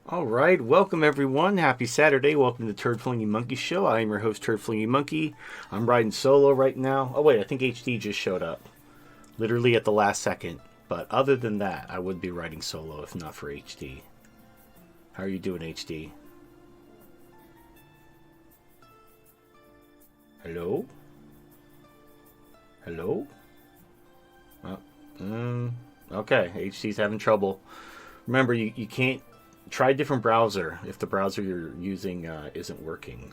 All right, welcome everyone. Happy Saturday. Welcome to the Turd Flinging Monkey Show. I am your host, Turd Flinging Monkey. I'm riding solo right now. Oh wait, I think HD just showed up, literally at the last second. But other than that, I would be riding solo if not for HD. How are you doing, HD? Hello? Hello? Oh, okay, HD's having trouble. Remember, you can't try a different browser if the browser you're using isn't working.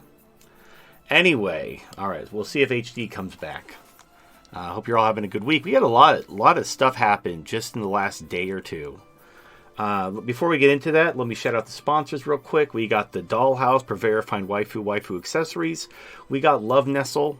Anyway, all right, we'll see if HD comes back. I hope you're all having a good week. We had a lot of stuff happen just in the last day or two. Before we get into that, let me shout out the sponsors real quick. We got the Dollhouse, purveyor of fine waifu accessories. We got Love Nestle,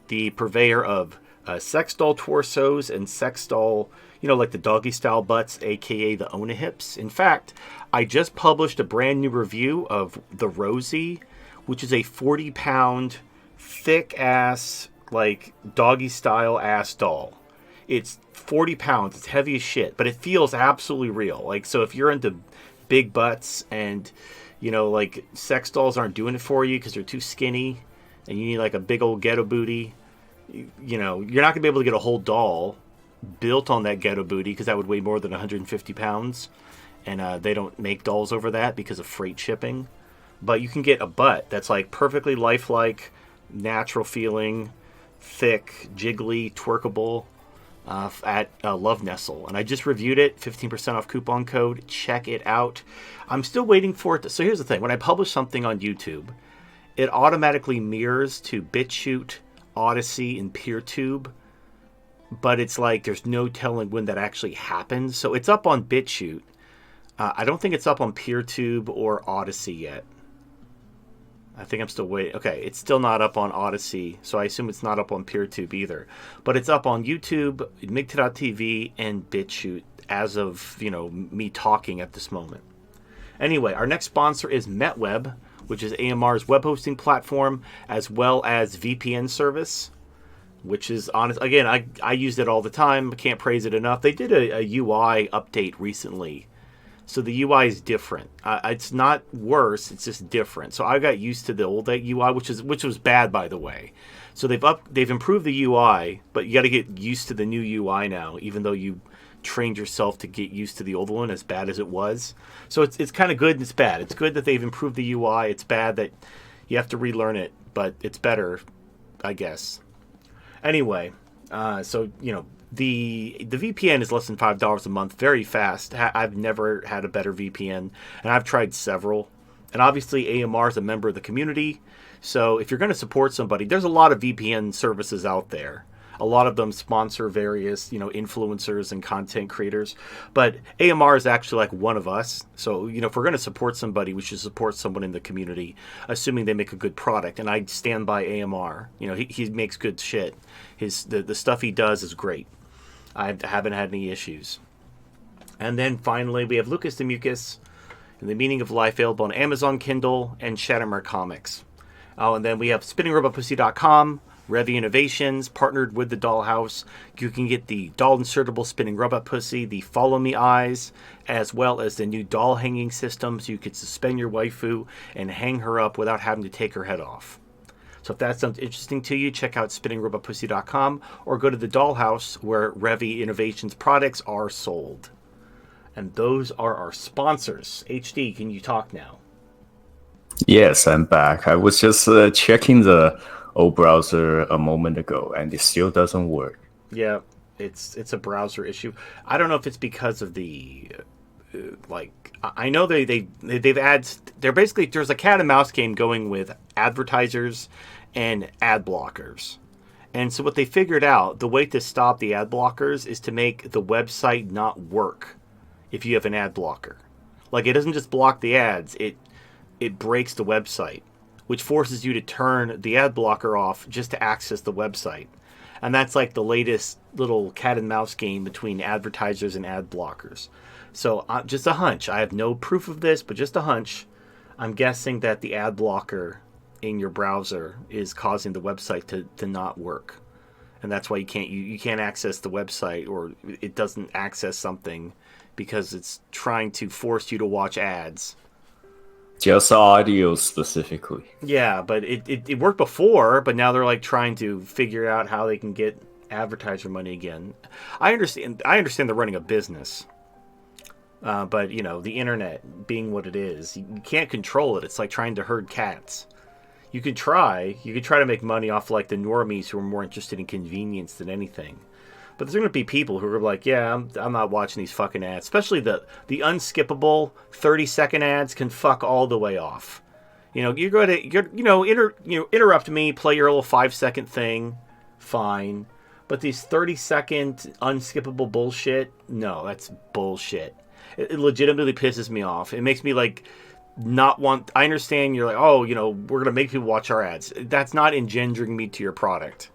the purveyor of sex doll torsos and sex doll, like the doggy style butts, aka the Ona hips. In fact, I just published a brand new review of the Rosie, which is a 40-pound, thick ass, like doggy style ass doll. It's 40 pounds. It's heavy as shit, but it feels absolutely real. Like, so if you're into big butts and, like sex dolls aren't doing it for you because they're too skinny and you need like a big old ghetto booty, you're not going to be able to get a whole doll built on that ghetto booty because that would weigh more than 150 pounds. And they don't make dolls over that because of freight shipping. But you can get a butt that's like perfectly lifelike, natural feeling, thick, jiggly, twerkable at Love Nestle. And I just reviewed it, 15% off coupon code. Check it out. I'm still waiting for it to... So here's the thing. When I publish something on YouTube, it automatically mirrors to BitChute, Odyssey, and PeerTube. But it's like there's no telling when that actually happens. So it's up on BitChute. I don't think it's up on PeerTube or Odyssey yet. I think I'm still waiting. Okay, it's still not up on Odyssey, so I assume it's not up on PeerTube either. But it's up on YouTube, Migta.tv, and BitChute as of, me talking at this moment. Anyway, our next sponsor is MetWeb, which is AMR's web hosting platform, as well as VPN service, which is honest. Again, I used it all the time. Can't praise it enough. They did a UI update recently. So the UI is different. It's not worse. It's just different. So I got used to the old UI, which was bad, by the way. So they've improved the UI, but you got to get used to the new UI now, even though you trained yourself to get used to the old one, as bad as it was. So it's kind of good and it's bad. It's good that they've improved the UI. It's bad that you have to relearn it, but it's better, I guess. Anyway, the VPN is less than $5 a month, very fast. I've never had a better VPN, and I've tried several. And obviously, AMR is a member of the community, so if you're going to support somebody, there's a lot of VPN services out there. A lot of them sponsor various, influencers and content creators. But AMR is actually like one of us. So, if we're going to support somebody, we should support someone in the community, assuming they make a good product. And I stand by AMR. He makes good shit. The stuff he does is great. I haven't had any issues. And then finally, we have Lucas the Mucus and the Meaning of Life available on Amazon Kindle and Shadowmere Comics. Oh, and then we have spinningrobotpussy.com, Revy Innovations, partnered with the Dollhouse. You can get the doll insertable spinning robot pussy, the Follow Me Eyes, as well as the new doll hanging system, so you could suspend your waifu and hang her up without having to take her head off. So if that sounds interesting to you, check out spinningrobotpussy.com or go to the Dollhouse where Revy Innovations products are sold. And those are our sponsors. HD, can you talk now? Yes, I'm back. I was just checking the old browser a moment ago, and it still doesn't work. Yeah, it's a browser issue. I don't know if it's because of the I know they've ads. They're basically, there's a cat and mouse game going with advertisers and ad blockers. And so what they figured out, the way to stop the ad blockers is to make the website not work if you have an ad blocker. Like, it doesn't just block the ads, it breaks the website, which forces you to turn the ad blocker off just to access the website. And that's like the latest little cat and mouse game between advertisers and ad blockers. So just a hunch. I have no proof of this, but just a hunch. I'm guessing that the ad blocker in your browser is causing the website to not work. And that's why you can't access the website, or it doesn't access something because it's trying to force you to watch ads Just audio specifically. Yeah, but it worked before, but now they're like trying to figure out how they can get advertiser money again. I understand they're running a business. But you know, the internet being what it is, you can't control it. It's like trying to herd cats. You could try to make money off like the normies who are more interested in convenience than anything. But there's going to be people who are like, yeah, I'm not watching these fucking ads. Especially the unskippable 30-second ads can fuck all the way off. You know, you're going to interrupt me, play your little 5-second thing, fine. But these 30-second unskippable bullshit, no, that's bullshit. It legitimately pisses me off. It makes me like not want. I understand you're like, oh, you know, we're gonna make people watch our ads. That's not engendering me to your product.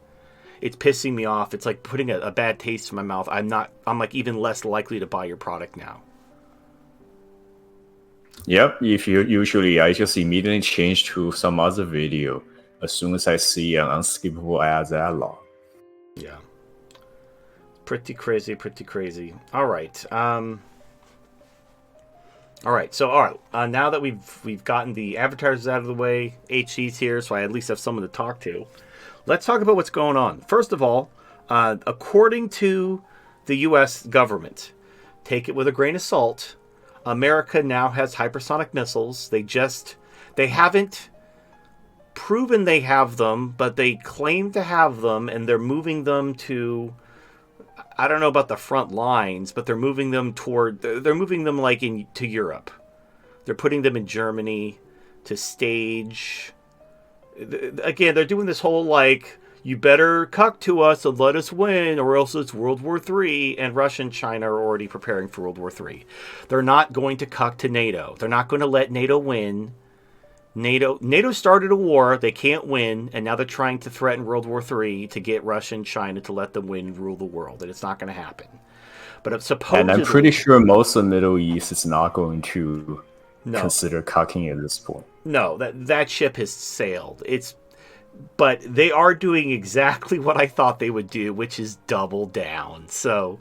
It's pissing me off. It's like putting a bad taste in my mouth. I'm like even less likely to buy your product now. Yep. If you usually, I just immediately change to some other video as soon as I see an unskippable ad that long. Yeah. Pretty crazy. All right. All right. So, now that we've gotten the advertisers out of the way, HC's here, so I at least have someone to talk to. Let's talk about what's going on. First of all, according to the U.S. government, take it with a grain of salt, America now has hypersonic missiles. They haven't proven they have them, but they claim to have them, and they're moving them to, I don't know about the front lines, but they're moving them like to Europe. They're putting them in Germany to stage. Again, they're doing this whole like, you better cuck to us and let us win, or else it's World War III. And Russia and China are already preparing for World War III. They're not going to cuck to NATO. They're not going to let NATO win. NATO started a war they can't win, and now they're trying to threaten World War III to get Russia and China to let them win and rule the world, and it's not going to happen. But supposedly, and I'm pretty sure most of the Middle East is not going to consider cucking at this point. No, that ship has sailed. But they are doing exactly what I thought they would do, which is double down. So,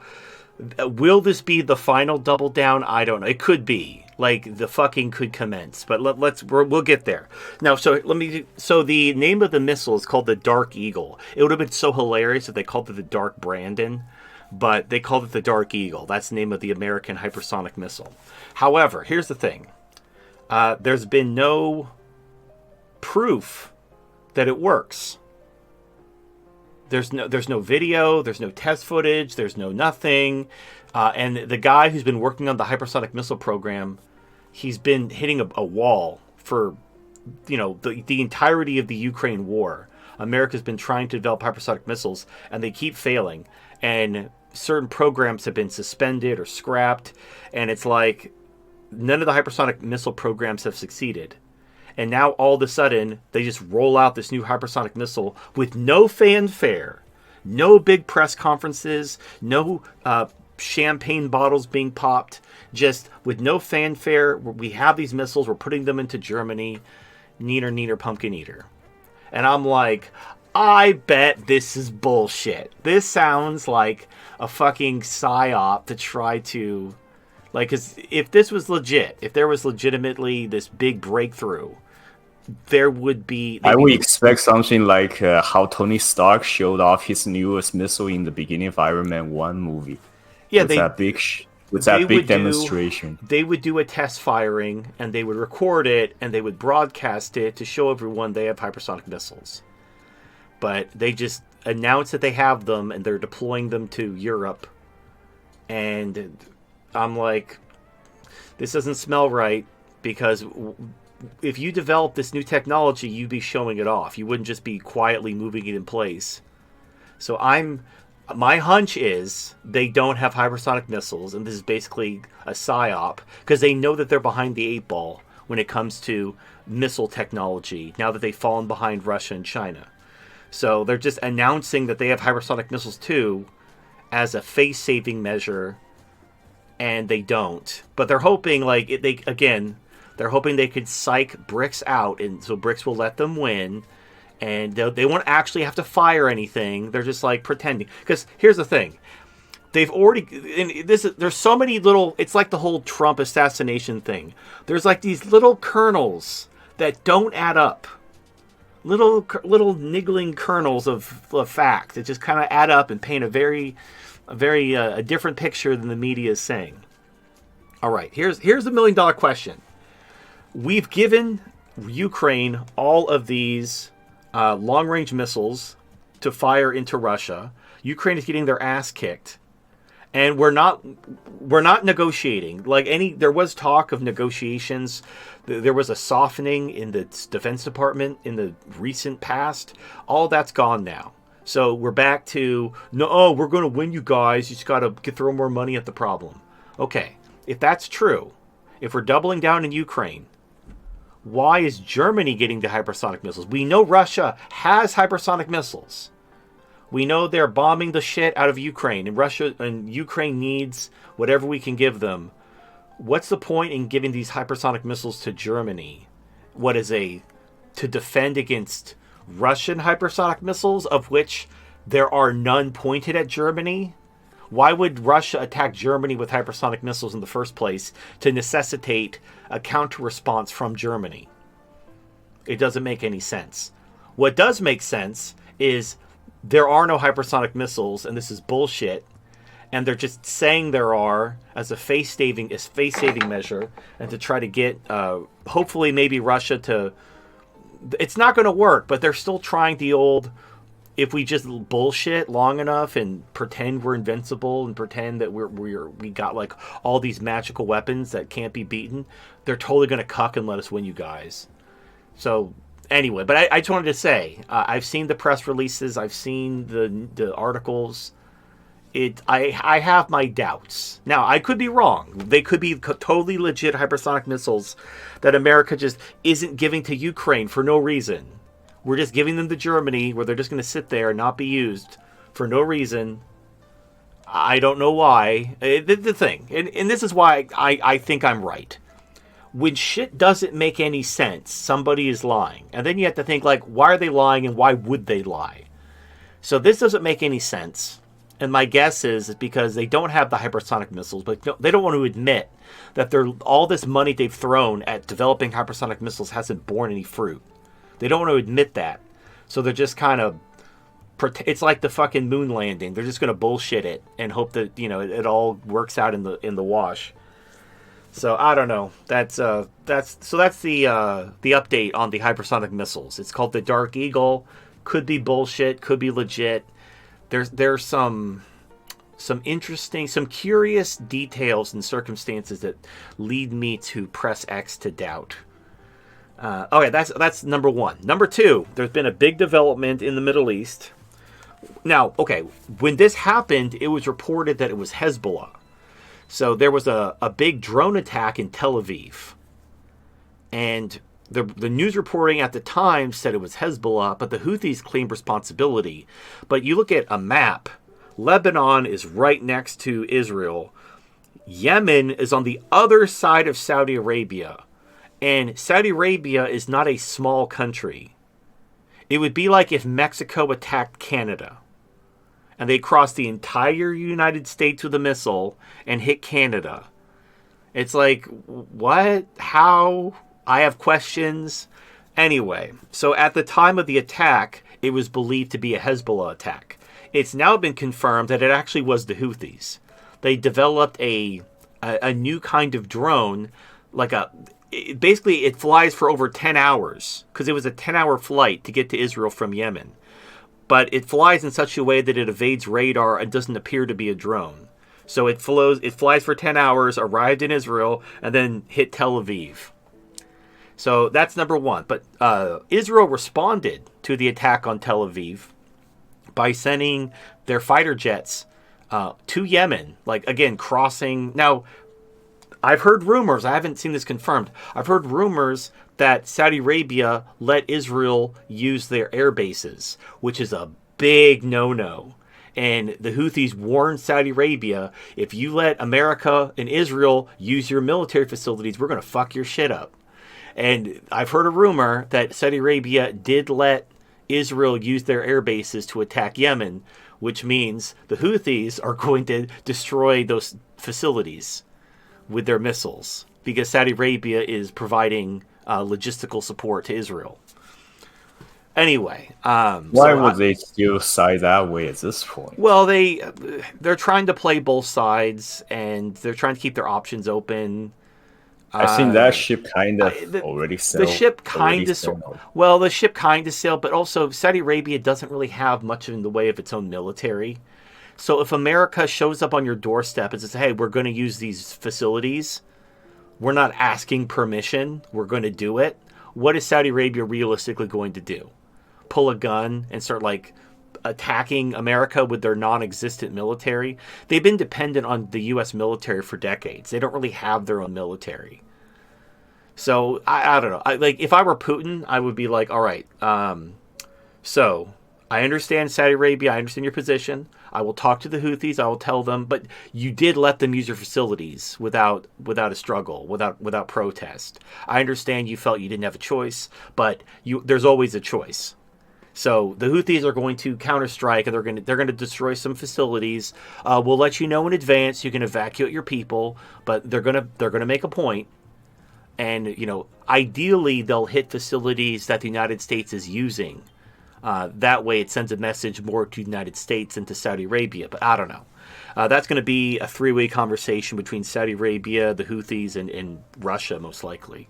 will this be the final double down? I don't know. It could be. Like, the fucking could commence. But we'll get there. Now, so the name of the missile is called the Dark Eagle. It would have been so hilarious if they called it the Dark Brandon. But they called it the Dark Eagle. That's the name of the American hypersonic missile. However, here's the thing. There's been no proof that it works. There's no video, there's no test footage, there's no nothing. And the guy who's been working on the hypersonic missile program, he's been hitting a wall for, the entirety of the Ukraine war. America's been trying to develop hypersonic missiles, and they keep failing. And certain programs have been suspended or scrapped, and it's like none of the hypersonic missile programs have succeeded. And now all of a sudden, they just roll out this new hypersonic missile with no fanfare, no big press conferences, no champagne bottles being popped, just with no fanfare. We have these missiles, we're putting them into Germany, neener, neener, pumpkin eater. And I'm like, I bet this is bullshit. This sounds like a fucking psyop to try to... Like, cause if this was legit, if there was legitimately this big breakthrough, there would be... I would expect something like how Tony Stark showed off his newest missile in the beginning of Iron Man 1 movie. Yeah, that big demonstration. They would do a test firing, and they would record it, and they would broadcast it to show everyone they have hypersonic missiles. But they just announce that they have them, and they're deploying them to Europe. And I'm like, this doesn't smell right, because if you develop this new technology, you'd be showing it off. You wouldn't just be quietly moving it in place. So my hunch is they don't have hypersonic missiles, and this is basically a psyop, because they know that they're behind the 8 ball when it comes to missile technology, now that they've fallen behind Russia and China. So they're just announcing that they have hypersonic missiles too, as a face-saving measure, and they don't. But they're hoping, they're hoping they could psych BRICS out, and so BRICS will let them win, and they won't actually have to fire anything. They're just like pretending. Because here's the thing: they've already, and there's so many little, it's like the whole Trump assassination thing. There's like these little kernels that don't add up. Little niggling kernels of fact that just kind of add up and paint a very a different picture than the media is saying. All right, here's the $1 million question. We've given Ukraine all of these long-range missiles to fire into Russia. Ukraine is getting their ass kicked, and we're not negotiating. There was talk of negotiations. There was a softening in the Defense Department in the recent past. All that's gone now. So we're back to, no, we're going to win, you guys. You just got to throw more money at the problem. Okay, if that's true, if we're doubling down in Ukraine, why is Germany getting the hypersonic missiles? We know Russia has hypersonic missiles. We know they're bombing the shit out of Ukraine, and Ukraine needs whatever we can give them. What's the point in giving these hypersonic missiles to Germany? To defend against Russian hypersonic missiles, of which there are none pointed at Germany? Why would Russia attack Germany with hypersonic missiles in the first place to necessitate a counter response from Germany? It doesn't make any sense. What does make sense is there are no hypersonic missiles, and this is bullshit. And they're just saying there are as a face-saving measure, and to try to get, hopefully, maybe Russia to. It's not going to work, but they're still trying the old. If we just bullshit long enough and pretend we're invincible and pretend that we got like all these magical weapons that can't be beaten, they're totally going to cuck and let us win, you guys. So anyway, but I just wanted to say I've seen the press releases, I've seen the articles. I have my doubts. Now, I could be wrong. They could be totally legit hypersonic missiles that America just isn't giving to Ukraine for no reason. We're just giving them to Germany, where they're just going to sit there and not be used for no reason. I don't know why. The thing, and this is why I think I'm right. When shit doesn't make any sense, somebody is lying. And then you have to think, like, why are they lying and why would they lie? So this doesn't make any sense. And my guess is because they don't have the hypersonic missiles, but they don't want to admit that all this money they've thrown at developing hypersonic missiles hasn't borne any fruit. They don't want to admit that. So they're just kind of, it's like the fucking moon landing. They're just going to bullshit it and hope that, it all works out in the wash. So I don't know. That's the update on the hypersonic missiles. It's called the Dark Eagle. Could be bullshit, could be legit. There's some interesting, some curious details and circumstances that lead me to press X to doubt. Okay, that's number one. Number two, there's been a big development in the Middle East. Now, okay, when this happened, it was reported that it was Hezbollah. So there was a big drone attack in Tel Aviv. And the news reporting at the time said it was Hezbollah, but the Houthis claimed responsibility. But you look at a map, Lebanon is right next to Israel. Yemen is on the other side of Saudi Arabia. And Saudi Arabia is not a small country. It would be like if Mexico attacked Canada. And they crossed the entire United States with a missile and hit Canada. It's like, what? How? I have questions. Anyway, so at the time of the attack, it was believed to be a Hezbollah attack. It's now been confirmed that it actually was the Houthis. They developed a new kind of drone, basically it flies for over 10 hours, because it was a 10-hour flight to get to Israel from Yemen. But it flies in such a way that it evades radar and doesn't appear to be a drone. So it flies for 10 hours, arrived in Israel, and then hit Tel Aviv. So that's number one. But Israel responded to the attack on Tel Aviv by sending their fighter jets to Yemen, crossing. Now, I've heard rumors, I haven't seen this confirmed, I've heard rumors that Saudi Arabia let Israel use their air bases, which is a big no-no. And the Houthis warned Saudi Arabia, if you let America and Israel use your military facilities, we're going to fuck your shit up. And I've heard a rumor that Saudi Arabia did let Israel used their air bases to attack Yemen, which means the Houthis are going to destroy those facilities with their missiles because Saudi Arabia is providing logistical support to Israel. Anyway, why would they still side that way at this point? Well, they're trying to play both sides, and they're trying to keep their options open. I think that ship kind of already sailed. The ship kind of sailed, but also Saudi Arabia doesn't really have much in the way of its own military. So if America shows up on your doorstep and says, hey, we're going to use these facilities, we're not asking permission, we're going to do it, what is Saudi Arabia realistically going to do? Pull a gun and start like attacking America with their non-existent military? They've been dependent on the U.S. military for decades. They don't really have their own military. So I don't know. Like if I were Putin, I would be like, all right. So I understand Saudi Arabia. I understand your position. I will talk to the Houthis. I will tell them. But you did let them use your facilities without a struggle, without protest. I understand you felt you didn't have a choice, but there's always a choice. So the Houthis are going to counterstrike, and they're going to destroy some facilities. We'll let you know in advance. You can evacuate your people, but they're going to make a point. And ideally, they'll hit facilities that the United States is using. That way, it sends a message more to the United States than to Saudi Arabia. But I don't know. That's going to be a three-way conversation between Saudi Arabia, the Houthis, and Russia, most likely.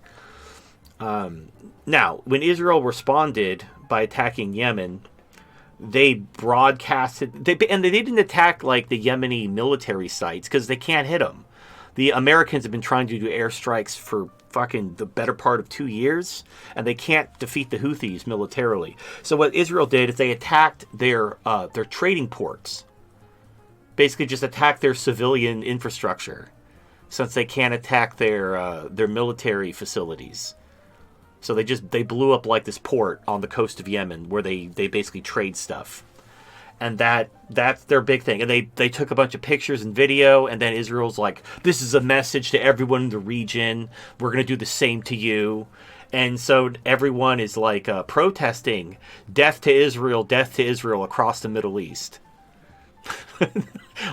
Now, when Israel responded by attacking Yemen, they broadcasted, and they didn't attack like the Yemeni military sites because they can't hit them. The Americans have been trying to do airstrikes for fucking the better part of 2 years, and they can't defeat the Houthis militarily. So what Israel did is they attacked their trading ports, basically just attacked their civilian infrastructure, since they can't attack their military facilities. So they blew up like this port on the coast of Yemen where they basically trade stuff. And that's their big thing. And they took a bunch of pictures and video, and then Israel's like, this is a message to everyone in the region. We're going to do the same to you. And so everyone is like protesting, death to Israel across the Middle East.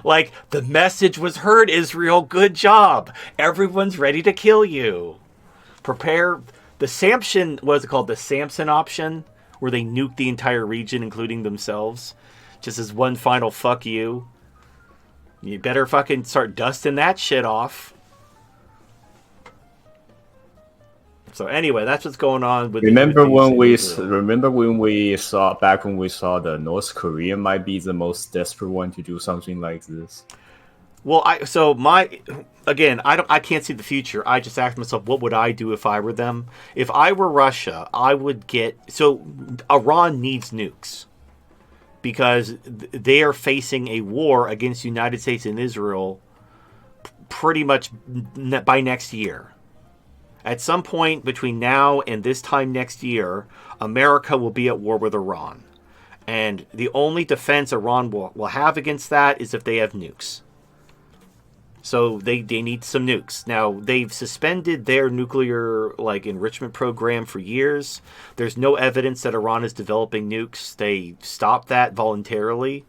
Like, the message was heard, Israel. Good job. Everyone's ready to kill you. Prepare. The Samson, what is it called? The Samson option, where they nuke the entire region, including themselves, just as one final fuck you. You better fucking start dusting that shit off. So anyway, that's what's going on with. Remember when we saw the North Korea might be the most desperate one to do something like this. Well, I can't see the future. I just asked myself, what would I do if I were them? If I were Russia, I would Iran needs nukes because they are facing a war against the United States and Israel pretty much by next year. At some point between now and this time next year, America will be at war with Iran. And the only defense Iran will have against that is if they have nukes. So they need some nukes. Now, they've suspended their nuclear enrichment program for years. There's no evidence that Iran is developing nukes. They stopped that voluntarily.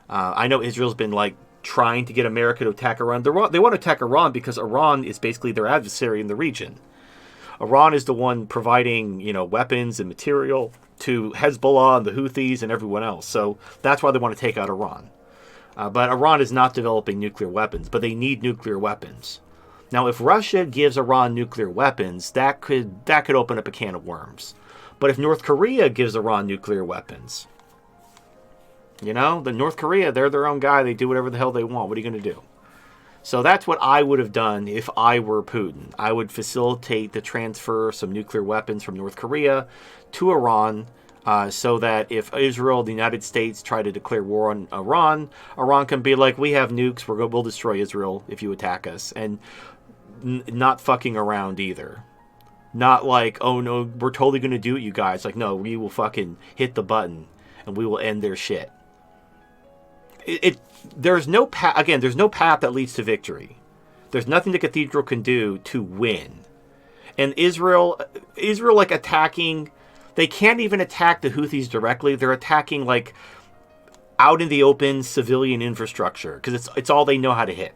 I know Israel's been trying to get America to attack Iran. They want to attack Iran because Iran is basically their adversary in the region. Iran is the one providing, weapons and material to Hezbollah and the Houthis and everyone else. So that's why they want to take out Iran. But Iran is not developing nuclear weapons, but they need nuclear weapons. Now, if Russia gives Iran nuclear weapons, that could open up a can of worms. But if North Korea gives Iran nuclear weapons, the North Korea, they're their own guy. They do whatever the hell they want. What are you going to do? So that's what I would have done if I were Putin. I would facilitate the transfer of some nuclear weapons from North Korea to Iran, so that if Israel, the United States, try to declare war on Iran, Iran can be like, we have nukes, we'll destroy Israel if you attack us. And not fucking around either. Not like, oh no, we're totally going to do it, you guys. Like, no, we will fucking hit the button and we will end their shit. There's no path that leads to victory. There's nothing the cathedral can do to win. And Israel attacking They can't even attack the Houthis directly. They're attacking like out in the open civilian infrastructure because it's all they know how to hit.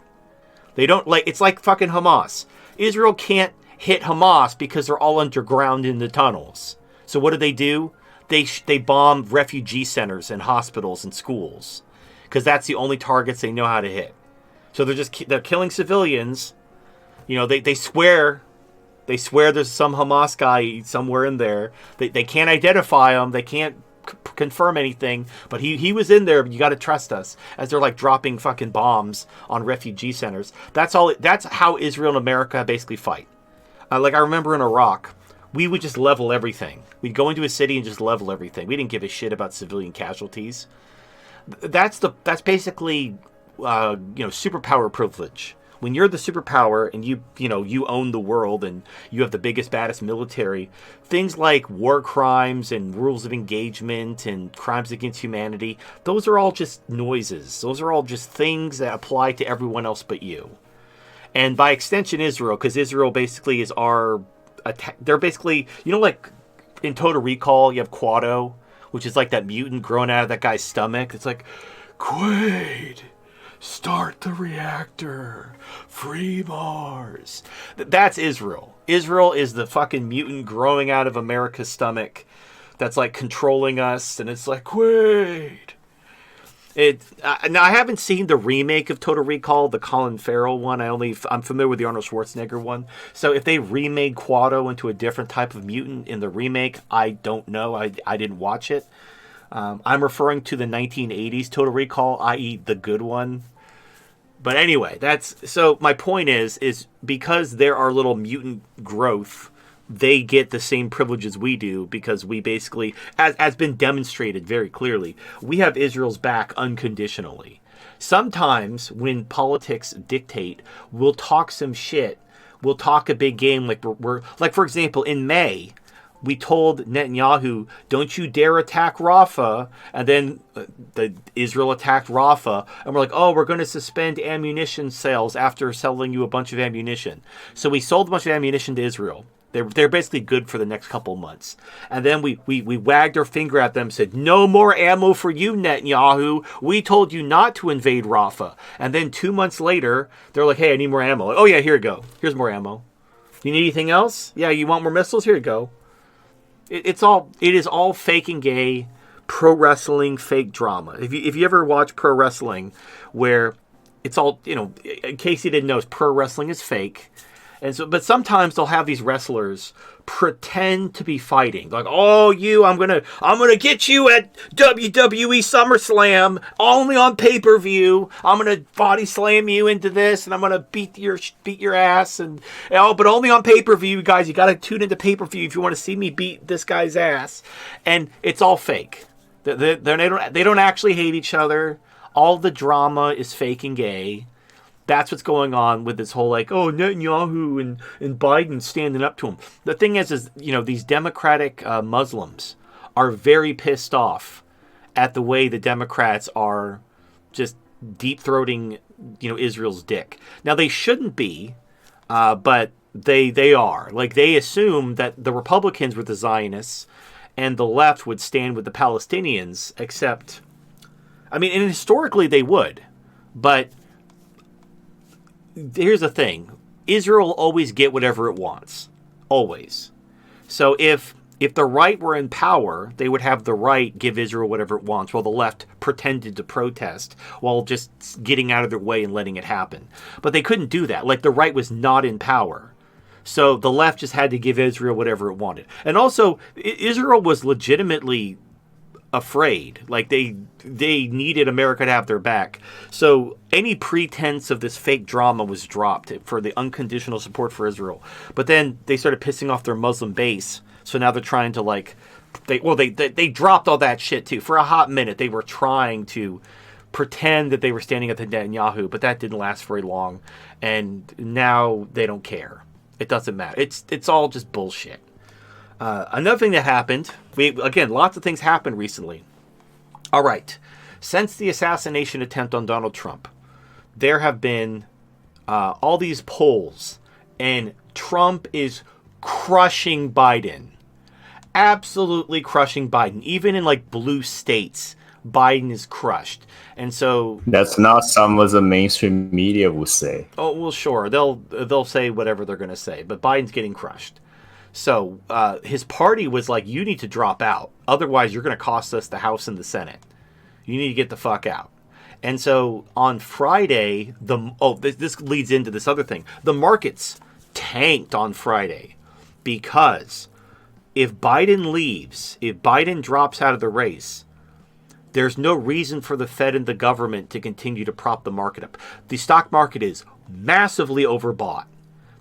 They don't like it's like fucking Hamas. Israel can't hit Hamas because they're all underground in the tunnels. So what do? They bomb refugee centers and hospitals and schools because that's the only targets they know how to hit. So they're killing civilians. You know, they swear there's some Hamas guy somewhere in there. They can't identify him. They can't confirm anything, but he was in there. You got to trust us, as they're like dropping fucking bombs on refugee centers. That's how Israel and America basically fight. Like I remember in Iraq, we would just level everything. We'd go into a city and just level everything. We didn't give a shit about civilian casualties. That's basically superpower privilege. When you're the superpower and you own the world and you have the biggest, baddest military, things like war crimes and rules of engagement and crimes against humanity, those are all just noises. Those are all just things that apply to everyone else but you. And by extension, Israel, because Israel basically is they're basically, like in Total Recall, you have Quado, which is like that mutant growing out of that guy's stomach. It's like, Quaid, start the reactor. Free Mars. That's Israel. Israel is the fucking mutant growing out of America's stomach that's like controlling us. And it's like, Quaid. Now, I haven't seen the remake of Total Recall, the Colin Farrell one. I'm familiar with the Arnold Schwarzenegger one. So if they remade Quado into a different type of mutant in the remake, I don't know. I didn't watch it. I'm referring to the 1980s Total Recall, i.e. the good one. But anyway, so my point is because there are little mutant growth, they get the same privileges we do because we basically, as been demonstrated very clearly, we have Israel's back unconditionally. Sometimes when politics dictate, we'll talk some shit. We'll talk a big game like like for example, in May, we told Netanyahu, don't you dare attack Rafah. And then Israel attacked Rafah. And we're like, oh, we're going to suspend ammunition sales after selling you a bunch of ammunition. So we sold a bunch of ammunition to Israel. They're basically good for the next couple of months. And then we wagged our finger at them and said, no more ammo for you, Netanyahu. We told you not to invade Rafah. And then 2 months later, they're like, hey, I need more ammo. Oh, yeah, here you go. Here's more ammo. You need anything else? Yeah, you want more missiles? Here you go. It is all fake and gay, pro wrestling, fake drama. If you ever watch pro wrestling, where it's all, in case you didn't know, pro wrestling is fake. And so, but sometimes they'll have these wrestlers pretend to be fighting. Like, oh, I'm gonna get you at WWE SummerSlam only on pay-per-view. I'm gonna body slam you into this, and I'm gonna beat your ass, and but only on pay-per-view, guys. You gotta tune into pay-per-view if you want to see me beat this guy's ass. And it's all fake. They don't actually hate each other. All the drama is fake and gay. That's what's going on with this whole like, oh, Netanyahu and Biden standing up to him. The thing is these Democratic Muslims are very pissed off at the way the Democrats are just deep-throating, Israel's dick. Now, they shouldn't be, but they are. Like, they assume that the Republicans were the Zionists and the left would stand with the Palestinians, except, and historically they would, but here's the thing. Israel will always get whatever it wants. Always. So if the right were in power, they would have the right give Israel whatever it wants, while the left pretended to protest while just getting out of their way and letting it happen. But they couldn't do that. Like, the right was not in power. So the left just had to give Israel whatever it wanted. And also, Israel was legitimately afraid. Like, they needed America to have their back. So any pretense of this fake drama was dropped for the unconditional support for Israel. But then they started pissing off their Muslim base. So now they're trying to they dropped all that shit too. For a hot minute, they were trying to pretend that they were standing at the Netanyahu, but that didn't last very long. And now they don't care. It doesn't matter. It's all just bullshit. Another thing that happened, lots of things happened recently. All right. Since the assassination attempt on Donald Trump, there have been all these polls, and Trump is crushing Biden. absolutely crushing Biden. Even in like blue states, Biden is crushed. And so, That's not some of the mainstream media would say. oh well, sure, they'll say whatever they're going to say, but Biden's getting crushed. So his party was like, you need to drop out, otherwise you're going to cost us the House and the Senate. You need to get the fuck out. And so on Friday, this leads into this other thing. The markets tanked on Friday because if Biden leaves, if Biden drops out of the race, there's no reason for the Fed and the government to continue to prop the market up. The stock market is massively overbought.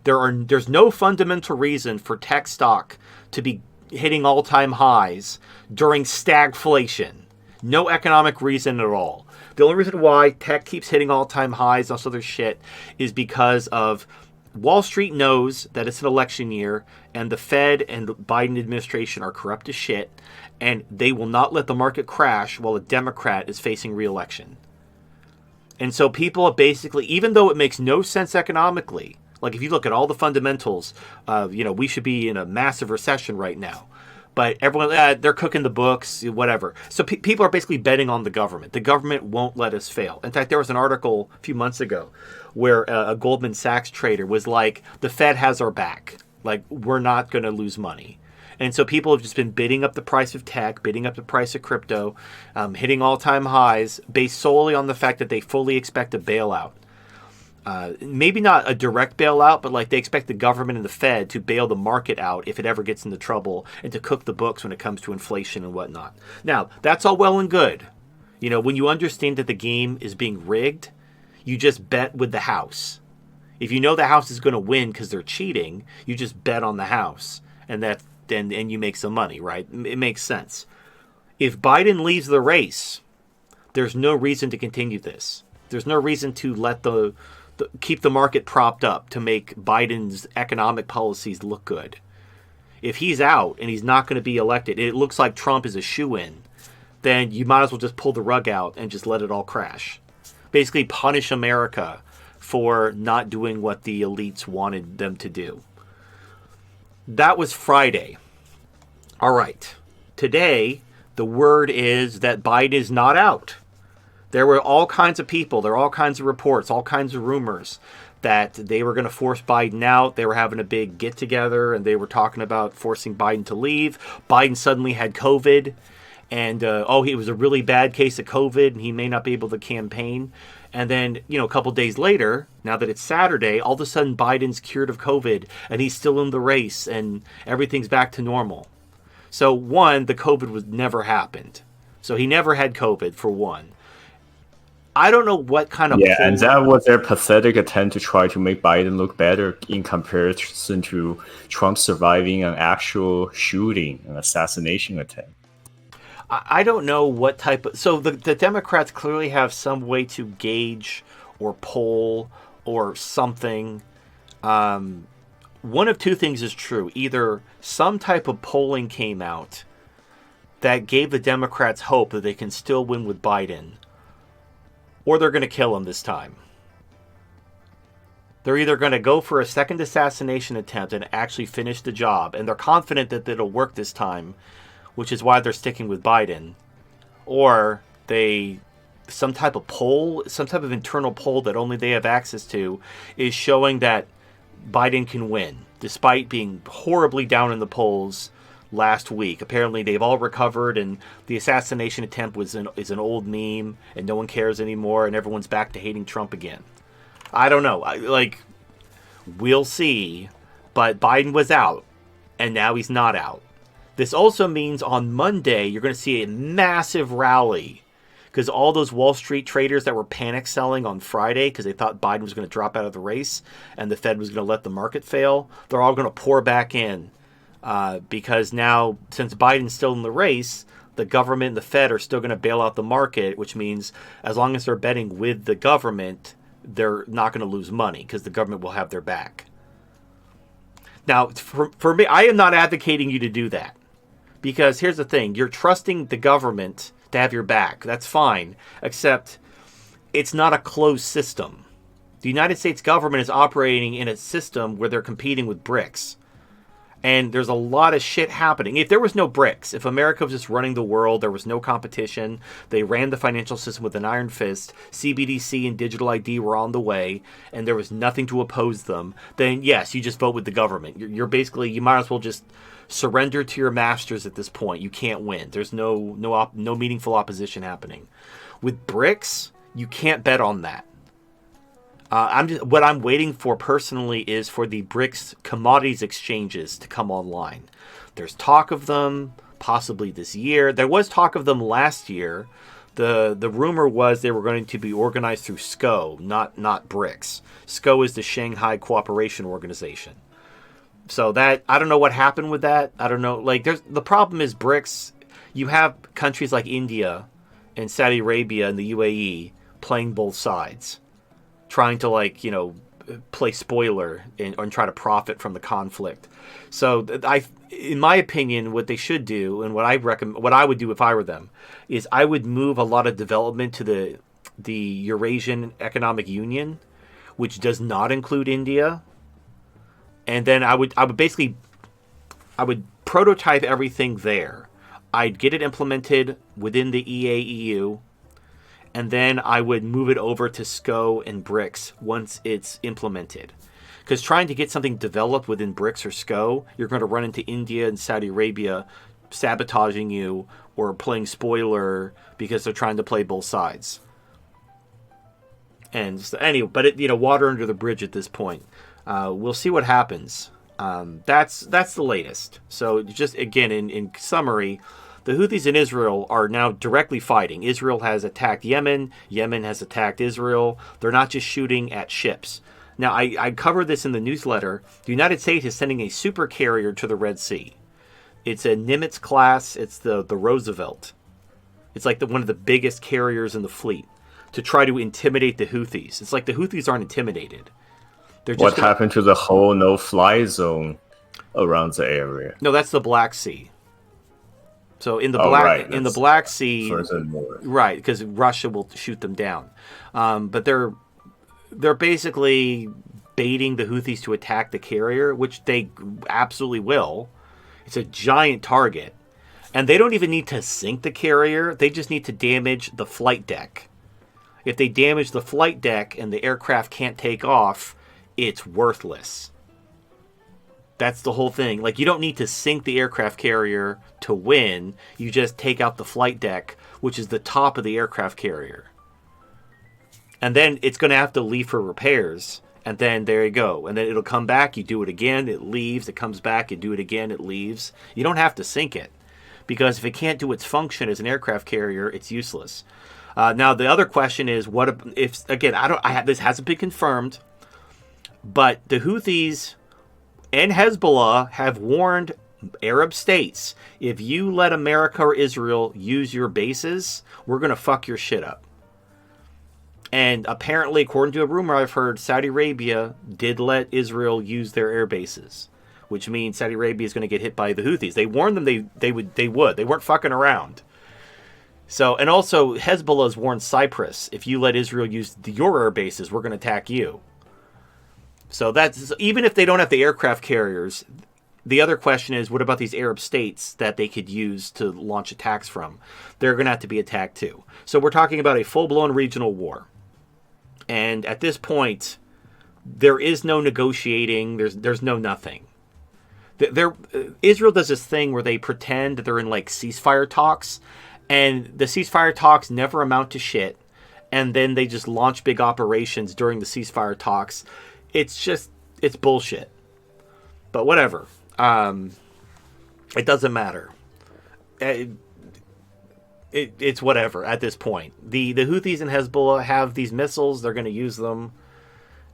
There's no fundamental reason for tech stock to be hitting all-time highs during stagflation. No economic reason at all. The only reason why tech keeps hitting all-time highs and all this other shit is because of Wall Street knows that it's an election year and the Fed and the Biden administration are corrupt as shit, and they will not let the market crash while a Democrat is facing re-election. And so people are basically, even though it makes no sense economically, like if you look at all the fundamentals of, we should be in a massive recession right now. But everyone, they're cooking the books, whatever. So people are basically betting on the government. The government won't let us fail. In fact, there was an article a few months ago where a Goldman Sachs trader was like, the Fed has our back. Like, we're not going to lose money. And so people have just been bidding up the price of tech, bidding up the price of crypto, hitting all-time highs based solely on the fact that they fully expect a bailout. Maybe not a direct bailout, but like they expect the government and the Fed to bail the market out if it ever gets into trouble and to cook the books when it comes to inflation and whatnot. Now, that's all well and good. When you understand that the game is being rigged, you just bet with the house. If you know the house is going to win because they're cheating, you just bet on the house, and you make some money, right? It makes sense. If Biden leaves the race, there's no reason to continue this. There's no reason to let keep the market propped up to make Biden's economic policies look good. If he's out and he's not going to be elected, it looks like Trump is a shoo-in, then you might as well just pull the rug out and just let it all crash. Basically punish America for not doing what the elites wanted them to do. That was Friday. All right. Today, the word is that Biden is not out. There were all kinds of people, there were all kinds of reports, all kinds of rumors that they were going to force Biden out. They were having a big get-together, and they were talking about forcing Biden to leave. Biden suddenly had COVID, and it was a really bad case of COVID, and he may not be able to campaign. And then, a couple days later, now that it's Saturday, all of a sudden Biden's cured of COVID, and he's still in the race, and everything's back to normal. So, one, the COVID never happened. So he never had COVID, for one. I don't know what kind of and that was their pathetic attempt to try to make Biden look better in comparison to Trump surviving an actual shooting, an assassination attempt. I don't know what type of... So the Democrats clearly have some way to gauge or poll or something. One of two things is true. Either some type of polling came out that gave the Democrats hope that they can still win with Biden, or they're going to kill him this time. They're either going to go for a second assassination attempt and actually finish the job, and they're confident that it'll work this time, which is why they're sticking with Biden, or some type of poll, some type of internal poll that only they have access to, is showing that Biden can win, despite being horribly down in the polls last week. Apparently they've all recovered, and the assassination attempt is an old meme, and no one cares anymore, and everyone's back to hating Trump again. I don't know. We'll see. But Biden was out, and now he's not out. This also means on Monday you're going to see a massive rally, because all those Wall Street traders that were panic selling on Friday because they thought Biden was going to drop out of the race and the Fed was going to let the market fail, they're all going to pour back in. Because now, since Biden's still in the race, the government and the Fed are still going to bail out the market, which means as long as they're betting with the government, they're not going to lose money because the government will have their back. Now, for me, I am not advocating you to do that, because here's the thing. You're trusting the government to have your back. That's fine, except it's not a closed system. The United States government is operating in a system where they're competing with BRICS. And there's a lot of shit happening. If there was no BRICS, if America was just running the world, there was no competition, they ran the financial system with an iron fist, CBDC and digital ID were on the way, and there was nothing to oppose them, then yes, you just vote with the government. You're basically, you might as well just surrender to your masters at this point. You can't win. There's no meaningful opposition happening. With BRICS, you can't bet on that. What I'm waiting for personally is for the BRICS commodities exchanges to come online. There's talk of them possibly this year. There was talk of them last year. The rumor was they were going to be organized through SCO, not BRICS. SCO is the Shanghai Cooperation Organization. So that, I don't know what happened with that. I don't know. Like, the problem is BRICS. You have countries like India and Saudi Arabia and the UAE playing both sides, trying to, like, you know, play spoiler and try to profit from the conflict. So in my opinion, what they should do, and what I would do if I were them, is I would move a lot of development to the Eurasian Economic Union, which does not include India. And then I would prototype everything there. I'd get it implemented within the EAEU. And then I would move it over to SCO and BRICS once it's implemented. Because trying to get something developed within BRICS or SCO, you're going to run into India and Saudi Arabia sabotaging you or playing spoiler because they're trying to play both sides. And so, anyway, but water under the bridge at this point. We'll see what happens. That's the latest. So just again, in summary, the Houthis in Israel are now directly fighting. Israel has attacked Yemen. Yemen has attacked Israel. They're not just shooting at ships. Now, I covered this in the newsletter. The United States is sending a super carrier to the Red Sea. It's a Nimitz class. It's the Roosevelt. It's like one of the biggest carriers in the fleet to try to intimidate the Houthis. It's like the Houthis aren't intimidated. What happened to the whole no-fly zone around the area? No, that's the Black Sea. So in the Black Sea, right? Because Russia will shoot them down, but they're basically baiting the Houthis to attack the carrier, which they absolutely will. It's a giant target, and they don't even need to sink the carrier. They just need to damage the flight deck. If they damage the flight deck and the aircraft can't take off, it's worthless. That's the whole thing. Like, you don't need to sink the aircraft carrier to win. You just take out the flight deck, which is the top of the aircraft carrier. And then it's going to have to leave for repairs. And then there you go. And then it'll come back. You do it again. It leaves. It comes back. You do it again. It leaves. You don't have to sink it. Because if it can't do its function as an aircraft carrier, it's useless. Now, the other question is, what if again, this hasn't been confirmed, but the Houthis and Hezbollah have warned Arab states, if you let America or Israel use your bases, we're going to fuck your shit up. And apparently, according to a rumor I've heard, Saudi Arabia did let Israel use their air bases, which means Saudi Arabia is going to get hit by the Houthis. They warned them they would. They weren't fucking around. So, and also Hezbollah's warned Cyprus, if you let Israel use your air bases, we're going to attack you. So that's, even if they don't have the aircraft carriers, the other question is, what about these Arab states that they could use to launch attacks from? They're going to have to be attacked too. So we're talking about a full-blown regional war. And at this point, there is no negotiating. There's no nothing. Israel does this thing where they pretend that they're in like ceasefire talks, and the ceasefire talks never amount to shit. And then they just launch big operations during the ceasefire talks. It's bullshit. But whatever. It doesn't matter. It's whatever at this point. The Houthis and Hezbollah have these missiles. They're going to use them.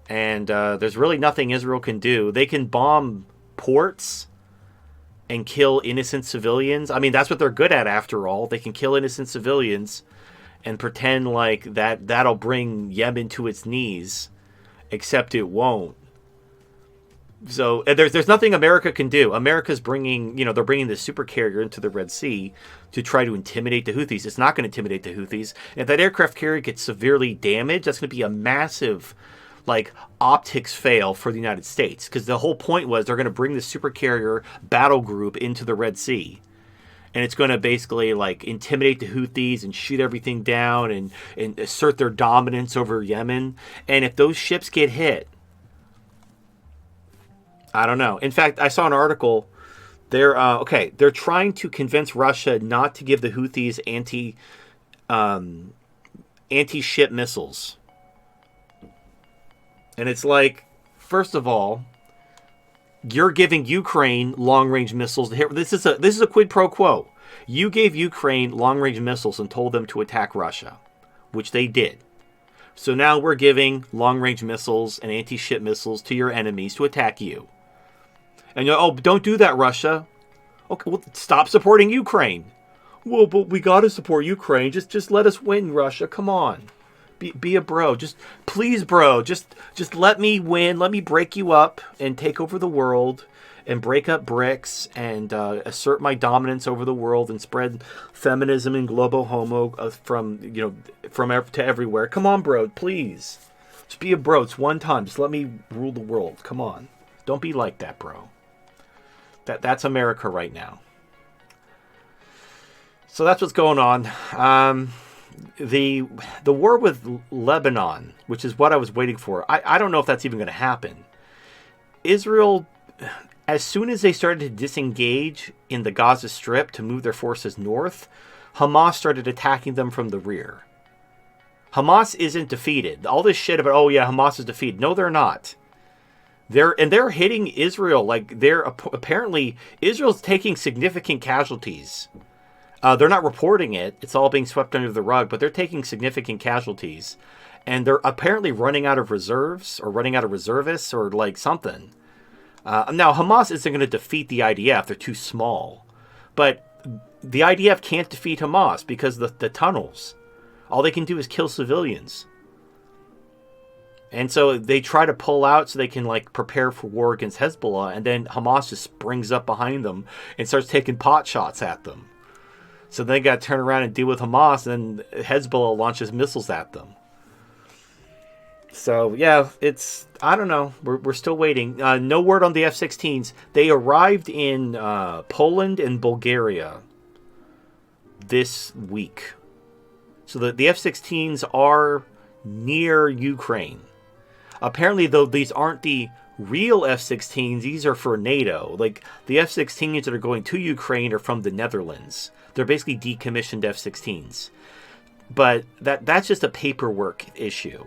And there's really nothing Israel can do. They can bomb ports and kill innocent civilians. I mean, that's what they're good at after all. They can kill innocent civilians and pretend like that'll bring Yemen to its knees. Except it won't. So there's nothing America can do. America's bringing this super carrier into the Red Sea to try to intimidate the Houthis. It's not going to intimidate the Houthis. And if that aircraft carrier gets severely damaged, that's going to be a massive like optics fail for the United States, because the whole point was they're going to bring the supercarrier battle group into the Red Sea, and it's going to basically like intimidate the Houthis and shoot everything down and assert their dominance over Yemen. And if those ships get hit, I don't know. In fact, I saw an article. They're trying to convince Russia not to give the Houthis anti-ship missiles. And it's like, first of all, you're giving Ukraine long-range missiles. This is a quid pro quo. You gave Ukraine long-range missiles and told them to attack Russia, which they did. So now we're giving long-range missiles and anti-ship missiles to your enemies to attack you. And you're, oh, don't do that, Russia. Okay, well, stop supporting Ukraine. Well, but we got to support Ukraine. Just let us win, Russia. Come on. Be a bro. Just please, bro. Just let me win. Let me break you up and take over the world and break up BRICS and assert my dominance over the world and spread feminism and global homo to everywhere. Come on, bro. Please. Just be a bro. It's one time. Just let me rule the world. Come on. Don't be like that, bro. That's America right now. So that's what's going on. The war with Lebanon, which is what I was waiting for, I don't know if that's even going to happen. Israel, as soon as they started to disengage in the Gaza Strip to move their forces north, Hamas started attacking them from the rear. Hamas isn't defeated. All this shit about, oh yeah, Hamas is defeated. No, they're not. They're hitting Israel. Like, apparently Israel's taking significant casualties. They're not reporting it. It's all being swept under the rug, but they're taking significant casualties. And they're apparently running out of reserves or running out of reservists or like something. Now, Hamas isn't going to defeat the IDF. They're too small. But the IDF can't defeat Hamas because the tunnels. All they can do is kill civilians. And so they try to pull out so they can like prepare for war against Hezbollah. And then Hamas just springs up behind them and starts taking pot shots at them. So they got to turn around and deal with Hamas, and then Hezbollah launches missiles at them. So, yeah, I don't know. We're still waiting. No word on the F-16s. They arrived in Poland and Bulgaria this week. So the F-16s are near Ukraine. Apparently, though, these aren't the real F-16s. These are for NATO. Like, the F-16s that are going to Ukraine are from the Netherlands. They're basically decommissioned F-16s. But that's just a paperwork issue.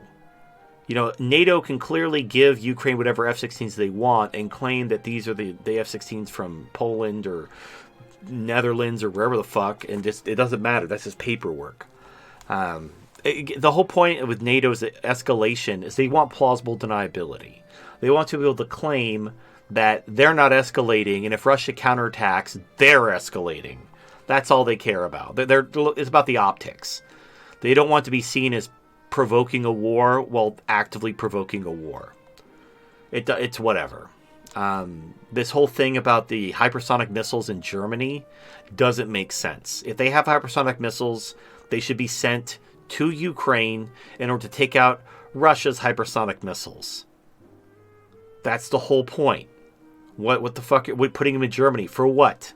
You know, NATO can clearly give Ukraine whatever F-16s they want and claim that these are the F-16s from Poland or Netherlands or wherever the fuck, and just it doesn't matter. That's just paperwork. The whole point with NATO's escalation is they want plausible deniability. They want to be able to claim that they're not escalating, and if Russia counterattacks, they're escalating. That's all they care about. It's about the optics. They don't want to be seen as provoking a war while actively provoking a war. It's whatever. This whole thing about the hypersonic missiles in Germany doesn't make sense. If they have hypersonic missiles, they should be sent to Ukraine in order to take out Russia's hypersonic missiles. That's the whole point. What the fuck? We're putting them in Germany for what?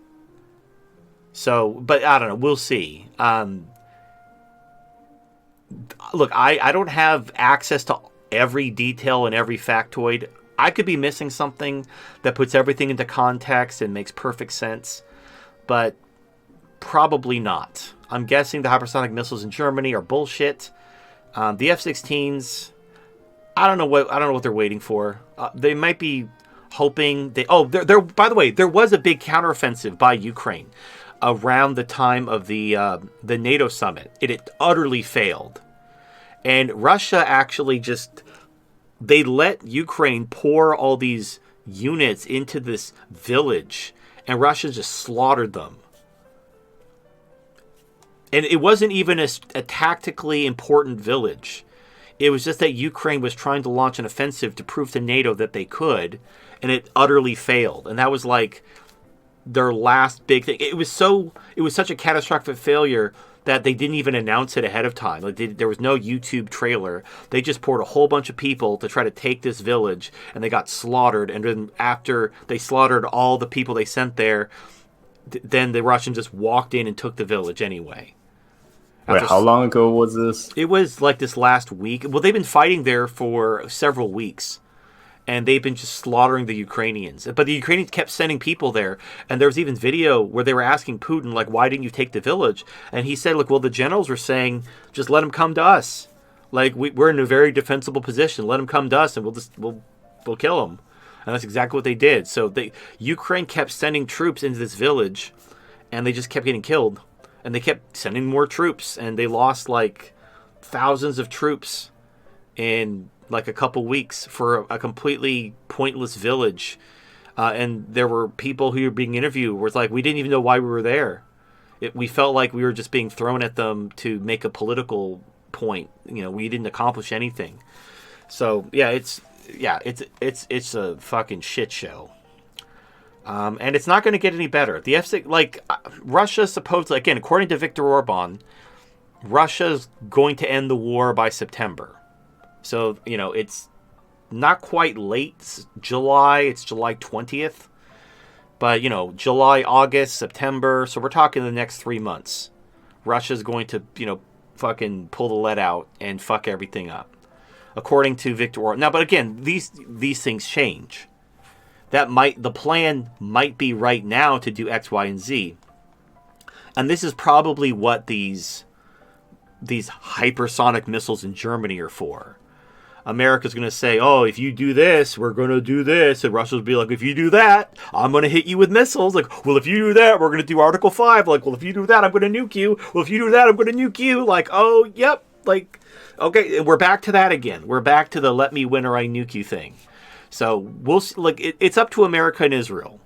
So, but I don't know. We'll see. Look, I don't have access to every detail and every factoid. I could be missing something that puts everything into context and makes perfect sense, but probably not. I'm guessing the hypersonic missiles in Germany are bullshit. The F-16s, I don't know what they're waiting for. They might be hoping they're by the way, there was a big counteroffensive by Ukraine around the time of the NATO summit. It utterly failed. And Russia actually they let Ukraine pour all these units into this village, and Russia just slaughtered them. And it wasn't even a tactically important village. It was just that Ukraine was trying to launch an offensive to prove to NATO that they could, and it utterly failed. And that was like their last big thing. It was such a catastrophic failure that they didn't even announce it ahead of time. Like there was no YouTube trailer. They just poured a whole bunch of people to try to take this village, and they got slaughtered. And then after they slaughtered all the people they sent there, then the Russians just walked in and took the village anyway. Wait, how long ago was this? It was like this last week. Well, they've been fighting there for several weeks. And they've been just slaughtering the Ukrainians. But the Ukrainians kept sending people there. And there was even video where they were asking Putin, like, why didn't you take the village? And he said, look, well, the generals were saying, just let them come to us. Like, we're in a very defensible position. Let them come to us, and we'll kill them. And that's exactly what they did. So Ukraine kept sending troops into this village, and they just kept getting killed. And they kept sending more troops, and they lost, like, thousands of troops in like a couple weeks for a completely pointless village. And there were people who were being interviewed where it's like, we didn't even know why we were there. We felt like we were just being thrown at them to make a political point. We didn't accomplish anything. So yeah, it's a fucking shit show. And it's not going to get any better. The F6, like Russia supposedly, again, according to Viktor Orban, Russia's going to end the war by September. So, it's not quite late July. It's July 20th. But, July, August, September. So we're talking the next 3 months. Russia's going to, fucking pull the lead out and fuck everything up. According to Viktor Orban. Now, but again, these things change. The plan might be right now to do X, Y, and Z. And this is probably what these hypersonic missiles in Germany are for. America's going to say, oh, if you do this, we're going to do this. And Russia's be like, if you do that, I'm going to hit you with missiles. Like, well, if you do that, we're going to do Article 5. Like, well, if you do that, I'm going to nuke you. Well, if you do that, I'm going to nuke you. Like, oh, yep. Like, okay, we're back to that again. We're back to the let me win or I nuke you thing. So we'll see, like, it's up to America and Israel.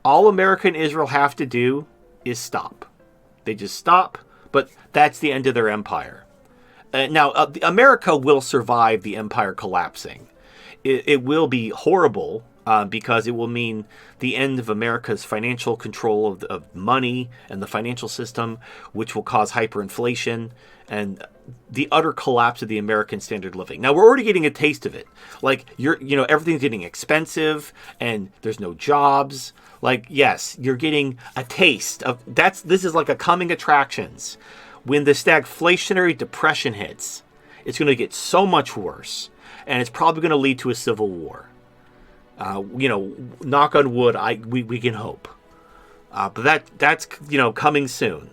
All America and Israel have to do is stop. They just stop, but that's the end of their empire. Now, America will survive the empire collapsing. It will be horrible because it will mean the end of America's financial control of money and the financial system, which will cause hyperinflation and the utter collapse of the American standard of living. Now, we're already getting a taste of it. Like, everything's getting expensive and there's no jobs. Like, yes, you're getting a taste of this is like a coming attractions. When the stagflationary depression hits, it's going to get so much worse, and it's probably going to lead to a civil war. Knock on wood, we can hope. But that's coming soon.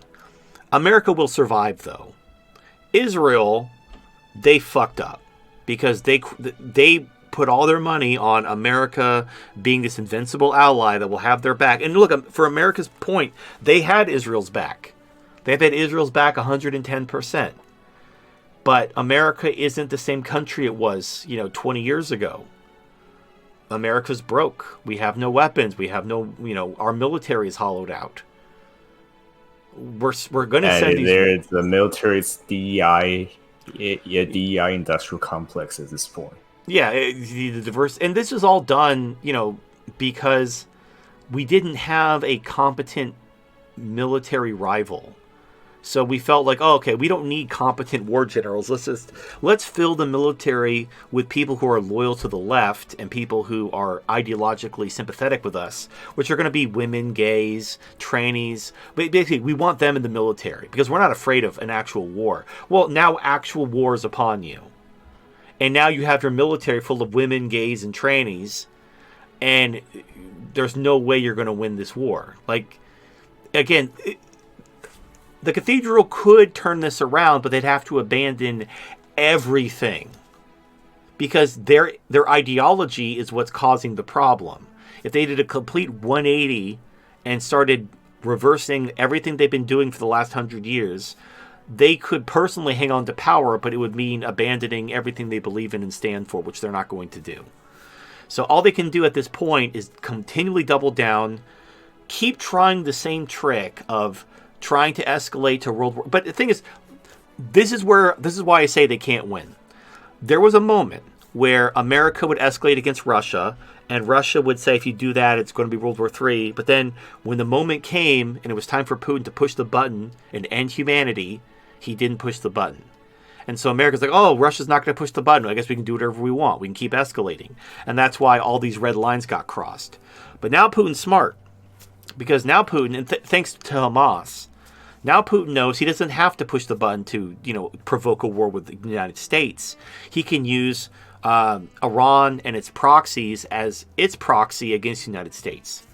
America will survive, though. Israel, they fucked up because they put all their money on America being this invincible ally that will have their back. And look, for America's point, they had Israel's back. They've had Israel's back 110%. But America isn't the same country it was, 20 years ago. America's broke. We have no weapons. We have no, our military is hollowed out. We're going to send these... The military's DEI industrial complex at this point. Yeah, the diverse... And this is all done, because we didn't have a competent military rival. So we felt like, oh, okay, we don't need competent war generals. Let's fill the military with people who are loyal to the left and people who are ideologically sympathetic with us, which are going to be women, gays, trannies. But basically, we want them in the military because we're not afraid of an actual war. Well, now actual war is upon you. And now you have your military full of women, gays, and trannies, and there's no way you're going to win this war. Like, again... The cathedral could turn this around, but they'd have to abandon everything because their ideology is what's causing the problem. If they did a complete 180 and started reversing everything they've been doing for the last 100 years, they could personally hang on to power, but it would mean abandoning everything they believe in and stand for, which they're not going to do. So all they can do at this point is continually double down, keep trying the same trick of trying to escalate to World War. But the thing is, this is why I say they can't win. There was a moment where America would escalate against Russia, and Russia would say, if you do that, it's going to be World War III. But then when the moment came and it was time for Putin to push the button and end humanity, he didn't push the button. And so America's like, oh, Russia's not going to push the button. I guess we can do whatever we want. We can keep escalating. And that's why all these red lines got crossed. But now Putin's smart. Because now Putin, and thanks to Hamas, now Putin knows he doesn't have to push the button to, provoke a war with the United States. He can use Iran and its proxies as its proxy against the United States.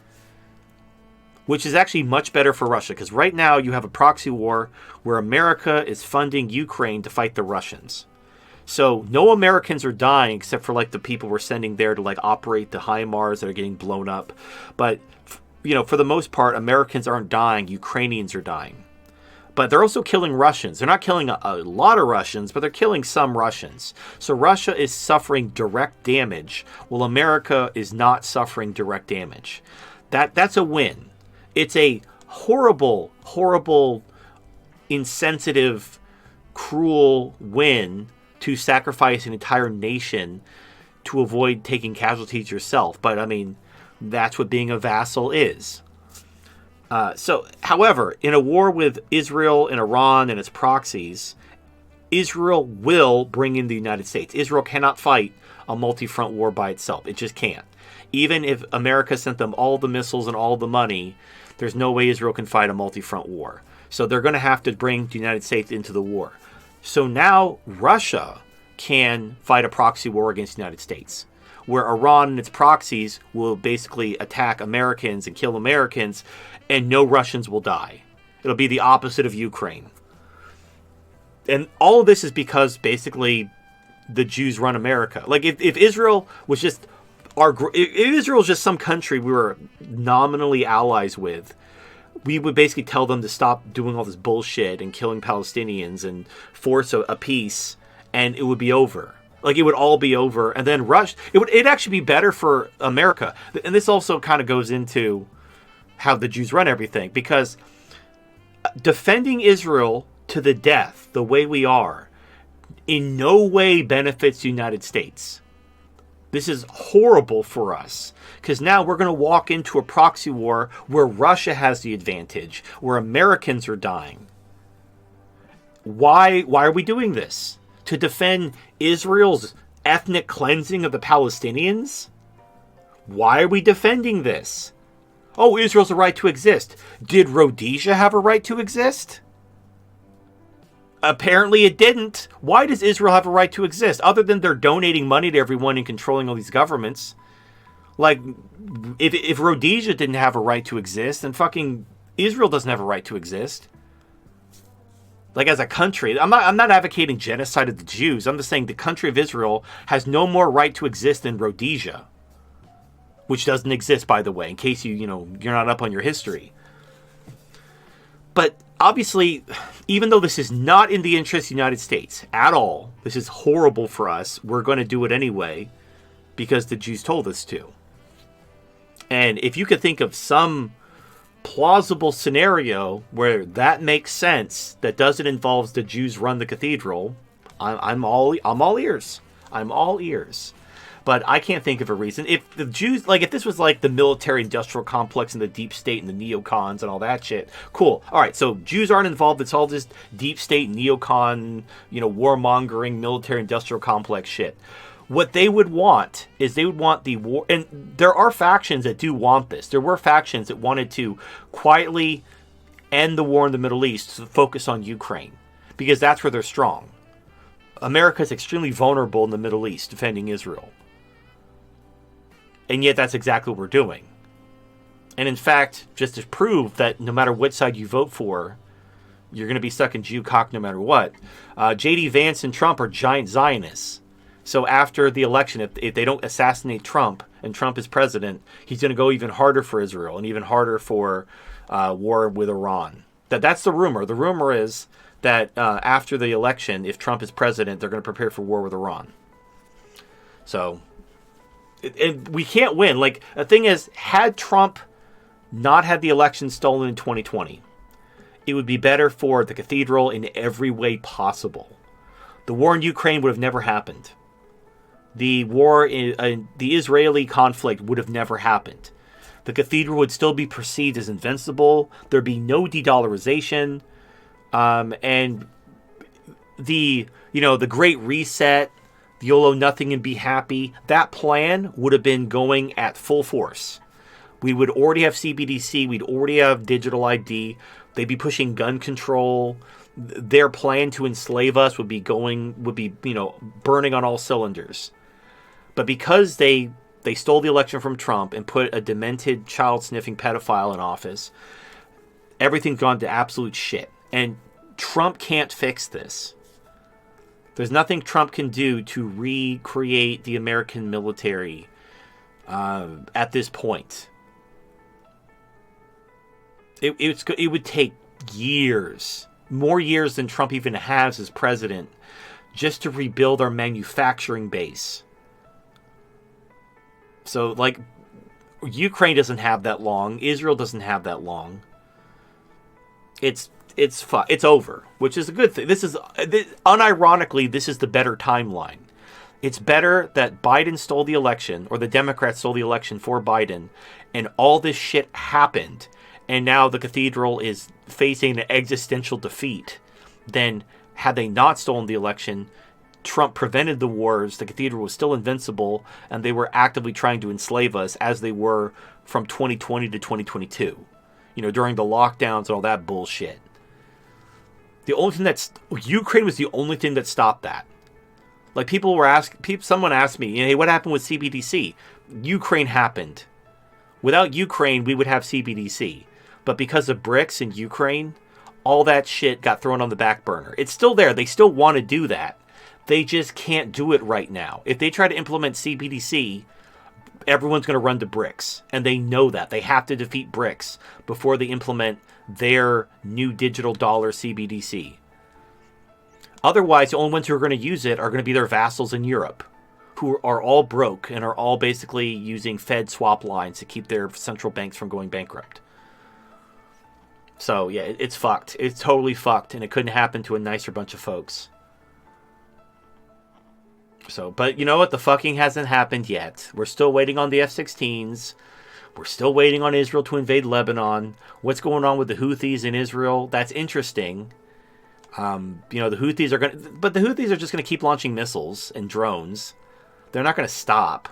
Which is actually much better for Russia, because right now you have a proxy war where America is funding Ukraine to fight the Russians. So no Americans are dying except for the people we're sending there to operate the HIMARS that are getting blown up. But for the most part, Americans aren't dying. Ukrainians are dying. But they're also killing Russians. They're not killing a lot of Russians, but they're killing some Russians. So Russia is suffering direct damage, while America is not suffering direct damage. That's a win. It's a horrible, horrible, insensitive, cruel win to sacrifice an entire nation to avoid taking casualties yourself. But, that's what being a vassal is. However, in a war with Israel and Iran and its proxies, Israel will bring in the United States. Israel cannot fight a multi-front war by itself. It just can't. Even if America sent them all the missiles and all the money, there's no way Israel can fight a multi-front war. So they're going to have to bring the United States into the war. So now Russia can fight a proxy war against the United States, where Iran and its proxies will basically attack Americans and kill Americans, and no Russians will die. It'll be the opposite of Ukraine. And all of this is because basically the Jews run America. If Israel was just if Israel was just some country we were nominally allies with, we would basically tell them to stop doing all this bullshit and killing Palestinians and force a peace, and it would be over. It would all be over, and then it'd actually be better for America. And this also kind of goes into how the Jews run everything, because defending Israel to the death, the way we are, in no way benefits the United States. This is horrible for us, because now we're going to walk into a proxy war where Russia has the advantage, where Americans are dying. Why are we doing this? To defend Israel's ethnic cleansing of the Palestinians? Why are we defending this? Oh, Israel's a right to exist. Did Rhodesia have a right to exist? Apparently it didn't. Why does Israel have a right to exist? Other than they're donating money to everyone and controlling all these governments. If Rhodesia didn't have a right to exist, then fucking Israel doesn't have a right to exist. As a country, I'm not advocating genocide of the Jews. I'm just saying the country of Israel has no more right to exist than Rhodesia, which doesn't exist, by the way, in case you're not up on your history. But obviously, even though this is not in the interest of the United States at all, this is horrible for us. We're going to do it anyway because the Jews told us to. And if you could think of some plausible scenario where that makes sense, that doesn't involve the Jews run the cathedral, I'm all ears. I'm all ears. But I can't think of a reason. If the Jews, if this was the military-industrial complex and the deep state and the neocons and all that shit, cool. All right, so Jews aren't involved. It's all just deep state, neocon, warmongering, military-industrial complex shit. What they would want is they would want the war, and there are factions that do want this. There were factions that wanted to quietly end the war in the Middle East to focus on Ukraine, because that's where they're strong. America is extremely vulnerable in the Middle East defending Israel. And yet that's exactly what we're doing. And in fact, just to prove that no matter what side you vote for, you're going to be stuck in Jew cock no matter what, J.D. Vance and Trump are giant Zionists. So after the election, if they don't assassinate Trump and Trump is president, he's going to go even harder for Israel and even harder for war with Iran. That's the rumor. The rumor is that after the election, if Trump is president, they're going to prepare for war with Iran. So we can't win. The thing is, had Trump not had the election stolen in 2020, it would be better for the cathedral in every way possible. The war in Ukraine would have never happened. the war, the Israeli conflict would have never happened. The cathedral would still be perceived as invincible. There'd be no de-dollarization, and the Great Reset, the YOLO nothing and be happy. That plan would have been going at full force. We would already have CBDC. We'd already have digital ID. They'd be pushing gun control. Their plan to enslave us would be burning on all cylinders. But because they stole the election from Trump and put a demented child-sniffing pedophile in office, everything's gone to absolute shit. And Trump can't fix this. There's nothing Trump can do to recreate the American military at this point. It would take years, more years than Trump even has as president, just to rebuild our manufacturing base. So, like, Ukraine doesn't have that long. Israel doesn't have that long. It's over, which is a good thing. Unironically, this is the better timeline. It's better that Biden stole the election, or the Democrats stole the election for Biden, and all this shit happened, and now the cathedral is facing an existential defeat, than had they not stolen the election, Trump prevented the wars, the cathedral was still invincible, and they were actively trying to enslave us as they were from 2020 to 2022. During the lockdowns and all that bullshit. The only thing Ukraine was the only thing that stopped that. Like, someone asked me, hey, what happened with CBDC? Ukraine happened. Without Ukraine, we would have CBDC. But because of BRICS in Ukraine, all that shit got thrown on the back burner. It's still there. They still want to do that. They just can't do it right now. If they try to implement CBDC, everyone's going to run to BRICS. And they know that. They have to defeat BRICS before they implement their new digital dollar CBDC. Otherwise, the only ones who are going to use it are going to be their vassals in Europe, who are all broke and are all basically using Fed swap lines to keep their central banks from going bankrupt. So, yeah, it's fucked. It's totally fucked, and it couldn't happen to a nicer bunch of folks. So, but you know what? The fucking hasn't happened yet. We're still waiting on the F-16s. We're still waiting on Israel to invade Lebanon. What's going on with the Houthis in Israel? That's interesting. The Houthis are just going to keep launching missiles and drones. They're not going to stop.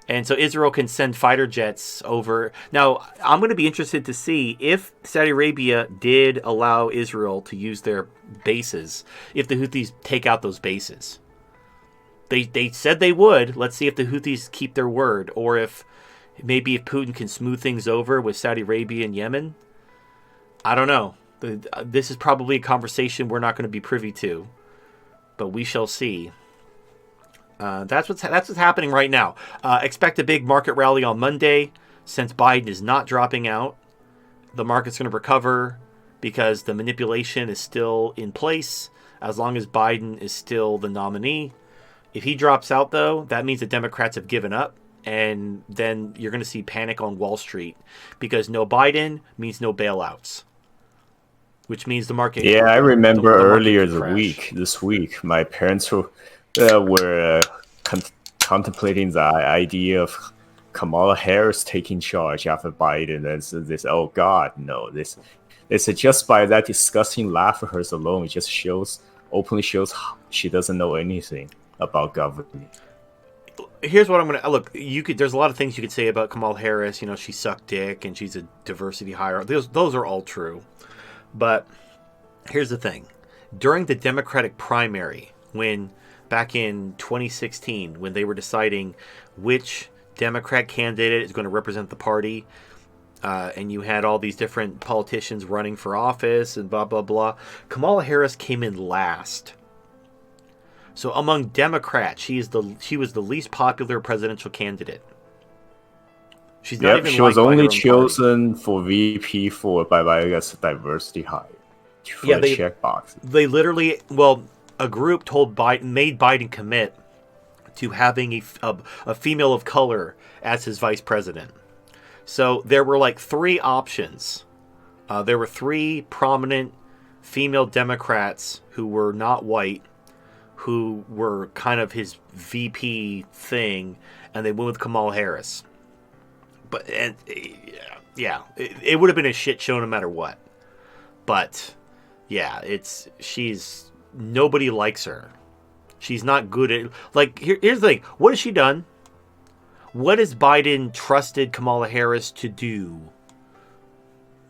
And so Israel can send fighter jets over. Now, I'm going to be interested to see if Saudi Arabia did allow Israel to use their bases, if the Houthis take out those bases. They said they would. Let's see if the Houthis keep their word, or if Putin can smooth things over with Saudi Arabia and Yemen. I don't know. This is probably a conversation we're not going to be privy to, but we shall see. That's what's happening right now. Expect a big market rally on Monday. Since Biden is not dropping out, the market's going to recover because the manipulation is still in place as long as Biden is still the nominee. If he drops out, though, that means the Democrats have given up, and then you're going to see panic on Wall Street because no Biden means no bailouts, which means the market. Yeah, I remember earlier this week, my parents were contemplating the idea of Kamala Harris taking charge after Biden. And this, oh God, no! This just by that disgusting laugh of hers alone, it just openly shows she doesn't know anything about government. Here's what I'm gonna look. There's a lot of things you could say about Kamala Harris. She sucked dick and she's a diversity hire. Those are all true. But here's the thing: during the Democratic primary, back in 2016, when they were deciding which Democrat candidate is going to represent the party, and you had all these different politicians running for office and blah blah blah, Kamala Harris came in last. So among Democrats, she was the least popular presidential candidate. She's not even. She was only chosen for VP by I guess diversity hire. For the checkbox. They literally, a group made Biden commit to having a female of color as his vice president. So there were like three options. There were three prominent female Democrats who were not white, who were kind of his VP thing, and they went with Kamala Harris. But yeah, it would have been a shit show no matter what. But yeah, she's nobody likes her. She's not good at here's the thing. What has she done? What has Biden trusted Kamala Harris to do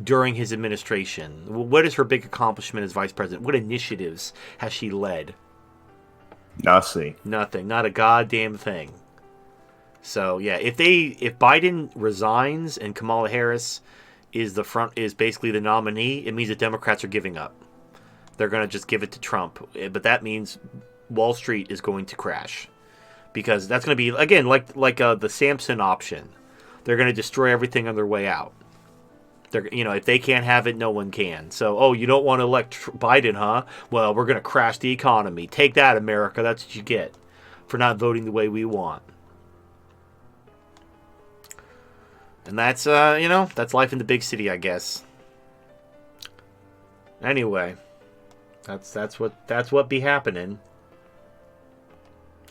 during his administration? What is her big accomplishment as vice president? What initiatives has she led? Nothing. Nothing. Not a goddamn thing. So yeah, if Biden resigns and Kamala Harris is basically the nominee, it means the Democrats are giving up. They're going to just give it to Trump. But that means Wall Street is going to crash. Because that's going to be, again, like the Samson option. They're going to destroy everything on their way out. If they can't have it, no one can. So, you don't want to elect Biden, huh? Well, we're going to crash the economy. Take that, America. That's what you get for not voting the way we want. And that's, that's life in the big city, I guess. Anyway, that's what be happening.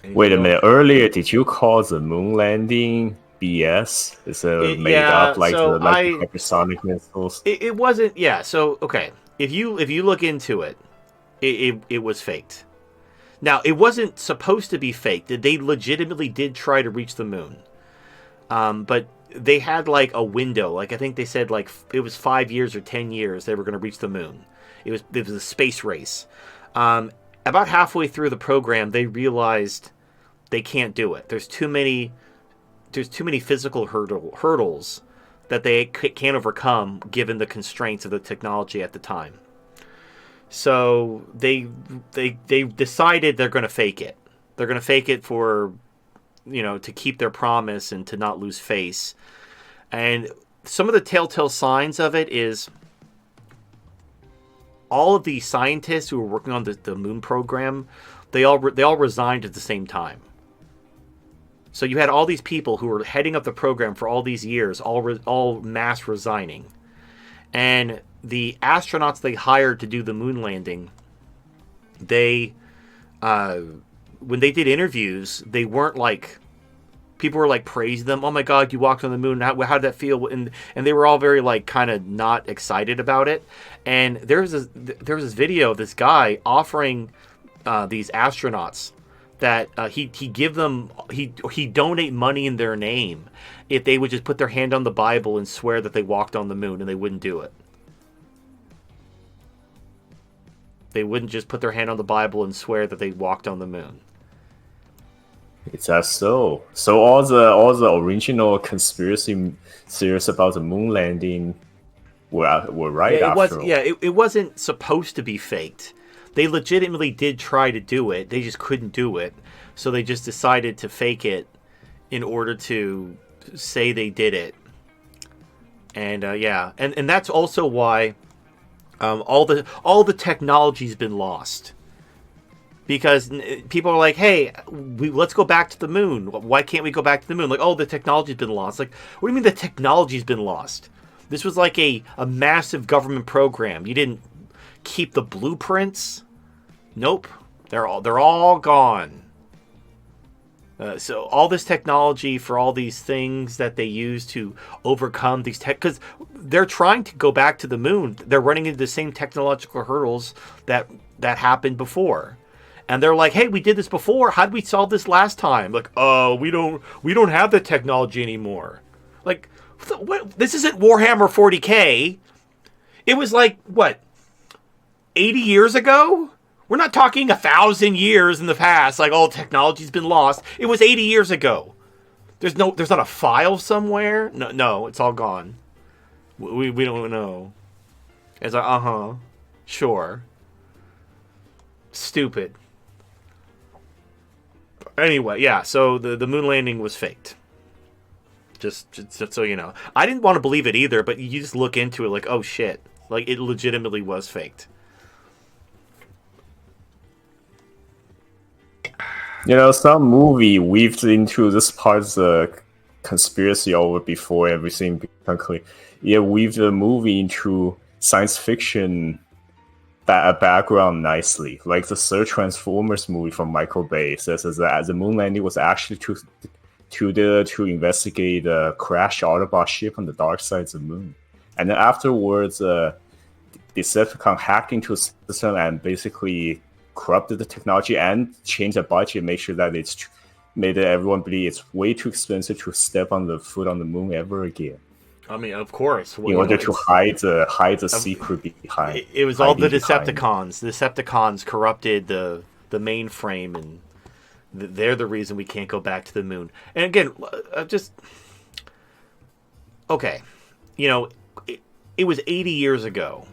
Wait a minute. Earlier, did you call the moon landing BS? Is it made up like the hypersonic missiles? It wasn't. Yeah. So okay, if you look into it, it was faked. Now it wasn't supposed to be faked. They legitimately did try to reach the moon, but they had like a window. Like I think they said like it was 5 years or 10 years they were going to reach the moon. It was a space race. About halfway through the program, they realized they can't do it. There's too many physical hurdles that they can't overcome given the constraints of the technology at the time. So they decided they're going to fake it. They're going to fake it for, to keep their promise and to not lose face. And some of the telltale signs of it is all of the scientists who were working on the moon program, they all resigned at the same time. So you had all these people who were heading up the program for all these years, all mass resigning. And the astronauts they hired to do the moon landing, they, when they did interviews, they weren't like, people were like praising them. Oh my God, you walked on the moon. How did that feel? And they were all very like kind of not excited about it. And there was this video of this guy offering these astronauts that he'd donate money in their name if they would just put their hand on the Bible and swear that they walked on the moon, and they wouldn't do it. They wouldn't just put their hand on the Bible and swear that they walked on the moon. Is that so? So all the original conspiracy theories about the moon landing were right after all. It wasn't supposed to be faked. They legitimately did try to do it. They just couldn't do it. So they just decided to fake it in order to say they did it. And and that's also why all the technology's been lost. Because people are like, hey, let's go back to the moon. Why can't we go back to the moon? Like, the technology's been lost. Like, what do you mean the technology's been lost? This was like a massive government program. You didn't keep the blueprints? Nope. They're all gone. So all this technology for all these things that they use to overcome these because they're trying to go back to the moon. They're running into the same technological hurdles that happened before. And they're like, hey, we did this before. How did we solve this last time? Like, we don't have the technology anymore. Like, what? This isn't Warhammer 40K. It was like, what, 80 years ago? We're not talking 1,000 years in the past. Like, technology's been lost. It was 80 years ago. There's not a file somewhere. No, it's all gone. We don't know. It's like, sure. Stupid. Anyway, yeah, so the moon landing was faked. Just so you know. I didn't want to believe it either, but you just look into it like, oh shit. Like, it legitimately was faked. Some movie weaved into this part of the conspiracy over before everything became clear. Yeah, weaved the movie into science fiction background nicely. Like the third Transformers movie from Michael Bay says is that the moon landing was actually to investigate the crashed Autobot ship on the dark side of the moon, and then afterwards, Decepticon hacked into the system and basically corrupted the technology and changed the budget, make sure that made everyone believe it's way too expensive to step on the foot on the moon ever again. I mean, of course. In order to hide the secret behind. It was all the Decepticons. The Decepticons corrupted the mainframe, and they're the reason we can't go back to the moon. And again, okay, it was 80 years ago.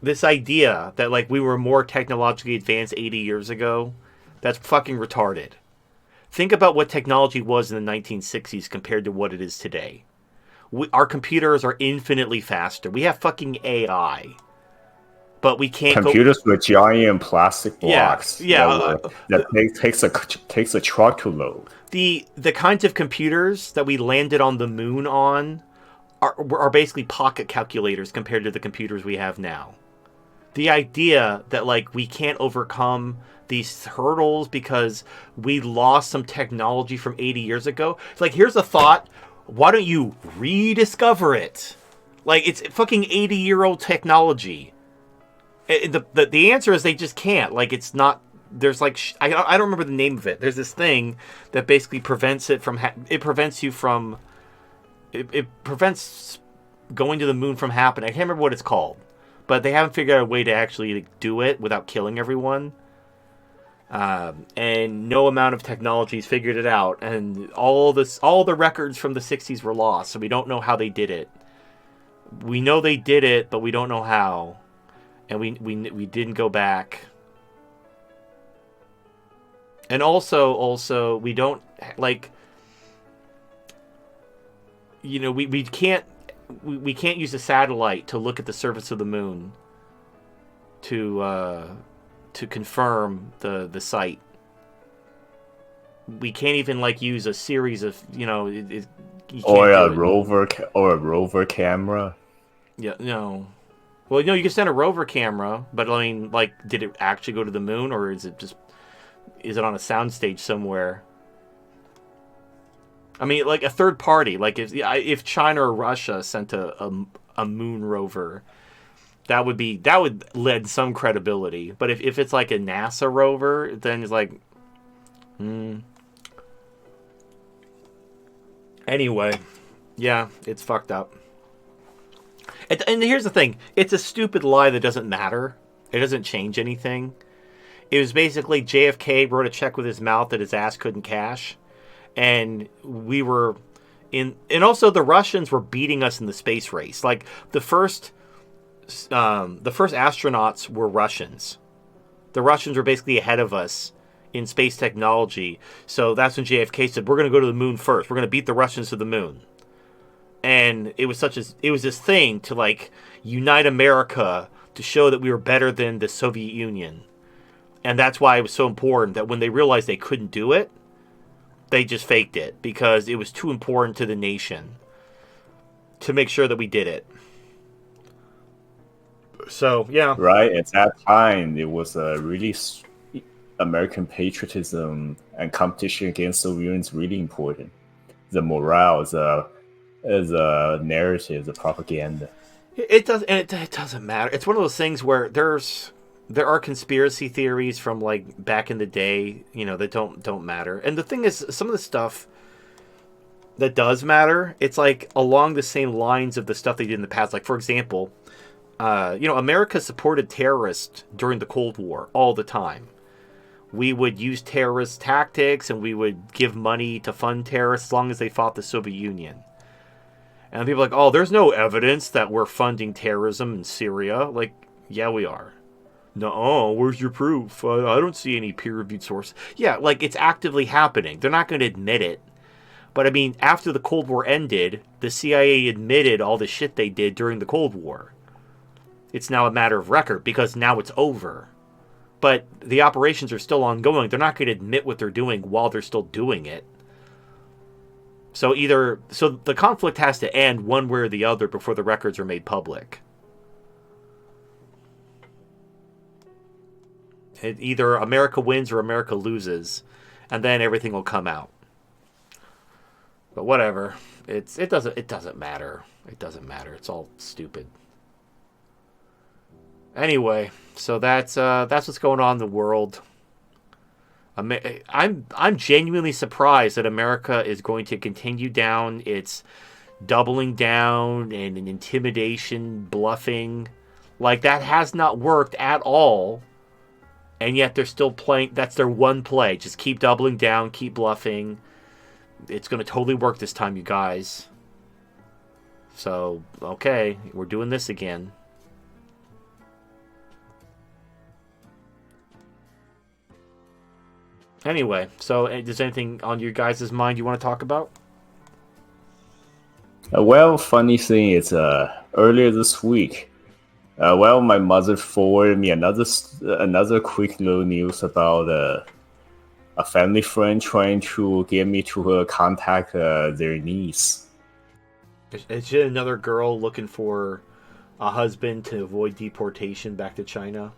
This idea that we were more technologically advanced 80 years ago, that's fucking retarded. Think about what technology was in the 1960s compared to what it is today. Our computers are infinitely faster. We have fucking AI. But we can't computers with giant plastic blocks. That takes a truck to load. The kinds of computers that we landed on the moon on are basically pocket calculators compared to the computers we have now. The idea that we can't overcome these hurdles because we lost some technology from 80 years ago. It's here's a thought. Why don't you rediscover it? It's fucking 80-year-old technology. The answer is they just can't. It's not. There's I don't remember the name of it. There's this thing that basically prevents it from. It prevents you from. It prevents going to the moon from happening. I can't remember what it's called, but they haven't figured out a way to actually do it without killing everyone. And no amount of technology's figured it out, and all the records from the 60s were lost, so we don't know how they did it. We know they did it, but we don't know how, and we didn't go back. And also we don't we can't use a satellite to look at the surface of the moon to confirm the site. We can't even use a series of or a rover camera. Yeah, no. Well, no, you can send a rover camera, but did it actually go to the moon, or is it on a soundstage somewhere? I mean, a third party, if China or Russia sent a moon rover, that would lend some credibility. But if it's a NASA rover, then it's Anyway, yeah, it's fucked up. And here's the thing: it's a stupid lie that doesn't matter. It doesn't change anything. It was basically JFK wrote a check with his mouth that his ass couldn't cash, and we were and also the Russians were beating us in the space race. The first astronauts were Russians. The Russians were basically ahead of us in space technology. So that's when JFK said, "We're going to go to the moon first. We're going to beat the Russians to the moon." And it was this thing to unite America to show that we were better than the Soviet Union. And that's why it was so important that when they realized they couldn't do it, they just faked it, because it was too important to the nation to make sure that we did it. So, yeah. Right. At that time, it was really American patriotism and competition against Soviet Union is really important. The morale is a narrative, the propaganda. It doesn't matter. It's one of those things where there are conspiracy theories from back in the day, that don't matter. And the thing is, some of the stuff that does matter, it's along the same lines of the stuff they did in the past. For example, America supported terrorists during the Cold War all the time. We would use terrorist tactics, and we would give money to fund terrorists as long as they fought the Soviet Union. And people are oh, there's no evidence that we're funding terrorism in Syria. Yeah, we are. No, where's your proof? I don't see any peer-reviewed source. Yeah, it's actively happening. They're not going to admit it. But, I mean, after the Cold War ended, the CIA admitted all the shit they did during the Cold War. It's now a matter of record, because now it's over. But the operations are still ongoing. They're not going to admit what they're doing while they're still doing it. So the conflict has to end one way or the other before the records are made public. Either America wins or America loses, and then everything will come out. But whatever. It doesn't matter. It doesn't matter. It's all stupid. Anyway, so that's what's going on in the world. I'm genuinely surprised that America is going to continue down its doubling down and an intimidation, bluffing. Like, that has not worked at all. And yet they're still playing. That's their one play. Just keep doubling down, keep bluffing. It's going to totally work this time, you guys. So, okay, we're doing this again. Anyway, so is there anything on your guys' mind you want to talk about? Well, funny thing is, earlier this week, my mother forwarded me another quick little news about a family friend trying to get me to contact their niece. Is it another girl looking for a husband to avoid deportation back to China?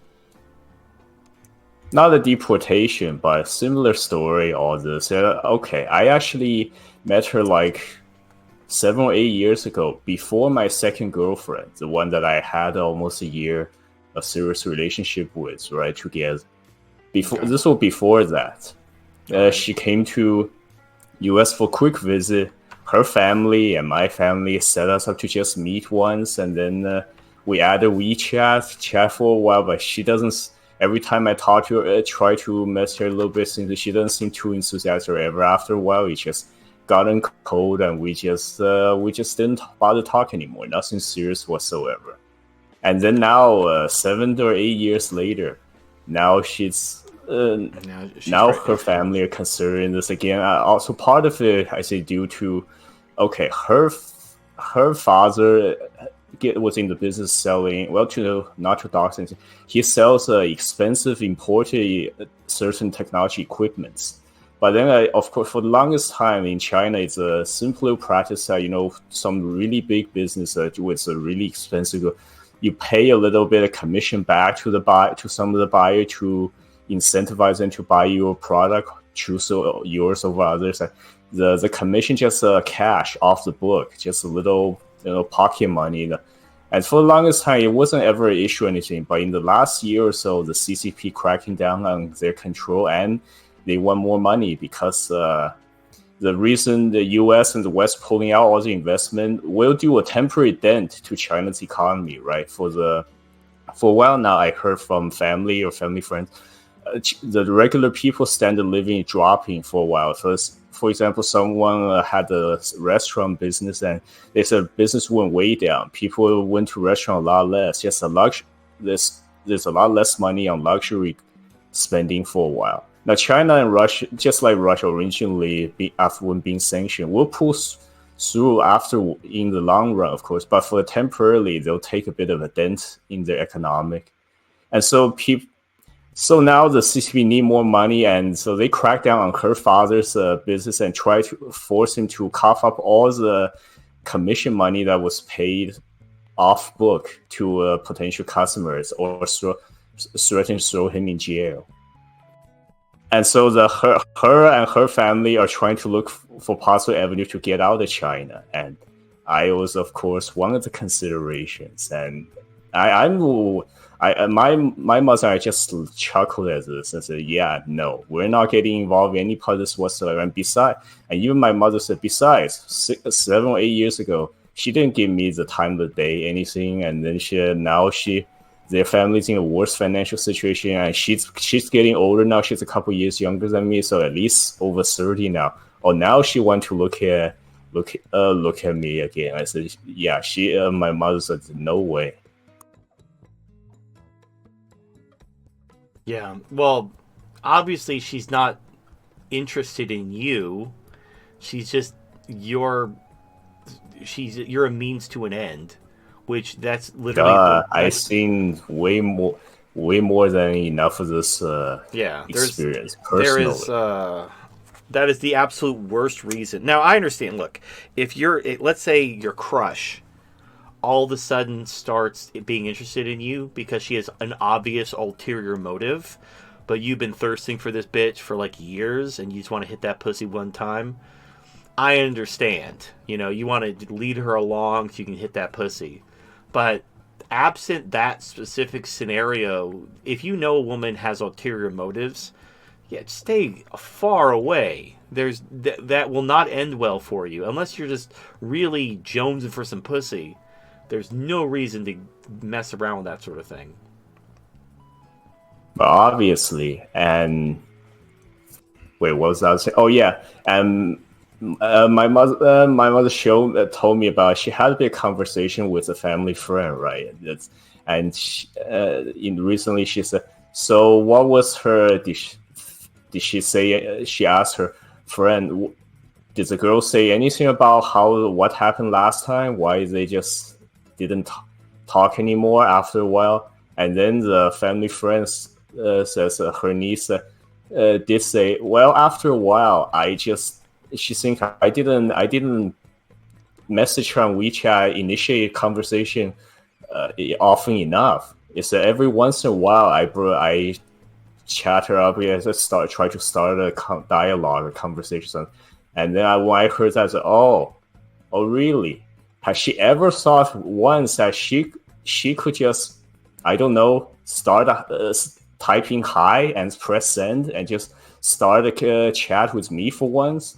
Not a deportation, but a similar story. All this. Okay, I actually met her like 7 or 8 years ago, before my second girlfriend, the one that I had almost a year a serious relationship with, right? Together. This was before that. She came to U.S. for a quick visit. Her family and my family set us up to just meet once, and then we added WeChat, chat for a while. But she doesn't. Every time I talk to her, I try to mess her a little bit, since she doesn't seem too enthusiastic or ever. After a while, it just gotten cold, and we just didn't bother talking anymore. Nothing serious whatsoever. And then now, 7 or 8 years later, now she's now her family are considering this again. Also, part of it, I say, due to her father was in the business selling, not to dox anything, he sells expensive imported certain technology equipments. But then, of course, for the longest time in China, it's a simpler practice that, some really big business with a really expensive, you pay a little bit of commission back to some of the buyer to incentivize them to buy your product, choose yours over others. The commission just cash off the book, just a little pocket money. And for the longest time, it wasn't ever an issue or anything. But in the last year or so, the CCP cracking down on their control, and they want more money because the reason the U.S. and the West pulling out all the investment will do a temporary dent to China's economy, right? For a while now, I heard from family or family friends, the regular people standard of living dropping for a while. First, for example, someone had a restaurant business, and they said business went way down. People went to restaurant a lot less. Just there's a lot less money on luxury spending for a while. Now, China and Russia, just like Russia originally, after being sanctioned, will pull through after in the long run, of course. But for temporarily, they'll take a bit of a dent in their economic, and so So now the CCP need more money, and so they crack down on her father's business and try to force him to cough up all the commission money that was paid off book to potential customers, or threaten to throw him in jail. And so her and her family are trying to look for possible avenue to get out of China, and I was, of course, one of the considerations. And my mother, I just chuckled at this and said, "Yeah, no, we're not getting involved in any part of this whatsoever." And even my mother said, besides, 7 or 8 years ago, she didn't give me the time of the day, anything. And then their family's in a worse financial situation, and she's getting older now. She's a couple years younger than me, so at least over 30 now. Oh, now she wants to look at me again. I said, "Yeah." My mother said, "No way." Yeah, well, obviously she's not interested in you. She's just you're a means to an end, which that's literally. I've seen way more than enough of this experience personally. That is the absolute worst reason. Now, I understand. Look, if let's say your crush all of a sudden starts being interested in you because she has an obvious ulterior motive, but you've been thirsting for this bitch for like years, and you just want to hit that pussy one time. I understand. You want to lead her along so you can hit that pussy. But absent that specific scenario, if you know a woman has ulterior motives, yeah, stay far away. That will not end well for you unless you're just really jonesing for some pussy. There's no reason to mess around with that sort of thing. Obviously, and wait, what was I saying? Oh yeah, and my mother told me about she had a big conversation with a family friend, right? Recently she said, so what was her? Did she say? She asked her friend, did the girl say anything about what happened last time? Why they just didn't talk anymore after a while? And then the family friend says her niece did say, well, after a while, she think I didn't message her on WeChat, initiate conversation often enough. It's every once in a while I chat her up, try to start a dialogue or conversation, and then when I heard that, I said, oh really? Has she ever thought once that she could just, I don't know, start typing hi and press send and just start a chat with me for once?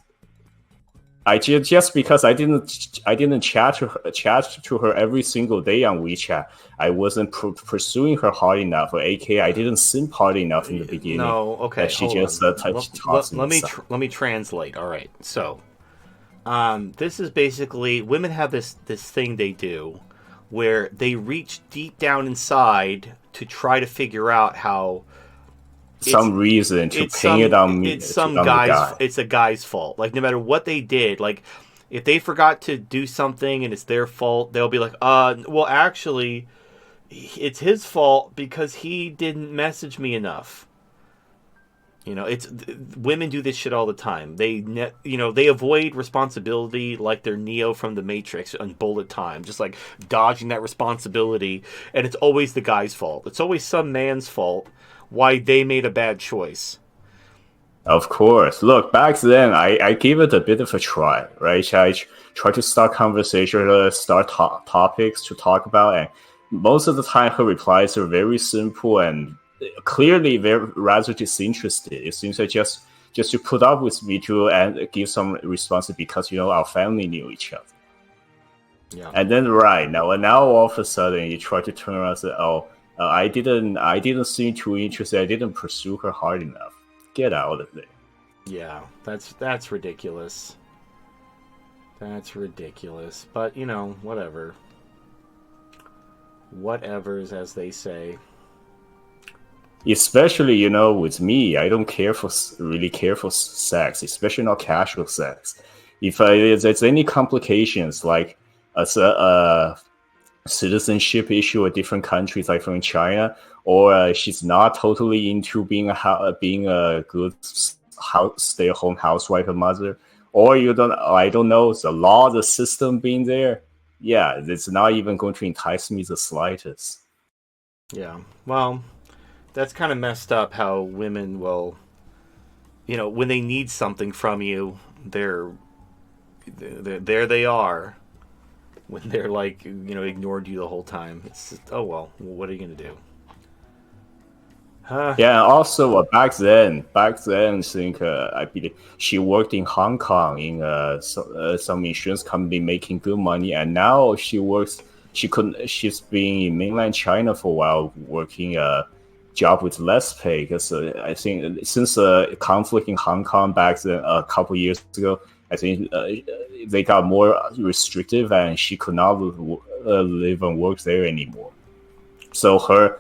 Just because I didn't chat to her every single day on WeChat, I wasn't pursuing her hard enough, or aka I didn't simp hard enough in the beginning. No, okay. That she just let me translate. All right, so this is basically women have this thing they do where they reach deep down inside to try to figure out how some reason to ping it on me. It's some guy's. It's a guy's fault. Like no matter what they did, like if they forgot to do something and it's their fault, they'll be like, well, actually, it's his fault because he didn't message me enough. It's women do this shit all the time. They avoid responsibility like they're Neo from the Matrix on bullet time, just like dodging that responsibility, and it's always the guy's fault. It's always some man's fault why they made a bad choice. Of course. Look, back then, I gave it a bit of a try, right? I try to start conversation, start topics to talk about, and most of the time her replies are very simple and clearly very rather disinterested. It seems like just to put up with me to and give some response because our family knew each other. Yeah. And then now all of a sudden you try to turn around and say, oh, I didn't seem too interested. I didn't pursue her hard enough. Get out of there. Yeah, that's ridiculous. That's ridiculous. But whatever. Whatever's, as they say. Especially with me, I don't really care for sex, especially not casual sex. If there's any complications like a citizenship issue in different countries, like from China, or she's not totally into being a good stay-at-home housewife and mother, or I don't know, the law, the system being there, yeah, it's not even going to entice me the slightest. Yeah, well, that's kind of messed up how women will, when they need something from you, there they are. When they're like, ignored you the whole time. It's just, oh well, what are you gonna do? Yeah, also back then, I think I believe she worked in Hong Kong in some insurance company making good money, and now she's been in mainland China for a while working a job with less pay because I think since the conflict in Hong Kong back then a couple years ago, I think they got more restrictive, and she could not live and work there anymore. So her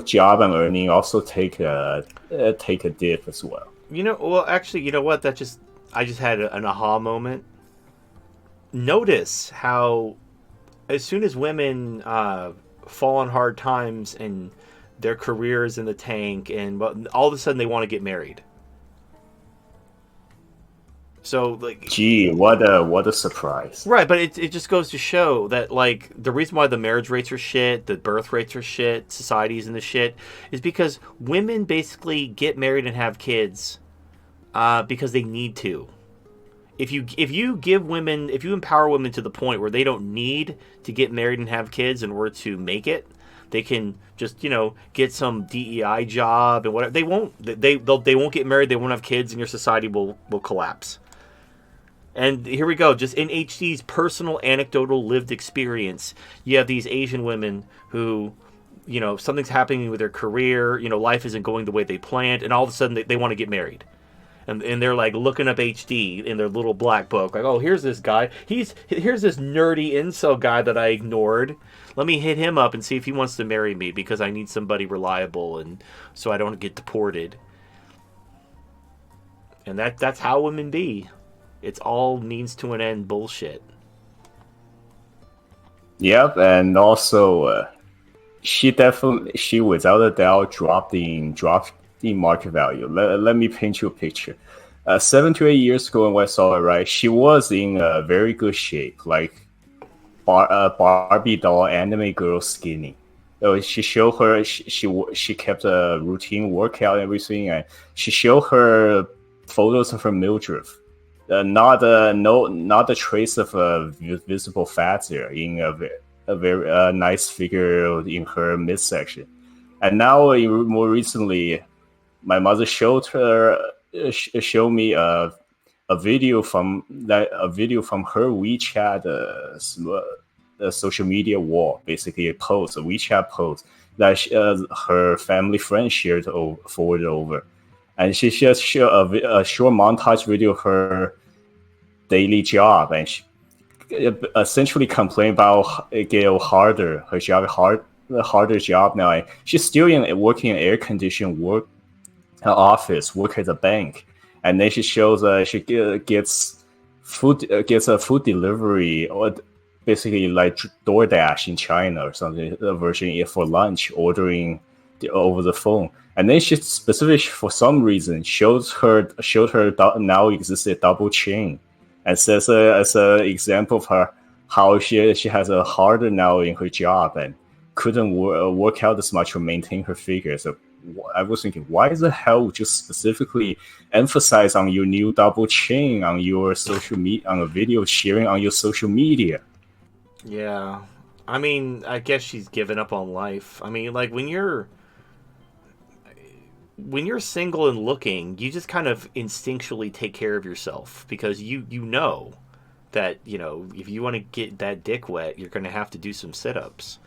job and earning also take a dip as well. Well, actually, you know what? I just had an aha moment. Notice how, as soon as women fall on hard times and their career is in the tank, and all of a sudden they want to get married. So like, Gee, what a surprise. right, but it just goes to show that like the reason why the marriage rates are shit, the birth rates are shit, society's in the shit, is because women basically get married and have kids because they need to. If you give women, if you empower women to the point where they don't need to get married and have kids in order to make it, they can just get some DEI job and whatever. They won't get married. They won't have kids, and your society will collapse. And here we go, just in HD's personal anecdotal lived experience. You have these Asian women who, something's happening with their career, life isn't going the way they planned, and all of a sudden they want to get married. And they're like looking up HD in their little black book, like, oh, here's this guy. Here's this nerdy incel guy that I ignored. Let me hit him up and see if he wants to marry me because I need somebody reliable and so I don't get deported. And that's how women be. It's all means to an end bullshit. Yep, and also she without a doubt dropped the market value. Let me paint you a picture. 7 to 8 years ago when I saw her, right, she was in very good shape, like Barbie doll anime girl skinny. She showed her she kept a routine workout and everything, and she showed her photos of her midriff. Not not a trace of visible fat there in a very nice figure in her midsection. And now, more recently, my mother showed me a video from her WeChat social media wall, basically a WeChat post that her family friend forwarded over, and she just showed a short montage video of her daily job, and she essentially complained about it get harder, her job harder job now. And she's still working in air conditioned office, work at a bank, and then she shows gets a food delivery, or basically like DoorDash in China or something, a version for lunch, ordering over the phone. And then she specifically, for some reason, showed her now existed double chain, and says as an example of her how she has a harder now in her job and couldn't work out as much or maintain her figure. So I was thinking, why the hell would you specifically emphasize on your new double chain on your social media, on a video sharing on your social media? Yeah. I mean, I guess she's given up on life. I mean, like when you're single and looking, you just kind of instinctually take care of yourself because you know that, if you want to get that dick wet, you're going to have to do some sit-ups.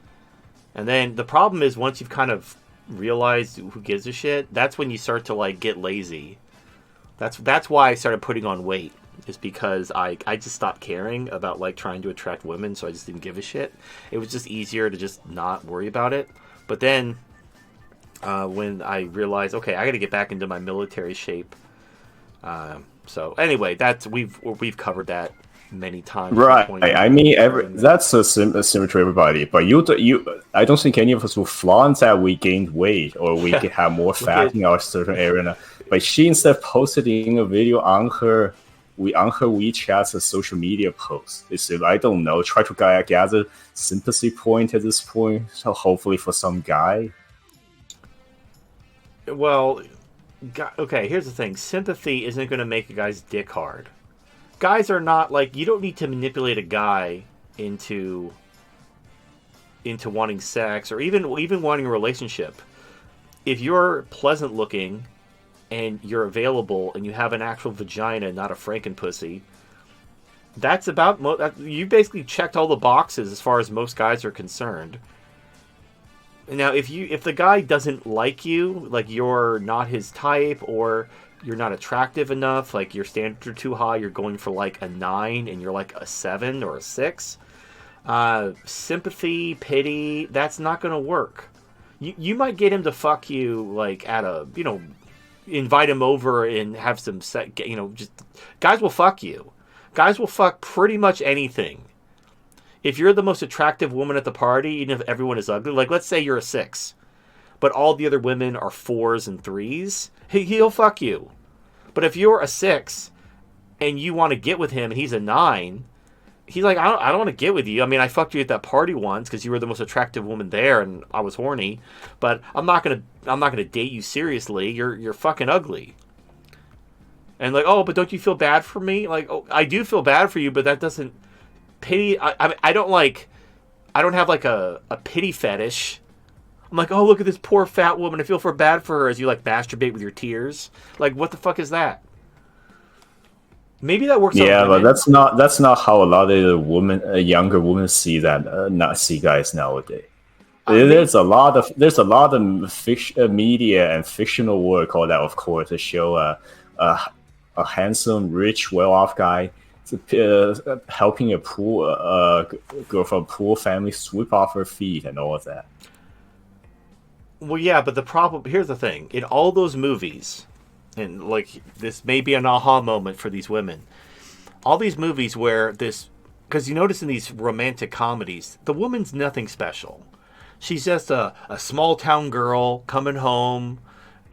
And then the problem is once you've kind of realized who gives a shit, that's when you start to like get lazy. That's why I started putting on weight, is because I just stopped caring about like trying to attract women, so I just didn't give a shit. It was just easier to just not worry about it. But then when I realized, okay, I got to get back into my military shape. So anyway, we've covered that many times. Right. I mean, that's similar to everybody. But I don't think any of us will flaunt that we gained weight or we can have more fat in our certain area. But she instead posted in a video on her WeChat's a social media post. It's, I don't know, try to gather sympathy point at this point. So hopefully for some guy. Well, okay, here's the thing. Sympathy isn't going to make a guy's dick hard. Guys are not like, you don't need to manipulate a guy into wanting sex or even wanting a relationship. If you're pleasant looking and you're available and you have an actual vagina, not a frankenpussy, that's about you basically checked all the boxes as far as most guys are concerned. Now, if the guy doesn't like you, like you're not his type, or you're not attractive enough, like your standards are too high, you're going for like a 9 and you're like a 7 or a 6, sympathy, pity, that's not going to work. You might get him to fuck you like at a, invite him over and have some sex, just guys will fuck you. Guys will fuck pretty much anything. If you're the most attractive woman at the party, even if everyone is ugly, like let's say you're a 6, but all the other women are 4s and 3s, he'll fuck you. But if you're a 6 and you want to get with him, and he's a 9. He's like, I don't want to get with you. I mean, I fucked you at that party once because you were the most attractive woman there, and I was horny. But I'm not gonna date you seriously. You're fucking ugly. And like, oh, but don't you feel bad for me? Like, oh, I do feel bad for you, but that doesn't pity. I don't like. I don't have like a pity fetish. I'm like, oh, look at this poor fat woman. I feel bad for her as you like masturbate with your tears. Like, what the fuck is that? Maybe that works. Yeah, but that's not how a lot of the younger women see that not see guys nowadays. There's a lot of media and fictional work all that, of course, to show a handsome, rich, well-off guy helping a poor girl from a poor family sweep off her feet and all of that. Well, yeah, but the problem here's the thing: in all those movies, and like this may be an aha moment for these women. All these movies where this, because you notice in these romantic comedies, the woman's nothing special. She's just a small town girl coming home,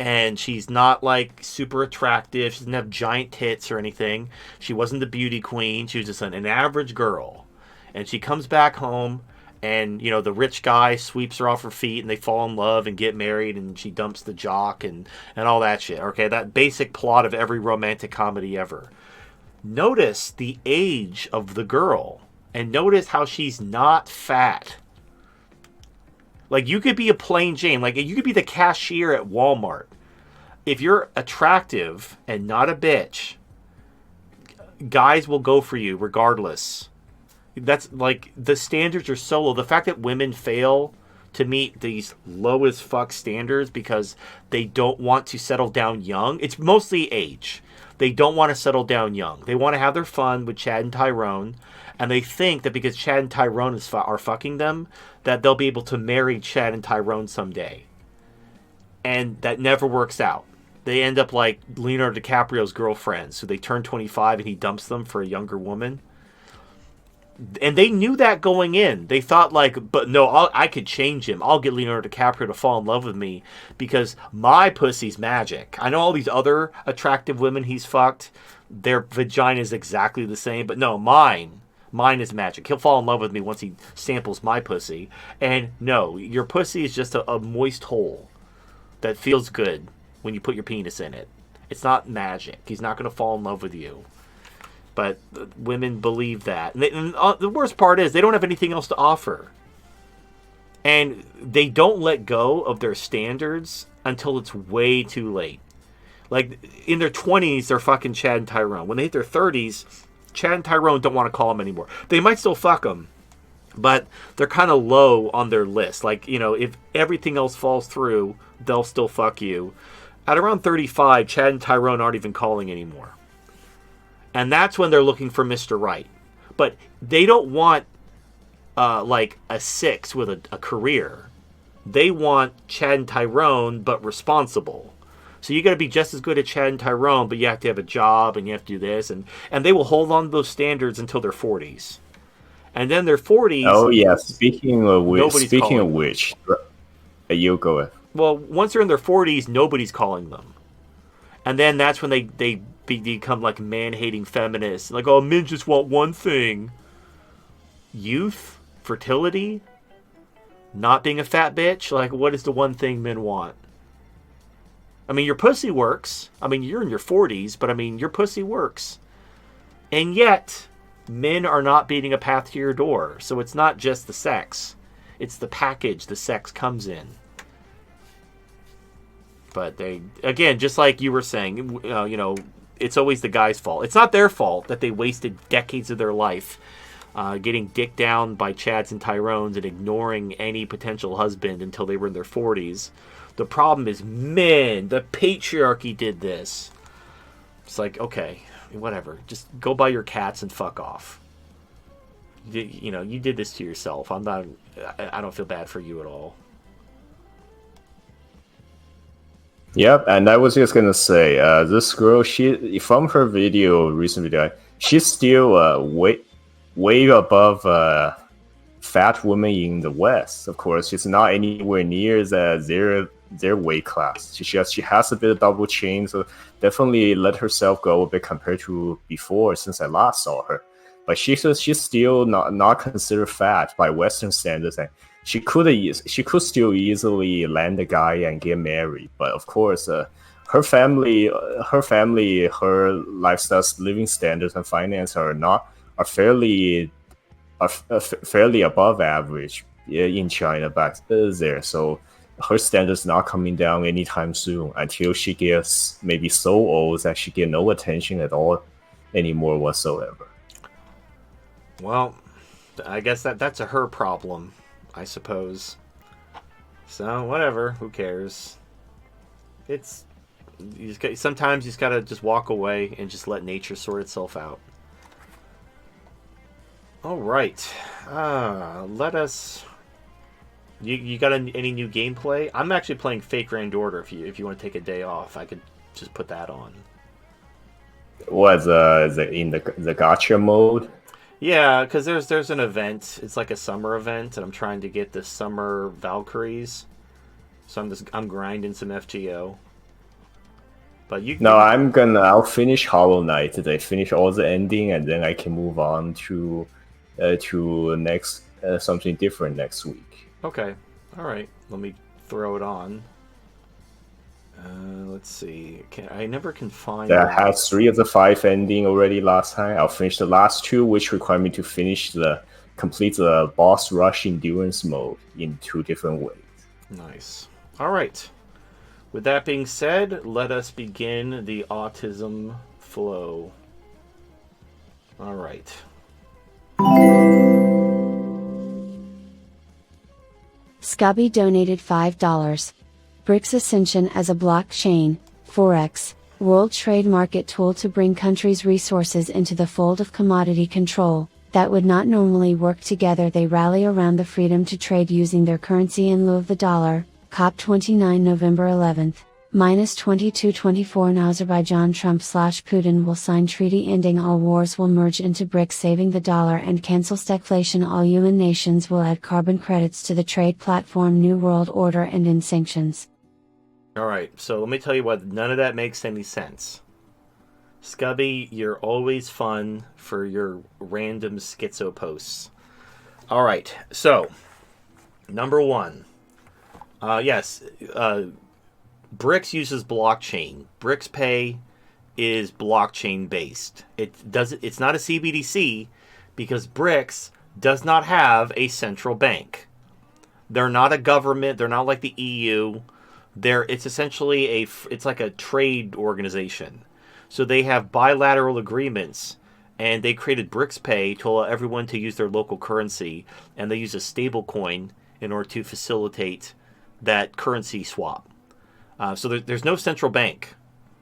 and she's not like super attractive. She doesn't have giant tits or anything. She wasn't the beauty queen. She was just an average girl. And she comes back home, and you know the rich guy sweeps her off her feet, and they fall in love and get married, and she dumps the jock and all that shit. Okay, that basic plot of every romantic comedy ever. Notice the age of the girl, and notice how she's not fat. Like, you could be a plain Jane. Like, you could be the cashier at Walmart. If you're attractive and not a bitch, guys will go for you regardless. That's, like, the standards are so low. The fact that women fail to meet these low as fuck standards because they don't want to settle down young, it's mostly age. They don't want to settle down young. They want to have their fun with Chad and Tyrone. And they think that because Chad and Tyrone are fucking them, that they'll be able to marry Chad and Tyrone someday. And that never works out. They end up like Leonardo DiCaprio's girlfriends. So they turn 25 and he dumps them for a younger woman. And they knew that going in. They thought like, but no, I could change him. I'll get Leonardo DiCaprio to fall in love with me because my pussy's magic. I know all these other attractive women he's fucked, their vagina is exactly the same. But no, mine is magic. He'll fall in love with me once he samples my pussy. And no, your pussy is just a moist hole that feels good when you put your penis in it. It's not magic. He's not going to fall in love with you. But women believe that. And the worst part is they don't have anything else to offer. And they don't let go of their standards until it's way too late. Like, in their 20s, they're fucking Chad and Tyrone. When they hit their 30s, Chad and Tyrone don't want to call them anymore. They might still fuck them, but they're kind of low on their list. Like, you know, if everything else falls through, they'll still fuck you. At around 35, Chad and Tyrone aren't even calling anymore. And that's when they're looking for Mr. Right. But they don't want, like, a 6 with a career. They want Chad and Tyrone, but responsible. So you got to be just as good at Chad and Tyrone, but you have to have a job, and you have to do this. And they will hold on to those standards until their 40s. And then their 40s... Oh, yeah. Speaking of which, you go ahead. Well, once they're in their 40s, nobody's calling them. And then that's when they become like man-hating feminists. Like, oh, men just want one thing. Youth? Fertility? Not being a fat bitch? Like, what is the one thing men want? I mean, your pussy works. I mean, you're in your 40s, but I mean, your pussy works. And yet, men are not beating a path to your door. So it's not just the sex. It's the package the sex comes in. But they, again, just like you were saying, you know, it's always the guy's fault. It's not their fault that they wasted decades of their life getting dicked down by Chads and Tyrones and ignoring any potential husband until they were in their 40s. The problem is men. The patriarchy did this. It's like, okay, whatever. Just go buy your cats and fuck off. You know, you did this to yourself. I don't feel bad for you at all. Yep, and I was just gonna say, this girl, she from her recent video, she's still way above fat women in the West. Of course, she's not anywhere near the their weight class. She has a bit of double chin, so definitely let herself go a bit compared to before since I last saw her. But she's still not considered fat by Western standards, and she could still easily land a guy and get married. But of course, her lifestyle, living standards, and finance are fairly fairly above average in China back there. So her standards not coming down anytime soon until she gets maybe so old that she get no attention at all anymore whatsoever. Well, I guess that's a her problem, I suppose. So whatever, who cares? Sometimes you just gotta just walk away and just let nature sort itself out. All right, let us. You got any new gameplay? I'm actually playing Fake Grand Order. If you want to take a day off, I could just put that on. What is it in the gacha mode? Yeah, because there's an event. It's like a summer event, and I'm trying to get the summer Valkyries. So I'm grinding some FGO. But I'll finish Hollow Knight today. Finish all the ending, and then I can move on to next something different next week. Okay, all right. Let me throw it on. Let's see. I never can find. I had 3 of the 5 ending already last time. I'll finish the last 2, which require me to complete the boss rush endurance mode in 2 different ways. Nice. All right. With that being said, let us begin the autism flow. All right. Scubby donated $5. BRICS Ascension as a blockchain, Forex, world trade market tool to bring countries' resources into the fold of commodity control, that would not normally work together. They rally around the freedom to trade using their currency in lieu of the dollar. COP29 November 11th, -22:24 in Azerbaijan. Trump/Putin will sign treaty ending all wars, will merge into BRICS, saving the dollar and cancel stagflation. All UN nations will add carbon credits to the trade platform New World Order and end sanctions. All right, so let me tell you what, none of that makes any sense. Scubby, you're always fun for your random schizo posts. All right, so number 1. Yes, BRICS uses blockchain. BRICS Pay is blockchain based. It's not a CBDC because BRICS does not have a central bank. They're not a government. They're not like the EU. It's essentially it's like a trade organization. So they have bilateral agreements, and they created BRICS Pay to allow everyone to use their local currency, and they use a stable coin in order to facilitate that currency swap. So there's no central bank.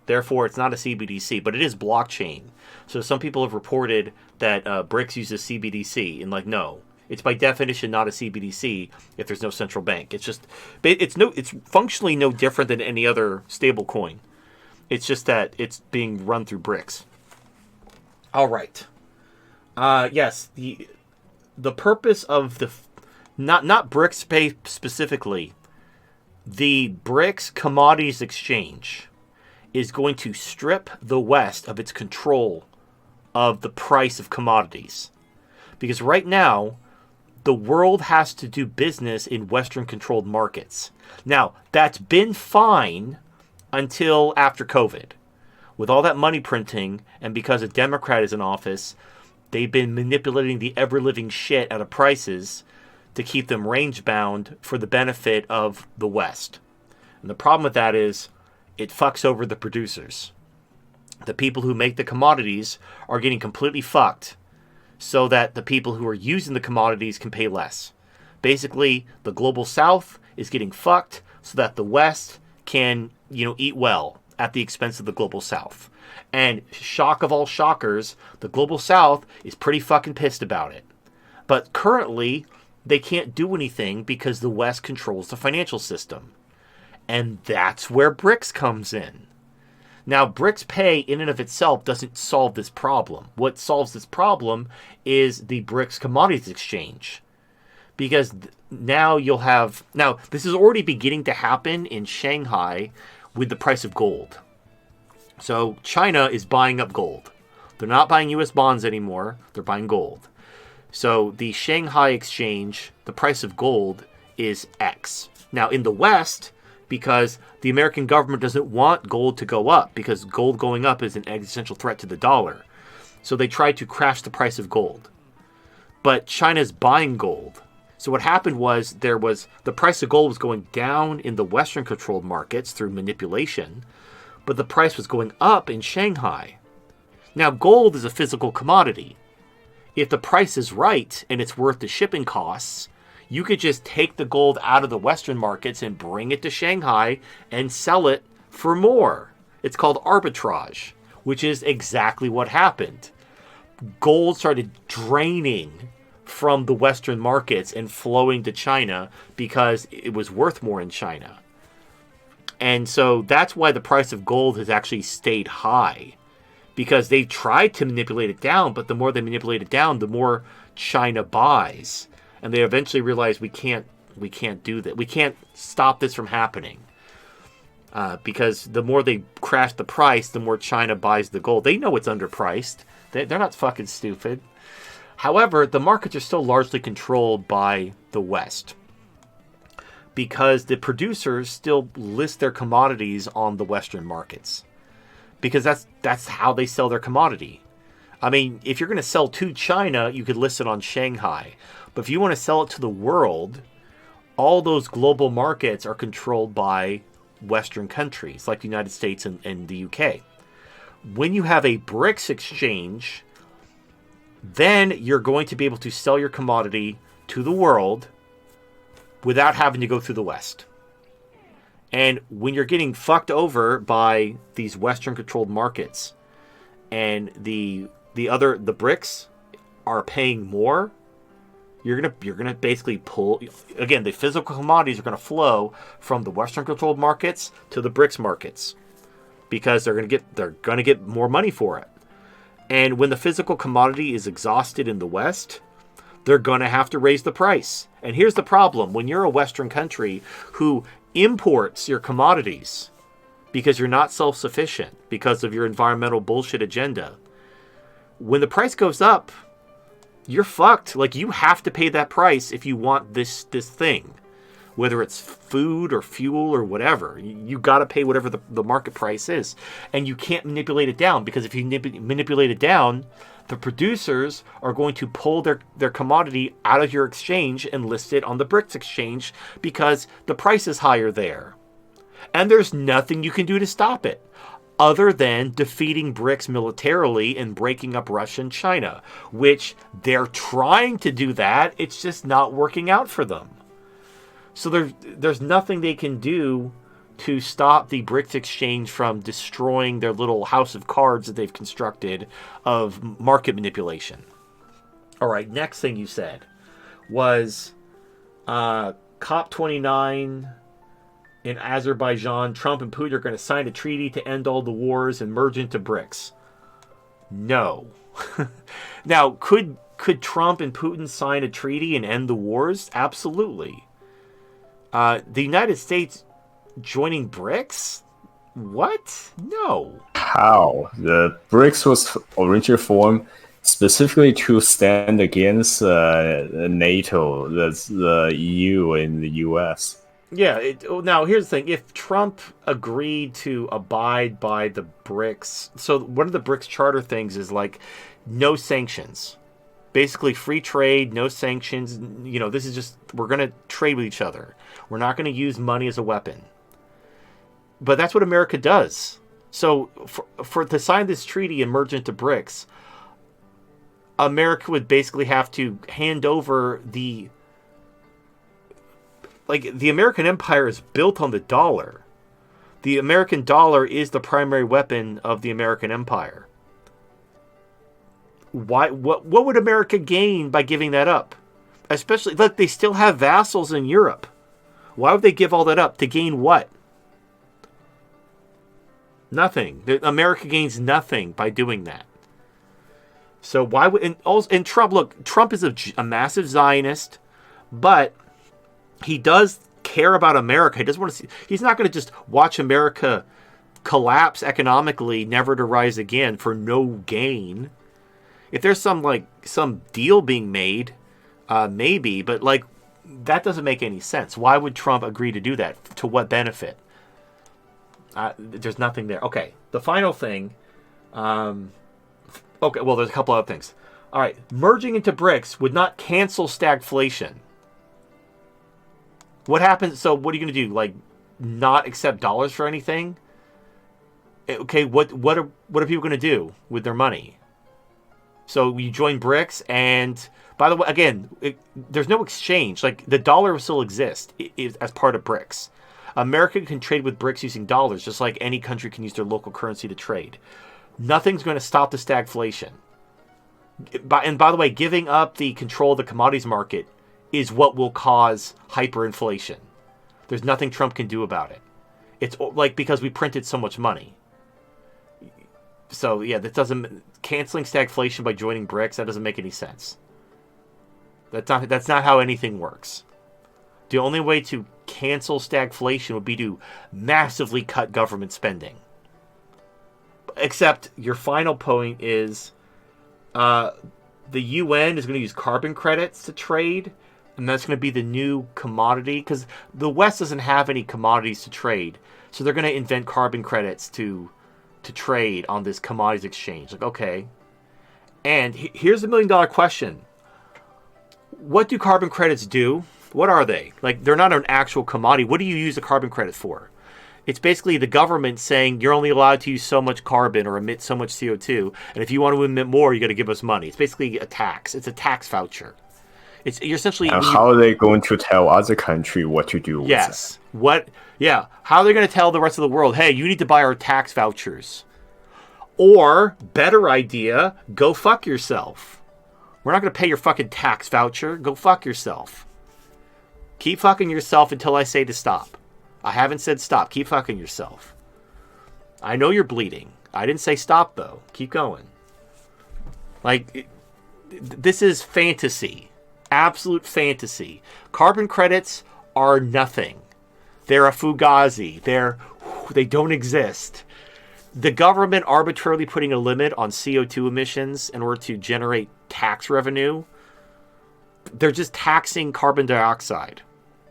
Therefore, it's not a CBDC, but it is blockchain. So some people have reported that BRICS uses CBDC, and no, it's by definition not a CBDC if there's no central bank. It's functionally no different than any other stable coin. It's just that it's being run through BRICS. All right. Yes, the purpose of not BRICS Pay specifically. The BRICS Commodities Exchange is going to strip the West of its control of the price of commodities. Because right now, the world has to do business in Western-controlled markets. Now, that's been fine until after COVID. With all that money printing, and because a Democrat is in office, they've been manipulating the ever-living shit out of prices to keep them range-bound for the benefit of the West. And the problem with that is it fucks over the producers. The people who make the commodities are getting completely fucked so that the people who are using the commodities can pay less. Basically, the global South is getting fucked so that the West can, eat well at the expense of the global South. And shock of all shockers, the global South is pretty fucking pissed about it. But currently, they can't do anything because the West controls the financial system. And that's where BRICS comes in. Now, BRICS Pay in and of itself doesn't solve this problem. What solves this problem is the BRICS Commodities Exchange. because now this is already beginning to happen in Shanghai with the price of gold. So China is buying up gold. They're not buying US bonds anymore. They're buying gold. So the Shanghai exchange, the price of gold is X. Now in the West, because the American government doesn't want gold to go up, because gold going up is an existential threat to the dollar. So they tried to crash the price of gold. But China's buying gold. So what happened was the price of gold was going down in the Western controlled markets through manipulation, but the price was going up in Shanghai. Now gold is a physical commodity. If the price is right and it's worth the shipping costs, you could just take the gold out of the Western markets and bring it to Shanghai and sell it for more. It's called arbitrage, which is exactly what happened. Gold started draining from the Western markets and flowing to China because it was worth more in China. And so that's why the price of gold has actually stayed high, because they've tried to manipulate it down, but the more they manipulate it down, the more China buys. And they eventually realize we can't do that. We can't stop this from happening. Because the more they crash the price, the more China buys the gold. They know it's underpriced. They're not fucking stupid. However, the markets are still largely controlled by the West, because the producers still list their commodities on the Western markets, because that's how they sell their commodity. I mean, if you're going to sell to China, you could list it on Shanghai. But if you want to sell it to the world, all those global markets are controlled by Western countries like the United States and the UK. When you have a BRICS exchange, then you're going to be able to sell your commodity to the world without having to go through the West. And when you're getting fucked over by these Western controlled markets and the BRICS are paying more, you're gonna basically pull, again, the physical commodities are gonna flow from the Western controlled markets to the BRICS markets, because they're gonna get more money for it. And when the physical commodity is exhausted in the West, they're going to have to raise the price. And here's the problem. When you're a Western country who imports your commodities because you're not self-sufficient because of your environmental bullshit agenda, when the price goes up, you're fucked. Like, you have to pay that price if you want this thing. Whether it's food or fuel or whatever, you got to pay whatever the market price is. And you can't manipulate it down, because if you manipulate it down, the producers are going to pull their commodity out of your exchange and list it on the BRICS exchange because the price is higher there. And there's nothing you can do to stop it other than defeating BRICS militarily and breaking up Russia and China, which they're trying to do that. It's just not working out for them. So there's nothing they can do to stop the BRICS exchange from destroying their little house of cards that they've constructed of market manipulation. All right, next thing you said was COP29 in Azerbaijan. Trump and Putin are going to sign a treaty to end all the wars and merge into BRICS. No. Now, could Trump and Putin sign a treaty and end the wars? Absolutely. The United States joining BRICS? What? No. How? The BRICS was originally formed specifically to stand against NATO, the EU, and the US. Yeah. Now, here's the thing. If Trump agreed to abide by the BRICS, so one of the BRICS charter things is like no sanctions. Basically, free trade, no sanctions. You know, this is just, we're going to trade with each other. We're not going to use money as a weapon. But that's what America does. So for to sign this treaty and merge into BRICS, America would basically have to hand over the American empire is built on the dollar. The American dollar is the primary weapon of the American empire. Why? What would America gain by giving that up? Especially, look, they still have vassals in Europe. Why would they give all that up? To gain what? Nothing. America gains nothing by doing that. So why would... And Trump, look, Trump is a massive Zionist, But he does care about America. He doesn't want to see. He's not going to just watch America collapse economically, never to rise again for no gain. If there's some deal being made, maybe, but like that doesn't make any sense. Why would Trump agree to do that? To what benefit? There's nothing there. Okay, the final thing. Okay, well, there's a couple other things. All right, merging into BRICS would not cancel stagflation. What happens? So what are you going to do? Like, not accept dollars for anything? Okay, what are people going to do with their money? So you join BRICS, and by the way, again, there's no exchange. Like, the dollar will still exist as part of BRICS. America can trade with BRICS using dollars, just like any country can use their local currency to trade. Nothing's going to stop the stagflation. And by the way, giving up the control of the commodities market is what will cause hyperinflation. There's nothing Trump can do about it. It's like because we printed so much money. So yeah, that doesn't canceling stagflation by joining BRICS. That doesn't make any sense. That's not how anything works. The only way to cancel stagflation would be to massively cut government spending. Except your final point is the UN is going to use carbon credits to trade, and that's going to be the new commodity because the West doesn't have any commodities to trade, so they're going to invent carbon credits to trade on this commodities exchange. Like, okay, and here's the $1 million question: what do carbon credits do? What are they? Like, they're not an actual commodity. What do you use a carbon credit for? It's basically the government saying you're only allowed to use so much carbon or emit so much CO2, and if you want to emit more, you got to give us money. It's basically a tax. It's a tax voucher. You're essentially. And how are they going to tell other country what to do? Yes. What? Yeah. How are they going to tell the rest of the world, hey, you need to buy our tax vouchers? Or, better idea, go fuck yourself. We're not going to pay your fucking tax voucher. Go fuck yourself. Keep fucking yourself until I say to stop. I haven't said stop. Keep fucking yourself. I know you're bleeding. I didn't say stop, though. Keep going. Like, this is fantasy. Absolute fantasy. Carbon credits are nothing. They're a fugazi. They don't exist. The government arbitrarily putting a limit on CO2 emissions in order to generate tax revenue, they're just taxing carbon dioxide.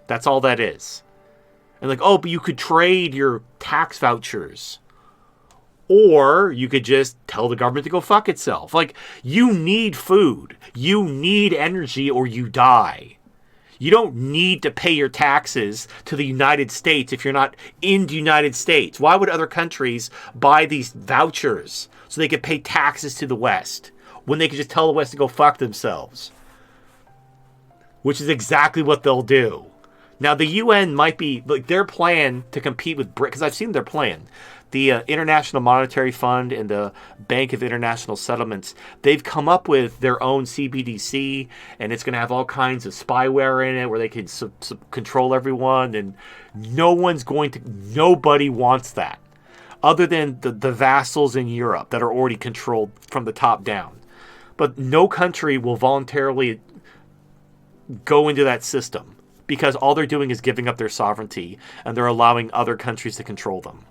That's all that is. And like, oh, but you could trade your tax vouchers. Or you could just tell the government to go fuck itself. Like, you need food. You need energy or you die. You don't need to pay your taxes to the United States if you're not in the United States. Why would other countries buy these vouchers so they could pay taxes to the West when they could just tell the West to go fuck themselves? Which is exactly what they'll do. Now, the UN might be, like, their plan to compete with BRICS, because I've seen their plan. The International Monetary Fund and the Bank of International Settlements, they've come up with their own CBDC, and it's going to have all kinds of spyware in it where they can control everyone, and nobody wants that, other than the vassals in Europe that are already controlled from the top down. But no country will voluntarily go into that system, because all they're doing is giving up their sovereignty, and they're allowing other countries to control them.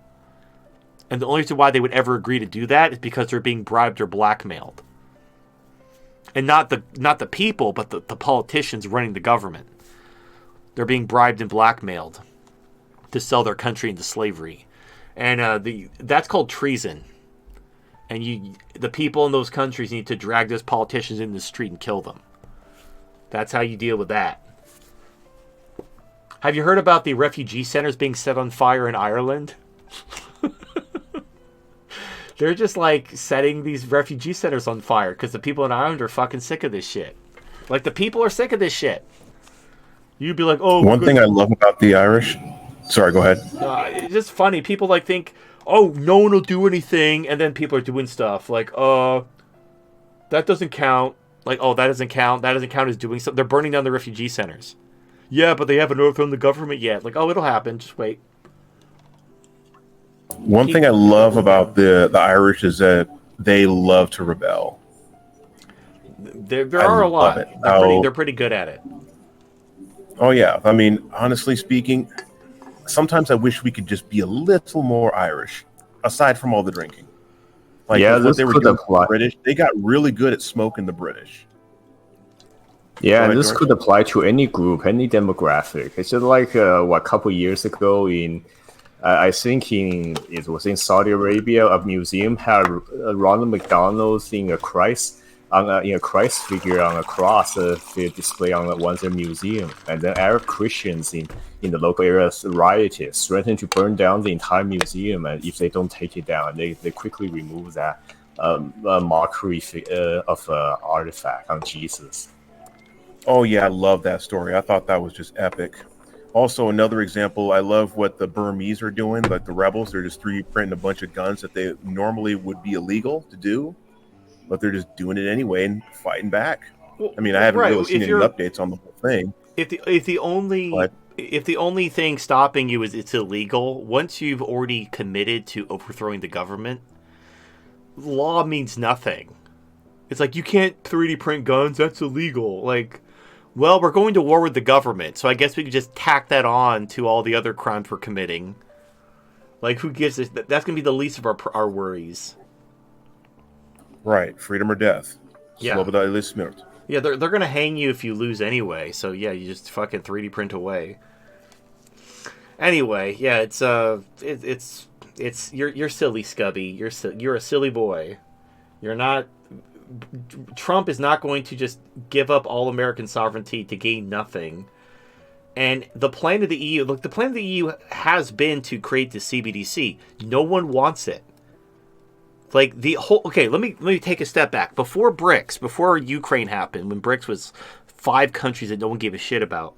And the only reason why they would ever agree to do that is because they're being bribed or blackmailed. And not the people, but the politicians running the government. They're being bribed and blackmailed to sell their country into slavery. And that's called treason. And the people in those countries need to drag those politicians in the street and kill them. That's how you deal with that. Have you heard about the refugee centers being set on fire in Ireland? They're just like setting these refugee centers on fire because the people in Ireland are fucking sick of this shit. Like, the people are sick of this shit. You'd be like, oh. One thing I love about the Irish. Sorry, go ahead. It's just funny. People like think, oh, no one will do anything, and then people are doing stuff like, that doesn't count. Like, oh, that doesn't count. That doesn't count as doing something. They're burning down the refugee centers. Yeah, but they haven't overthrown the government yet. Like, oh, it'll happen. Just wait. One thing I love about the Irish is that they love to rebel. There are a lot. They're pretty good at it. Oh yeah. I mean, honestly speaking, sometimes I wish we could just be a little more Irish, aside from all the drinking. Like Yeah, with what this they were could doing to the apply. British, they got really good at smoking the British. Yeah, Go and ahead, this George. could apply to any group, any demographic. It's just like what, a couple years ago in I think it was in Saudi Arabia. A museum had Ronald McDonald's in a Christ in a Christ figure on a cross display on one of their museum, and then Arab Christians in the local areas rioted, threatened to burn down the entire museum, and if they don't take it down, they quickly remove that mockery of artifact on Jesus. Oh yeah, I love that story. I thought that was just epic. Also, another example, I love what the Burmese are doing, like the rebels. They're just 3D printing a bunch of guns that they normally would be illegal to do, but they're just doing it anyway and fighting back. Well, I mean, I haven't right. really seen any updates on the whole thing, If but the only thing stopping you is it's illegal, once you've already committed to overthrowing the government, law means nothing. It's like you can't 3D print guns, that's illegal. Like, well, we're going to war with the government, so I guess we could just tack that on to all the other crimes we're committing. Like, who gives us that? That's going to be the least of our worries. right, freedom or death. Yeah. Sloboda ili smrt. Yeah, they're going to hang you if you lose anyway. So yeah, you just fucking 3D print away. Anyway, yeah, it's you're silly, Scubby. You're a silly boy. You're not. Trump is not going to just give up all American sovereignty to gain nothing. And the plan of the EU, look, the plan of the EU has been to create the CBDC. No one wants it. Like the whole. Okay, let me take a step back. Before BRICS, before Ukraine happened, when BRICS was 5 countries that no one gave a shit about,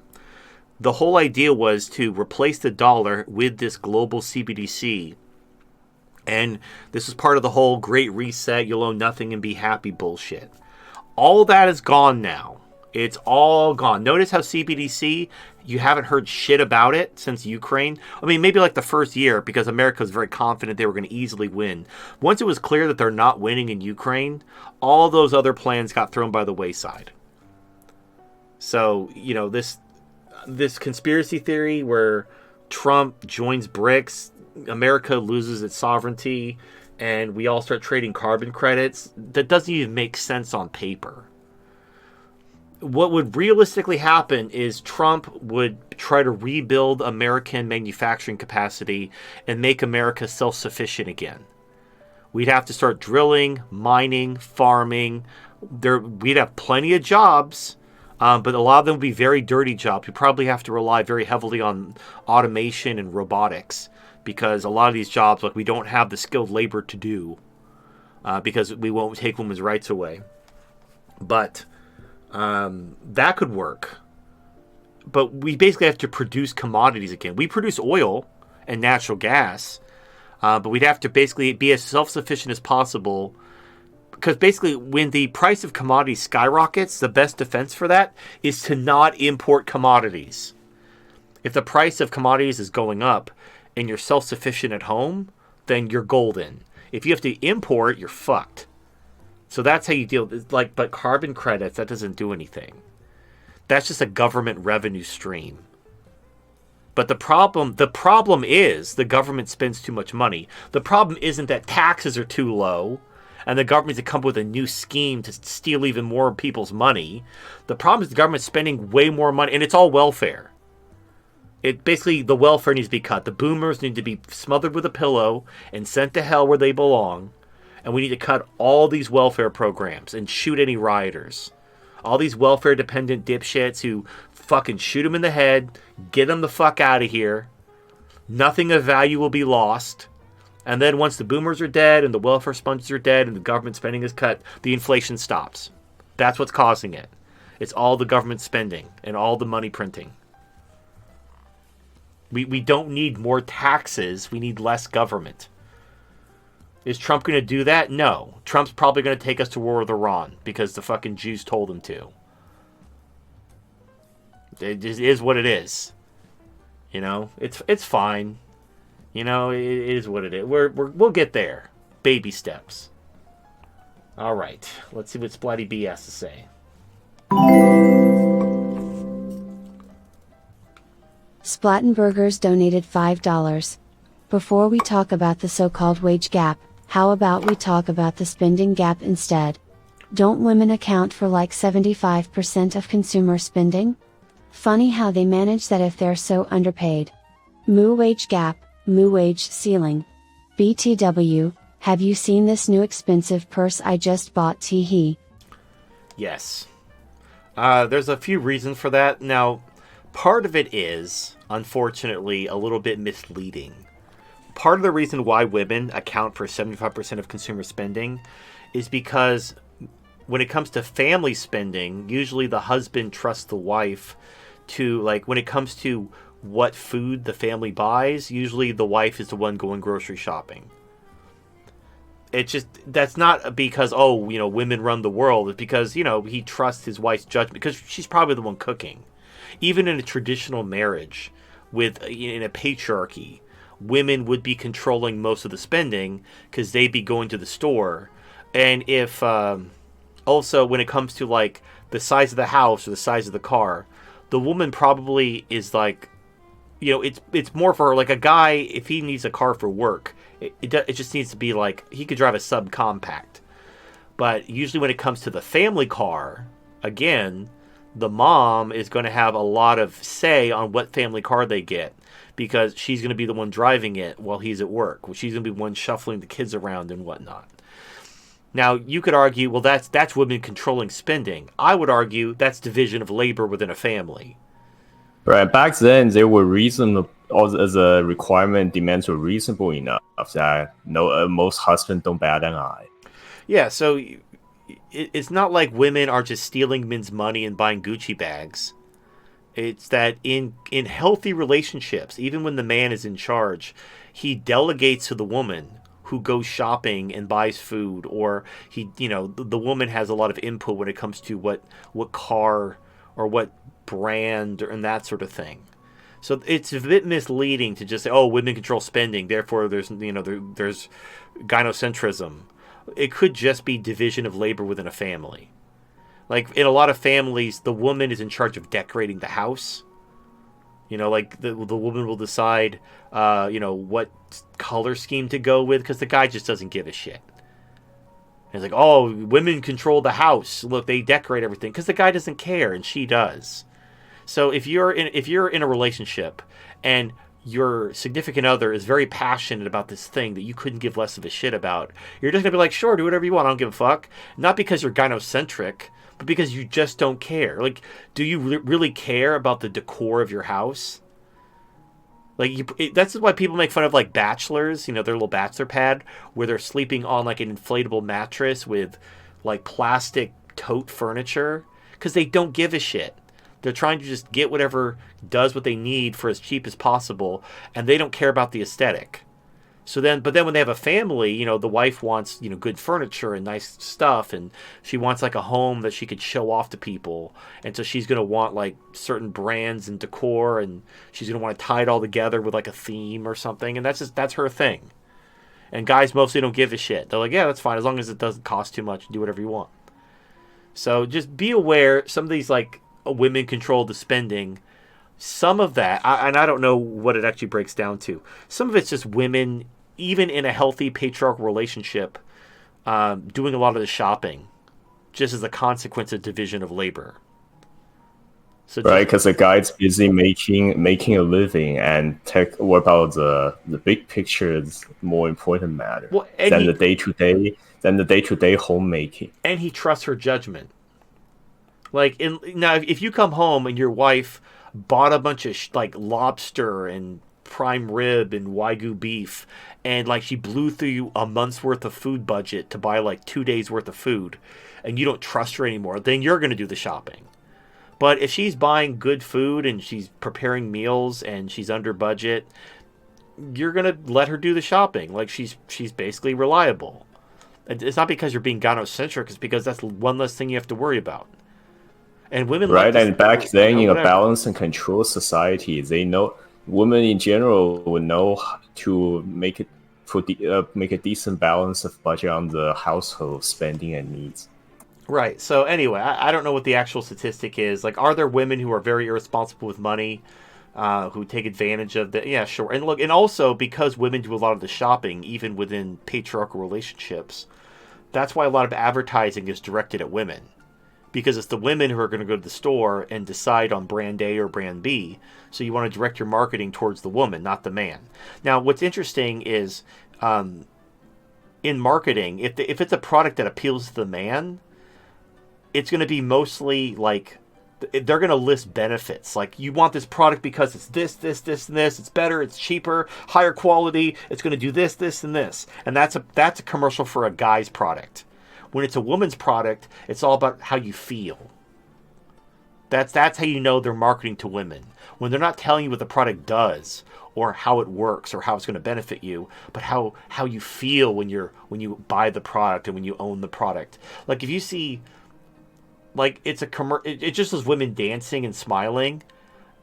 the whole idea was to replace the dollar with this global CBDC. And this is part of the whole great reset, you'll own nothing and be happy bullshit. All that is gone now. It's all gone. Notice how CBDC, you haven't heard shit about it since Ukraine. I mean, maybe like the first year because America was very confident they were going to easily win. Once it was clear that they're not winning in Ukraine, all those other plans got thrown by the wayside. So, you know, this conspiracy theory where Trump joins BRICS, America loses its sovereignty, and we all start trading carbon credits, that doesn't even make sense on paper. What would realistically happen is Trump would try to rebuild American manufacturing capacity and make America self-sufficient again. We'd have to start drilling, mining, farming. We'd have plenty of jobs, but a lot of them would be very dirty jobs. We probably have to rely very heavily on automation and robotics because a lot of these jobs, like, we don't have the skilled labor to do because we won't take women's rights away. But that could work. But we basically have to produce commodities again. We produce oil and natural gas, but we'd have to basically be as self-sufficient as possible. Because basically, when the price of commodities skyrockets, the best defense for that is to not import commodities. If the price of commodities is going up and you're self-sufficient at home, then you're golden. If you have to import, you're fucked. So that's how you deal with, like, but carbon credits, that doesn't do anything. That's just a government revenue stream. But the problem is the government spends too much money. The problem isn't that taxes are too low and the government to come up with a new scheme to steal even more people's money. The problem is the government's spending way more money, and it's all welfare. Basically, the welfare needs to be cut. The boomers need to be smothered with a pillow and sent to hell where they belong. And we need to cut all these welfare programs and shoot any rioters. All these welfare-dependent dipshits who fucking shoot them in the head, get them the fuck out of here. Nothing of value will be lost. And then once the boomers are dead and the welfare sponges are dead and the government spending is cut, the inflation stops. That's what's causing it. It's all the government spending and all the money printing. We don't need more taxes. We need less government. Is Trump going to do that? No. Trump's probably going to take us to war with Iran because the fucking Jews told him to. It is what it is. You know, it's fine. You know, it is what it is. We'll get there. Baby steps. All right. Let's see what Splatty B has to say. Splattenburgers donated $5. Before we talk about the so-called wage gap, how about we talk about the spending gap instead? Don't women account for like 75% of consumer spending? Funny how they manage that if they're so underpaid. Moo wage gap, moo wage ceiling. BTW, have you seen this new expensive purse I just bought? Teehee. Yes. There's a few reasons for that. Now, part of it is, unfortunately, a little bit misleading. Part of the reason why women account for 75% of consumer spending is because when it comes to family spending, usually the husband trusts the wife to, like, when it comes to what food the family buys, usually the wife is the one going grocery shopping. It's just, that's not because, women run the world. It's because, he trusts his wife's judgment because she's probably the one cooking. Even in a traditional marriage in a patriarchy, women would be controlling most of the spending because they'd be going to the store. And if, also when it comes to like the size of the house or the size of the car, the woman probably is like, it's more for like a guy, if he needs a car for work, it just needs to be like, he could drive a subcompact. But usually when it comes to the family car, again, the mom is going to have a lot of say on what family car they get because she's going to be the one driving it while he's at work. She's going to be the one shuffling the kids around and whatnot. Now, you could argue, well, that's women controlling spending. I would argue that's division of labor within a family. Right. Back then, they were reasonable, as a requirement, demands were reasonable enough that most husbands don't bat an eye. Yeah, so it's not like women are just stealing men's money and buying Gucci bags. It's that in healthy relationships, even when the man is in charge, he delegates to the woman who goes shopping and buys food, or the woman has a lot of input when it comes to what car or what brand and that sort of thing. So it's a bit misleading to just say, oh, women control spending, therefore there's gynocentrism. It could just be division of labor within a family. Like in a lot of families, the woman is in charge of decorating the house. Like the woman will decide, what color scheme to go with because the guy just doesn't give a shit. And it's like, oh, women control the house. Look, they decorate everything because the guy doesn't care and she does. So if you're in a relationship and your significant other is very passionate about this thing that you couldn't give less of a shit about, you're just gonna be like, sure, do whatever you want. I don't give a fuck. Not because you're gynocentric, but because you just don't care. Like, do you really care about the decor of your house? Like, that's why people make fun of, like, bachelors, their little bachelor pad, where they're sleeping on, like, an inflatable mattress with, like, plastic tote furniture, because they don't give a shit. They're trying to just get whatever does what they need for as cheap as possible, and they don't care about the aesthetic. But then when they have a family, the wife wants, good furniture and nice stuff, and she wants like a home that she could show off to people. And so she's going to want like certain brands and decor, and she's going to want to tie it all together with like a theme or something. And that's her thing. And guys mostly don't give a shit. They're like, yeah, that's fine. As long as it doesn't cost too much, do whatever you want. So just be aware, some of these like women control the spending. Some of that, and I don't know what it actually breaks down to. Some of it's just women, even in a healthy patriarchal relationship, doing a lot of the shopping, just as a consequence of division of labor. So right, because the guy's busy making a living, and what about the big picture is more important matter than the day-to-day homemaking. And he trusts her judgment. Like now, if you come home and your wife bought a bunch of like lobster and prime rib and Wagyu beef, and like she blew through you a month's worth of food budget to buy like 2 days worth of food, and you don't trust her anymore, then you're going to do the shopping. But if she's buying good food and she's preparing meals and she's under budget, you're going to let her do the shopping. Like she's basically reliable. It's not because you're being gynocentric, it's because that's one less thing you have to worry about. And women right, and back then in a balanced and controlled society, they know women in general would know to make a decent balance of budget on the household spending and needs. Right. So anyway, I don't know what the actual statistic is. Like, are there women who are very irresponsible with money, who take advantage of the. Yeah, sure. And look, and also because women do a lot of the shopping, even within patriarchal relationships, that's why a lot of advertising is directed at women. Because it's the women who are going to go to the store and decide on brand A or brand B. So you want to direct your marketing towards the woman, not the man. Now, what's interesting is in marketing, if it's a product that appeals to the man, it's going to be mostly like they're going to list benefits. Like, you want this product because it's this, this, this, and this. It's better. It's cheaper, higher quality. It's going to do this, this, and this. And that's a commercial for a guy's product. When it's a woman's product, it's all about how you feel. That's how you know they're marketing to women. When they're not telling you what the product does or how it works or how it's going to benefit you, but how you feel when you buy the product and when you own the product. Like, if you see, like, it's it just is women dancing and smiling,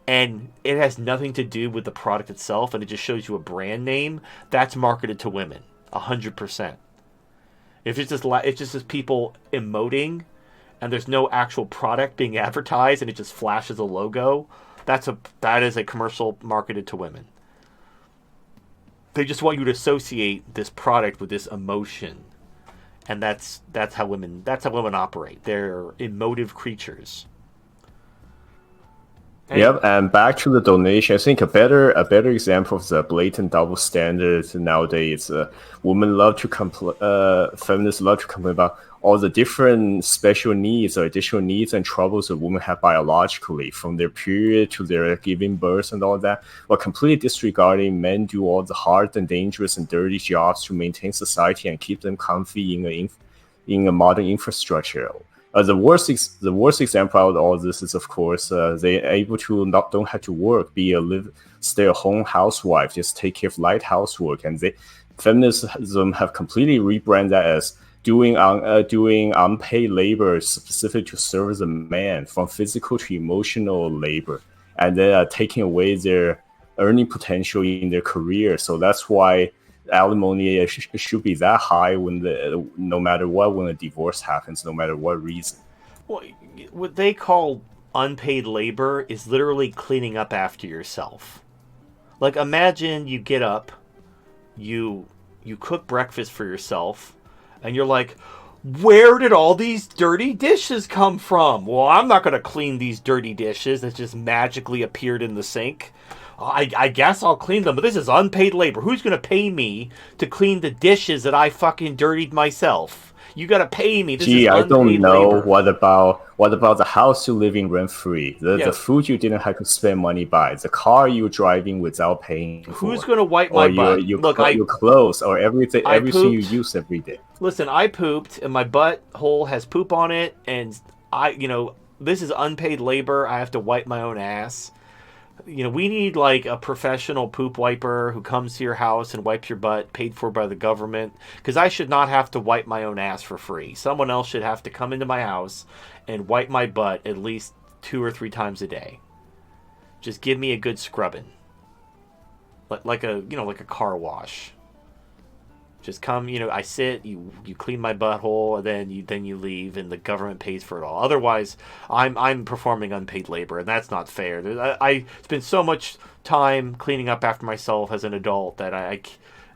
and it has nothing to do with the product itself, and it just shows you a brand name, that's marketed to women 100%. If it's just people emoting, and there's no actual product being advertised, and it just flashes a logo, that is a commercial marketed to women. They just want you to associate this product with this emotion, and that's how women operate. They're emotive creatures. Yep, and back to the donation. I think a better example of the blatant double standards nowadays. Women love to feminists love to complain about all the different special needs or additional needs and troubles that women have biologically, from their period to their giving birth and all that, while completely disregarding men do all the hard and dangerous and dirty jobs to maintain society and keep them comfy in a modern infrastructure. The worst example out of all this is, of course, they're able to don't have to work, be a stay-at-home housewife, just take care of light housework, and feminism have completely rebranded that as doing unpaid labor specific to serve the man, from physical to emotional labor, and then taking away their earning potential in their career. So that's why alimony should be that high no matter what, when a divorce happens, no matter what reason. Well, what they call unpaid labor is literally cleaning up after yourself. Like, imagine you get up, you cook breakfast for yourself, and you're like, where did all these dirty dishes come from? Well, I'm not going to clean these dirty dishes that just magically appeared in the sink. I guess I'll clean them, but this is unpaid labor. Who's going to pay me to clean the dishes that I fucking dirtied myself? You got to pay me. This is I don't know. labor. What about the house you live in rent free? The food you didn't have to spend money by, the car you're driving without paying for. Who's going to wipe my butt? Your clothes or everything you use every day. Listen, I pooped and my butthole has poop on it, and this is unpaid labor. I have to wipe my own ass. We need like a professional poop wiper who comes to your house and wipes your butt, paid for by the government, because I should not have to wipe my own ass for free. Someone else should have to come into my house and wipe my butt at least 2 or 3 times a day. Just give me a good scrubbing. Like a car wash. Just come, I sit, you clean my butthole, and then you leave, and the government pays for it all. Otherwise, I'm performing unpaid labor, and that's not fair. I spend so much time cleaning up after myself as an adult that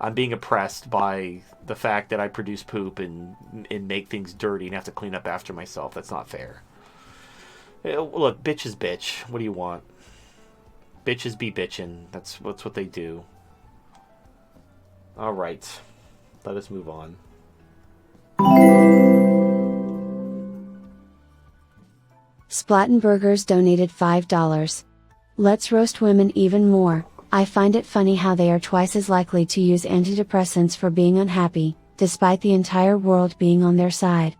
I'm being oppressed by the fact that I produce poop and make things dirty and have to clean up after myself. That's not fair. Look, bitch is bitch. What do you want? Bitches be bitchin'. That's what they do. All right. Let us move on. Splattenburgers donated $5. Let's roast women even more. I find it funny how they are twice as likely to use antidepressants for being unhappy, despite the entire world being on their side.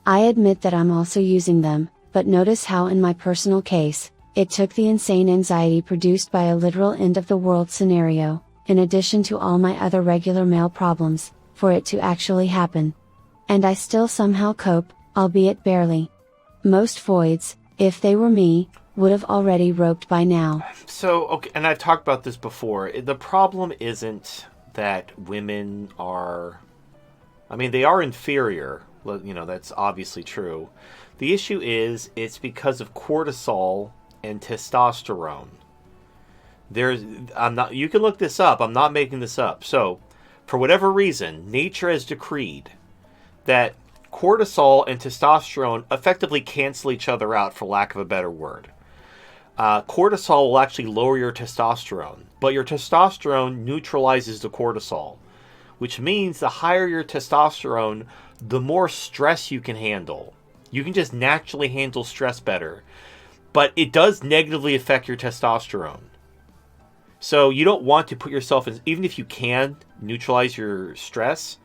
I admit that I'm also using them, but notice how in my personal case, it took the insane anxiety produced by a literal end of the world scenario, in addition to all my other regular male problems, for it to actually happen. And I still somehow cope, albeit barely. Most voids, if they were me, would have already roped by now. So, okay, and I've talked about this before. The problem isn't that women are... they are inferior. That's obviously true. The issue is, it's because of cortisol and testosterone. I'm not. You can look this up. I'm not making this up. So, for whatever reason, nature has decreed that cortisol and testosterone effectively cancel each other out, for lack of a better word. Cortisol will actually lower your testosterone, but your testosterone neutralizes the cortisol, which means the higher your testosterone, the more stress you can handle. You can just naturally handle stress better, but it does negatively affect your testosterone. So you don't want to put yourself in, even if you can neutralize your stress,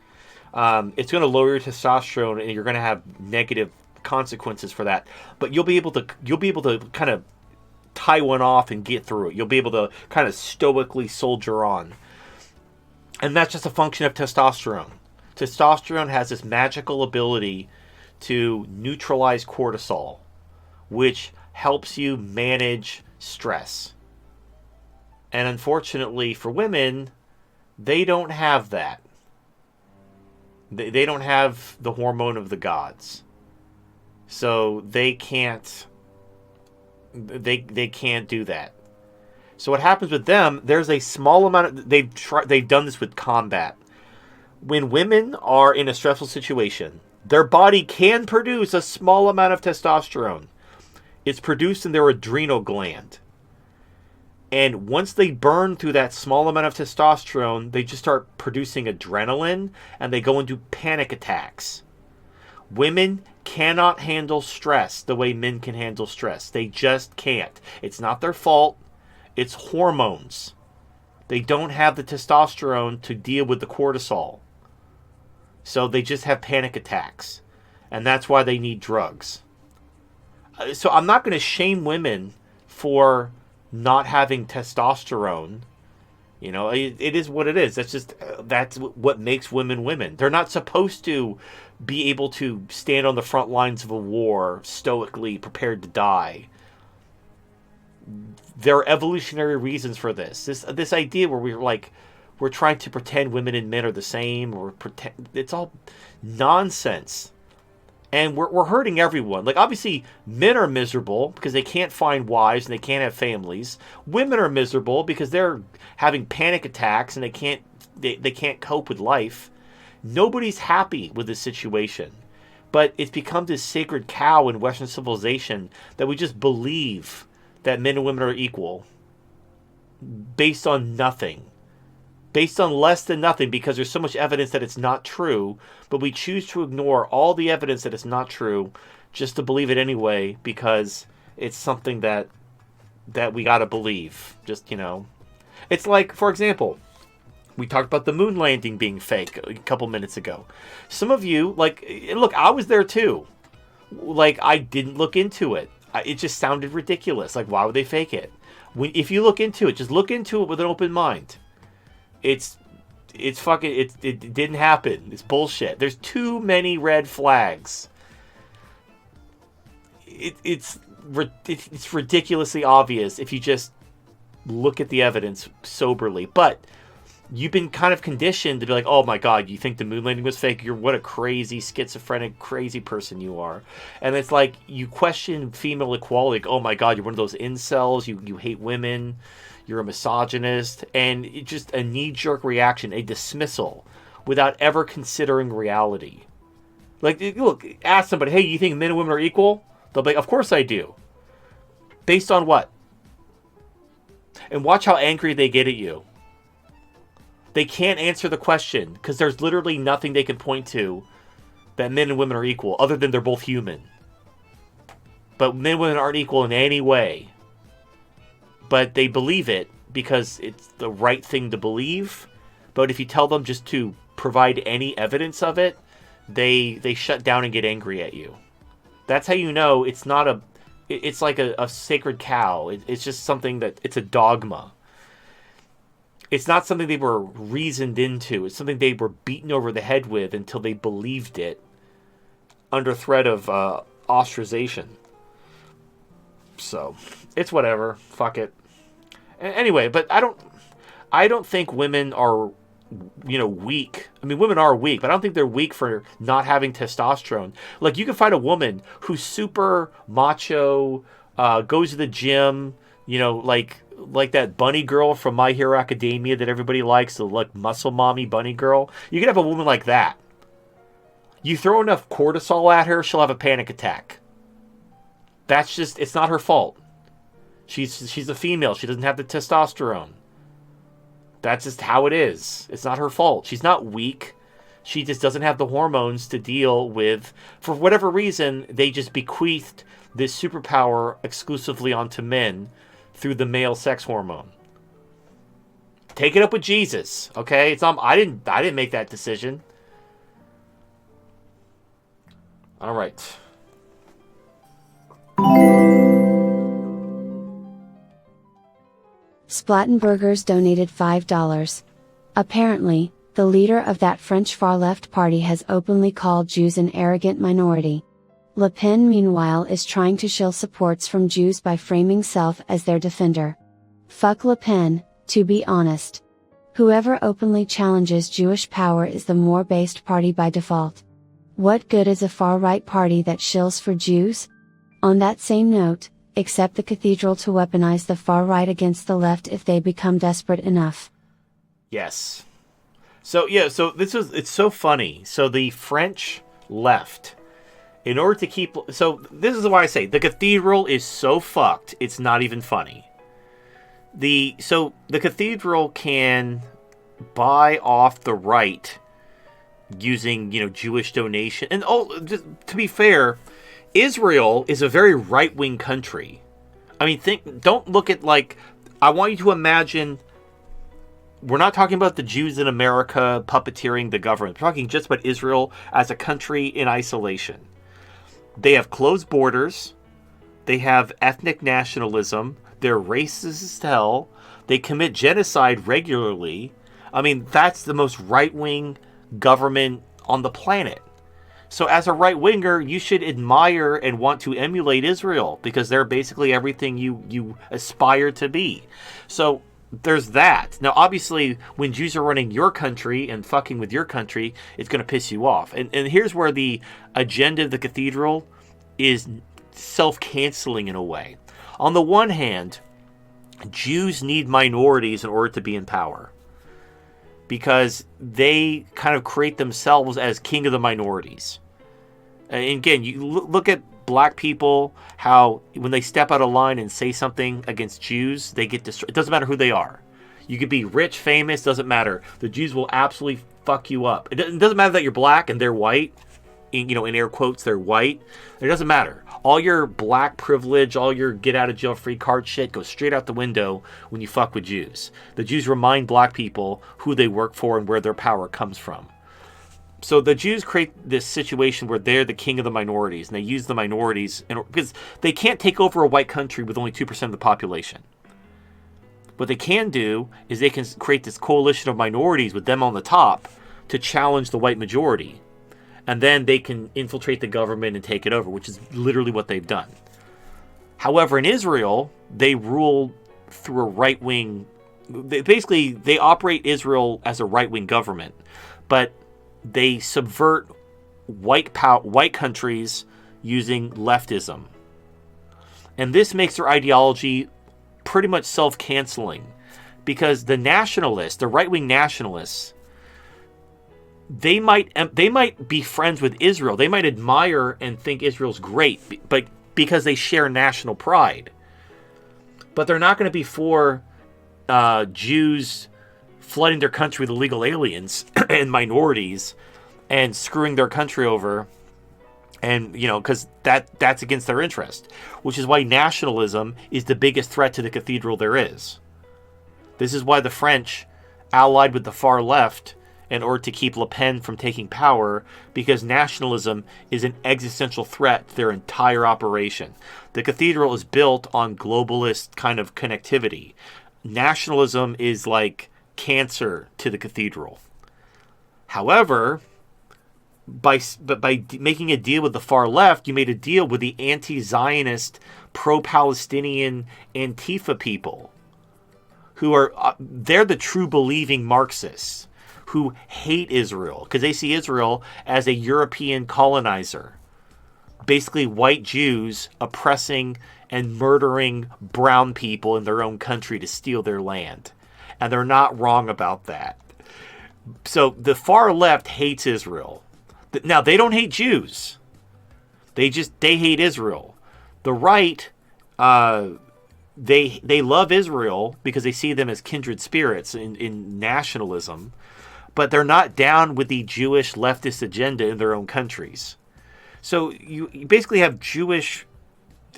it's going to lower your testosterone, and you're going to have negative consequences for that. But you'll be able to kind of tie one off and get through it. You'll be able to kind of stoically soldier on. And that's just a function of testosterone. Testosterone has this magical ability to neutralize cortisol, which helps you manage stress. And unfortunately for women, they don't have that. They don't have the hormone of the gods. So they can't do that. So what happens with them, there's a small amount of, they've done this with combat. When women are in a stressful situation, their body can produce a small amount of testosterone. It's produced in their adrenal gland. And once they burn through that small amount of testosterone, they just start producing adrenaline, and they go into panic attacks. Women cannot handle stress the way men can handle stress. They just can't. It's not their fault. It's hormones. They don't have the testosterone to deal with the cortisol. So they just have panic attacks. And that's why they need drugs. So I'm not going to shame women for not having testosterone. You know, it is what it is. That's what makes women women. They're not supposed to be able to stand on the front lines of a war stoically prepared to die. There are evolutionary reasons for this. This idea where we're trying to pretend women and men are the same, or it's all nonsense. And we're hurting everyone. Like, obviously, men are miserable because they can't find wives and they can't have families. Women are miserable because they're having panic attacks and they can't cope with life. Nobody's happy with this situation. But it's become this sacred cow in Western civilization that we just believe that men and women are equal based on nothing. Based on less than nothing, because there's so much evidence that it's not true, but we choose to ignore all the evidence that it's not true just to believe it anyway, because it's something that we got to believe. Just, you know, it's like, for example, we talked about the moon landing being fake a couple minutes ago. Some of you, like, look, I was there too. Like, I didn't look into it. It just sounded ridiculous. Like, why would they fake it? If you look into it, just look into it with an open mind. It's fucking, it didn't happen. It's bullshit. There's too many red flags. It's ridiculously obvious if you just look at the evidence soberly. But you've been kind of conditioned to be like, oh my god, you think the moon landing was fake? What a crazy, schizophrenic, crazy person you are. And it's like, you question female equality. Like, oh my god, you're one of those incels. You hate women. You're a misogynist. And it's just a knee-jerk reaction, a dismissal, without ever considering reality. Like, look, ask somebody, hey, you think men and women are equal? They'll be like, of course I do. Based on what? And watch how angry they get at you. They can't answer the question because there's literally nothing they can point to that men and women are equal, other than they're both human. But men and women aren't equal in any way. But they believe it because it's the right thing to believe. But if you tell them just to provide any evidence of it, they shut down and get angry at you. That's how you know it's not a... It's like a sacred cow. It's just something that... It's a dogma. It's not something they were reasoned into. It's something they were beaten over the head with until they believed it under threat of ostracization. So, it's whatever. Fuck it. Anyway, but I don't think women are, weak. I mean, women are weak, but I don't think they're weak for not having testosterone. Like, you can find a woman who's super macho, goes to the gym, You know, like that bunny girl from My Hero Academia that everybody likes, the like muscle mommy bunny girl. You could have a woman like that. You throw enough cortisol at her, she'll have a panic attack. That's just, it's not her fault. She's a female. She doesn't have the testosterone. That's just how it is. It's not her fault. She's not weak. She just doesn't have the hormones to deal with. For whatever reason, they just bequeathed this superpower exclusively onto men through the male sex hormone. Take it up with Jesus, okay? It's not. I didn't make that decision. All right. Splattenburgers donated $5. Apparently, the leader of that French far-left party has openly called Jews an arrogant minority. Le Pen meanwhile is trying to shield supports from Jews by framing self as their defender. Fuck Le Pen, to be honest. Whoever openly challenges Jewish power is the more based party by default. What good is a far-right party that shills for Jews? On that same note, accept the cathedral to weaponize the far right against the left if they become desperate enough. Yes. So it's so funny. So the French left, in order to keep, so this is why I say the cathedral is so fucked, it's not even funny. So the cathedral can buy off the right using, Jewish donation. And just to be fair, Israel is a very right-wing country. I mean, don't look at I want you to imagine, we're not talking about the Jews in America puppeteering the government. We're talking just about Israel as a country in isolation. They have closed borders. They have ethnic nationalism. They're racist as hell. They commit genocide regularly. I mean, that's the most right-wing government on the planet. So as a right-winger, you should admire and want to emulate Israel because they're basically everything you aspire to be. So there's that. Now, obviously, when Jews are running your country and fucking with your country, it's going to piss you off. And here's where the agenda of the cathedral is self-canceling in a way. On the one hand, Jews need minorities in order to be in power, because they kind of create themselves as king of the minorities. And again, you look at black people, how when they step out of line and say something against Jews, they get destroyed. It doesn't matter who they are. You could be rich, famous, doesn't matter. The Jews will absolutely fuck you up. It doesn't matter that you're black and they're white. In air quotes, they're white. It doesn't matter. All your black privilege, all your get out of jail free card shit goes straight out the window when you fuck with Jews. The Jews remind black people who they work for and where their power comes from. So the Jews create this situation where they're the king of the minorities, and they use the minorities because they can't take over a white country with only 2% of the population. What they can do is they can create this coalition of minorities with them on the top to challenge the white majority. And then they can infiltrate the government and take it over, which is literally what they've done. However, in Israel, they rule through a right-wing... They operate Israel as a right-wing government, but they subvert white countries using leftism. And this makes their ideology pretty much self-canceling, because the nationalists, the right-wing nationalists, they might be friends with Israel. They might admire and think Israel's great, but because they share national pride. But they're not going to be for Jews flooding their country with illegal aliens and minorities and screwing their country over. And, because that's against their interest, which is why nationalism is the biggest threat to the cathedral there is. This is why the French allied with the far left in order to keep Le Pen from taking power, because nationalism is an existential threat to their entire operation. The cathedral is built on globalist kind of connectivity. Nationalism is like cancer to the cathedral. However, by making a deal with the far left, you made a deal with the anti-Zionist, pro-Palestinian Antifa people, who are they're the true believing Marxists, who hate Israel because they see Israel as a European colonizer. basically white Jews oppressing and murdering brown people in their own country to steal their land. And they're not wrong about that. So the far left hates Israel. Now, they don't hate Jews. They hate Israel. The right, they love Israel because they see them as kindred spirits in nationalism, but they're not down with the Jewish leftist agenda in their own countries. So you basically have Jewish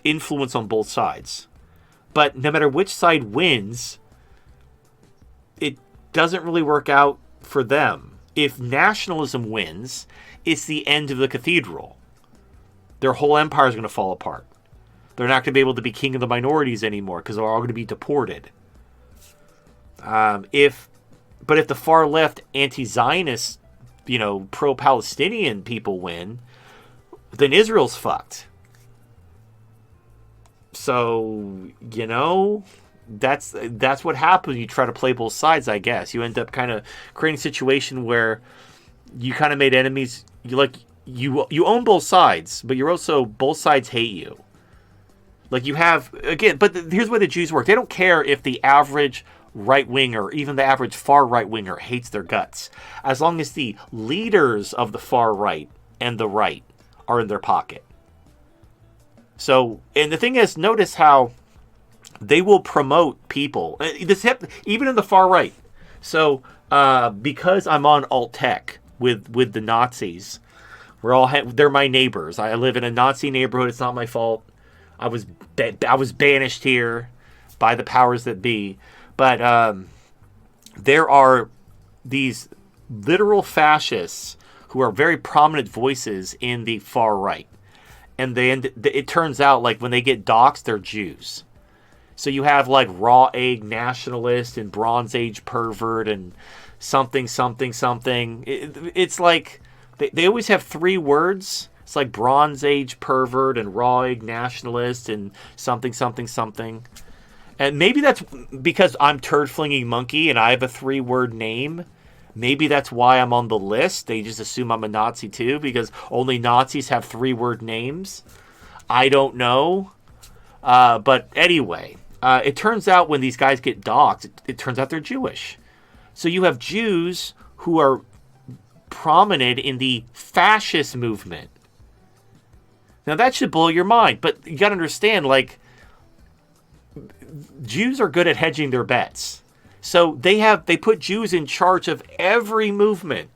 influence on both sides. But no matter which side wins, it doesn't really work out for them. If nationalism wins, it's the end of the cathedral. Their whole empire is going to fall apart. They're not going to be able to be king of the minorities anymore because they're all going to be deported. If the far left anti-Zionist, pro-Palestinian people win, then Israel's fucked. So, that's what happens when you try to play both sides, I guess. You end up kind of creating a situation where you kind of made enemies. You own both sides, but you're also, both sides hate you. Like you have, again, but here's where the Jews work. They don't care if the average right-winger, or even the average far right-winger hates their guts, as long as the leaders of the far right and the right are in their pocket. So, and the thing is, notice how they will promote people. Even in the far right. So, because I'm on alt tech with the Nazis, they're my neighbors. I live in a Nazi neighborhood. It's not my fault. I was banished here by the powers that be. But there are these literal fascists who are very prominent voices in the far right. And it turns out, like, when they get doxxed, they're Jews. So you have, like, raw egg nationalist and Bronze Age pervert and something. It's like, they always have three words. It's like Bronze Age pervert and raw egg nationalist and something. And maybe that's because I'm turd flinging monkey and I have a 3-word name. Maybe that's why I'm on the list. They just assume I'm a Nazi too, because only Nazis have 3-word names. I don't know. But anyway, it turns out when these guys get doxxed, it turns out they're Jewish. So you have Jews who are prominent in the fascist movement. Now that should blow your mind, but you got to understand, like, Jews are good at hedging their bets. So they put Jews in charge of every movement.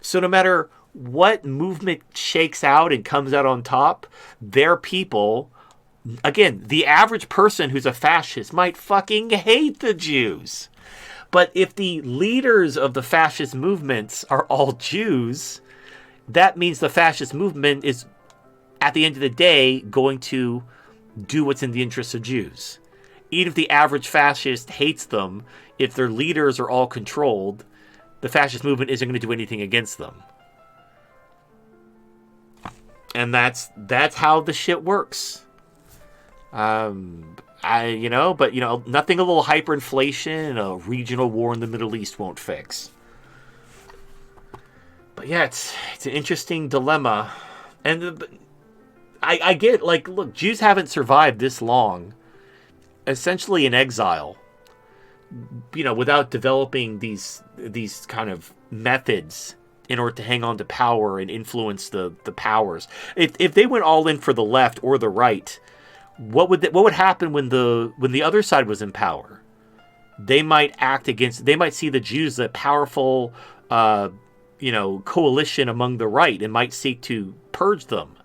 So no matter what movement shakes out and comes out on top, their people, again, the average person who's a fascist might fucking hate the Jews. But if the leaders of the fascist movements are all Jews, that means the fascist movement is, at the end of the day, going to do what's in the interests of Jews. Even if the average fascist hates them, if their leaders are all controlled, the fascist movement isn't going to do anything against them. And that's how the shit works. Nothing a little hyperinflation and a regional war in the Middle East won't fix. But yeah, it's an interesting dilemma. And I get, like, look, Jews haven't survived this long, essentially in exile, without developing these kind of methods in order to hang on to power and influence the powers. If they went all in for the left or the right, what would happen when the other side was in power? They might see the Jews as a powerful coalition among the right and might seek to purge them,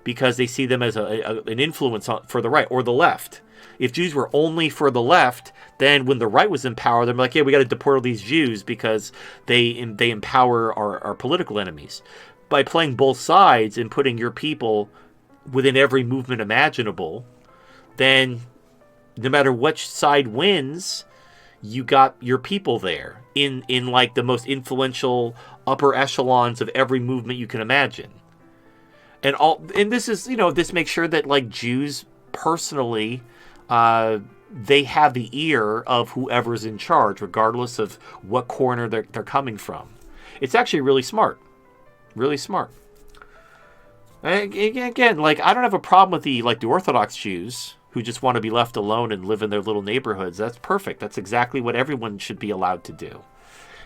because they see them as an influence for the right or the left. If Jews were only for the left, then when the right was in power, they're like, yeah, we got to deport all these Jews because they empower our political enemies. By playing both sides and putting your people within every movement imaginable, then no matter which side wins, you got your people there in like the most influential upper echelons of every movement you can imagine. And this is, this makes sure that, like, Jews personally, they have the ear of whoever's in charge, regardless of what corner they're coming from. It's actually really smart. Really smart. Again, like, I don't have a problem with the Orthodox Jews who just want to be left alone and live in their little neighborhoods. That's perfect. That's exactly what everyone should be allowed to do.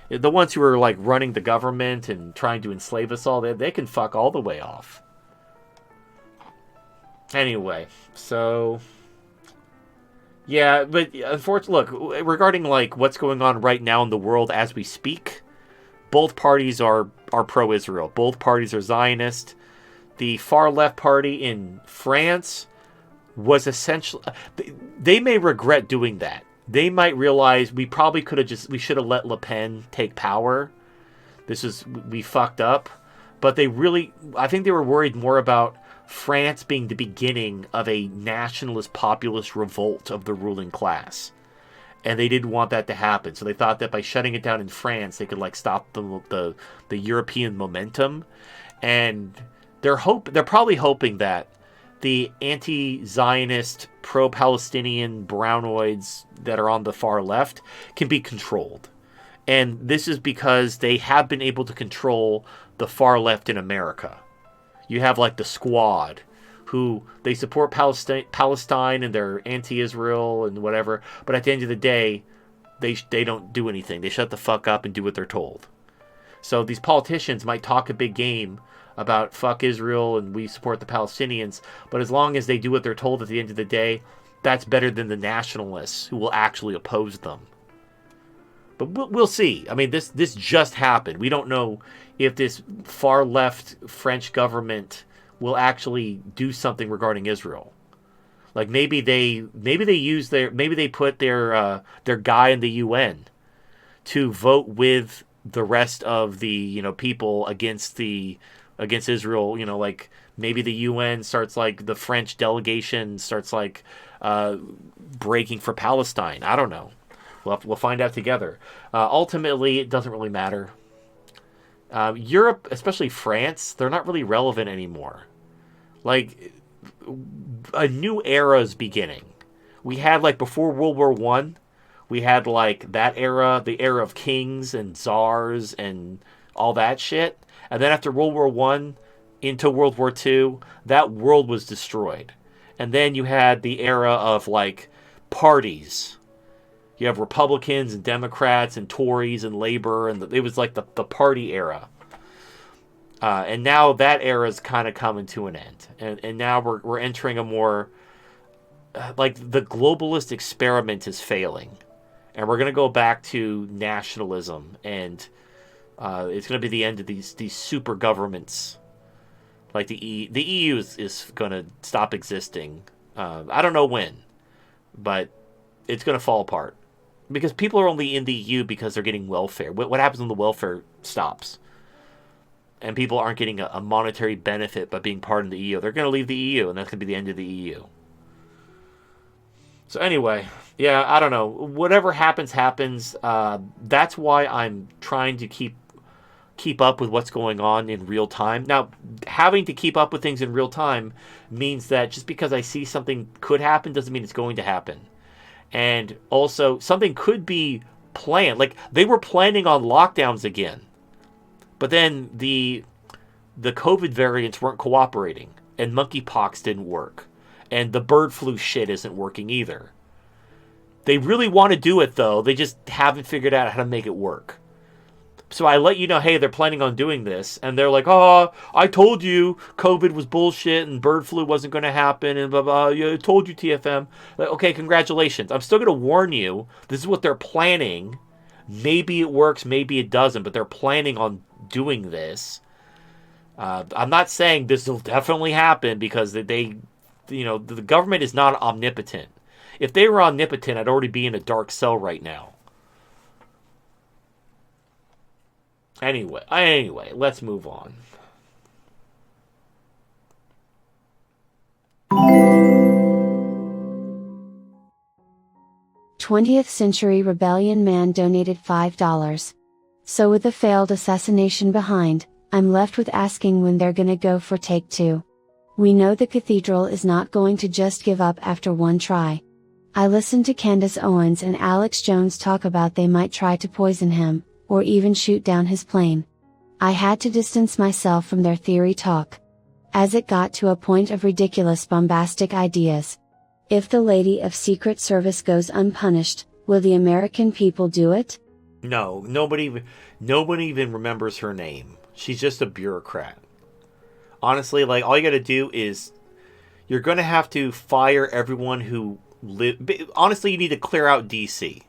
The ones who are like running the government and trying to enslave us all, they can fuck all the way off. Anyway, so yeah, but unfortunately, look, regarding like what's going on right now in the world as we speak, both parties are pro-Israel. Both parties are Zionist. The far left party in France was essentially, they may regret doing that. They might realize we should have let Le Pen take power. We fucked up. But I think they were worried more about France being the beginning of a nationalist populist revolt of the ruling class. And they didn't want that to happen. So they thought that by shutting it down in France, they could like stop the European momentum. And they're probably hoping that the anti-Zionist, pro-Palestinian brownoids that are on the far left can be controlled. And this is because they have been able to control the far left in America. You have like the Squad, who they support Palestine and they're anti-Israel and whatever, but at the end of the day, they don't do anything. They shut the fuck up and do what they're told. So these politicians might talk a big game about fuck Israel and we support the Palestinians, but as long as they do what they're told at the end of the day, that's better than the nationalists who will actually oppose them. But we'll see. I mean, this just happened. We don't know if this far left French government will actually do something regarding Israel. Like maybe they put their guy in the UN to vote with the rest of the people against Israel. Like maybe the UN starts like the French delegation starts like breaking for Palestine. I don't know. We'll find out together. Ultimately, it doesn't really matter. Europe, especially France, they're not really relevant anymore. Like, a new era is beginning. We had, like, before World War I, we had, like, that era, the era of kings and czars and all that shit. And then after World War I into World War II, that world was destroyed. And then you had the era of, like, parties. You have Republicans and Democrats and Tories and Labor, and it was like the party era. And now that era is kind of coming to an end. And now we're entering a more, like the globalist experiment is failing. And we're going to go back to nationalism. And it's going to be the end of these super governments. Like the EU is going to stop existing. I don't know when, but it's going to fall apart. Because people are only in the EU because they're getting welfare. What happens when the welfare stops? And people aren't getting a monetary benefit by being part of the EU. They're going to leave the EU, and that's going to be the end of the EU. So anyway, yeah, I don't know. Whatever happens. That's why I'm trying to keep up with what's going on in real time. Now, having to keep up with things in real time means that just because I see something could happen doesn't mean it's going to happen. And also, something could be planned. Like, they were planning on lockdowns again. But then the COVID variants weren't cooperating. And monkeypox didn't work. And the bird flu shit isn't working either. They really want to do it, though. They just haven't figured out how to make it work. So I let you know, hey, they're planning on doing this. And they're like, oh, I told you COVID was bullshit and bird flu wasn't going to happen and blah, blah. I told you, TFM. Like, okay, congratulations. I'm still going to warn you. This is what they're planning. Maybe it works, maybe it doesn't. But they're planning on doing this. I'm not saying this will definitely happen because the government is not omnipotent. If they were omnipotent, I'd already be in a dark cell right now. Anyway, let's move on. "20th Century Rebellion man donated $5. So with the failed assassination behind, I'm left with asking when they're gonna go for take 2. We know the cathedral is not going to just give up after one try. I listened to Candace Owens and Alex Jones talk about they might try to poison him, or even shoot down his plane. I had to distance myself from their theory talk. as it got to a point of ridiculous bombastic ideas. If the lady of Secret Service goes unpunished, will the American people do it? No, nobody even remembers her name. She's just a bureaucrat. Honestly, like, all you gotta do is, you're gonna have to fire everyone who honestly, you need to clear out DC.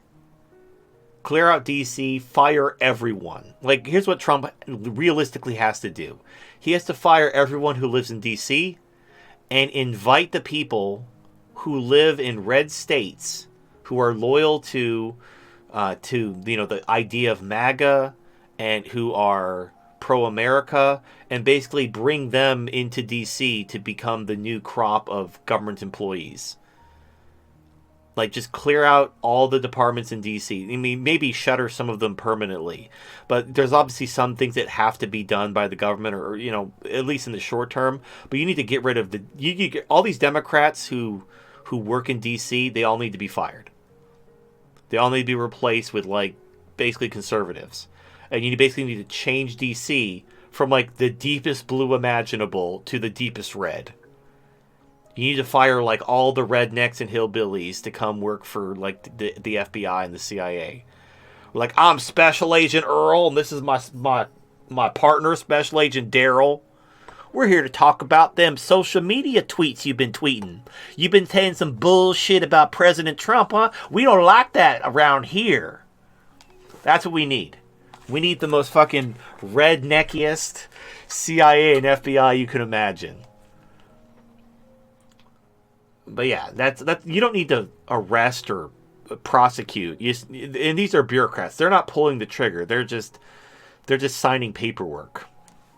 Clear out DC, fire everyone. Like, here's what Trump realistically has to do. He has to fire everyone who lives in DC and invite the people who live in red states who are loyal to the idea of MAGA and who are pro-America, and basically bring them into DC to become the new crop of government employees. Like, just clear out all the departments in DC. I mean, maybe shutter some of them permanently. But there's obviously some things that have to be done by the government, or at least in the short term. But you need to get rid of all these Democrats who work in DC. They all need to be fired. They all need to be replaced with, like, basically conservatives. And you basically need to change DC from, like, the deepest blue imaginable to the deepest red. You need to fire, like, all the rednecks and hillbillies to come work for, like, the FBI and the CIA. Like, I'm Special Agent Earl, and this is my partner, Special Agent Daryl. We're here to talk about them social media tweets you've been tweeting. You've been saying some bullshit about President Trump, huh? We don't like that around here. That's what we need. We need the most fucking redneckiest CIA and FBI you can imagine. But yeah, that's you don't need to arrest or prosecute. And these are bureaucrats. They're not pulling the trigger. They're just signing paperwork.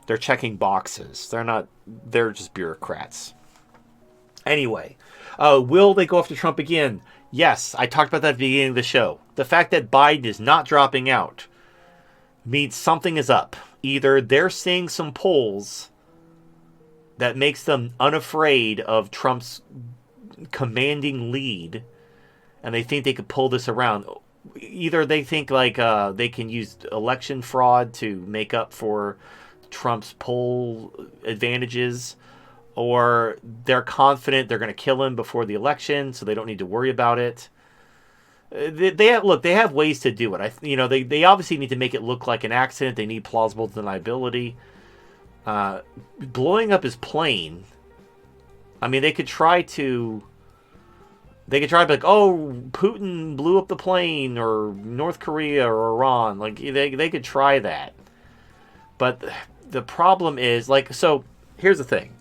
They're checking boxes. They're just bureaucrats. Anyway, will they go after Trump again? Yes, I talked about that at the beginning of the show. The fact that Biden is not dropping out means something is up. Either they're seeing some polls that makes them unafraid of Trump's commanding lead, and they think they could pull this around. Either they think, like, they can use election fraud to make up for Trump's poll advantages, or they're confident they're going to kill him before the election, so they don't need to worry about it. They have ways to do it. They obviously need to make it look like an accident. They need plausible deniability. Blowing up his plane. I mean, they could try to be like, oh, Putin blew up the plane, or North Korea or Iran. Like, they could try that. But the problem is, like, so here's the thing.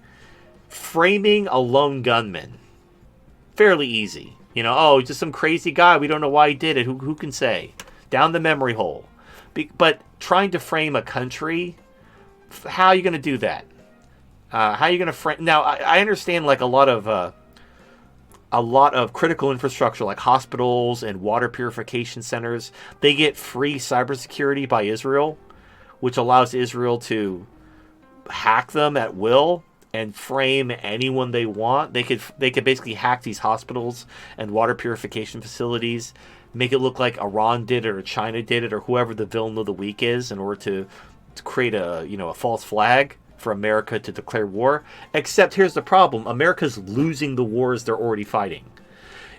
Framing a lone gunman, fairly easy. Just some crazy guy. We don't know why he did it. Who can say? Down the memory hole. But trying to frame a country, how are you going to do that? How are you going to frame? Now, I understand, like, a lot of critical infrastructure, like hospitals and water purification centers, they get free cybersecurity by Israel, which allows Israel to hack them at will and frame anyone they want. They could basically hack these hospitals and water purification facilities, make it look like Iran did it or China did it or whoever the villain of the week is, in order to create a false flag for America to declare war. Except here's the problem. America's losing the wars they're already fighting.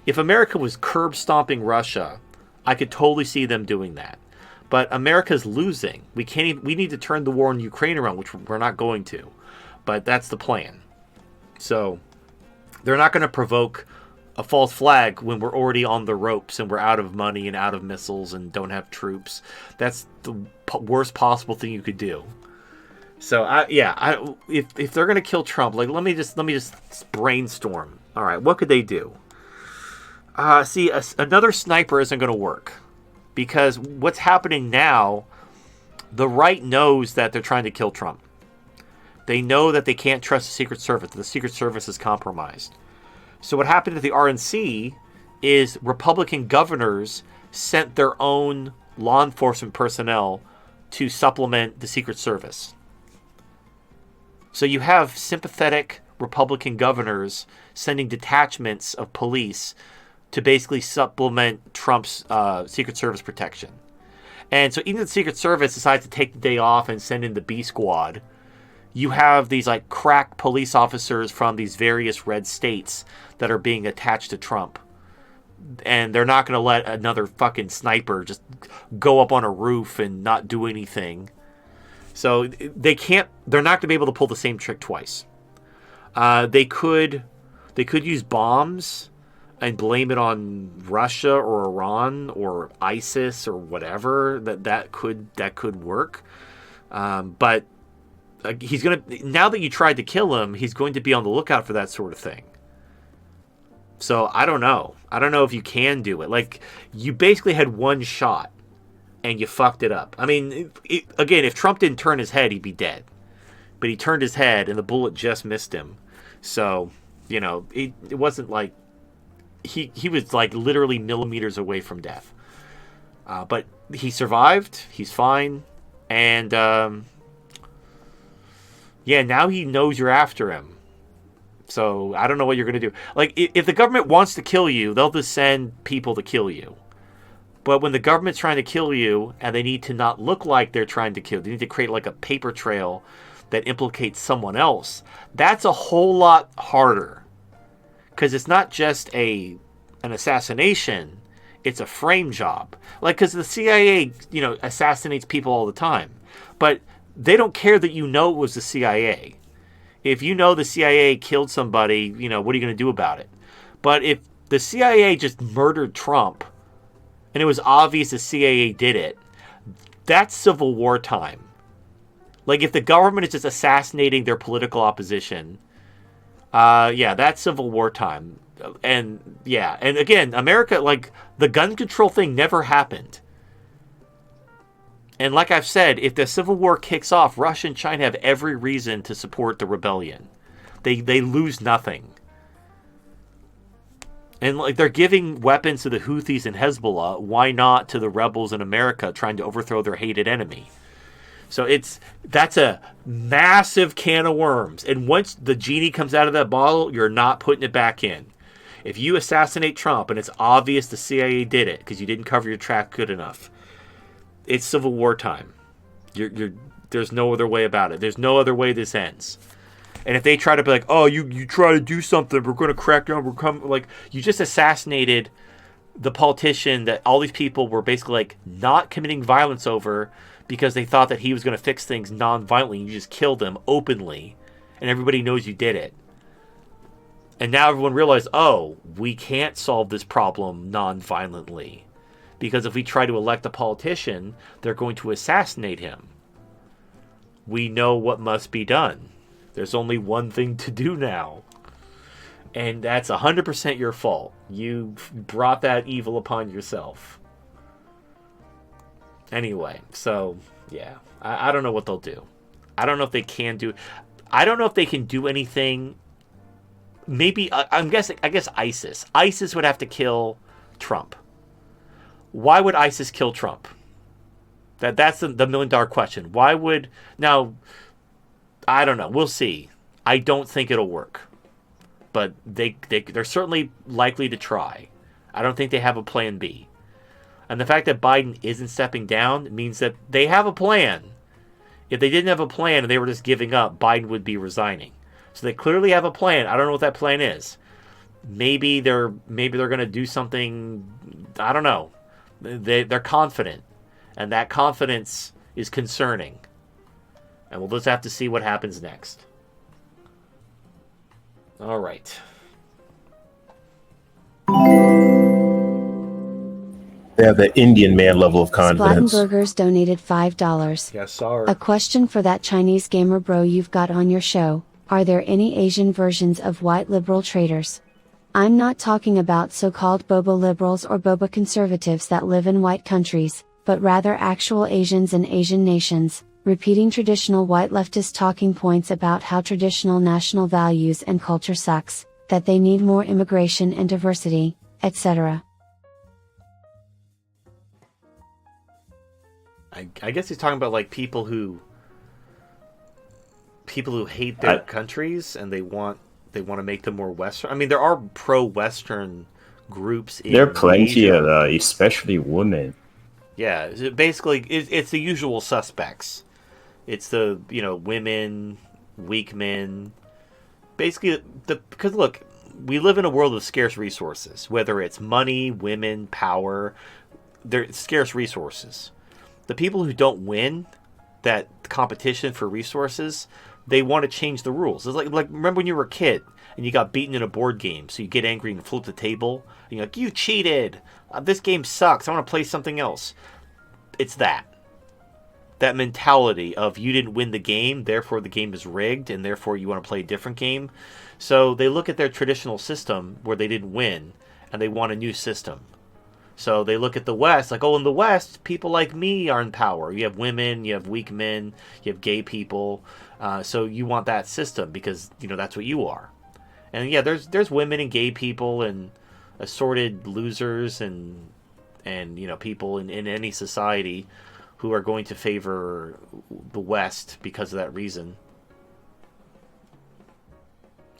If America was curb stomping Russia, I could totally see them doing that. But America's losing. We need to turn the war in Ukraine around, which we're not going to. But that's the plan. So they're not going to provoke a false flag when we're already on the ropes and we're out of money and out of missiles and don't have troops. That's the worst possible thing you could do. So if they're going to kill Trump, like, let me just brainstorm. All right, what could they do? Another sniper isn't going to work, because what's happening now, the right knows that they're trying to kill Trump. They know that they can't trust the Secret Service. The Secret Service is compromised. So what happened at the RNC is Republican governors sent their own law enforcement personnel to supplement the Secret Service. So you have sympathetic Republican governors sending detachments of police to basically supplement Trump's Secret Service protection. And so even the Secret Service decides to take the day off and send in the B Squad, you have these like crack police officers from these various red states that are being attached to Trump. And they're not going to let another fucking sniper just go up on a roof and not do anything. So they're not going to be able to pull the same trick twice. They could use bombs and blame it on Russia or Iran or ISIS or whatever. That could work. But he's going to, now that you tried to kill him, he's going to be on the lookout for that sort of thing. So I don't know. I don't know if you can do it. Like, you basically had one shot and you fucked it up. I mean, again, if Trump didn't turn his head, he'd be dead. But he turned his head and the bullet just missed him. So, you know, it wasn't like he was like literally millimeters away from death. But he survived. He's fine. And yeah, now he knows you're after him. So I don't know what you're going to do. Like, if the government wants to kill you, they'll just send people to kill you. But when the government's trying to kill you and they need to not look like they're trying to kill you, they need to create like a paper trail that implicates someone else. That's a whole lot harder. Because it's not just an assassination. It's a frame job. Like, because the CIA, you know, assassinates people all the time. But they don't care that you know it was the CIA. If you know the CIA killed somebody, you know, what are you going to do about it? But if the CIA just murdered Trump, and it was obvious the CIA did it, that's Civil War time. Like, if the government is just assassinating their political opposition, yeah, that's Civil War time. And, yeah, and again, America, like, the gun control thing never happened. And like I've said, if the Civil War kicks off, Russia and China have every reason to support the rebellion. They lose nothing. And like, they're giving weapons to the Houthis and Hezbollah. Why not to the rebels in America trying to overthrow their hated enemy? So that's a massive can of worms. And once the genie comes out of that bottle, you're not putting it back in. If you assassinate Trump and it's obvious the CIA did it because you didn't cover your track good enough, it's Civil War time. There's no other way about it. There's no other way this ends. And if they try to be like, oh, you try to do something, we're going to crack down, like, you just assassinated the politician that all these people were basically like not committing violence over because they thought that he was going to fix things non-violently. You just killed him openly, and everybody knows you did it. And now everyone realized, oh, we can't solve this problem non-violently. Because if we try to elect a politician, they're going to assassinate him. We know what must be done. There's only one thing to do now. And that's 100% your fault. You brought that evil upon yourself. Anyway, so, yeah. I don't know what they'll do. I don't know if they can do... I don't know if they can do anything... Maybe, I guess ISIS. ISIS would have to kill Trump. Why would ISIS kill Trump? That's the $1 million question. Why would... Now, I don't know. We'll see. I don't think it'll work. But they're certainly likely to try. I don't think they have a plan B. And the fact that Biden isn't stepping down means that they have a plan. If they didn't have a plan and they were just giving up, Biden would be resigning. So they clearly have a plan. I don't know what that plan is. Maybe they're going to do something... I don't know. They're confident, and that confidence is concerning. And we'll just have to see what happens next. All right. They have that Indian man level of confidence. Splattenburgers donated $5. Yes, sorry. A question for that Chinese gamer bro you've got on your show. Are there any Asian versions of white liberal traitors? I'm not talking about so-called bobo liberals or boba conservatives that live in white countries, but rather actual Asians in Asian nations, repeating traditional white leftist talking points about how traditional national values and culture sucks, that they need more immigration and diversity, etc. I guess he's talking about like people who hate their countries and they want to make them more Western. I mean, there are pro-Western groups in There are plenty Asia. of, especially women. Yeah, basically, it's the usual suspects. It's the, women, weak men. Basically, because look, we live in a world of scarce resources, whether it's money, women, power. They're scarce resources. The people who don't win that competition for resources, they want to change the rules. It's like remember when you were a kid and you got beaten in a board game, so you get angry and flip the table, and you're like, "You cheated! This game sucks. I want to play something else." It's that mentality of you didn't win the game, therefore the game is rigged, and therefore you want to play a different game. So they look at their traditional system where they didn't win, and they want a new system. So they look at the West like, oh, in the West, people like me are in power. You have women, you have weak men, you have gay people. So you want that system because that's what you are. And yeah, there's women and gay people and assorted losers and people in any society who are going to favor the West because of that reason.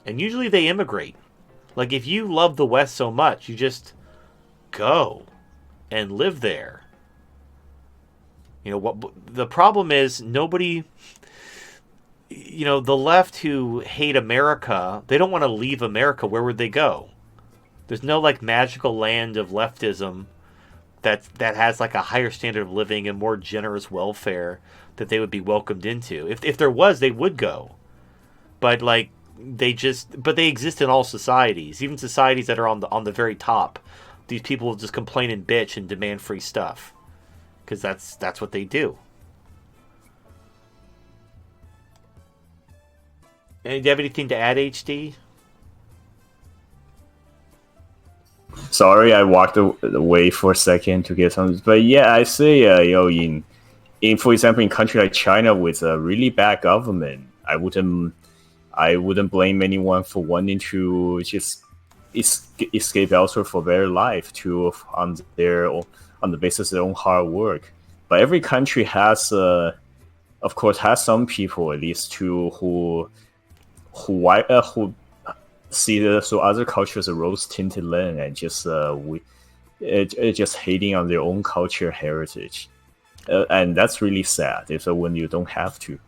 And usually they immigrate. Like, if you love the West so much, you just go and live there. What the problem is, nobody, the left who hate America, they don't want to leave America. Where would they go? There's no magical land of leftism that has a higher standard of living and more generous welfare that they would be welcomed into. If there was, they would go. But they exist in all societies, even societies that are on the very top. These people will just complain and bitch and demand free stuff because that's what they do. And do you have anything to add, HD? Sorry, I walked away for a second to get some. But yeah, I say, in for example, in country like China with a really bad government, I wouldn't blame anyone for wanting to just escape elsewhere for their life on the basis of their own hard work. But every country has, of course, has some people at least who see other cultures as rose-tinted land and just hating on their own culture heritage, and that's really sad. When you don't have to.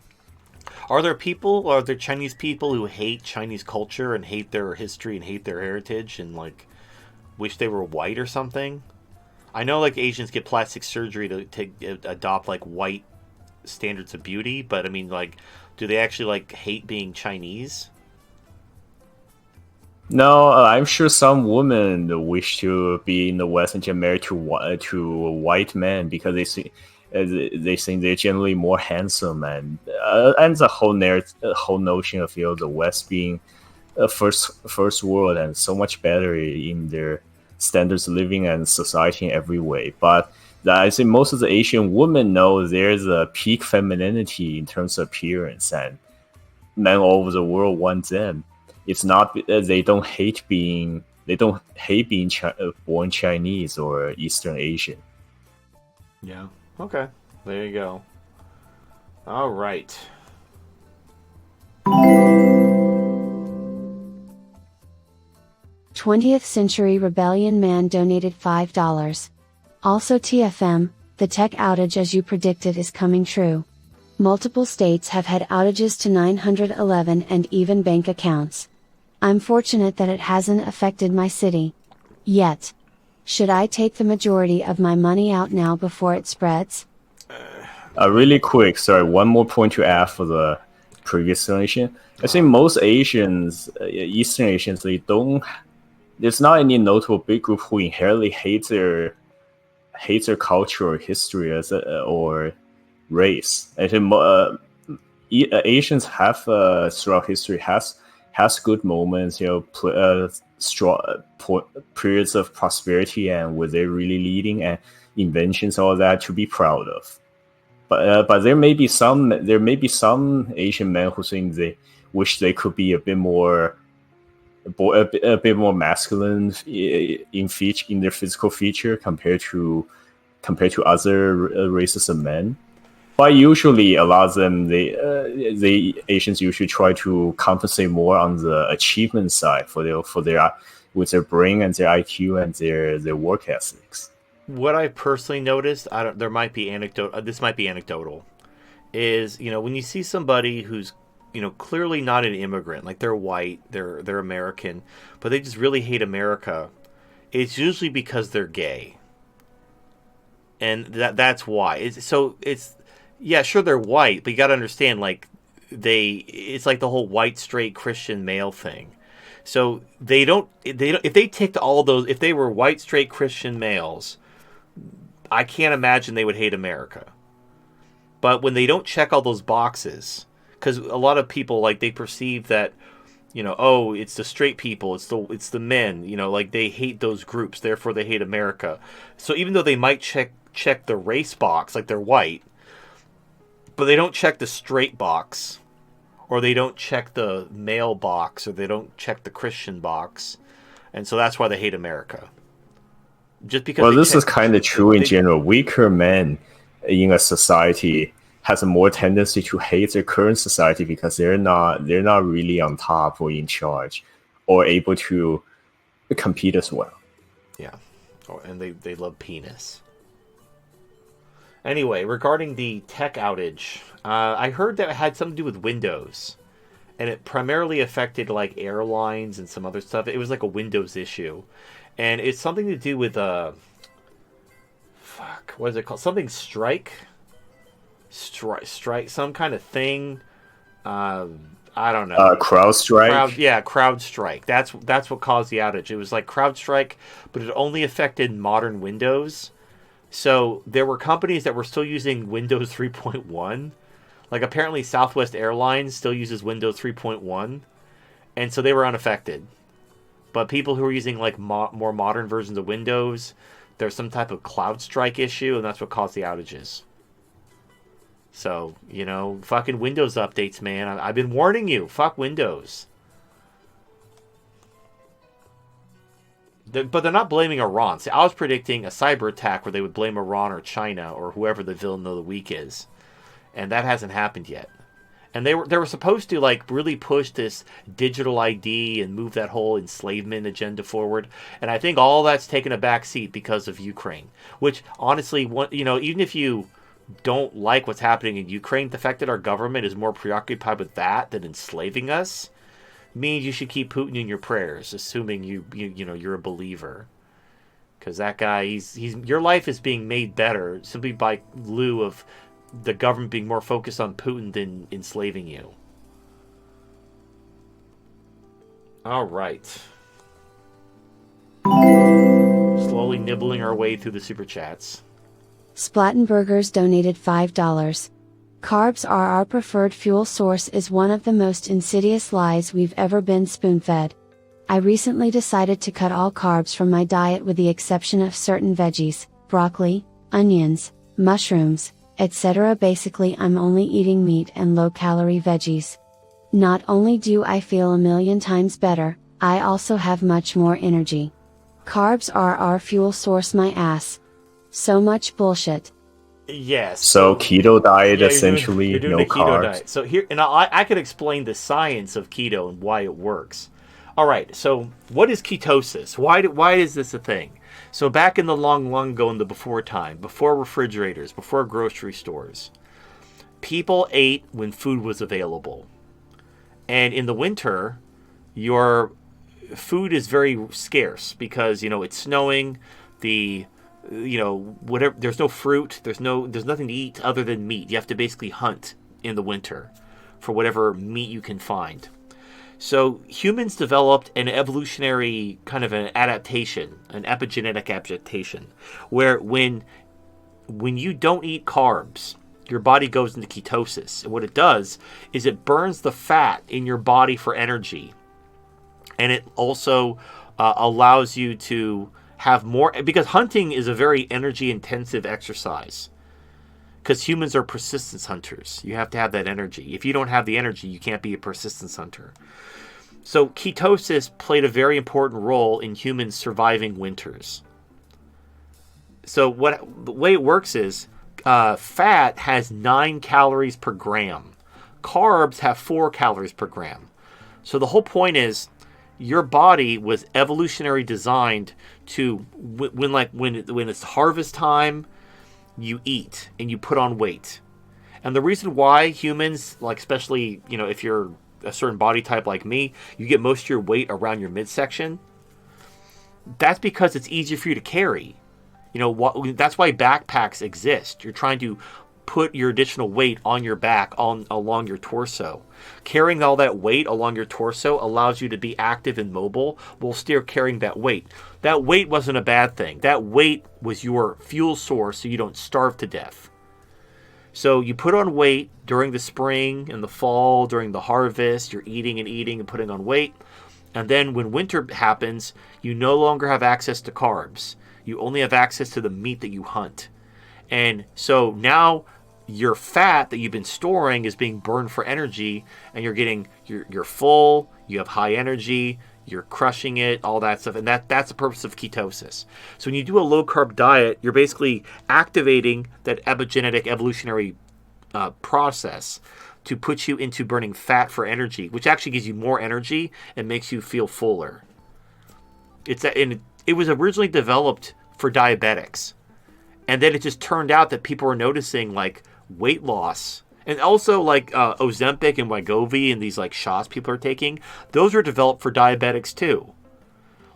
Are there Chinese people who hate Chinese culture and hate their history and hate their heritage and wish they were white or something? I know Asians get plastic surgery to adopt white standards of beauty, but I mean do they actually hate being Chinese? No, I'm sure some women wish to be in the West and get married to white men because they think they're generally more handsome and the whole notion of the West being a first world and so much better in their standards of living and society in every way. But I think most of the Asian women know there's a peak femininity in terms of appearance, and men all over the world want them. It's not they don't hate being born Chinese or Eastern Asian. Yeah. Okay. There you go. All right. "20th Century Rebellion Man donated $5. Also TFM, the tech outage as you predicted is coming true. Multiple states have had outages to 911 and even bank accounts. I'm fortunate that it hasn't affected my city. Yet. Should I take the majority of my money out now before it spreads?" Really quick, sorry, one more point to add for the previous explanation. I think most Asians, Eastern Asians, there's not any notable big group who inherently hates their culture or history or race. I think Asians have throughout history has good moments, strong periods of prosperity, and where they're really leading and inventions, all that to be proud of. But there may be some Asian men who think they wish they could be a bit more masculine in their physical feature compared to other races of men. But usually, a lot of them, the Asians usually try to compensate more on the achievement side for their with their brain and their IQ and their work ethics. What I personally noticed, this might be anecdotal, is when you see somebody who's clearly not an immigrant. Like they're white, they're American, but they just really hate America. It's usually because they're gay, and that's why. It's yeah, sure they're white, but you got to understand like it's like the whole white straight Christian male thing. So they don't if they ticked all those, if they were white straight Christian males, I can't imagine they would hate America. But when they don't check all those boxes, because a lot of people like they perceive that, oh, it's the straight people, it's the men, like they hate those groups, therefore they hate America. So even though they might check the race box, like they're white, but they don't check the straight box, or they don't check the male box, or they don't check the Christian box, and so that's why they hate America. Just because. Well, this is kind of true in general. Weaker men in a society has a more tendency to hate their current society because they're not really on top or in charge or able to compete as well. Yeah, and they love penis. Anyway, regarding the tech outage, I heard that it had something to do with Windows, and it primarily affected like airlines and some other stuff. It was like a Windows issue, and it's something to do with what is it called? Something strike, some kind of thing. I don't know. CrowdStrike. CrowdStrike. That's what caused the outage. It was like CrowdStrike, but it only affected modern Windows. So there were companies that were still using Windows 3.1. Like apparently Southwest Airlines still uses Windows 3.1, and so they were unaffected. But people who are using like more modern versions of Windows, there's some type of CloudStrike issue, and that's what caused the outages. So, fucking Windows updates, man. I've been warning you. Fuck Windows. But they're not blaming Iran. See, I was predicting a cyber attack where they would blame Iran or China or whoever the villain of the week is. And that hasn't happened yet. And they were supposed to like really push this digital ID and move that whole enslavement agenda forward. And I think all that's taken a back seat because of Ukraine. Which honestly, even if you don't like what's happening in Ukraine, the fact that our government is more preoccupied with that than enslaving us means you should keep Putin in your prayers, assuming you're a believer. Because that guy, your life is being made better simply by lieu of the government being more focused on Putin than enslaving you. All right. Slowly nibbling our way through the super chats. Splattenburgers donated $5. Carbs are our preferred fuel source is one of the most insidious lies we've ever been spoon-fed. I recently decided to cut all carbs from my diet with the exception of certain veggies, broccoli, onions, mushrooms, etc. Basically, I'm only eating meat and low-calorie veggies. Not only do I feel a million times better, I also have much more energy. Carbs are our fuel source, my ass. So much bullshit. Yes. So keto diet, essentially, you're doing no a keto carbs. diet. So here, and I could explain the science of keto and why it works. All right. So what is ketosis? Why is this a thing? So back in the long ago, in the before time, before refrigerators, before grocery stores, people ate when food was available, and in the winter, your food is very scarce because it's snowing. Whatever, there's no fruit, there's nothing to eat other than meat. You have to basically hunt in the winter for whatever meat you can find. So humans developed an evolutionary kind of an adaptation, an epigenetic adaptation, where when you don't eat carbs, your body goes into ketosis. And what it does is it burns the fat in your body for energy. And it also allows you to have more, because hunting is a very energy intensive exercise, because humans are persistence hunters. You have to have that energy. If you don't have the energy, you can't be a persistence hunter. So ketosis played a very important role in humans surviving winters. So the way it works is fat has 9 calories per gram. Carbs have 4 calories per gram. So the whole point is your body was evolutionary designed to when it's harvest time, you eat and you put on weight. And the reason why humans, like especially, if you're a certain body type like me, you get most of your weight around your midsection. That's because it's easier for you to carry. That's why backpacks exist. You're trying to put your additional weight on your back, along your torso. Carrying all that weight along your torso allows you to be active and mobile while still carrying that weight. That weight wasn't a bad thing. That weight was your fuel source so you don't starve to death. So you put on weight during the spring and the fall, during the harvest, you're eating and putting on weight. And then when winter happens, you no longer have access to carbs. You only have access to the meat that you hunt. And so now your fat that you've been storing is being burned for energy, and you're full, you have high energy, you're crushing it, all that stuff. And that's the purpose of ketosis. So when you do a low carb diet, you're basically activating that epigenetic evolutionary process to put you into burning fat for energy, which actually gives you more energy and makes you feel fuller. It was originally developed for diabetics. And then it just turned out that people were noticing like weight loss. And also like Ozempic and Wegovy and these like shots people are taking, those are developed for diabetics too.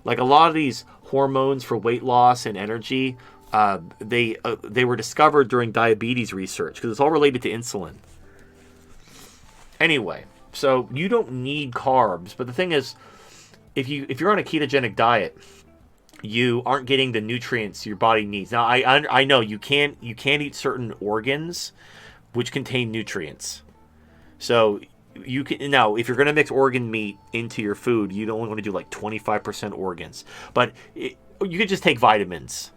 Like a lot of these hormones for weight loss and energy, they were discovered during diabetes research because it's all related to insulin. Anyway, so you don't need carbs, but the thing is, if you're on a ketogenic diet, you aren't getting the nutrients your body needs. Now, I know you can't eat certain organs which contain nutrients. So you can now, if you're going to mix organ meat into your food, you don't only want to do like 25% organs. But you could just take vitamins.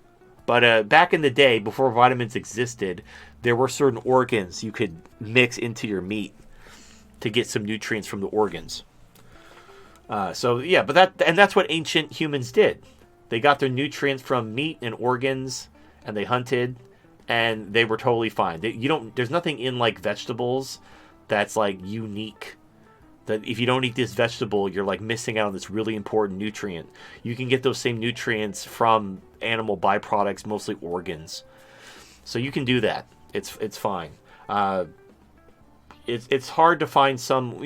But back in the day, before vitamins existed, there were certain organs you could mix into your meat to get some nutrients from the organs. So yeah, that's what ancient humans did. They got their nutrients from meat and organs, and they hunted, and they were totally fine. There's nothing in like vegetables that's like unique. That if you don't eat this vegetable, you're like missing out on this really important nutrient. You can get those same nutrients from animal byproducts, mostly organs. So you can do that. It's fine. It's hard to find some,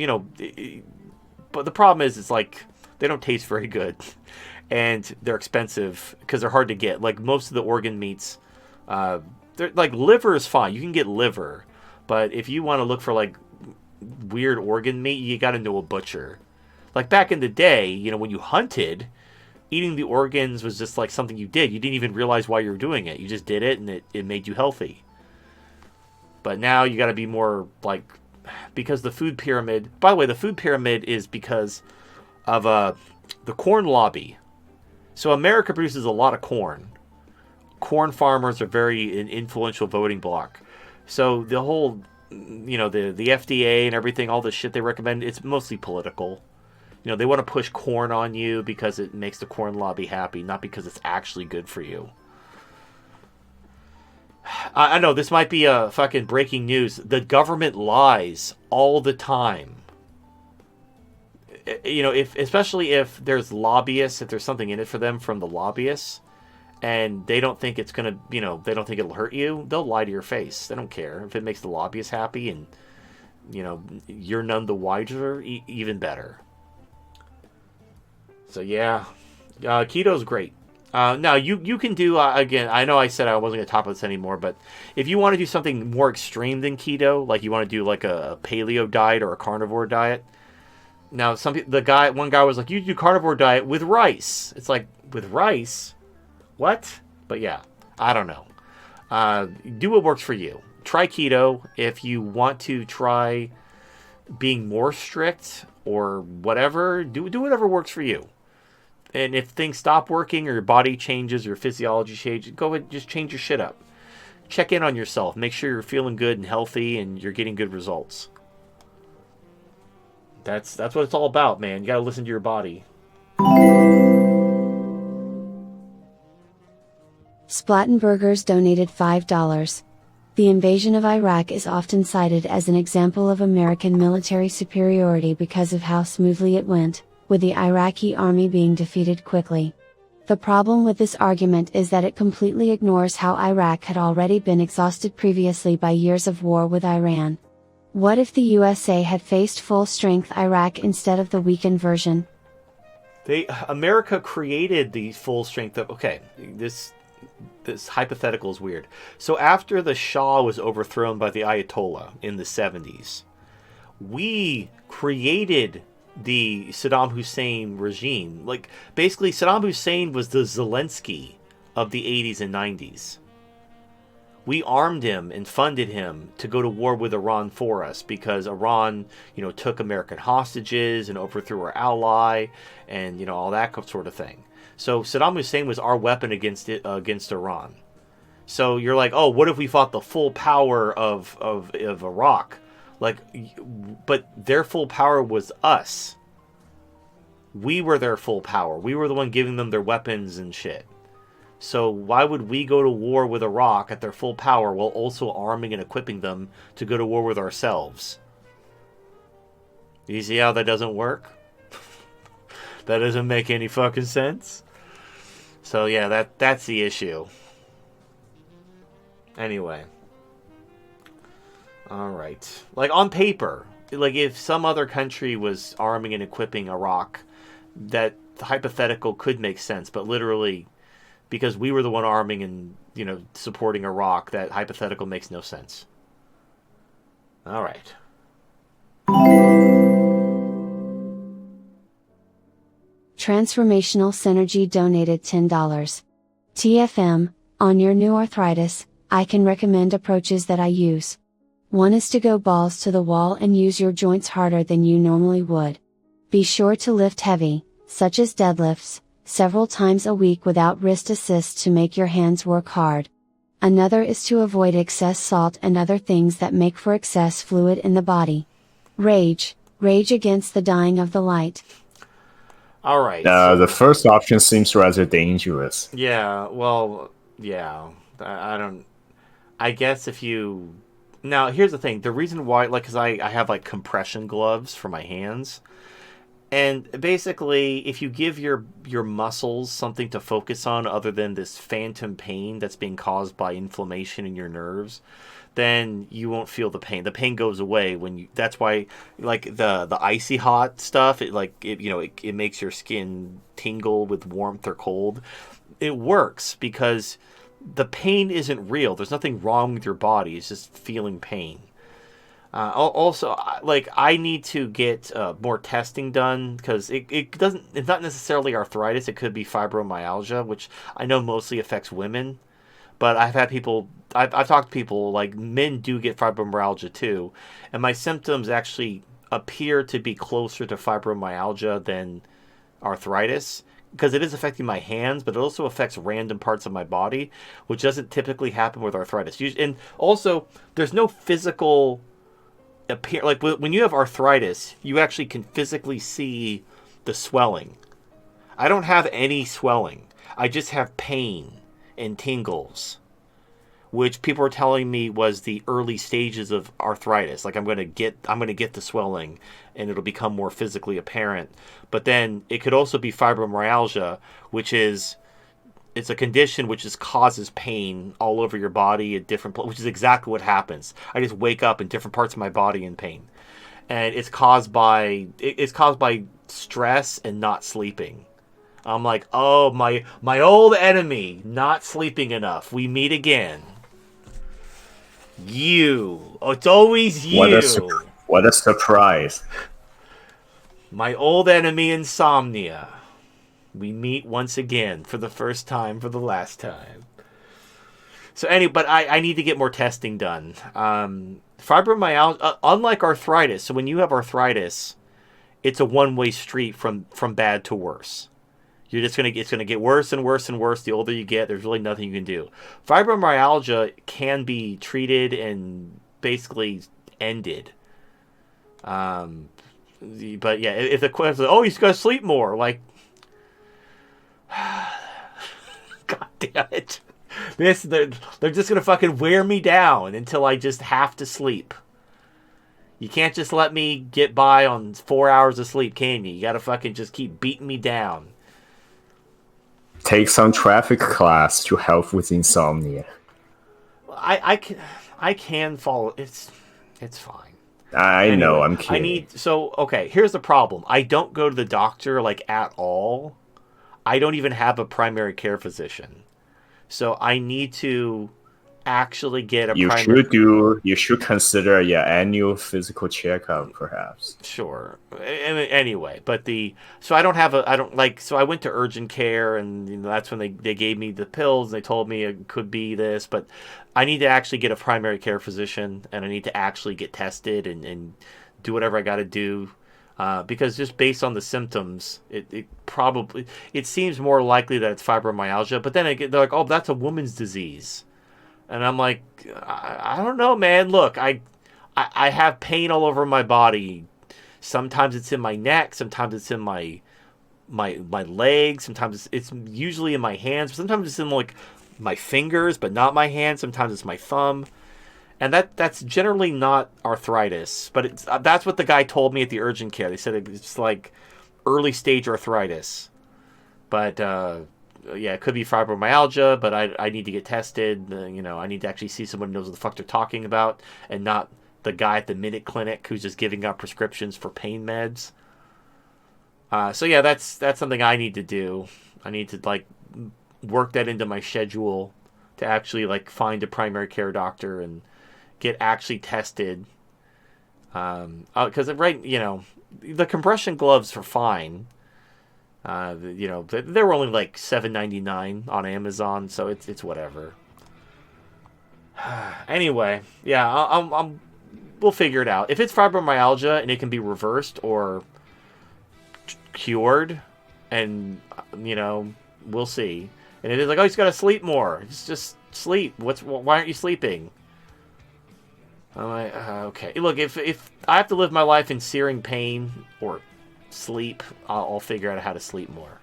but the problem is it's like they don't taste very good. And they're expensive because they're hard to get. Like most of the organ meats, they're like liver is fine. You can get liver, but if you want to look for like weird organ meat, you got to know a butcher. Like back in the day, when you hunted, eating the organs was just like something you did. You didn't even realize why you were doing it. You just did it, and it made you healthy. But now you got to be more like, because the food pyramid. By the way, the food pyramid is because of the corn lobby. So America produces a lot of corn. Corn farmers are an influential voting bloc. So the whole, the FDA and everything, all the shit they recommend, it's mostly political. They want to push corn on you because it makes the corn lobby happy, not because it's actually good for you. I know this might be a fucking breaking news. The government lies all the time. Especially if there's lobbyists, if there's something in it for them from the lobbyists, and they don't think it's gonna, they don't think it'll hurt you, they'll lie to your face. They don't care if it makes the lobbyists happy, and you're none the wiser. Even better. So yeah, keto's great. Now you can do again. I know I said I wasn't gonna talk about this anymore, but if you want to do something more extreme than keto, like you want to do like a paleo diet or a carnivore diet. Now, one guy was like, you do carnivore diet with rice. It's like, with rice? What? But yeah, I don't know. Do what works for you. Try keto. If you want to try being more strict or whatever, do whatever works for you. And if things stop working or your body changes or your physiology changes, go ahead and just change your shit up. Check in on yourself. Make sure you're feeling good and healthy and you're getting good results. That's what it's all about, man. You gotta listen to your body. Splattenburgers donated $5. The invasion of Iraq is often cited as an example of American military superiority because of how smoothly it went, with the Iraqi army being defeated quickly. The problem with this argument is that it completely ignores how Iraq had already been exhausted previously by years of war with Iran. What if the USA had faced full-strength Iraq instead of the weakened version? America created the full strength of... Okay, this hypothetical is weird. So after the Shah was overthrown by the Ayatollah in the 70s, we created the Saddam Hussein regime. Like, basically, Saddam Hussein was the Zelensky of the 80s and 90s. We armed him and funded him to go to war with Iran for us because Iran, took American hostages and overthrew our ally and, all that sort of thing. So Saddam Hussein was our weapon against Iran. So you're like, oh, what if we fought the full power of Iraq? But their full power was us. We were their full power. We were the one giving them their weapons and shit. So why would we go to war with Iraq at their full power while also arming and equipping them to go to war with ourselves? You see how that doesn't work? That doesn't make any fucking sense. So yeah, that's the issue. Anyway. Alright. Like, on paper, like, if some other country was arming and equipping Iraq, that hypothetical could make sense, but literally, because we were the one arming and, supporting Iraq, that hypothetical makes no sense. Alright. Transformational Synergy donated $10. TFM, on your new arthritis, I can recommend approaches that I use. One is to go balls to the wall and use your joints harder than you normally would. Be sure to lift heavy, such as deadlifts, several times a week without wrist assist to make your hands work hard. Another is to avoid excess salt and other things that make for excess fluid in the body. Rage against the dying of the light. All right. The first option seems rather dangerous. Yeah, well, yeah. I guess if you... Now, here's the thing. The reason why, because I have, compression gloves for my hands. And basically, if you give your muscles something to focus on other than this phantom pain that's being caused by inflammation in your nerves, then you won't feel the pain. The pain goes away when you... That's why, the icy hot stuff, it makes your skin tingle with warmth or cold. It works because the pain isn't real. There's nothing wrong with your body. It's just feeling pain. Also, I need to get more testing done because it's not necessarily arthritis. It could be fibromyalgia, which I know mostly affects women. But I've talked to people, men do get fibromyalgia too. And my symptoms actually appear to be closer to fibromyalgia than arthritis, because it is affecting my hands, but it also affects random parts of my body, which doesn't typically happen with arthritis. And also, there's no physical appear. When you have arthritis, you actually can physically see the swelling. I don't have any swelling. I just have pain and tingles, which people are telling me was the early stages of arthritis. I'm going to get the swelling and it'll become more physically apparent. But then it could also be fibromyalgia, which is it's a condition which causes pain all over your body at different places, which is exactly what happens. I just wake up in different parts of my body in pain. And it's caused by stress and not sleeping. I'm like, oh, my old enemy, not sleeping enough. We meet again. You. Oh, it's always you. What a surprise. My old enemy, insomnia. We meet once again for the first time, for the last time. So anyway, but I need to get more testing done. Fibromyalgia, unlike arthritis, so when you have arthritis, it's a one-way street from bad to worse. It's gonna get worse and worse and worse the older you get. There's really nothing you can do. Fibromyalgia can be treated and basically ended. But yeah, if the question is, oh, you just gotta sleep more, God damn it. They're just gonna fucking wear me down until I just have to sleep. You can't just let me get by on 4 hours of sleep, can you? You gotta fucking just keep beating me down. take some traffic class to help with insomnia. I can follow. It's fine. I know, Anyway, I'm kidding. okay, here's the problem. I don't go to the doctor like at all. I don't even have a primary care physician. So I need to actually get a primary. You should consider your annual physical checkup, perhaps. Sure. Anyway, but so I don't have a I don't like so I went to urgent care, and that's when they gave me the pills. And they told me it could be this, but I need to actually get a primary care physician, and I need to actually get tested and do whatever I got to do. Because just based on the symptoms, it seems more likely that it's fibromyalgia. But then they're like, oh, that's a woman's disease. And I'm like, I don't know, man. Look, I have pain all over my body. Sometimes it's in my neck. Sometimes it's in my legs. Sometimes it's usually in my hands. Sometimes it's in like my fingers, but not my hands. Sometimes it's my thumb. And that's generally not arthritis. But that's what the guy told me at the urgent care. They said it's like early stage arthritis. But yeah, it could be fibromyalgia, but I need to get tested. I need to actually see someone who knows what the fuck they're talking about, and not the guy at the Minute Clinic who's just giving out prescriptions for pain meds. So yeah, that's something I need to do. I need to like work that into my schedule to actually like find a primary care doctor and get actually tested. Because the compression gloves are fine. They were only like $7.99 on Amazon, so it's whatever. Anyway, yeah, we'll figure it out. If it's fibromyalgia and it can be reversed or cured, and we'll see. And it is like, oh, you just gotta sleep more. Just sleep. Why aren't you sleeping? I'm like, okay. Look, if I have to live my life in searing pain or sleep, I'll figure out how to sleep more.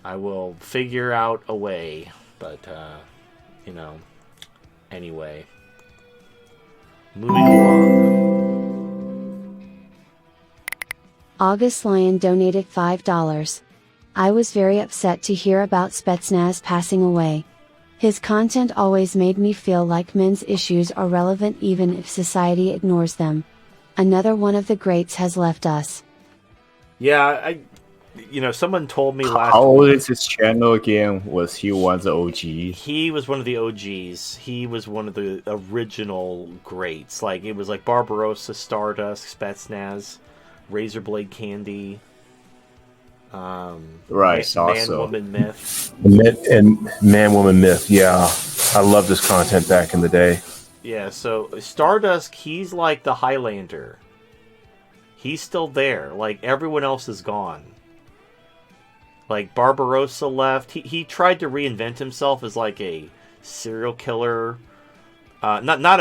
I will figure out a way, but anyway, moving along. August Lyon donated $5. I was very upset to hear about Spetsnaz passing away. His content always made me feel like men's issues are relevant even if society ignores them. Another one of the greats has left us. Yeah, someone told me last How old week. is his channel again? Was he one of the OGs? He was one of the OGs. He was one of the original greats. Like, it was like Barbarossa, Stardust, Spetsnaz, Razorblade Candy, Right, Man, also. Woman, Myth. And Man, Woman, Myth. Yeah, I love this content back in the day. Yeah, so Stardust, he's like the Highlander. He's still there. Like, everyone else is gone. Like, Barbarossa left. He tried to reinvent himself as like a serial killer. Not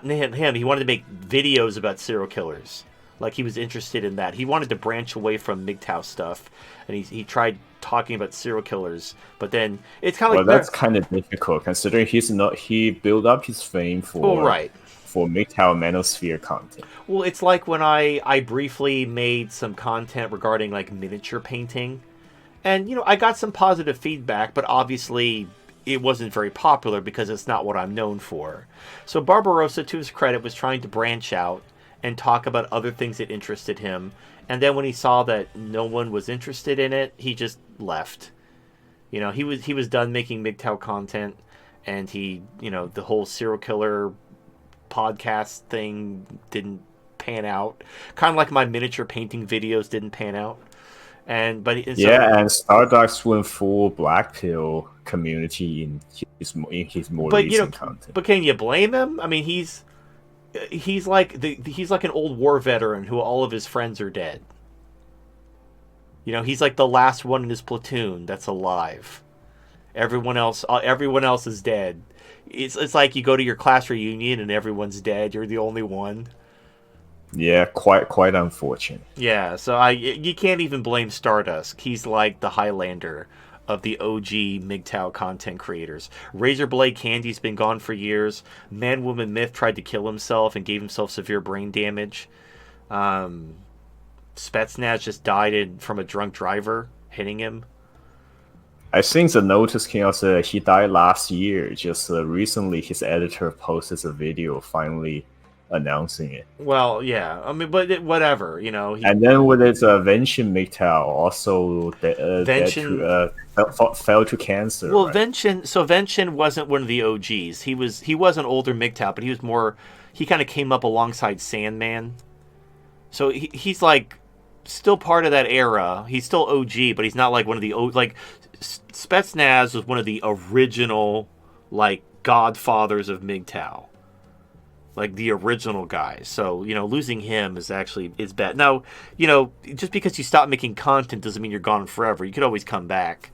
him. He wanted to make videos about serial killers. Like, he was interested in that. He wanted to branch away from MGTOW stuff, and he tried talking about serial killers. But then it's kind of like that's kind of difficult considering he built up his fame for MGTOW Manosphere content. Well, it's like when I briefly made some content regarding like miniature painting, and I got some positive feedback, but obviously it wasn't very popular because it's not what I'm known for. So Barbarossa, to his credit, was trying to branch out and talk about other things that interested him. And then when he saw that no one was interested in it, he just left. He was done making MGTOW content, and the whole serial killer podcast thing didn't pan out. Kind of like my miniature painting videos didn't pan out. And Stardust went full Black Pill community in his more recent content. But can you blame him? I mean, he's like an old war veteran who all of his friends are dead. He's like the last one in his platoon that's alive. Everyone else is dead. It's like you go to your class reunion and everyone's dead. You're the only one. Yeah, quite unfortunate. Yeah, so you can't even blame Stardust. He's like the Highlander of the OG MGTOW content creators. Razorblade Candy's been gone for years. Man, Woman, Myth tried to kill himself and gave himself severe brain damage. Spetsnaz just died from a drunk driver hitting him. I think the notice came out that he died last year. Just recently, his editor posted a video finally announcing it. Well, yeah. I mean, but whatever, you know. And then with his Vention MGTOW also Vention fell to cancer. Well, right? Vention wasn't one of the OGs. He was an older MGTOW, but he was more. He kind of came up alongside Sandman. So he's like still part of that era. He's still OG, but he's not like one of the like Spetsnaz was one of the original like godfathers of MGTOW. Like the original guys. So, you know, losing him is bad. Now, you know, just because you stop making content doesn't mean you're gone forever. You could always come back.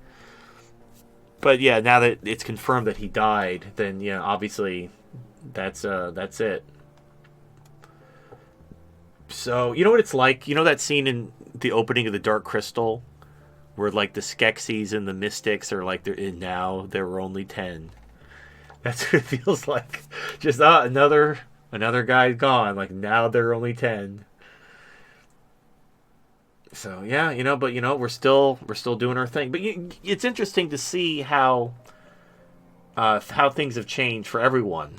But yeah, now that it's confirmed that he died, then yeah, obviously that's it. So, you know what it's like? You know that scene in the opening of The Dark Crystal where like the Skeksis and the Mystics are like now there were only 10. That's what it feels like. Just another guy gone. Like now there are only 10. So yeah, you know, but you know, we're still doing our thing. But it's interesting to see how things have changed for everyone.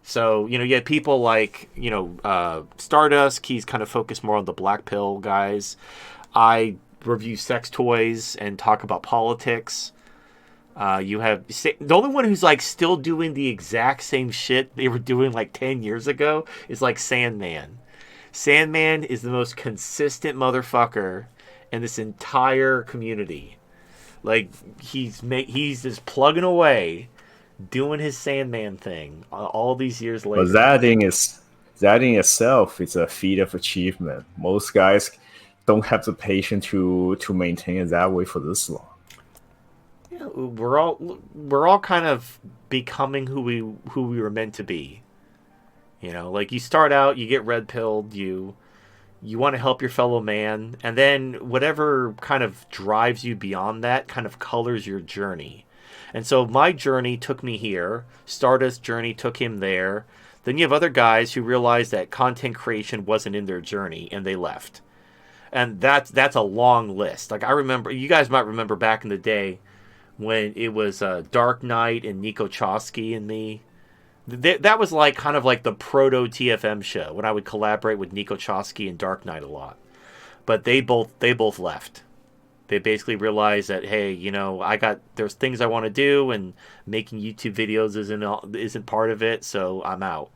So you know, you had people like Stardust. He's kind of focused more on the black pill guys. I review sex toys and talk about politics. You have the only one who's like still doing the exact same shit they were doing like 10 years ago is like Sandman. Sandman is the most consistent motherfucker in this entire community. Like he's just plugging away, doing his Sandman thing all these years later. But that in itself is a feat of achievement. Most guys don't have the patience to maintain it that way for this long. Yeah, we're all kind of becoming who we were meant to be. You know, like you start out, you get red pilled, you want to help your fellow man, and then whatever kind of drives you beyond that kind of colors your journey. And so my journey took me here. Stardust's journey took him there. Then you have other guys who realized that content creation wasn't in their journey and they left. And that's a long list. Like I remember, you guys might remember back in the day when it was Dark Knight and Nico Chosky and me. That was like kind of like the proto TFM show when I would collaborate with Nico Chosky and Dark Knight a lot. But they both left. They basically realized that, hey, you know, there's things I want to do, and making YouTube videos isn't part of it, so I'm out.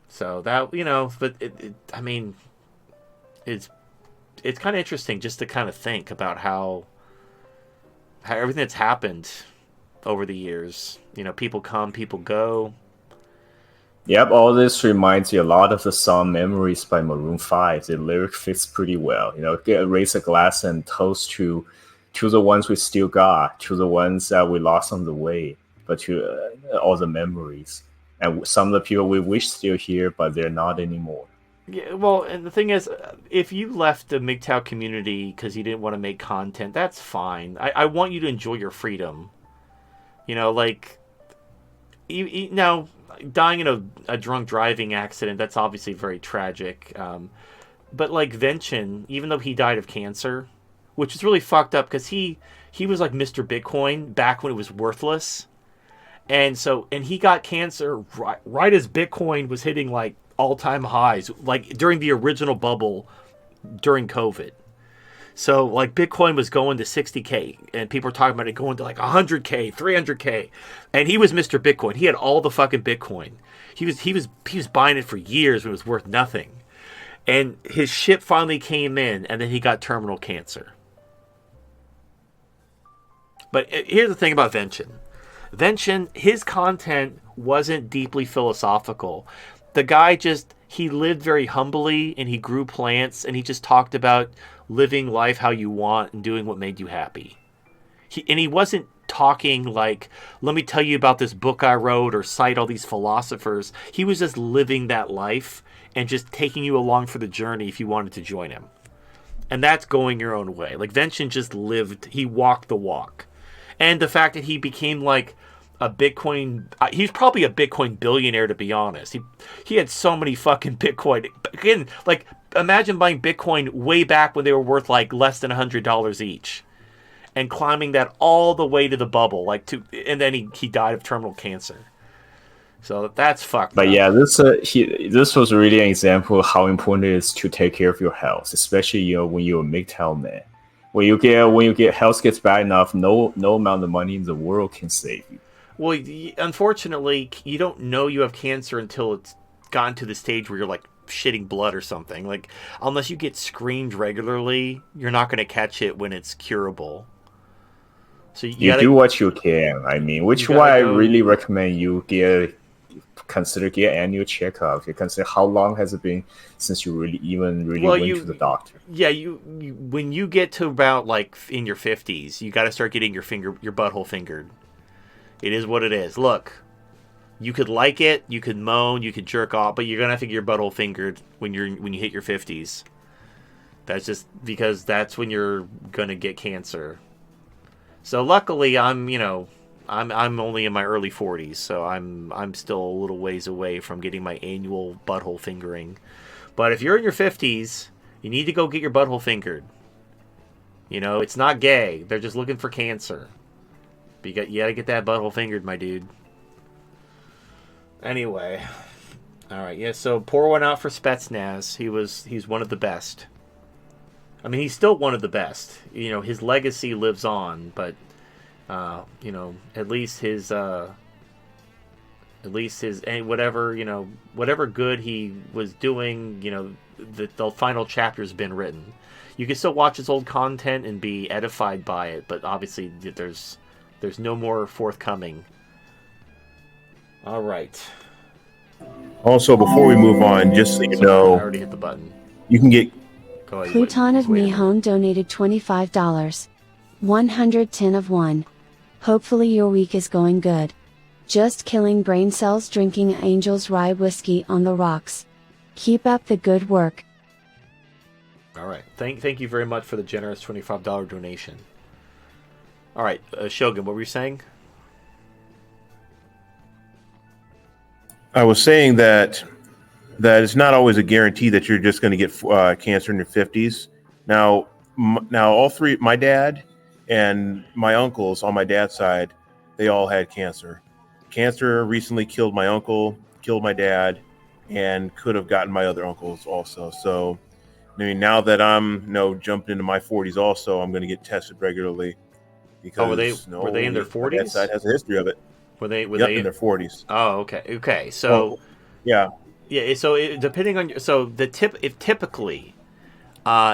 So that, you know, but I mean, it's kind of interesting just to kind of think about how everything that's happened over the years. You know, people come, people go. Yep, all this reminds you a lot of the song Memories by Maroon 5. The lyric fits pretty well. You know, raise a glass and toast to the ones we still got, to the ones that we lost on the way, but to all the memories. And some of the people we wish still here, but they're not anymore. Yeah, well, and the thing is, if you left the MGTOW community because you didn't want to make content, that's fine. I want you to enjoy your freedom. You know, like, now, dying in a drunk driving accident, that's obviously very tragic. But like Vention, even though he died of cancer, which is really fucked up because he was like Mr. Bitcoin back when it was worthless. And he got cancer right as Bitcoin was hitting like all-time highs, like during the original bubble during COVID. So like Bitcoin was going to 60K and people were talking about it going to like 100K, 300K. And he was Mr. Bitcoin. He had all the fucking Bitcoin. He was buying it for years when it was worth nothing. And his ship finally came in and then he got terminal cancer. But here's the thing about Vention. Vention, his content wasn't deeply philosophical. The guy he lived very humbly and he grew plants and he just talked about living life how you want and doing what made you happy. He wasn't talking like, let me tell you about this book I wrote or cite all these philosophers. He was just living that life and just taking you along for the journey if you wanted to join him. And that's going your own way. Like Vention just he walked the walk. And the fact that he became like a Bitcoin, he's probably a Bitcoin billionaire, to be honest. He had so many fucking Bitcoin. Again, like imagine buying Bitcoin way back when they were worth like less than $100 each. and climbing that all the way to the bubble, and then he died of terminal cancer. So that's fucked But up. yeah, this was really an example of how important it is to take care of your health, especially when you're a MGTOW man. When you get health gets bad enough, no amount of money in the world can save you. Well, unfortunately, you don't know you have cancer until it's gotten to the stage where you're like shitting blood or something. Like, unless you get screened regularly, you're not going to catch it when it's curable. So You gotta, do what you can. I mean, which why I really recommend you consider get annual checkup. You consider how long has it been since you really went to the doctor. Yeah, you when you get to about like in your 50s, you got to start getting your butthole fingered. It is what it is. Look, you could like it, you could moan, you could jerk off, but you're gonna have to get your butthole fingered when you hit your 50s. That's just because that's when you're gonna get cancer. So luckily, I'm only in my early 40s, so I'm still a little ways away from getting my annual butthole fingering. But if you're in your 50s, you need to go get your butthole fingered. It's not gay. They're just looking for cancer. But you gotta get that butthole fingered, my dude. Anyway. Alright, yeah, so pour one out for Spetsnaz. He's one of the best. I mean, he's still one of the best. His legacy lives on, but at least his whatever good he was doing, the final chapter's been written. You can still watch his old content and be edified by it, but obviously there's no more forthcoming. All right. Also, before we move on, just so you know, I already hit the button. You can get Pluton of Nihon donated $25. 110 of 1. Hopefully your week is going good. Just killing brain cells drinking Angel's Rye whiskey on the rocks. Keep up the good work. All right. Thank you very much for the generous $25 donation. All right, Shogun, what were you saying? I was saying that it's not always a guarantee that you're just going to get cancer in your 50s. Now, all three, my dad and my uncles on my dad's side, they all had cancer. Cancer recently killed my uncle, killed my dad, and could have gotten my other uncles also. So, I mean, now that I'm jumping into my 40s also, I'm going to get tested regularly. Because, were they in their 40s? My dad's side has a history of it. Were they in their 40s? Oh, okay. So, yeah. So depending on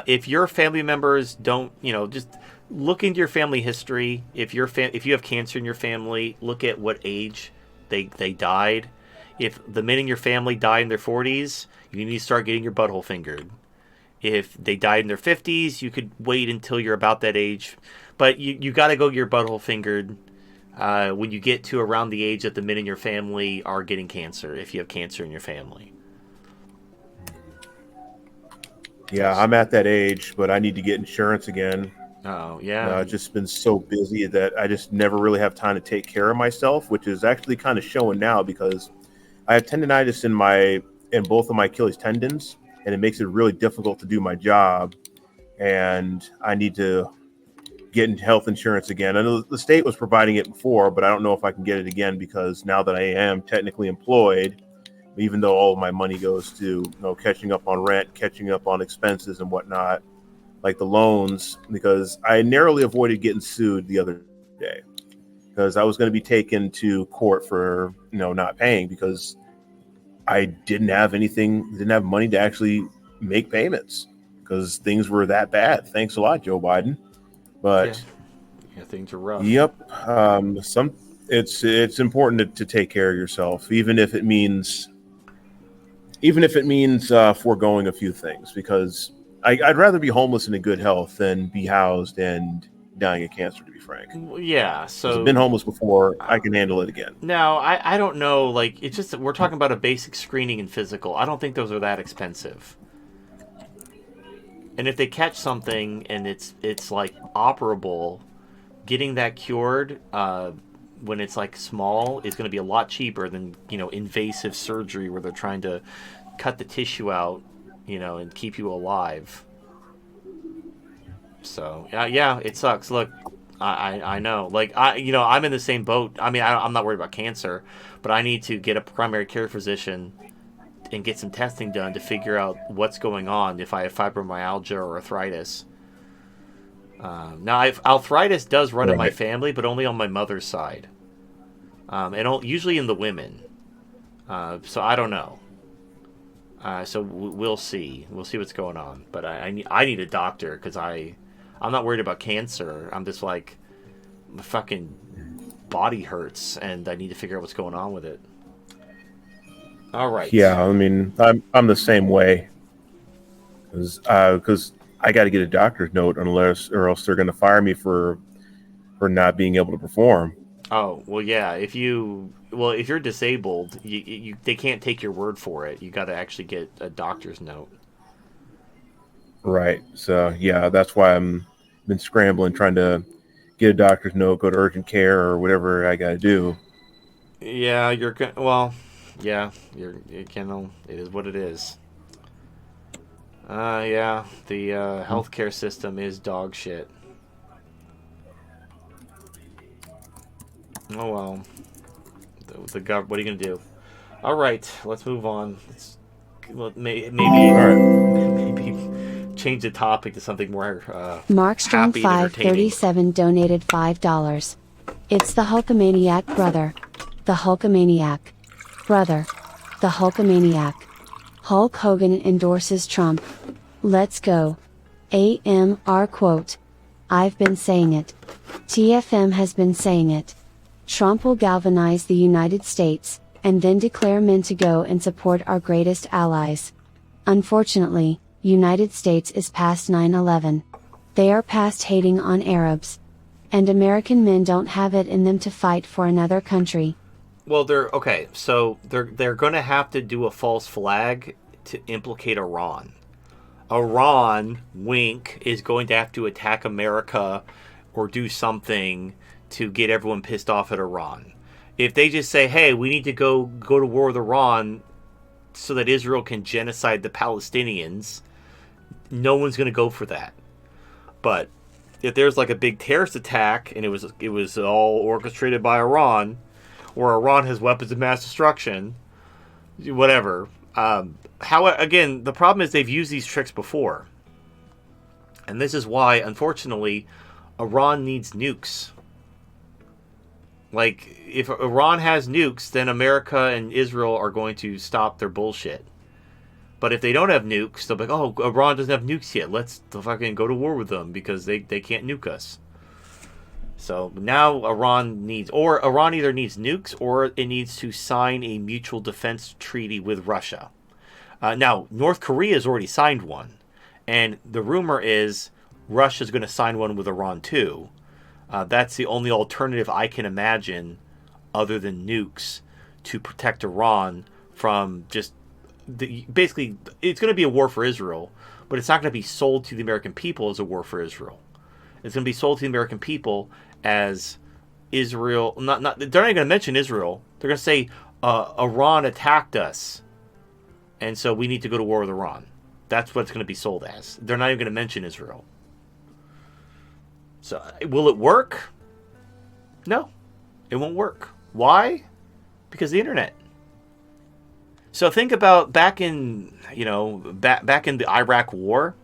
if your family members don't, just look into your family history. If you have cancer in your family, look at what age they died. If the men in your family died in their 40s, you need to start getting your butthole fingered. If they died in their 50s, you could wait until you're about that age. But you got to go get your butthole fingered when you get to around the age that the men in your family are getting cancer, if you have cancer in your family. Yeah, I'm at that age, but I need to get insurance again. Oh, yeah. I've just been so busy that I just never really have time to take care of myself, which is actually kind of showing now because I have tendonitis in both of my Achilles tendons, and it makes it really difficult to do my job. And I need to get health insurance again. I know the state was providing it before, but I don't know if I can get it again because now that I am technically employed, even though all of my money goes to catching up on rent, catching up on expenses and whatnot, like the loans, because I narrowly avoided getting sued the other day because I was going to be taken to court for not paying because I didn't have money to actually make payments because things were that bad. Thanks a lot, Joe Biden. But yeah, things are rough. Yep. It's important to take care of yourself, even if it means foregoing a few things, because I'd rather be homeless and in good health than be housed and dying of cancer, to be frank. Yeah. So I've been homeless before. I can handle it again. Now, I don't know. Like, it's just we're talking about a basic screening and physical. I don't think those are that expensive. And if they catch something and it's like operable, getting that cured when it's like small is going to be a lot cheaper than invasive surgery where they're trying to cut the tissue out, and keep you alive. So yeah, it sucks. Look, I know. Like, I'm in the same boat. I mean, I'm not worried about cancer, but I need to get a primary care physician and get some testing done to figure out what's going on if I have fibromyalgia or arthritis. Now, arthritis does run in my Right. family, but only on my mother's side, and usually in the women. So I don't know. So we'll see. We'll see what's going on. But I need a doctor because I'm not worried about cancer. I'm just like, my fucking body hurts, and I need to figure out what's going on with it. All right. Yeah, I mean, I'm the same way because I got to get a doctor's note unless or else they're going to fire me for not being able to perform. Oh, well, yeah. If you're disabled, they can't take your word for it. You got to actually get a doctor's note. Right. So yeah, that's why I'm been scrambling trying to get a doctor's note, go to urgent care or whatever I got to do. Yeah, yeah, it is what it is. Yeah, the healthcare system is dog shit. Oh well, what are you gonna do? All right, let's move on. Maybe All right. maybe change the topic to something more Markstrom happy and entertaining. 537 donated $5. It's the Hulkamaniac brother. The Hulkamaniac. Brother. The Hulkamaniac. Hulk Hogan endorses Trump. Let's go. AMR quote. I've been saying it. TFM has been saying it. Trump will galvanize the United States, and then declare men to go and support our greatest allies. Unfortunately, United States is past 9/11. They are past hating on Arabs. And American men don't have it in them to fight for another country. Well, so they're going to have to do a false flag to implicate Iran. Iran, wink, is going to have to attack America or do something to get everyone pissed off at Iran. If they just say, "Hey, we need to go to war with Iran so that Israel can genocide the Palestinians," no one's going to go for that. But if there's like a big terrorist attack and it was all orchestrated by Iran, or Iran has weapons of mass destruction, whatever. Again, the problem is they've used these tricks before, and this is why, unfortunately, Iran needs nukes. Like, if Iran has nukes, then America and Israel are going to stop their bullshit. But if they don't have nukes, they'll be like, "Oh, Iran doesn't have nukes yet. Let's fucking go to war with them because they can't nuke us." So now Iran either needs nukes or it needs to sign a mutual defense treaty with Russia. Now, North Korea has already signed one. And the rumor is Russia's going to sign one with Iran too. That's the only alternative I can imagine other than nukes to protect Iran from just... basically, it's going to be a war for Israel, but it's not going to be sold to the American people as a war for Israel. It's going to be sold to the American people as Israel. They're not going to mention Israel. They're going to say Iran attacked us, and so we need to go to war with Iran. That's what it's going to be sold as. They're not even going to mention Israel. So will it work? No, it won't work. Why? Because of the internet. So think about back in the Iraq War.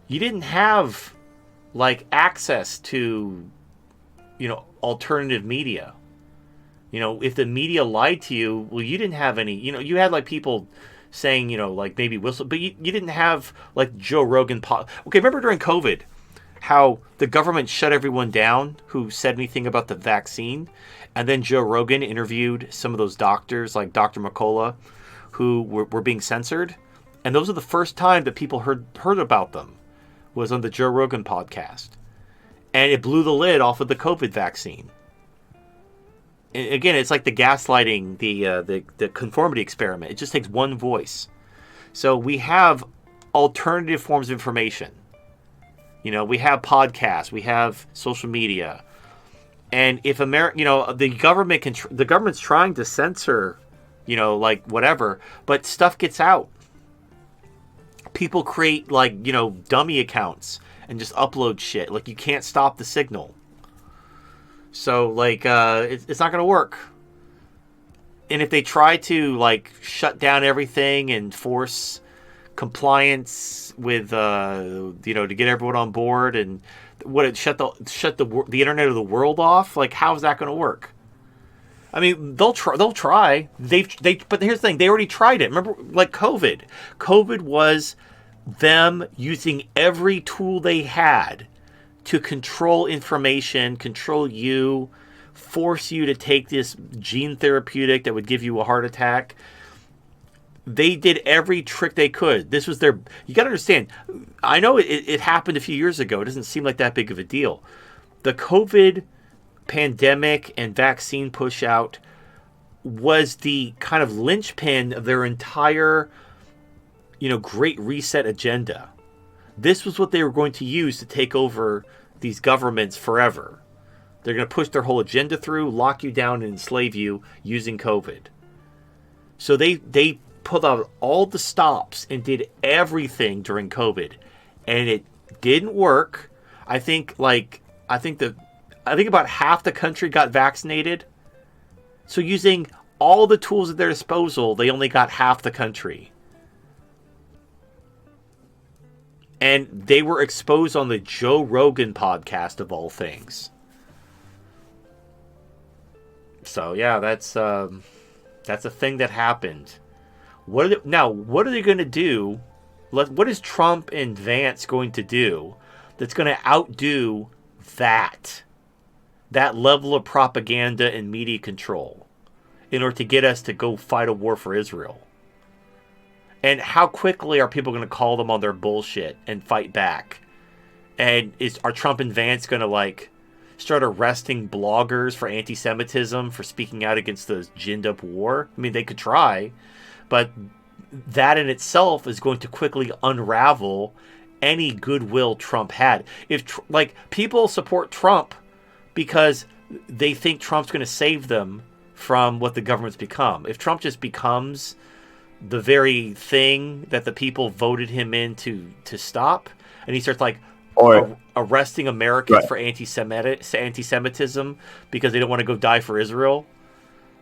You didn't have like access to alternative media. If the media lied to you, well, you didn't have any. You had like people saying like maybe whistle, but you didn't have like Joe Rogan. Okay, remember during COVID how the government shut everyone down who said anything about the vaccine, and then Joe Rogan interviewed some of those doctors like Dr. McCullough who were being censored, and those are the first time that people heard about them was on the Joe Rogan podcast, and it blew the lid off of the COVID vaccine. And again, it's like the gaslighting, the conformity experiment. It just takes one voice. So we have alternative forms of information. We have podcasts, we have social media, and if the government's trying to censor, like whatever, but stuff gets out. People create like dummy accounts and just upload shit. Like you can't stop the signal. So like it's not going to work. And if they try to like shut down everything and force compliance with to get everyone on board and shut the internet of the world off, like how is that going to work? I mean, they'll try. But here's the thing: they already tried it. Remember, like COVID. COVID was them using every tool they had to control information, control you, force you to take this gene therapeutic that would give you a heart attack. They did every trick they could. This was their. You got to understand. I know it happened a few years ago. It doesn't seem like that big of a deal. The COVID pandemic and vaccine push out was the kind of linchpin of their entire, Great Reset agenda. This was what they were going to use to take over these governments forever. They're going to push their whole agenda through, lock you down, and enslave you using COVID. So they put out all the stops and did everything during COVID, and it didn't work. I think about half the country got vaccinated. So using all the tools at their disposal, they only got half the country. And they were exposed on the Joe Rogan podcast of all things. So yeah, that's a thing that happened. What are they going to do? What is Trump and Vance going to do that's going to outdo that level of propaganda and media control in order to get us to go fight a war for Israel? And how quickly are people going to call them on their bullshit and fight back? And are Trump and Vance going to start arresting bloggers for anti-Semitism for speaking out against the ginned up war? I mean, they could try, but that in itself is going to quickly unravel any goodwill Trump had. If people support Trump because they think Trump's going to save them from what the government's become. If Trump just becomes the very thing that the people voted him in to stop, and he starts arresting Americans for anti-Semitism because they don't want to go die for Israel,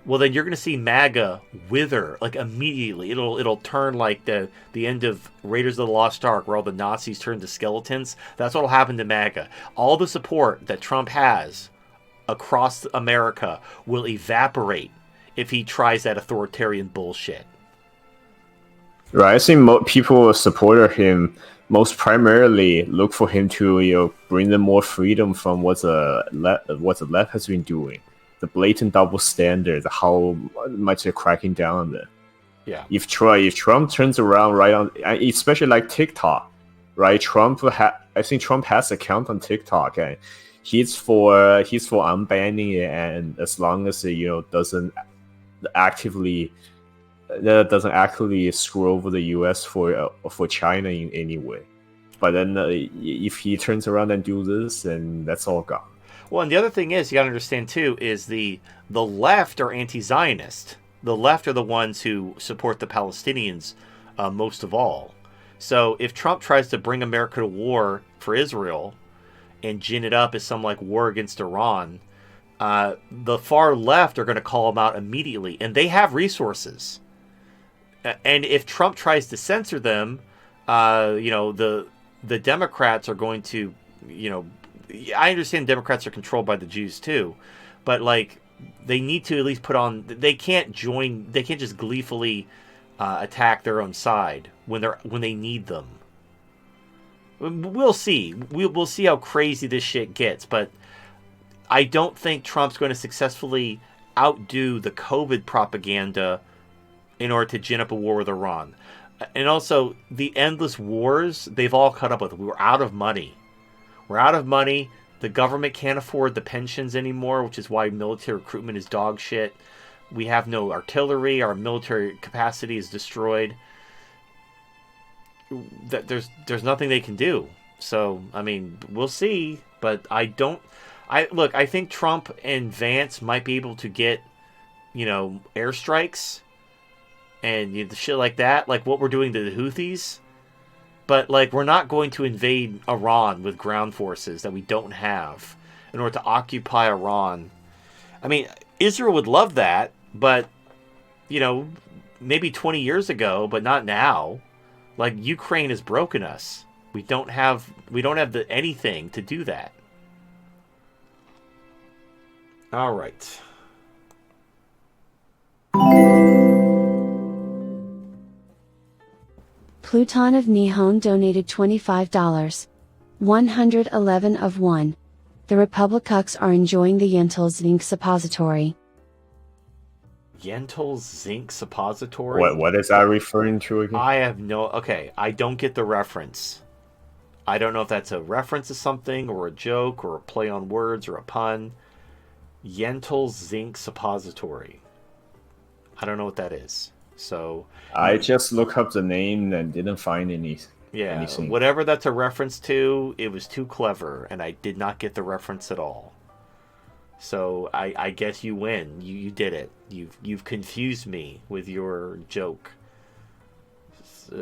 well, then you're going to see MAGA wither immediately. It'll turn like the end of Raiders of the Lost Ark, where all the Nazis turned to skeletons. That's what'll happen to MAGA. All the support that Trump has across America will evaporate if he tries that authoritarian bullshit. Right, I think people who support him most primarily look for him to bring them more freedom from what the left has been doing. The blatant double standard, how much they're cracking down on it. Yeah. If Trump turns around right on, especially like TikTok, right? I think Trump has an account on TikTok, and he's for unbanning it, and as long as it doesn't actively screw over the U.S. for China in any way. But then if he turns around and do this, then that's all gone. Well, and the other thing is, you got to understand too, is the left are anti-Zionist. The left are the ones who support the Palestinians most of all. So if Trump tries to bring America to war for Israel and gin it up as some war against Iran, the far left are going to call him out immediately, and they have resources. And if Trump tries to censor them, the Democrats are going to, I understand Democrats are controlled by the Jews too, but they need to at least put on. They can't just gleefully attack their own side when they need them. We'll see. We'll see how crazy this shit gets, but I don't think Trump's going to successfully outdo the COVID propaganda in order to gin up a war with Iran. And also, the endless wars they've all caught up with. We were out of money. The government can't afford the pensions anymore, which is why military recruitment is dog shit. We have no artillery. Our military capacity is destroyed. There's nothing they can do. So, I mean, we'll see. But I think Trump and Vance might be able to get, airstrikes and shit like that, like what we're doing to the Houthis. But we're not going to invade Iran with ground forces that we don't have. in order to occupy Iran. I mean, Israel would love that, but, you know, maybe 20 years ago, but not now. Like, Ukraine has broken us. We don't have anything to do that. All right. Pluton of Nihon donated $25. 111 of 1. The Republicans are enjoying the Yentl zinc suppository. Yentl zinc suppository? What is that referring to again? I have no... Okay, I don't get the reference. I don't know if that's a reference to something, or a joke, or a play on words, or a pun. Yentl zinc suppository. I don't know what that is. So I just looked up the name and didn't find anything. Whatever that's a reference to, it was too clever, and I did not get the reference at all. So I guess you win. You did it. You've confused me with your joke.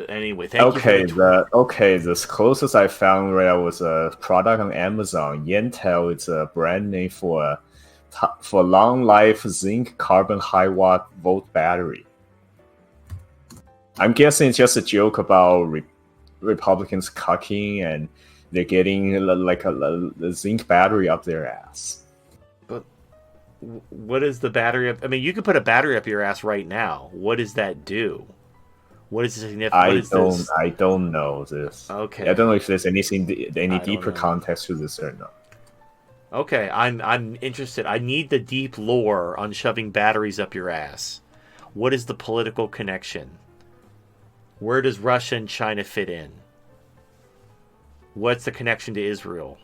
Anyway, thank you. The closest I found right was a product on Amazon. Yentl is a brand name for long life zinc carbon high watt volt battery. I'm guessing it's just a joke about Republicans cucking and they're getting like a zinc battery up their ass. But what is the battery up? I mean, you could put a battery up your ass right now. What does that do? What is the significance? I don't know this. Okay. I don't know if there's any deeper context to this or not. Okay, I'm interested. I need the deep lore on shoving batteries up your ass. What is the political connection? Where does Russia and China fit in? What's the connection to Israel?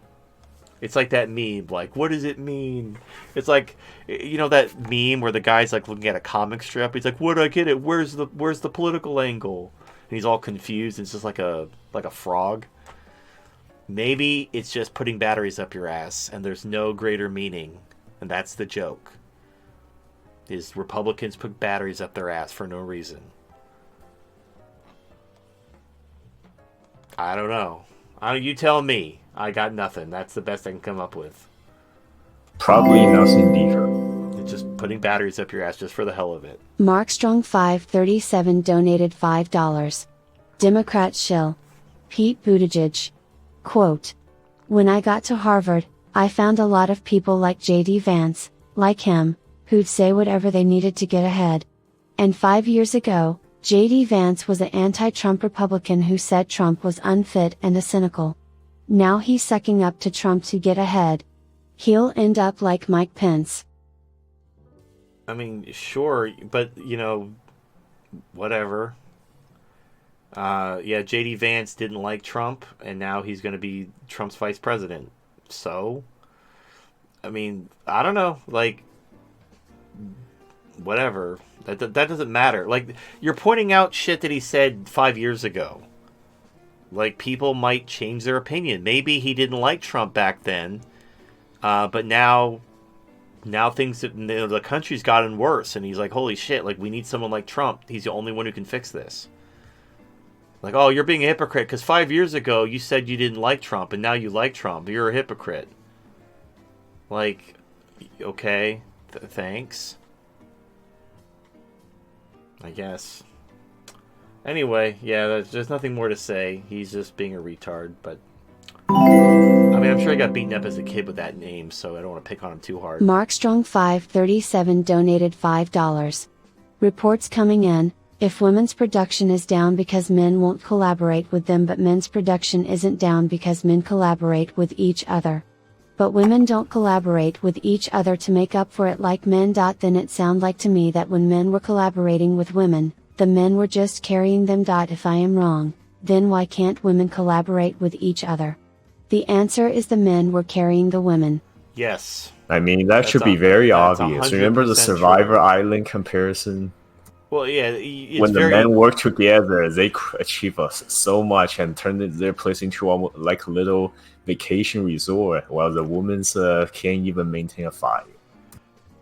It's like that meme, like, what does it mean? It's like, you know that meme where the guy's like looking at a comic strip. He's like, "Where do I get it? Where's the political angle?" And he's all confused. And it's just like a frog. Maybe it's just putting batteries up your ass, and there's no greater meaning, and that's the joke. Is Republicans put batteries up their ass for no reason? I don't know. You tell me. I got nothing. That's the best I can come up with. Probably nothing deeper. It's just putting batteries up your ass just for the hell of it. Mark Strong 537 donated $5. Democrat shill. Pete Buttigieg. Quote, "When I got to Harvard, I found a lot of people like J.D. Vance, like him, who'd say whatever they needed to get ahead. And 5 years ago, J.D. Vance was an anti-Trump Republican who said Trump was unfit and a cynical. Now he's sucking up to Trump to get ahead. He'll end up like Mike Pence." I mean, sure, but, whatever. J.D. Vance didn't like Trump, and now he's going to be Trump's vice president. So, I mean, I don't know. Like, whatever. That doesn't matter. Like, you're pointing out shit that he said 5 years ago. Like, people might change their opinion. Maybe he didn't like Trump back then, but now things, the country's gotten worse, and he's like, holy shit, like, we need someone like Trump. He's the only one who can fix this. Like, oh, you're being a hypocrite because 5 years ago you said you didn't like Trump, and now you like Trump. You're a hypocrite. Like, okay, thanks. I guess. Anyway, yeah, there's nothing more to say. He's just being a retard, but... I mean, I'm sure he got beaten up as a kid with that name, so I don't want to pick on him too hard. Mark Strong 537 donated $5. Reports coming in, if women's production is down because men won't collaborate with them, but men's production isn't down because men collaborate with each other. But women don't collaborate with each other to make up for it like men. Then it sound like to me that when men were collaborating with women, the men were just carrying them. If I am wrong, then why can't women collaborate with each other? The answer is the men were carrying the women. Yes. I mean, that should be very obvious. Remember the Survivor Island comparison? Well, yeah, it's when the men work together, they achieve so much and turn their place into almost like a little vacation resort, while the women's can't even maintain a fire.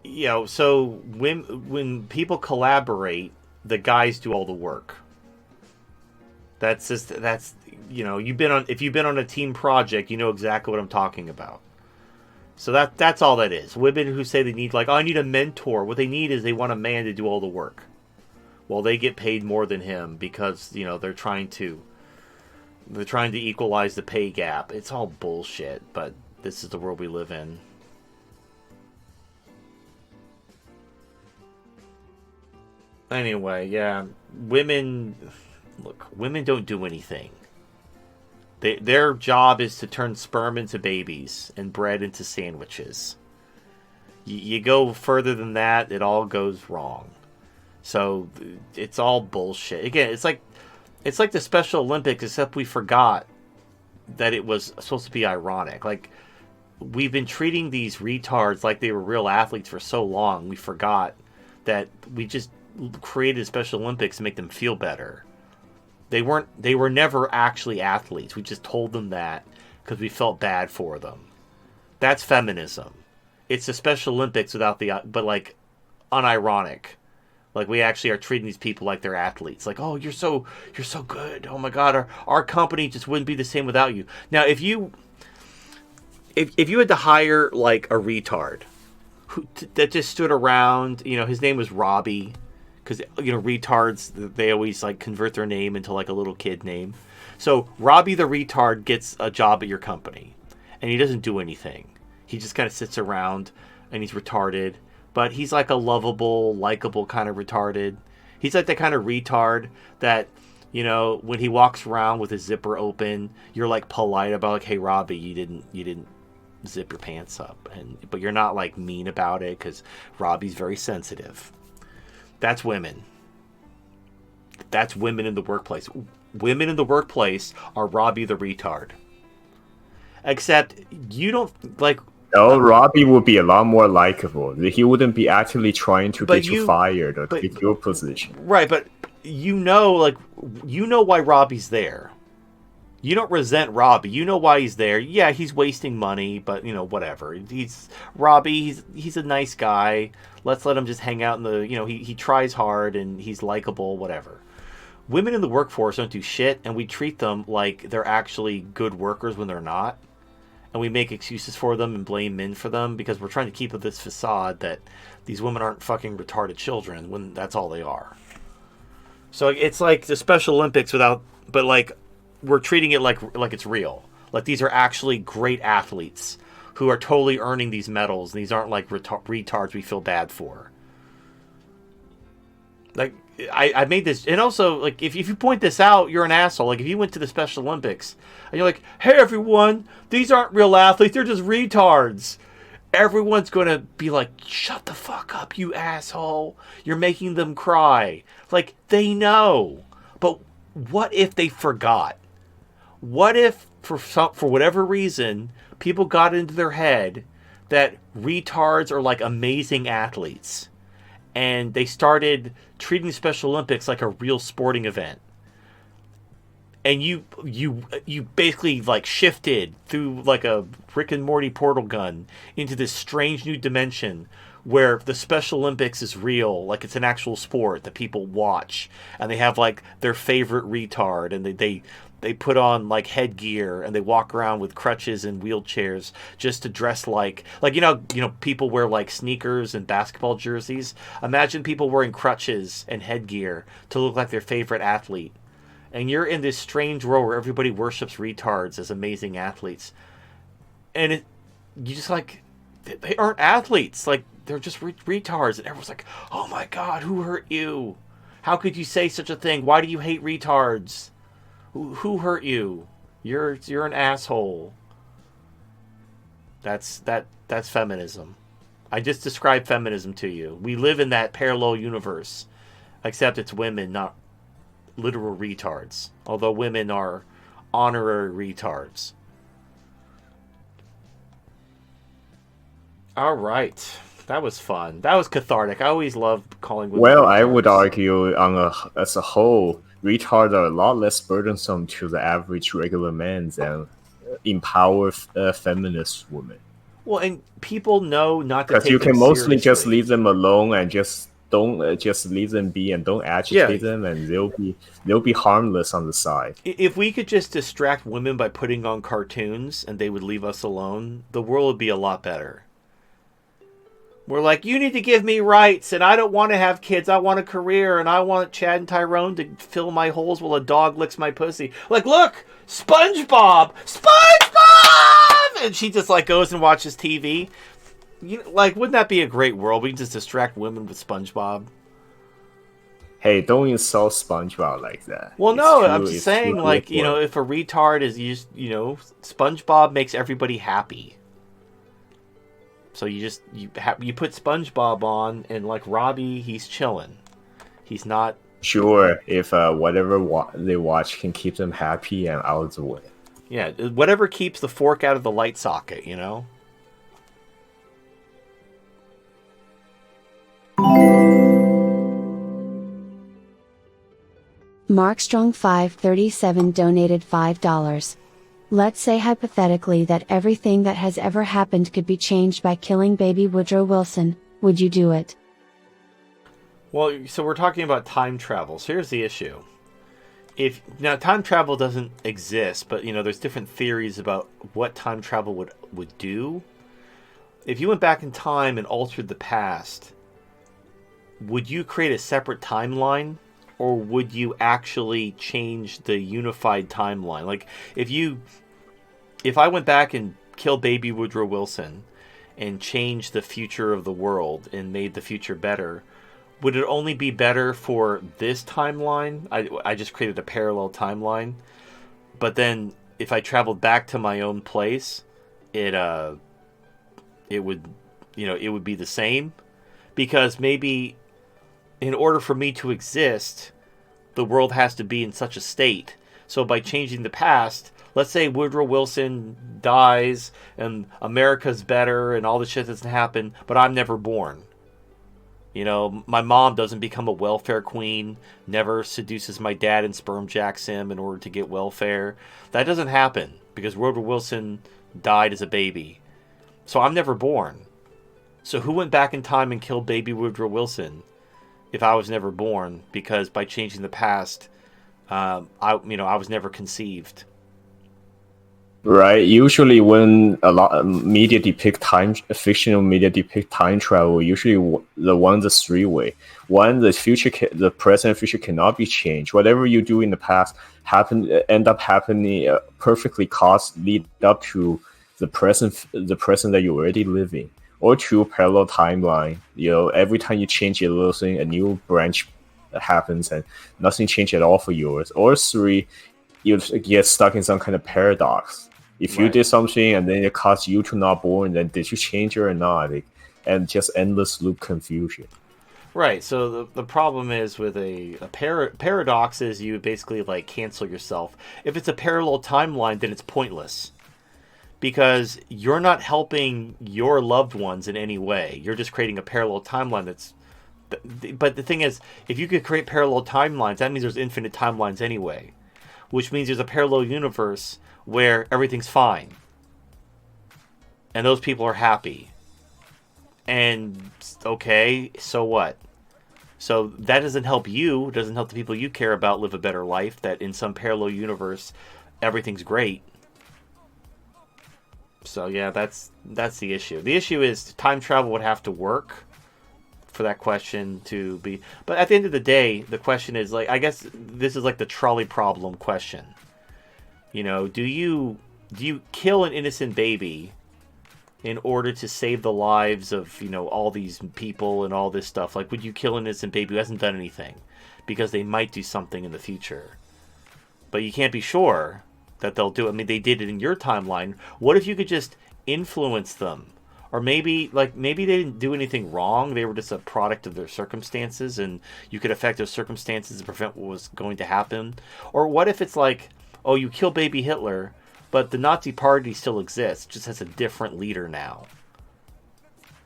Yeah, so when people collaborate, the guys do all the work. That's if you've been on a team project, you know exactly what I'm talking about. So that's all that is. Women who say they need, like, oh, I need a mentor. What they need is they want a man to do all the work. Well, they get paid more than him because, you know, they're trying to equalize the pay gap. It's all bullshit, but this is the world we live in. Anyway, yeah, women don't do anything. Their job is to turn sperm into babies and bread into sandwiches. You go further than that, it all goes wrong. So it's all bullshit. Again, it's like the Special Olympics, except we forgot that it was supposed to be ironic. Like, we've been treating these retards like they were real athletes for so long, we forgot that we just created Special Olympics to make them feel better. They were never actually athletes. We just told them that because we felt bad for them. That's feminism. It's the Special Olympics but like unironic. Like, we actually are treating these people like they're athletes. Like, oh, you're so good. Oh my God, our company just wouldn't be the same without you. Now, if you had to hire like a retard that just stood around, you know, his name was Robbie. Because, you know, retards, they always, like, convert their name into, like, a little kid name. So, Robbie the retard gets a job at your company. And he doesn't do anything. He just kind of sits around, and he's retarded. But he's, like, a lovable, likable kind of retarded. He's, like, the kind of retard that, you know, when he walks around with his zipper open, you're, like, polite about, like, hey, Robbie, you didn't zip your pants up. But you're not, like, mean about it, because Robbie's very sensitive. That's women. That's women in the workplace. Women in the workplace are Robbie the retard. Except you don't like. No, Robbie would be a lot more likable. He wouldn't be actively trying to get you fired or take your position. Right, but you know why Robbie's there. You don't resent Robbie. You know why he's there. Yeah, he's wasting money, but, you know, whatever. He's a nice guy. Let's let him just hang out in the, you know, he tries hard and he's likable, whatever. Women in the workforce don't do shit, and we treat them like they're actually good workers when they're not. And we make excuses for them and blame men for them because we're trying to keep up this facade that these women aren't fucking retarded children when that's all they are. So it's like the Special Olympics but like, we're treating it like it's real. Like, these are actually great athletes who are totally earning these medals. And these aren't like retards we feel bad for. Like, I made this. And also, like, if you point this out, you're an asshole. Like, if you went to the Special Olympics and you're like, hey, everyone, these aren't real athletes. They're just retards. Everyone's going to be like, shut the fuck up, you asshole. You're making them cry. Like, they know. But what if they forgot? What if, for whatever reason, people got into their head that retards are like amazing athletes, and they started treating the Special Olympics like a real sporting event, and you basically like shifted through like a Rick and Morty portal gun into this strange new dimension where the Special Olympics is real, like it's an actual sport that people watch, and they have like their favorite retard, and they put on like headgear and they walk around with crutches and wheelchairs just to dress like you know people wear like sneakers and basketball jerseys. Imagine people wearing crutches and headgear to look like their favorite athlete. And you're in this strange world where everybody worships retards as amazing athletes. And you just like, they aren't athletes. Like, they're just retards. And everyone's like, oh my God, who hurt you? How could you say such a thing? Why do you hate retards? Who hurt you? You're an asshole. That's feminism. I just described feminism to you. We live in that parallel universe, except it's women, not literal retards. Although women are honorary retards. All right. That was fun. That was cathartic. I always love calling women Well, retards. I would argue as a whole, retards are a lot less burdensome to the average regular man than empower feminist women. Well, and people know not to Because take you them can mostly just seriously. leave them alone and just don't just leave them be and don't Yeah. agitate them, and they'll be harmless on the side. If we could just distract women by putting on cartoons and they would leave us alone, the world would be a lot better. We're like, you need to give me rights, and I don't want to have kids. I want a career, and I want Chad and Tyrone to fill my holes while a dog licks my pussy. Like, look, SpongeBob! SpongeBob! And she just, like, goes and watches TV. Like, wouldn't that be a great world? We can just distract women with SpongeBob. Hey, don't insult SpongeBob like that. Well, It's no, true, I'm just it's saying, true like, liquid. if a retard is used, SpongeBob makes everybody happy. So you put SpongeBob on, and like Robbie, he's chilling. He's not. Sure, if whatever they watch can keep them happy and out of the way. Yeah, whatever keeps the fork out of the light socket, Markstrong537 donated $5. Let's say hypothetically that everything that has ever happened could be changed by killing baby Woodrow Wilson. Would you do it? Well, so we're talking about time travel. So here's the issue. Now time travel doesn't exist, but there's different theories about what time travel would do. If you went back in time and altered the past, would you create a separate timeline, or would you actually change the unified timeline? Like if I went back and killed baby Woodrow Wilson and changed the future of the world and made the future better, would it only be better for this timeline? I just created a parallel timeline. But then if I traveled back to my own place, it would be the same, because maybe in order for me to exist, the world has to be in such a state. So by changing the past, let's say Woodrow Wilson dies and America's better and all the shit doesn't happen, but I'm never born. My mom doesn't become a welfare queen, never seduces my dad and sperm jacks him in order to get welfare. That doesn't happen because Woodrow Wilson died as a baby. So I'm never born. So who went back in time and killed baby Woodrow Wilson if I was never born? Because by changing the past, I was never conceived. Right. Usually, when a lot of fictional media depict time travel, usually the one's a three-way. One, the present and future cannot be changed. Whatever you do in the past end up happening perfectly lead up to the present that you're already living. Or two, parallel timeline. Every time you change a little thing, a new branch happens, and nothing changed at all for yours. Or three, you get stuck in some kind of paradox. If you did something and then it caused you to not born, then did you change it or not? And just endless loop confusion. Right. So the problem is with a paradox is you basically like cancel yourself. If it's a parallel timeline, then it's pointless, because you're not helping your loved ones in any way. You're just creating a parallel timeline But the thing is, if you could create parallel timelines, that means there's infinite timelines anyway, which means there's a parallel universe where everything's fine and those people are happy. And okay, so what? So that doesn't help you, doesn't help the people you care about live a better life, that in some parallel universe everything's great. So yeah, that's the issue. The issue is time travel would have to work for that question to be. But at the end of the day, the question is, like, I guess this is like the trolley problem question. Do you kill an innocent baby in order to save the lives of, all these people and all this stuff? Like, would you kill an innocent baby who hasn't done anything because they might do something in the future? But you can't be sure that they'll do it. I mean, they did it in your timeline. What if you could just influence them? Or maybe they didn't do anything wrong. They were just a product of their circumstances, and you could affect those circumstances to prevent what was going to happen. Or what if it's like, oh, you kill baby Hitler, but the Nazi Party still exists, just has a different leader now.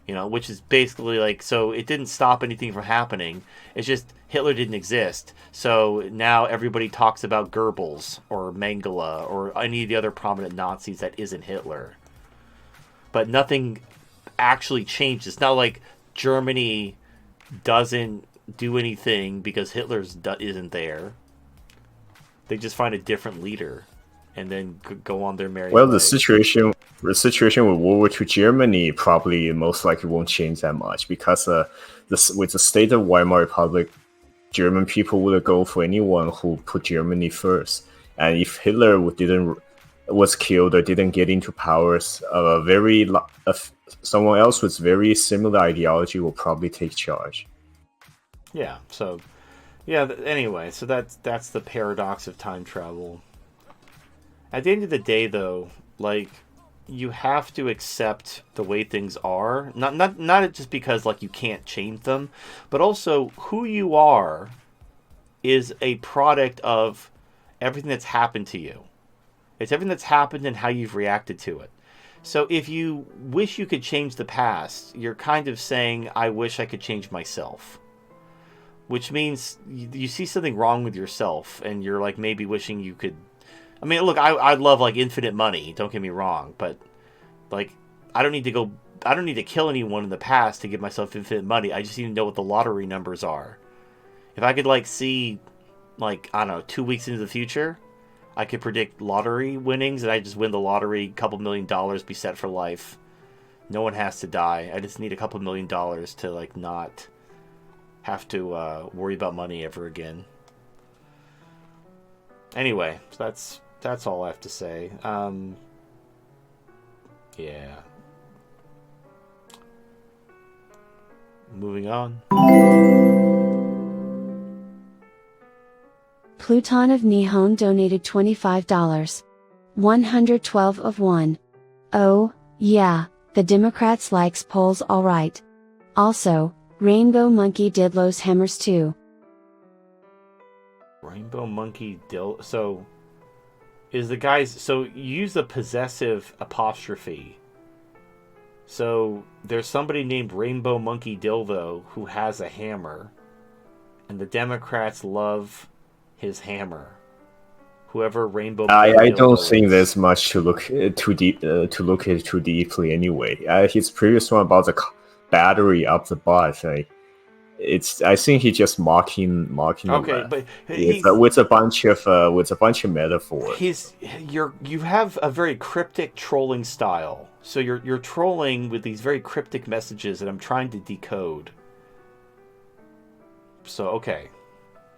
Which is basically like, so it didn't stop anything from happening. It's just Hitler didn't exist. So now everybody talks about Goebbels or Mengele or any of the other prominent Nazis that isn't Hitler. But nothing actually changed. It's not like Germany doesn't do anything because isn't there. They just find a different leader and then go on their merry Well, way. the situation with World War II Germany probably most likely won't change that much because with the state of Weimar Republic, German people would go for anyone who put Germany first. And if Hitler didn't was killed or didn't get into powers, someone else with very similar ideology will probably take charge. Yeah. So, yeah. Anyway, so that's the paradox of time travel. At the end of the day, though, like, you have to accept the way things are. Not just because like you can't change them, but also who you are is a product of everything that's happened to you. It's everything that's happened and how you've reacted to it. So if you wish you could change the past, you're kind of saying, I wish I could change myself. Which means you see something wrong with yourself and you're like maybe wishing you could. I mean, look, I'd love like infinite money, don't get me wrong, but like I don't need to kill anyone in the past to give myself infinite money. I just need to know what the lottery numbers are. If I could like see like, I don't know, 2 weeks into the future, I could predict lottery winnings and I just win the lottery, $2 million, be set for life. No one has to die. I just need $2 million to like not have to worry about money ever again. Anyway, so that's all I have to say. Yeah. Moving on. Pluton of Nihon donated $25. 112 of 1. Oh, yeah, the Democrats likes polls alright. Also, Rainbow Monkey did Lowe's hammers too. Rainbow Monkey so is the guys, so you use the possessive apostrophe. So there's somebody named Rainbow Monkey Dildo who has a hammer, and the Democrats love his hammer. Whoever Rainbow Monkey I Dildo don't think is. there's much to look at too deeply anyway. His previous one about the battery up the butt, I think he's just mocking the Okay, left. but With a bunch of metaphors. You have a very cryptic trolling style. So you're trolling with these very cryptic messages that I'm trying to decode. So okay,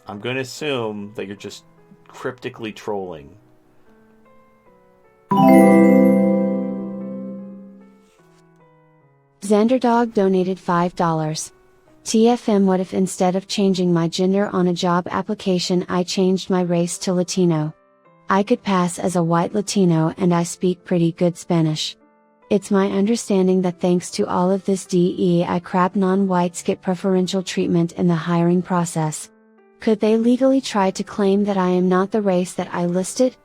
I'm going to assume that you're just cryptically trolling. Xanderdog donated $5. TFM, what if instead of changing my gender on a job application I changed my race to Latino? I could pass as a white Latino and I speak pretty good Spanish. It's my understanding that thanks to all of this DEI crap, non-whites get preferential treatment in the hiring process. Could they legally try to claim that I am not the race that I listed?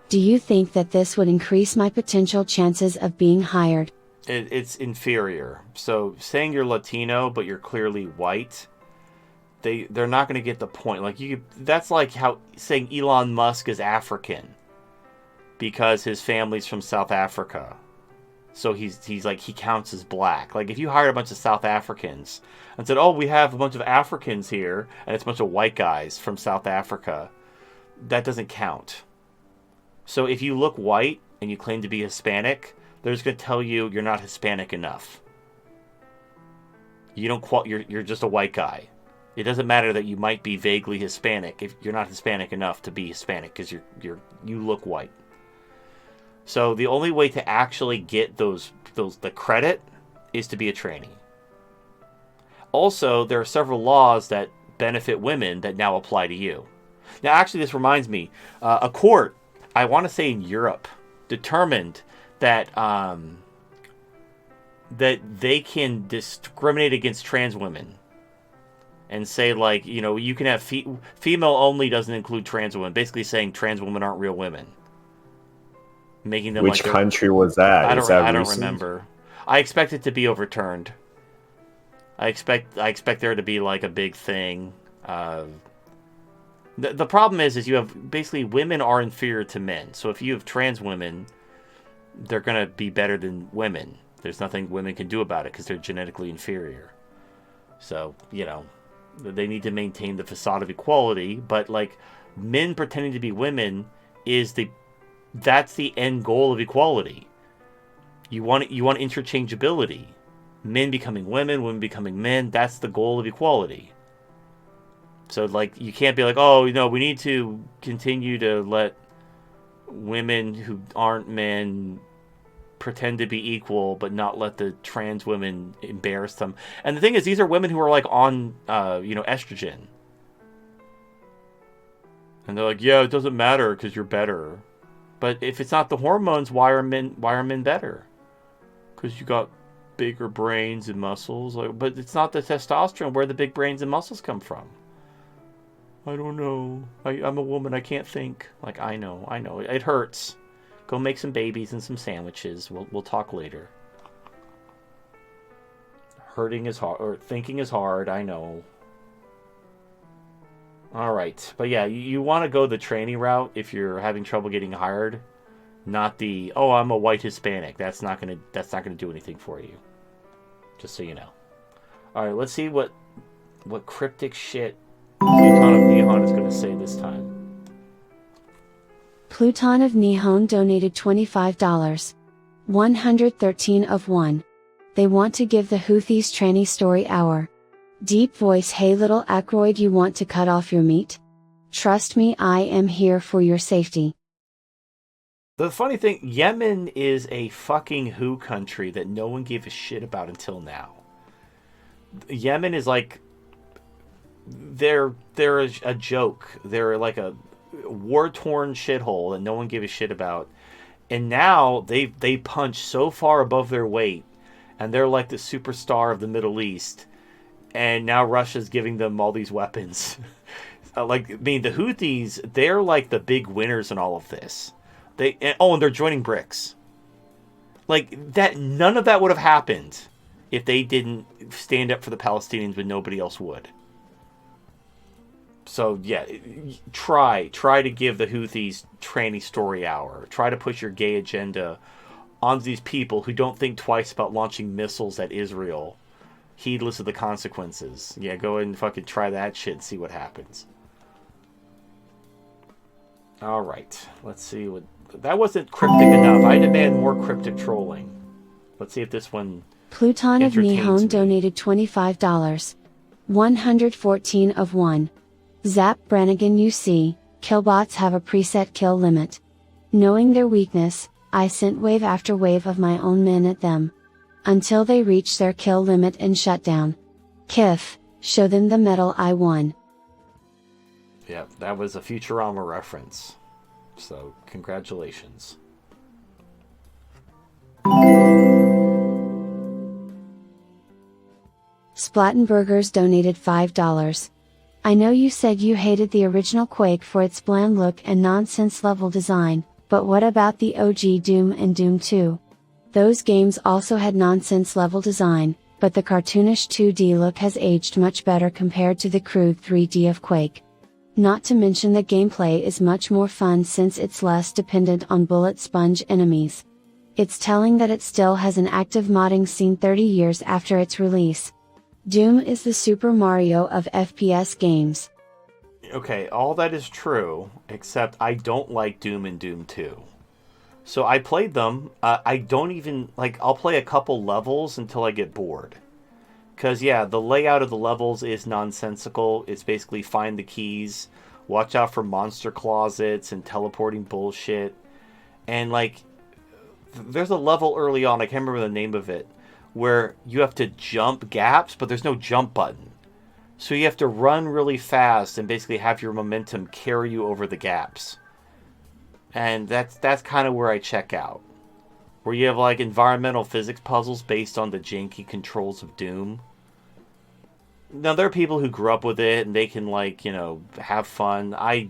Do you think that this would increase my potential chances of being hired? It's inferior. So saying you're Latino but you're clearly white, they're not going to get the point. Like that's like how saying Elon Musk is African because his family's from South Africa. So he's like, he counts as black. Like if you hired a bunch of South Africans and said, "Oh, we have a bunch of Africans here," and it's a bunch of white guys from South Africa, that doesn't count. So if you look white and you claim to be Hispanic, they're just going to tell you you're not Hispanic enough. You're just a white guy. It doesn't matter that you might be vaguely Hispanic if you're not Hispanic enough to be Hispanic because you look white. So the only way to actually get the credit is to be a trainee. Also, there are several laws that benefit women that now apply to you. Now, actually, this reminds me, a court, I want to say in Europe, determined that that they can discriminate against trans women and say, like, you can have female only doesn't include trans women, basically saying trans women aren't real women. Making them Which country was that? I don't recent? remember. I expect it to be overturned. I expect there to be like a big thing. The problem is you have basically women are inferior to men. So if you have trans women, they're gonna be better than women. There's nothing women can do about it because they're genetically inferior. So, they need to maintain the facade of equality, but like men pretending to be women that's the end goal of equality. You want interchangeability. Men becoming women, women becoming men, that's the goal of equality. So like you can't be like, "Oh, we need to continue to let women who aren't men pretend to be equal, but not let the trans women embarrass them." And the thing is, these are women who are like on, estrogen, and they're like, "Yeah, it doesn't matter because you're better." But if it's not the hormones, why are men better? Because you got bigger brains and muscles. But it's not the testosterone. Where the big brains and muscles come from? I don't know. I'm a woman. I can't think. Like, I know. It hurts. Go make some babies and some sandwiches. We'll talk later. Hurting is hard, or thinking is hard. I know. All right, but yeah, you want to go the trainee route if you're having trouble getting hired, not the I'm a white Hispanic. That's not gonna do anything for you. Just so you know. All right, let's see what cryptic shit Pluton of Nihon is gonna say this time. Pluton of Nihon donated $25. 113 of 1. They want to give the Houthis tranny story hour. Deep voice. Hey little Ackroyd, you want to cut off your meat? Trust me, I am here for your safety. The funny thing, Yemen is a fucking WHO country that no one gave a shit about until now. Yemen is like, they're a joke. They're like a war-torn shithole that no one gave a shit about. And now they punch so far above their weight, and they're like the superstar of the Middle East. And now Russia's giving them all these weapons. The Houthis, they're like the big winners in all of this. And they're joining BRICS. Like, that, none of that would have happened if they didn't stand up for the Palestinians when nobody else would. So, yeah, try to give the Houthis tranny story hour. Try to push your gay agenda onto these people who don't think twice about launching missiles at Israel, heedless of the consequences. Yeah, go ahead and fucking try that shit and see what happens. All right, let's see what... That wasn't cryptic enough. I demand more cryptic trolling. Let's see if this one... Pluton of Nihon donated $25. 114 of 1. Zap Brannigan. You see, killbots have a preset kill limit. Knowing their weakness, I sent wave after wave of my own men at them, until they reach their kill limit and shut down. Kif, show them the medal I won. Yeah, that was a Futurama reference. So, congratulations. Splattenburgers donated $5. I know you said you hated the original Quake for its bland look and nonsense level design, but what about the OG Doom and Doom 2? Those games also had nonsense level design, but the cartoonish 2D look has aged much better compared to the crude 3D of Quake. Not to mention the gameplay is much more fun since it's less dependent on bullet sponge enemies. It's telling that it still has an active modding scene 30 years after its release. Doom is the Super Mario of FPS games. Okay, all that is true, except I don't like Doom and Doom 2. So I played them. I don't even, I'll play a couple levels until I get bored. Because, yeah, the layout of the levels is nonsensical. It's basically find the keys, watch out for monster closets and teleporting bullshit. And, there's a level early on, I can't remember the name of it, where you have to jump gaps, but there's no jump button. So you have to run really fast and basically have your momentum carry you over the gaps. And that's kind of where I check out. Where you have environmental physics puzzles based on the janky controls of Doom. Now there are people who grew up with it and they can have fun. I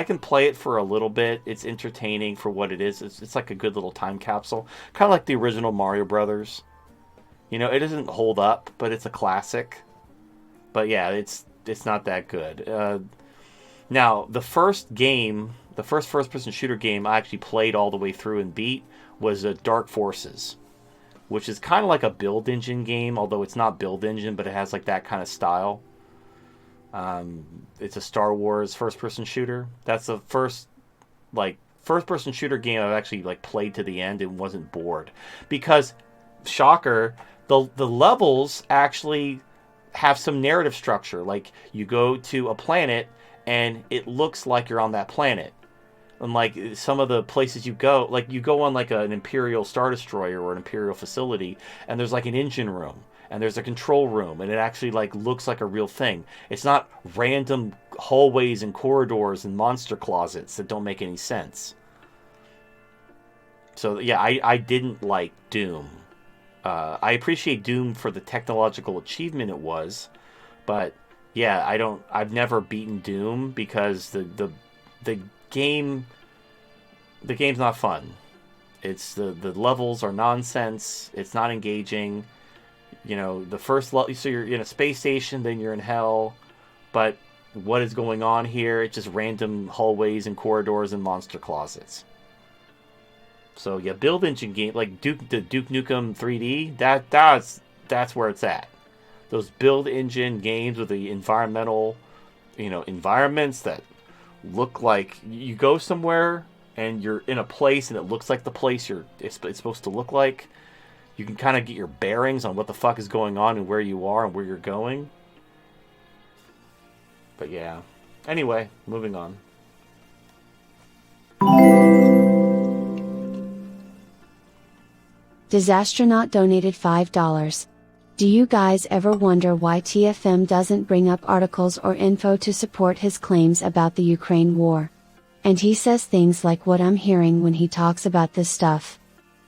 can play it for a little bit. It's entertaining for what it is. It's like a good little time capsule, kind of like the original Mario Brothers. It doesn't hold up, but it's a classic. But yeah, it's not that good. Now the first first-person shooter game I actually played all the way through and beat was Dark Forces, which is kind of like a build engine game, although it's not build engine, but it has like that kind of style. It's a Star Wars first-person shooter. That's the first first-person shooter game I've actually like played to the end and wasn't bored, because shocker, the levels actually have some narrative structure. Like, you go to a planet and it looks like you're on that planet. And like some of the places you go, like you go on like an Imperial Star Destroyer or an Imperial facility, and there's like an engine room and there's a control room, and it actually like looks like a real thing. It's not random hallways and corridors and monster closets that don't make any sense. So yeah, I didn't like Doom. I appreciate Doom for the technological achievement it was, but yeah, I've never beaten Doom because the game's not fun. It's the levels are nonsense. It's not engaging. You know, the first level, so you're in a space station, then you're in hell. But what is going on here? It's just random hallways and corridors and monster closets. So yeah, build engine game like the Duke Nukem 3D, that's where it's at. Those build engine games with the environmental, environments that look like you go somewhere and you're in a place and it looks like the place it's supposed to look like. You can kind of get your bearings on what the fuck is going on and where you are and where you're going. But yeah. Anyway, moving on. Disastronaut donated $5. Do you guys ever wonder why TFM doesn't bring up articles or info to support his claims about the Ukraine war? And he says things like what I'm hearing when he talks about this stuff.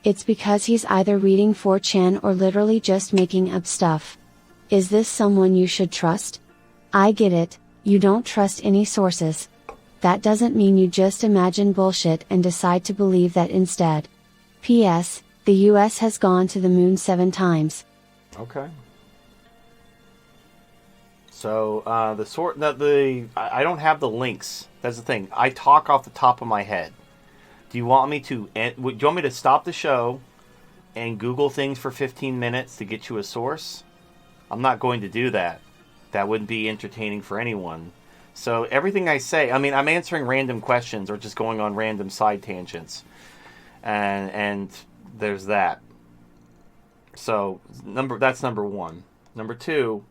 It's because he's either reading 4chan or literally just making up stuff. Is this someone you should trust? I get it, you don't trust any sources. That doesn't mean you just imagine bullshit and decide to believe that instead. P.S. The US has gone to the moon 7 times. Okay. So, I don't have the links. That's the thing. I talk off the top of my head. Do you want me to stop the show and Google things for 15 minutes to get you a source? I'm not going to do that. That wouldn't be entertaining for anyone. So everything I say, I'm answering random questions or just going on random side tangents. And there's that. So that's number one. Number two,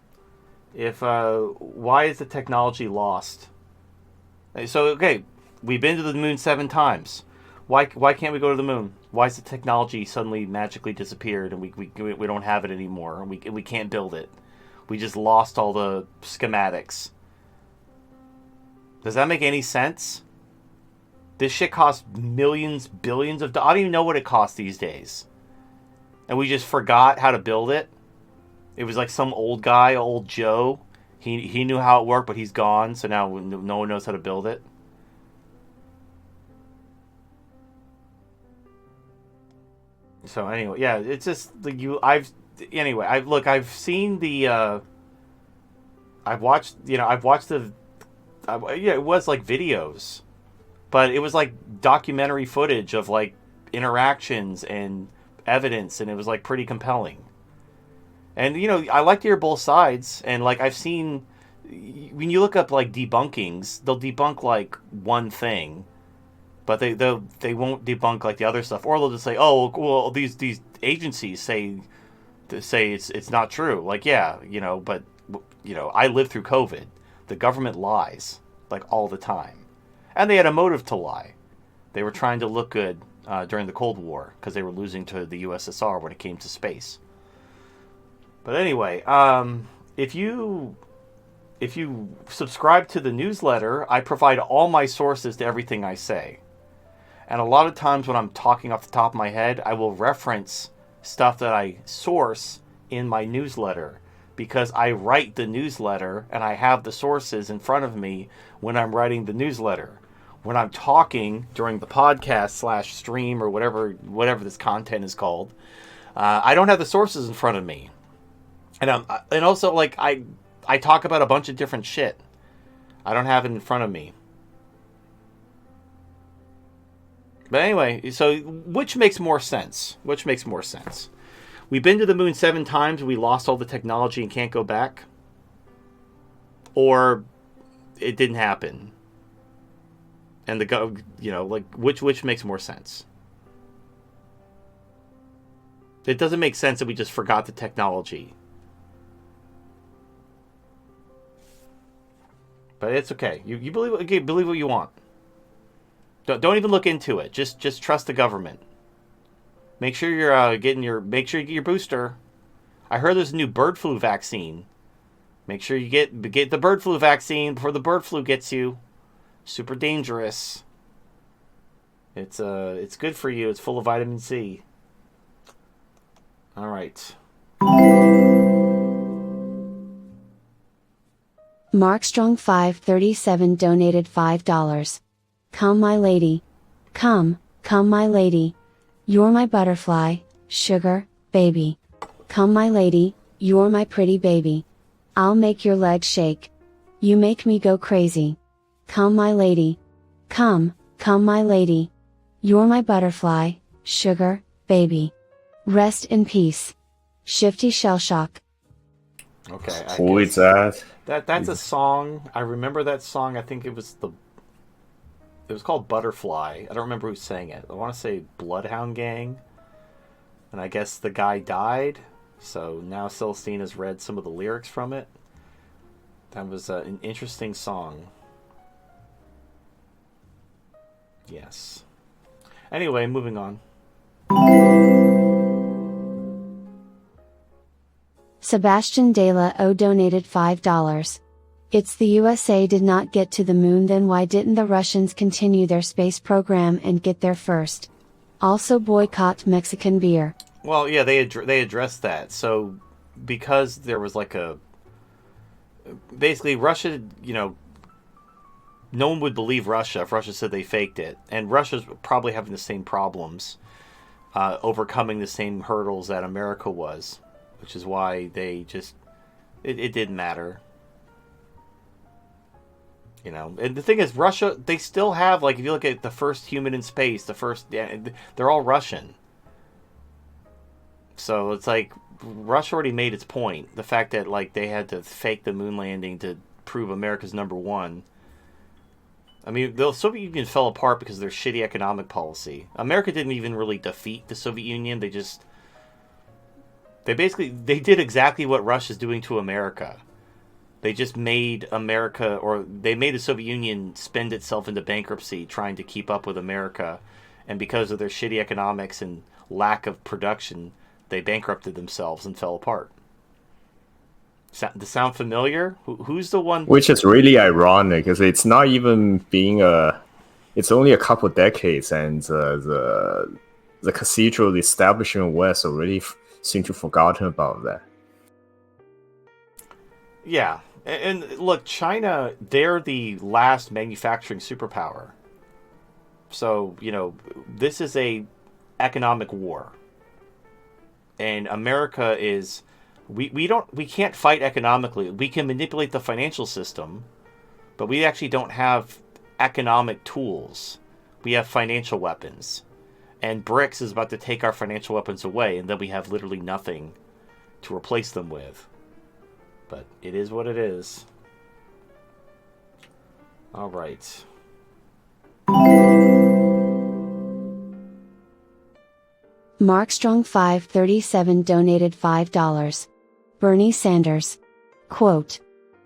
why is the technology lost? So okay, we've been to the moon 7 times. Why can't we go to the moon? Why is the technology suddenly magically disappeared and we don't have it anymore and we can't build it? We just lost all the schematics. Does that make any sense? This shit costs millions, billions of dollars. I don't even know what it costs these days. And we just forgot how to build it. It was like some old guy, old Joe. He knew how it worked, but he's gone. So now no one knows how to build it. So anyway, yeah, it's just I've seen the it was like videos, but it was like documentary footage of like interactions and evidence, and it was like pretty compelling. And I like to hear both sides, and like I've seen when you look up like debunkings, they'll debunk like one thing, but they won't debunk like the other stuff, or they'll just say, oh well, these agencies say it's not true. Like yeah, but I lived through COVID. The government lies like all the time, and they had a motive to lie. They were trying to look good during the Cold War because they were losing to the USSR when it came to space. But anyway, if you subscribe to the newsletter, I provide all my sources to everything I say. And a lot of times when I'm talking off the top of my head, I will reference stuff that I source in my newsletter because I write the newsletter and I have the sources in front of me when I'm writing the newsletter. When I'm talking during the podcast / stream or whatever this content is called, I don't have the sources in front of me. And also, like, I talk about a bunch of different shit. I don't have it in front of me. But anyway, so which makes more sense? Well, we've been to the moon 7 times, we lost all the technology and can't go back, or it didn't happen. And which makes more sense? It doesn't make sense that we just forgot the technology. But it's okay. You believe what you want. Don't even look into it. Just trust the government. Make sure you're make sure you get your booster. I heard there's a new bird flu vaccine. Make sure you get the bird flu vaccine before the bird flu gets you. Super dangerous. It's good for you. It's full of vitamin C. All right. Markstrong 537 donated $5. Come my lady. Come my lady. You're my butterfly, sugar, baby. Come my lady, you're my pretty baby. I'll make your legs shake. You make me go crazy. Come my lady. Come my lady. You're my butterfly, sugar, baby. Rest in peace. Shifty Shell Shock. Okay. Who is that? That's a song. I remember that song. I think it was called Butterfly. I don't remember who sang it. I want to say Bloodhound Gang. And I guess the guy died. So now Celestine has read some of the lyrics from it. That was an interesting song. Yes. Anyway, moving on. Sebastian De La O donated $5. It's the USA did not get to the moon, then why didn't the Russians continue their space program and get there first? Also boycott Mexican beer. Well, yeah, they addressed that. So because there was basically Russia, no one would believe Russia if Russia said they faked it. And Russia's probably having the same problems, overcoming the same hurdles that America was, which is why they just, it didn't matter. And the thing is, Russia, they still have, if you look at the first human in space, they're all Russian. So it's like, Russia already made its point. The fact that, they had to fake the moon landing to prove America's number one. I mean, the Soviet Union fell apart because of their shitty economic policy. America didn't even really defeat the Soviet Union. They did exactly what Russia's doing to America. They just made they made the Soviet Union spend itself into bankruptcy trying to keep up with America. And because of their shitty economics and lack of production, they bankrupted themselves and fell apart. Does that sound familiar? Who's the one? Which is really ironic, because it's not even it's only a couple decades, and the cathedral establishment West already seem to have forgotten about that. Yeah. And look, China, they're the last manufacturing superpower. So, this is a economic war. And America is, we can't fight economically. We can manipulate the financial system, but we actually don't have economic tools. We have financial weapons. And BRICS is about to take our financial weapons away, and then we have literally nothing to replace them with. But it is what it is. All right. Markstrong 537 donated $5. Bernie Sanders. Quote,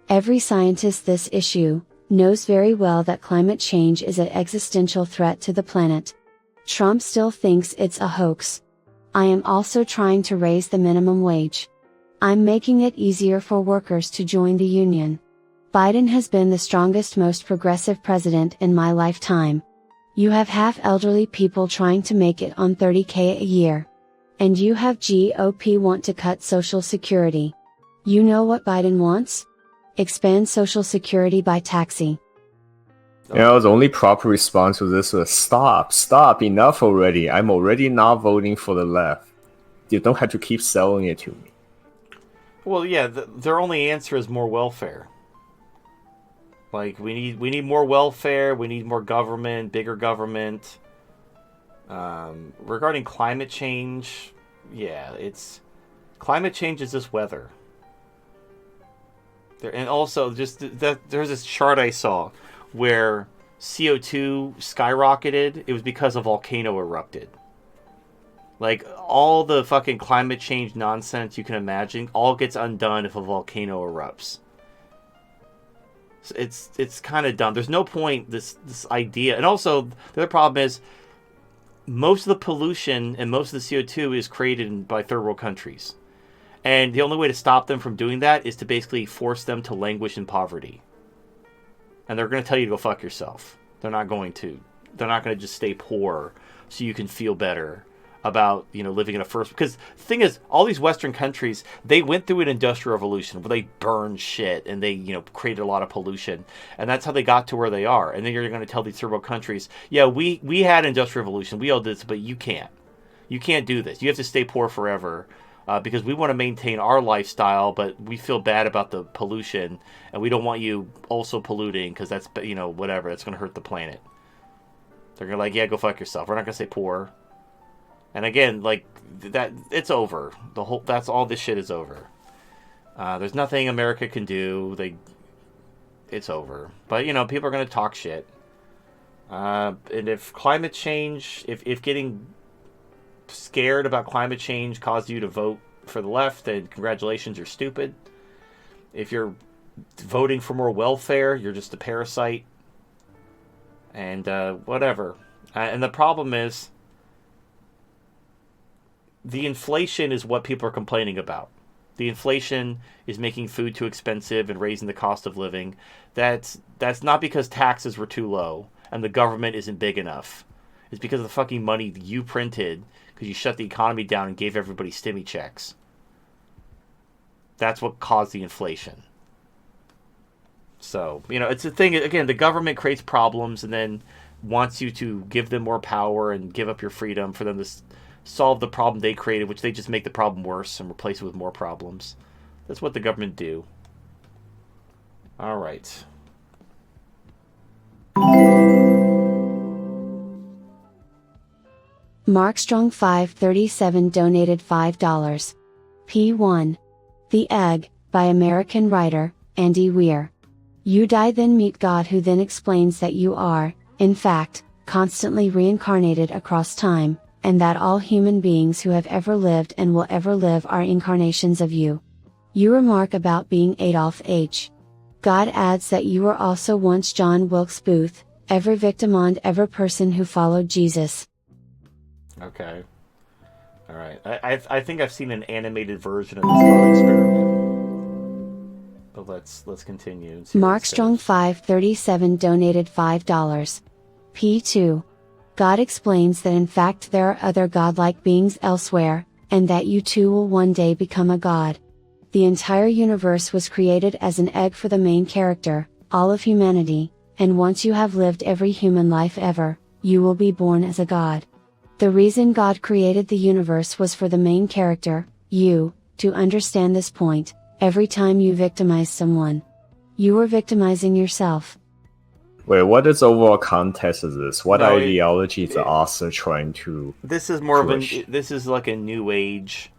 every scientist this issue knows very well that climate change is an existential threat to the planet. Trump still thinks it's a hoax. I am also trying to raise the minimum wage. I'm making it easier for workers to join the union. Biden has been the strongest, most progressive president in my lifetime. You have half elderly people trying to make it on $30K a year. And you have GOP want to cut Social Security. You know what Biden wants? Expand Social Security by taxi. The only proper response to this was stop, enough already. I'm already not voting for the left. You don't have to keep selling it to me. Well, yeah, their only answer is more welfare. We need more welfare. We need more government, bigger government. Regarding climate change, yeah, it's Climate change is just weather. And also, just there's this chart I saw where CO2 skyrocketed. It was because a volcano erupted. Like, all the fucking climate change nonsense you can imagine all gets undone if a volcano erupts. It's kind of dumb. There's no point, this idea. And also, the other problem is, most of the pollution and most of the CO2 is created by third world countries. And the only way to stop them from doing that is to basically force them to languish in poverty. And they're going to tell you to go fuck yourself. They're not going to. They're not going to just stay poor so you can feel better about, living in a first... Because the thing is, all these Western countries, they went through an industrial revolution where they burned shit and they, created a lot of pollution. And that's how they got to where they are. And then you're going to tell these third world countries, yeah, we had an industrial revolution, we all did this, but you can't. You can't do this. You have to stay poor forever because we want to maintain our lifestyle, but we feel bad about the pollution and we don't want you also polluting because that's, whatever, it's going to hurt the planet. They're going to yeah, go fuck yourself. We're not going to say poor. And again, that, it's over. That's all this shit is over. There's nothing America can do. It's over. But, people are going to talk shit. And if climate change, if getting scared about climate change caused you to vote for the left, then congratulations, you're stupid. If you're voting for more welfare, you're just a parasite. And whatever. And the problem is, the inflation is what people are complaining about. The inflation is making food too expensive and raising the cost of living. That's not because taxes were too low and the government isn't big enough. It's because of the fucking money you printed because you shut the economy down and gave everybody stimmy checks. That's what caused the inflation. So, it's the thing. Again, the government creates problems and then wants you to give them more power and give up your freedom for them to solve the problem they created, which they just make the problem worse and replace it with more problems. That's what the government do. All right. Markstrong 537 donated $5. P1. The Egg, by American writer, Andy Weir. You die then meet God, who then explains that you are, in fact, constantly reincarnated across time, and that all human beings who have ever lived and will ever live are incarnations of you. You remark about being Adolf H. God adds that you were also once John Wilkes Booth, every victim and every person who followed Jesus. Okay. All right. I think I've seen an animated version of this thought experiment. But let's continue. Markstrong 537 donated $5. P2. God explains that in fact there are other godlike beings elsewhere, and that you too will one day become a god. The entire universe was created as an egg for the main character, all of humanity, and once you have lived every human life ever, you will be born as a god. The reason God created the universe was for the main character, you, to understand this point. Every time you victimize someone, you were victimizing yourself. Wait, what is the overall context of this? What ideology is the author trying to This is more push? this is like a new age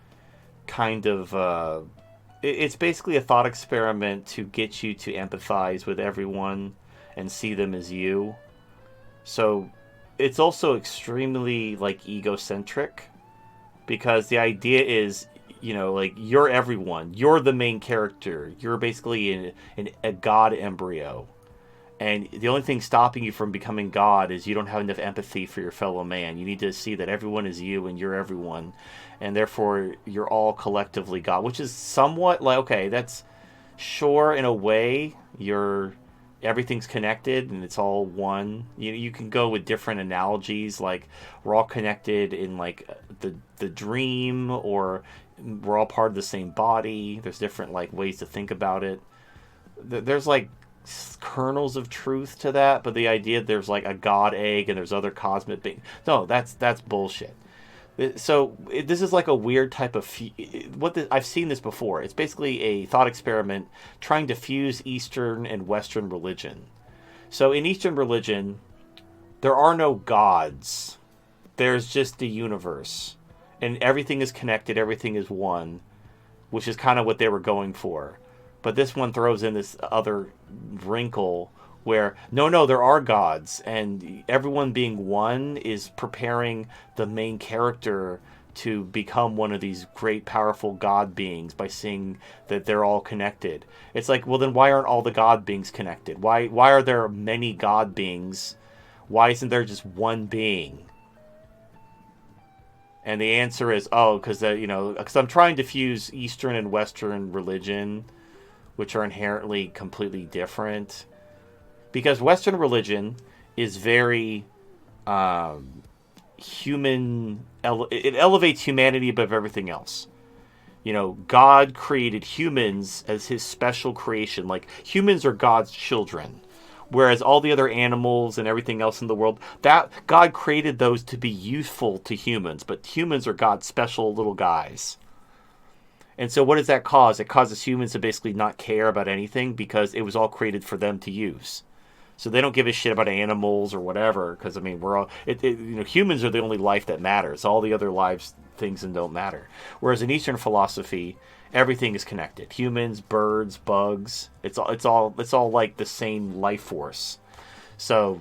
kind of it's basically a thought experiment to get you to empathize with everyone and see them as you. So it's also extremely egocentric, because the idea is, you're everyone. You're the main character. You're basically a god embryo. And the only thing stopping you from becoming God is you don't have enough empathy for your fellow man. You need to see that everyone is you and you're everyone. And therefore, you're all collectively God. Which is somewhat okay, that's sure in a way. Everything's connected and it's all one. You can go with different analogies, like we're all connected in the dream, or we're all part of the same body. There's different ways to think about it. There's kernels of truth to that, but the idea there's a god egg and there's other cosmic beings, no, that's bullshit. So this is a weird type of I've seen this before. It's basically a thought experiment trying to fuse Eastern and Western religion. So in Eastern religion, there are no gods. There's just the universe, and everything is connected. Everything is one. which is kind of what they were going for. But this one throws in this other wrinkle where no, there are gods, and everyone being one is preparing the main character to become one of these great, powerful god beings by seeing that they're all connected. It's like, well, then why aren't all the god beings connected? Why are there many god beings? Why isn't there just one being? And the answer is, because I'm trying to fuse Eastern and Western religion, which are inherently completely different. Because Western religion is very human. It elevates humanity above everything else. God created humans as his special creation. Like, humans are God's children. Whereas all the other animals and everything else in the world, that God created those to be useful to humans. But humans are God's special little guys. And so what does that cause? It causes humans to basically not care about anything because it was all created for them to use. So they don't give a shit about animals or whatever, because we're all humans are the only life that matters. All the other lives, things, and don't matter. Whereas in Eastern philosophy, everything is connected. Humans, birds, bugs. It's all like the same life force. So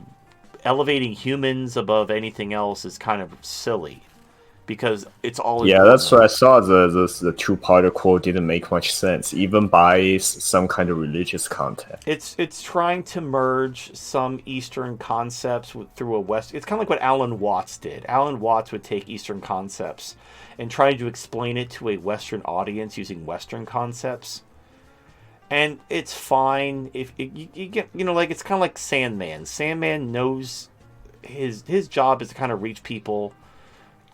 elevating humans above anything else is kind of silly. Because it's all... Yeah, that's what I saw. The two-parter quote didn't make much sense, even by some kind of religious content. It's trying to merge some Eastern concepts through a West... It's kind of like what Alan Watts did. Alan Watts would take Eastern concepts and try to explain it to a Western audience using Western concepts. And it's fine if you get... it's kind of like Sandman. Sandman knows his job is to kind of reach people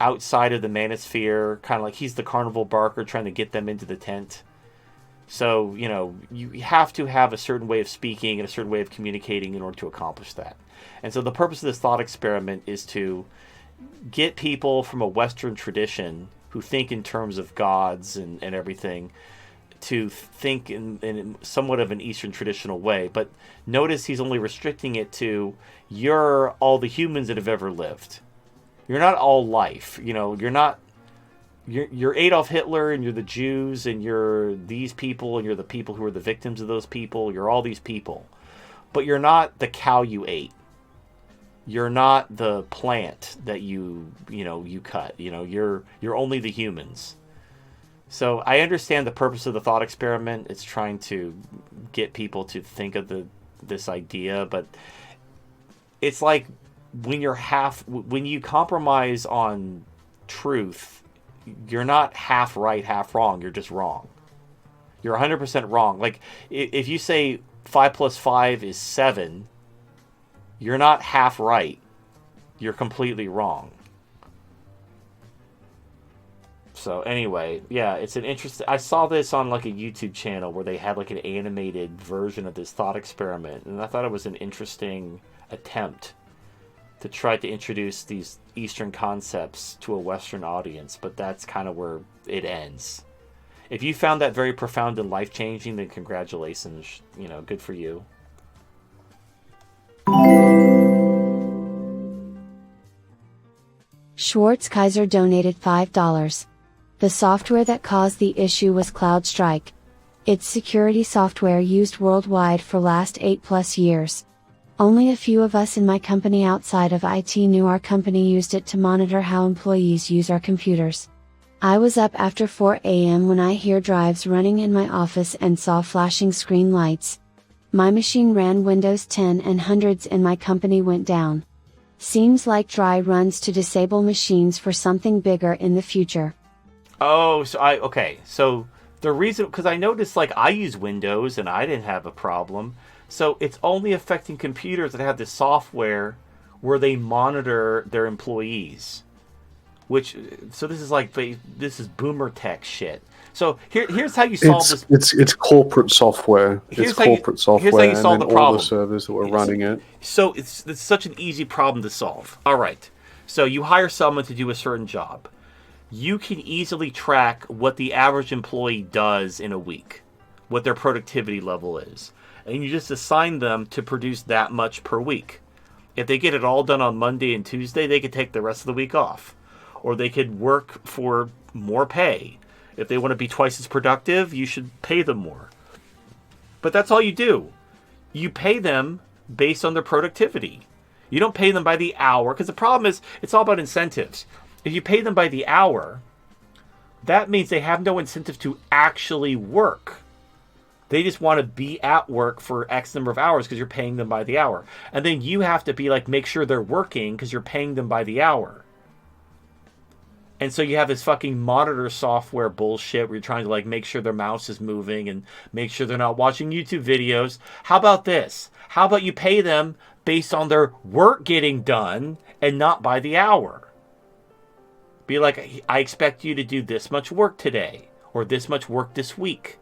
outside of the manosphere, kind of like he's the carnival barker trying to get them into the tent. So, you have to have a certain way of speaking and a certain way of communicating in order to accomplish that. And so the purpose of this thought experiment is to get people from a Western tradition who think in terms of gods and everything to think in somewhat of an Eastern traditional way. But notice he's only restricting it to you're all the humans that have ever lived. You're not all life, you're not, you're Adolf Hitler and you're the Jews and you're these people and you're the people who are the victims of those people. You're all these people, but you're not the cow you ate. You're not the plant that you cut, you're only the humans. So I understand the purpose of the thought experiment. It's trying to get people to think of this idea, but it's like, when you compromise on truth, you're not half right, half wrong. You're just wrong. You're 100% wrong. Like, if you say 5 plus 5 is 7, you're not half right. You're completely wrong. So anyway, yeah, it's an interesting... I saw this on like a YouTube channel where they had like an animated version of this thought experiment, and I thought it was an interesting attempt to try to introduce these Eastern concepts to a Western audience, but that's kind of where it ends. If you found that very profound and life-changing, then congratulations, good for you. Schwartz Kaiser donated $5. The software that caused the issue was CloudStrike. It's security software used worldwide for last 8+ years. Only a few of us in my company outside of IT knew our company used it to monitor how employees use our computers. I was up after 4 a.m. when I hear drives running in my office and saw flashing screen lights. My machine ran Windows 10 and hundreds in my company went down. Seems like dry runs to disable machines for something bigger in the future. Oh, so the reason, because I noticed like I use Windows and I didn't have a problem. So it's only affecting computers that have this software where they monitor their employees. So this is boomer tech shit. So here's how you solve this. It's corporate software. Here's how you solve the problem. All the servers that were running it. So it's such an easy problem to solve. All right. So you hire someone to do a certain job. You can easily track what the average employee does in a week, what their productivity level is. And you just assign them to produce that much per week. If they get it all done on Monday and Tuesday, they could take the rest of the week off. Or they could work for more pay. If they want to be twice as productive, you should pay them more. But that's all you do. You pay them based on their productivity. You don't pay them by the hour, because the problem is it's all about incentives. If you pay them by the hour, that means they have no incentive to actually work. They just want to be at work for X number of hours because you're paying them by the hour. And then you have to be like, make sure they're working because you're paying them by the hour. And so you have this fucking monitor software bullshit where you're trying to like make sure their mouse is moving and make sure they're not watching YouTube videos. How about this? How about you pay them based on their work getting done and not by the hour? Be like, I expect you to do this much work today or this much work this week.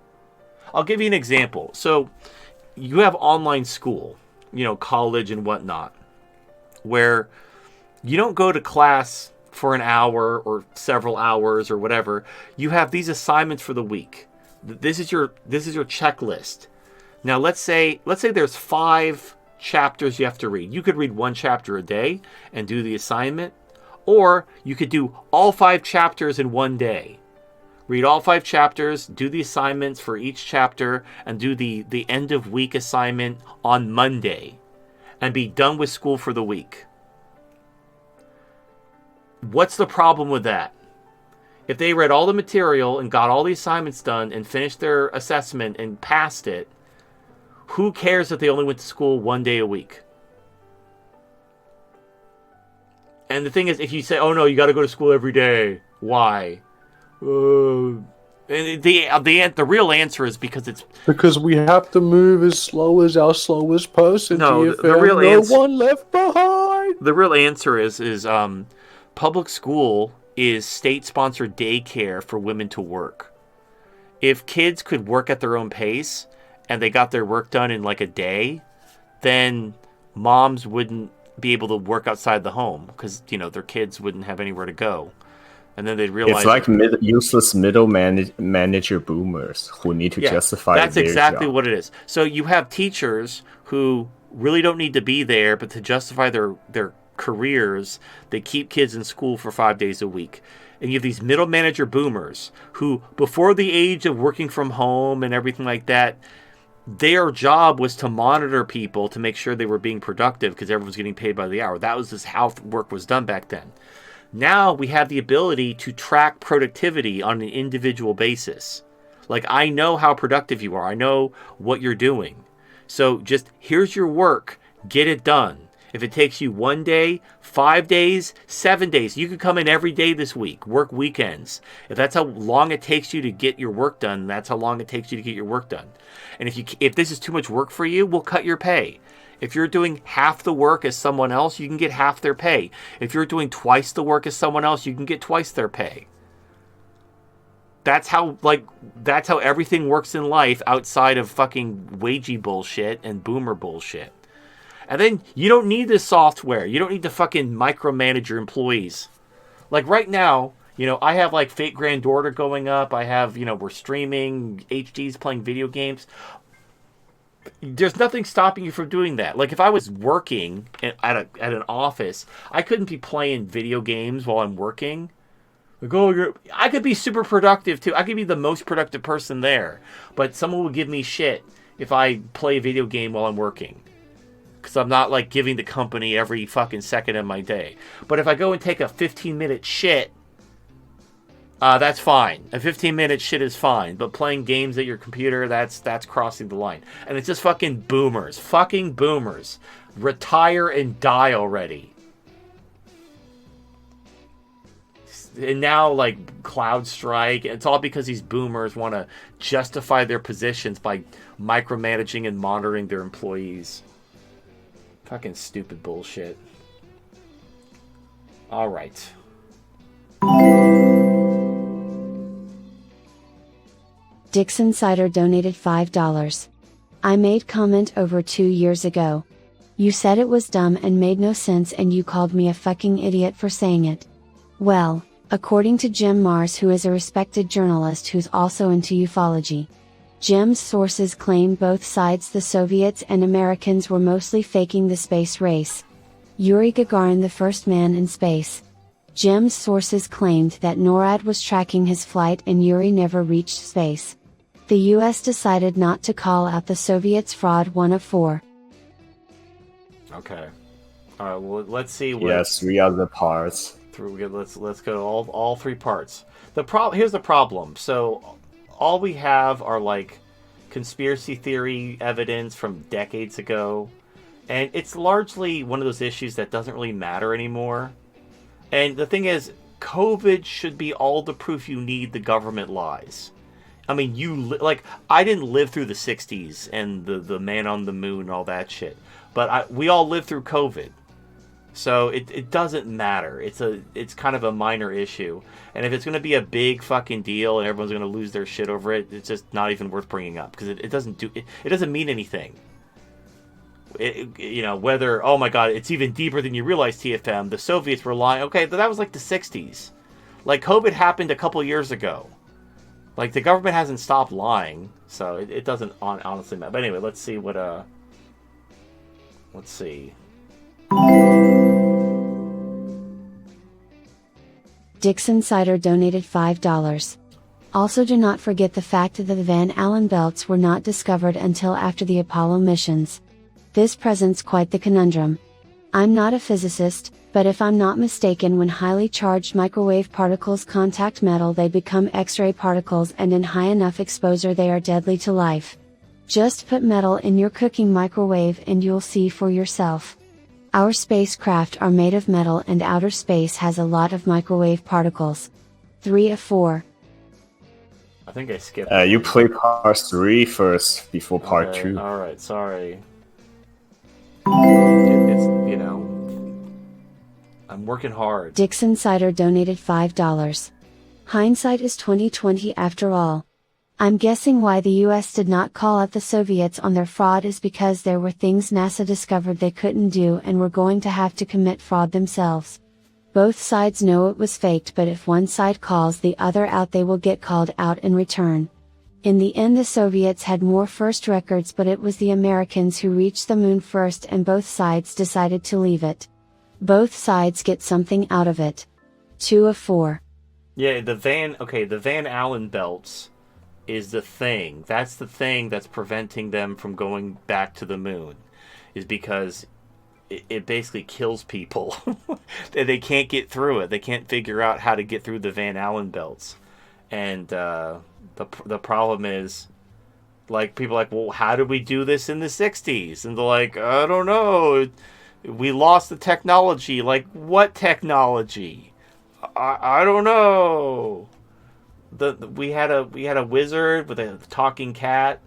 I'll give you an example. So you have online school, college and whatnot, where you don't go to class for an hour or several hours or whatever. You have these assignments for the week. This is your checklist. Now let's say there's 5 chapters you have to read. You could read 1 chapter a day and do the assignment, or you could do all 5 chapters in one day. Read all 5 chapters, do the assignments for each chapter, and do the end of week assignment on Monday, and be done with school for the week. What's the problem with that? If they read all the material and got all the assignments done and finished their assessment and passed it, who cares if they only went to school 1 day a week? And the thing is, if you say, oh no, you got to go to school every day, why? And the real answer is because we have to move as slow as our slowest person. No, the real answer, one left behind. The real answer is public school is state-sponsored daycare for women to work. If kids could work at their own pace and they got their work done in like a day, then moms wouldn't be able to work outside the home because their kids wouldn't have anywhere to go. And then they'd realize it's like useless middle manager boomers who need to justify that's their exactly job. what it is. So you have teachers who really don't need to be there, but to justify their careers, they keep kids in school for 5 days a week. And you have these middle manager boomers who, before the age of working from home and everything like that, their job was to monitor people to make sure they were being productive because everyone's getting paid by the hour. That was just how work was done back then. Now we have the ability to track productivity on an individual basis. Like, I know how productive you are. I know what you're doing. So just, here's your work. Get it done. If it takes you 1 day, 5 days, 7 days, you could come in every day this week, work weekends. If that's how long it takes you to get your work done, that's how long it takes you to get your work done. And if this is too much work for you, we'll cut your pay. If you're doing half the work as someone else, you can get half their pay. If you're doing twice the work as someone else, you can get twice their pay. That's how everything works in life outside of fucking wagey bullshit and boomer bullshit. And then you don't need this software. You don't need to fucking micromanage your employees. Like right now, I have like Fate Grand Order going up. I have, we're streaming, HD's playing video games. There's nothing stopping you from doing that. Like if I was working at an office, I couldn't be playing video games while I'm working. Like, I could be super productive too. I could be the most productive person there. But someone would give me shit if I play a video game while I'm working. Because I'm not like giving the company every fucking second of my day. But if I go and take a 15-minute shit, that's fine. A 15-minute shit is fine. But playing games at your computer, that's crossing the line. And it's just fucking boomers. Fucking boomers. Retire and die already. And now, like, Cloud Strike, it's all because these boomers want to justify their positions by micromanaging and monitoring their employees. Fucking stupid bullshit. All right. Dixon Cider donated $5. I made comment over 2 years ago. You said it was dumb and made no sense and you called me a fucking idiot for saying it. Well, according to Jim Mars, who is a respected journalist who's also into ufology, Jim's sources claim both sides, the Soviets and Americans, were mostly faking the space race. Yuri Gagarin, the first man in space. GEM's sources claimed that NORAD was tracking his flight and Yuri never reached space. The US decided not to call out the Soviets' fraud 1 of 4. Okay. All right, well, let's see what... Yes, 3 other parts. Let's go to all 3 parts. Here's the problem. So, all we have are, like, conspiracy theory evidence from decades ago. And it's largely one of those issues that doesn't really matter anymore. And the thing is, COVID should be all the proof you need the government lies. I mean, I didn't live through the 60s and the man on the moon and all that shit. But we all lived through COVID. So it doesn't matter. It's kind of a minor issue. And if it's going to be a big fucking deal and everyone's going to lose their shit over it, it's just not even worth bringing up. Because it doesn't mean anything. Whether, oh my god, it's even deeper than you realize, TFM. The Soviets were lying. Okay, but that was like the 60s. Like, COVID happened a couple years ago. Like, the government hasn't stopped lying, so it doesn't honestly matter. But anyway, let's see what, let's see. Dixon Cider donated $5. Also, do not forget the fact that the Van Allen belts were not discovered until after the Apollo missions. This presents quite the conundrum. I'm not a physicist, but if I'm not mistaken, when highly charged microwave particles contact metal, they become X-ray particles, and in high enough exposure they are deadly to life. Just put metal in your cooking microwave and you'll see for yourself. Our spacecraft are made of metal and outer space has a lot of microwave particles. 3 of 4. I think I skipped. You play part 3 first before part 2. Alright, sorry. It's, I'm working hard. Dixon Cider donated $5. Hindsight is 2020 after all. I'm guessing why the US did not call out the Soviets on their fraud is because there were things NASA discovered they couldn't do and were going to have to commit fraud themselves. Both sides know it was faked, but if one side calls the other out, they will get called out in return. In the end, the Soviets had more first records, but it was the Americans who reached the moon first, and both sides decided to leave it. Both sides get something out of it. 2 of 4. Yeah, the Van Allen belts is the thing. That's the thing that's preventing them from going back to the moon, is because it basically kills people. They can't get through it. They can't figure out how to get through the Van Allen belts. And the problem is, like, people are like, well, how did we do this in the 60s? And they're like, I don't know. We lost the technology. Like, what technology? I don't know. We had a wizard with a talking cat,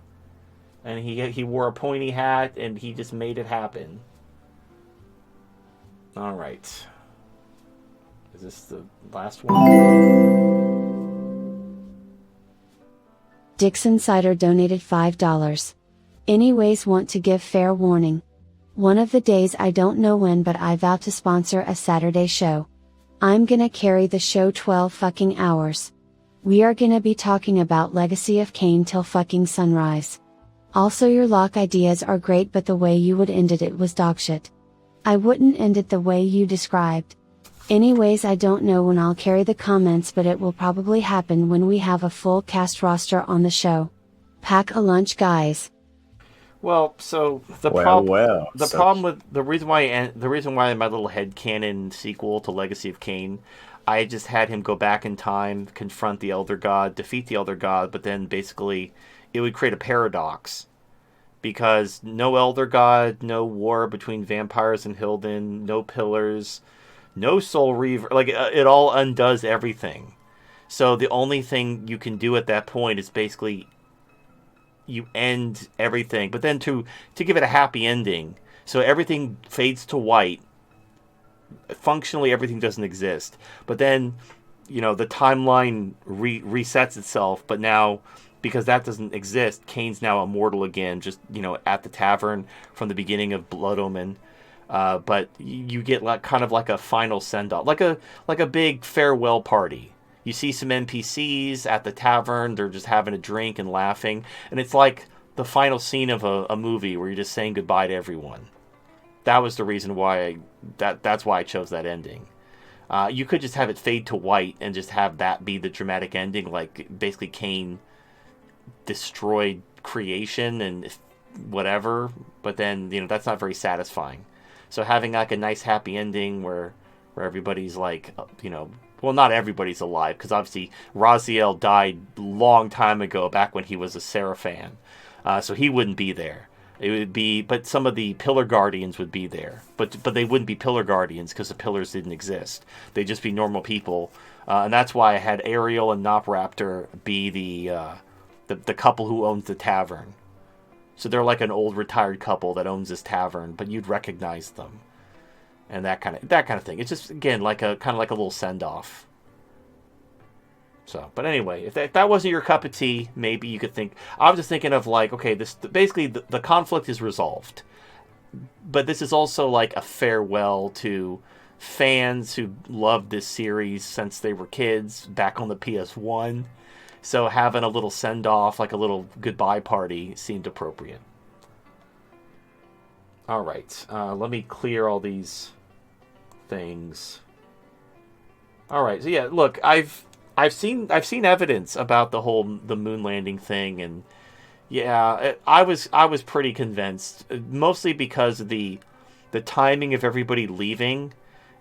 and he wore a pointy hat, and he just made it happen. All right. Is this the last one? Dixon Cider donated $5. Anyways, want to give fair warning. One of the days, I don't know when, but I vow to sponsor a Saturday show. I'm gonna carry the show 12 fucking hours. We are gonna be talking about Legacy of Kain till fucking sunrise. Also, your lock ideas are great, but the way you would end it was dogshit. I wouldn't end it the way you described. Anyways, I don't know when I'll carry the comments, but it will probably happen when we have a full cast roster on the show. Pack a lunch, guys. Well, so the reason why my little headcanon sequel to Legacy of Kain, I just had him go back in time, confront the Elder God, defeat the Elder God, but then basically it would create a paradox. Because no Elder God, no war between vampires and Hilden, no pillars, no Soul Reaver. Like, it all undoes everything. So the only thing you can do at that point is basically you end everything. But then to give it a happy ending, so everything fades to white. Functionally, everything doesn't exist. But then, the timeline resets itself. But now, because that doesn't exist, Kane's now immortal again, just, at the tavern from the beginning of Blood Omen. But you get kind of like a final send-off, like a big farewell party. You see some NPCs at the tavern, they're just having a drink and laughing, and it's like the final scene of a movie where you're just saying goodbye to everyone. That was the reason why that's why I chose that ending. You could just have it fade to white and just have that be the dramatic ending, like basically Cain destroyed creation and whatever, but then, that's not very satisfying. So having like a nice happy ending where everybody's like, well, not everybody's alive, because obviously Raziel died long time ago, back when he was a Seraphan, so he wouldn't be there. It would be, but some of the Pillar Guardians would be there, but they wouldn't be Pillar Guardians because the Pillars didn't exist. They'd just be normal people, and that's why I had Ariel and Nopraptor be the couple who owns the tavern. So they're like an old retired couple that owns this tavern, but you'd recognize them, and that kind of thing. It's just, again, like a little send off. So, but anyway, if that wasn't your cup of tea, maybe you could think. I was just thinking of like, okay, this basically the conflict is resolved, but this is also like a farewell to fans who loved this series since they were kids back on the PS1. So having a little send-off, like a little goodbye party, seemed appropriate. All right, let me clear all these things. All right, so yeah, look, I've seen evidence about the moon landing thing, and yeah, I was pretty convinced, mostly because of the timing of everybody leaving,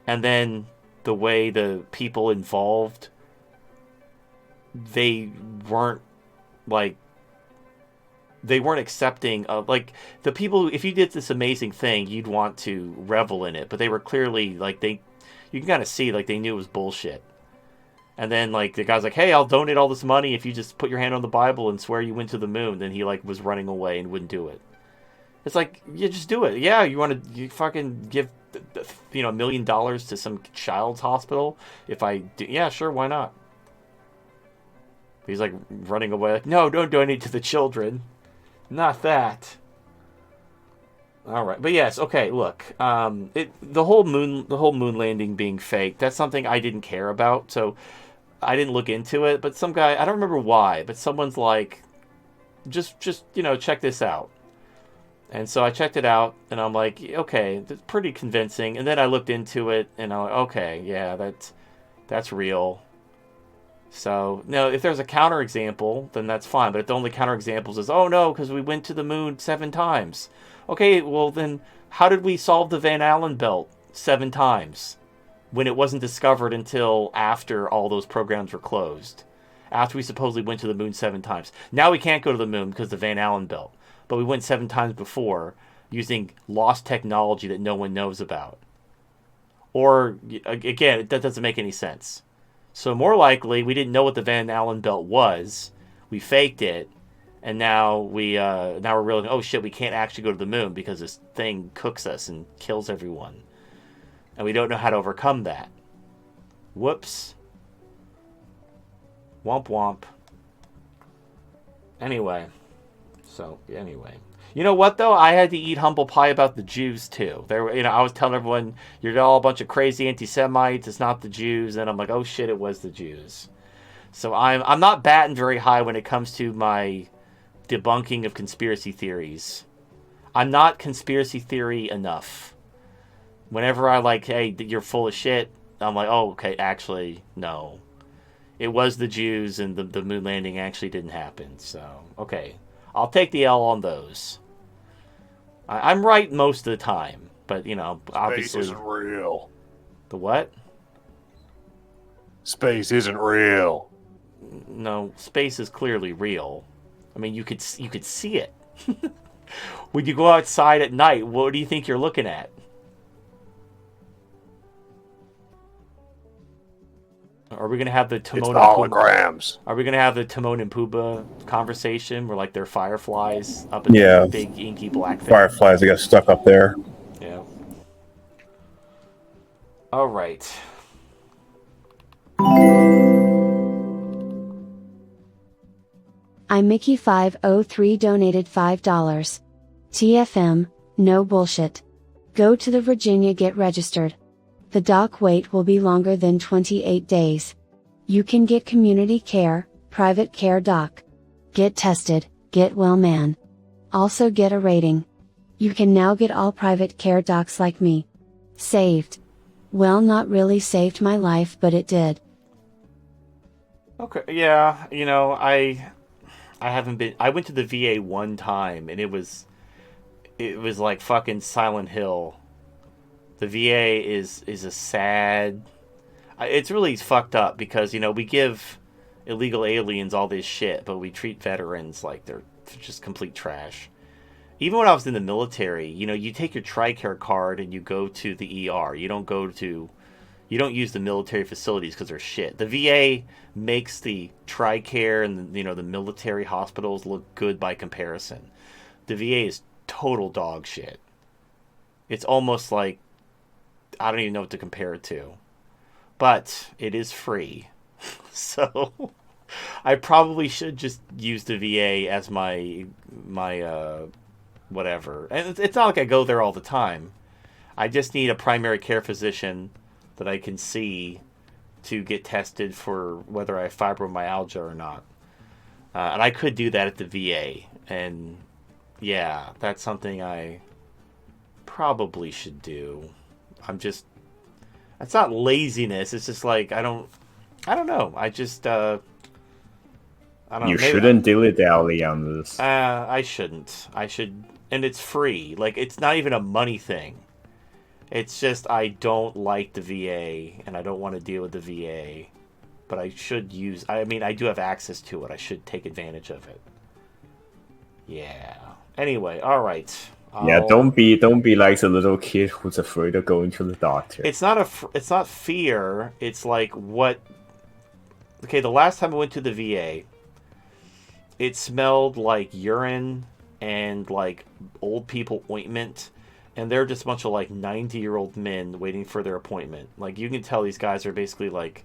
and then the way the people involved, they weren't accepting of, like, the people. If you did this amazing thing, you'd want to revel in it, but they were clearly like, you can kind of see like they knew it was bullshit. And then like the guy's like, hey, I'll donate all this money if you just put your hand on the Bible and swear you went to the moon. Then he like was running away and wouldn't do it. It's like, you just do it. Yeah, you fucking give $1 million to some child's hospital? If I do, yeah, sure, why not? He's like running away, like, no, don't donate to the children. Not that. All right, but yes, okay. Look, the whole moon landing being fake, that's something I didn't care about, so I didn't look into it. But some guy, I don't remember why, but someone's like, just check this out. And so I checked it out, and I'm like, okay, that's pretty convincing. And then I looked into it, and I'm like, okay, yeah, that's real. So, now, if there's a counterexample, then that's fine. But if the only counterexamples is, oh no, because we went to the moon 7 times. Okay, well then, how did we solve the Van Allen belt 7 times when it wasn't discovered until after all those programs were closed? After we supposedly went to the moon 7 times. Now we can't go to the moon because of the Van Allen belt. But we went 7 times before using lost technology that no one knows about. Or, again, that doesn't make any sense. So more likely, we didn't know what the Van Allen belt was. We faked it, and now we're realizing, oh shit, we can't actually go to the moon because this thing cooks us and kills everyone, and we don't know how to overcome that. Whoops. Womp womp. Anyway, you know what though? I had to eat humble pie about the Jews too. I was telling everyone, you're all a bunch of crazy anti-Semites. It's not the Jews, and I'm like, oh shit, it was the Jews. So I'm not batting very high when it comes to my debunking of conspiracy theories. I'm not conspiracy theory enough. Whenever I like, hey, you're full of shit, I'm like, oh, okay, actually, no. It was the Jews, and the moon landing actually didn't happen. So, okay. I'll take the L on those. I'm right most of the time, but, obviously... Space isn't real. The what? Space isn't real. No, space is clearly real. I mean, you could see it. When you go outside at night, what do you think you're looking at? Are we going to have the Timon and holograms. Are we going to have the Timon and Pumbaa conversation where, like, they're fireflies up in the big inky black thing? Fireflies, they got stuck up there. Yeah. All right. I'm Mickey503 donated $5. TFM, no bullshit. Go to the Virginia, get registered. The doc wait will be longer than 28 days. You can get community care, private care doc. Get tested, get well man. Also get a rating. You can now get all private care docs like me. Saved. Well, not really saved my life, but it did. Okay, yeah, I haven't been. I went to the VA one time, and it was like fucking Silent Hill. The VA is a sad. It's really fucked up because we give illegal aliens all this shit, but we treat veterans like they're just complete trash. Even when I was in the military, you take your TRICARE card and you go to the ER. You don't use the military facilities because they're shit. The VA makes the TRICARE and the military hospitals look good by comparison. The VA is total dog shit. It's almost like I don't even know what to compare it to. But it is free. So I probably should just use the VA as my whatever. And it's not like I go there all the time. I just need a primary care physician that I can see to get tested for whether I have fibromyalgia or not. And I could do that at the VA. And yeah, that's something I probably should do. It's not laziness. It's just like, I don't know. I just, I don't know. You shouldn't dilly-dally on this. I shouldn't. I should, and it's free. Like, it's not even a money thing. It's just I don't like the VA, and I don't want to deal with the VA. But I should use... I mean, I do have access to it. I should take advantage of it. Yeah. Anyway, all right. Yeah, don't be like the little kid who's afraid of going to the doctor. It's not fear. It's like what... Okay, the last time I went to the VA, it smelled like urine and like old people ointment. And they're just a bunch of like 90-year-old men waiting for their appointment. Like, you can tell these guys are basically like,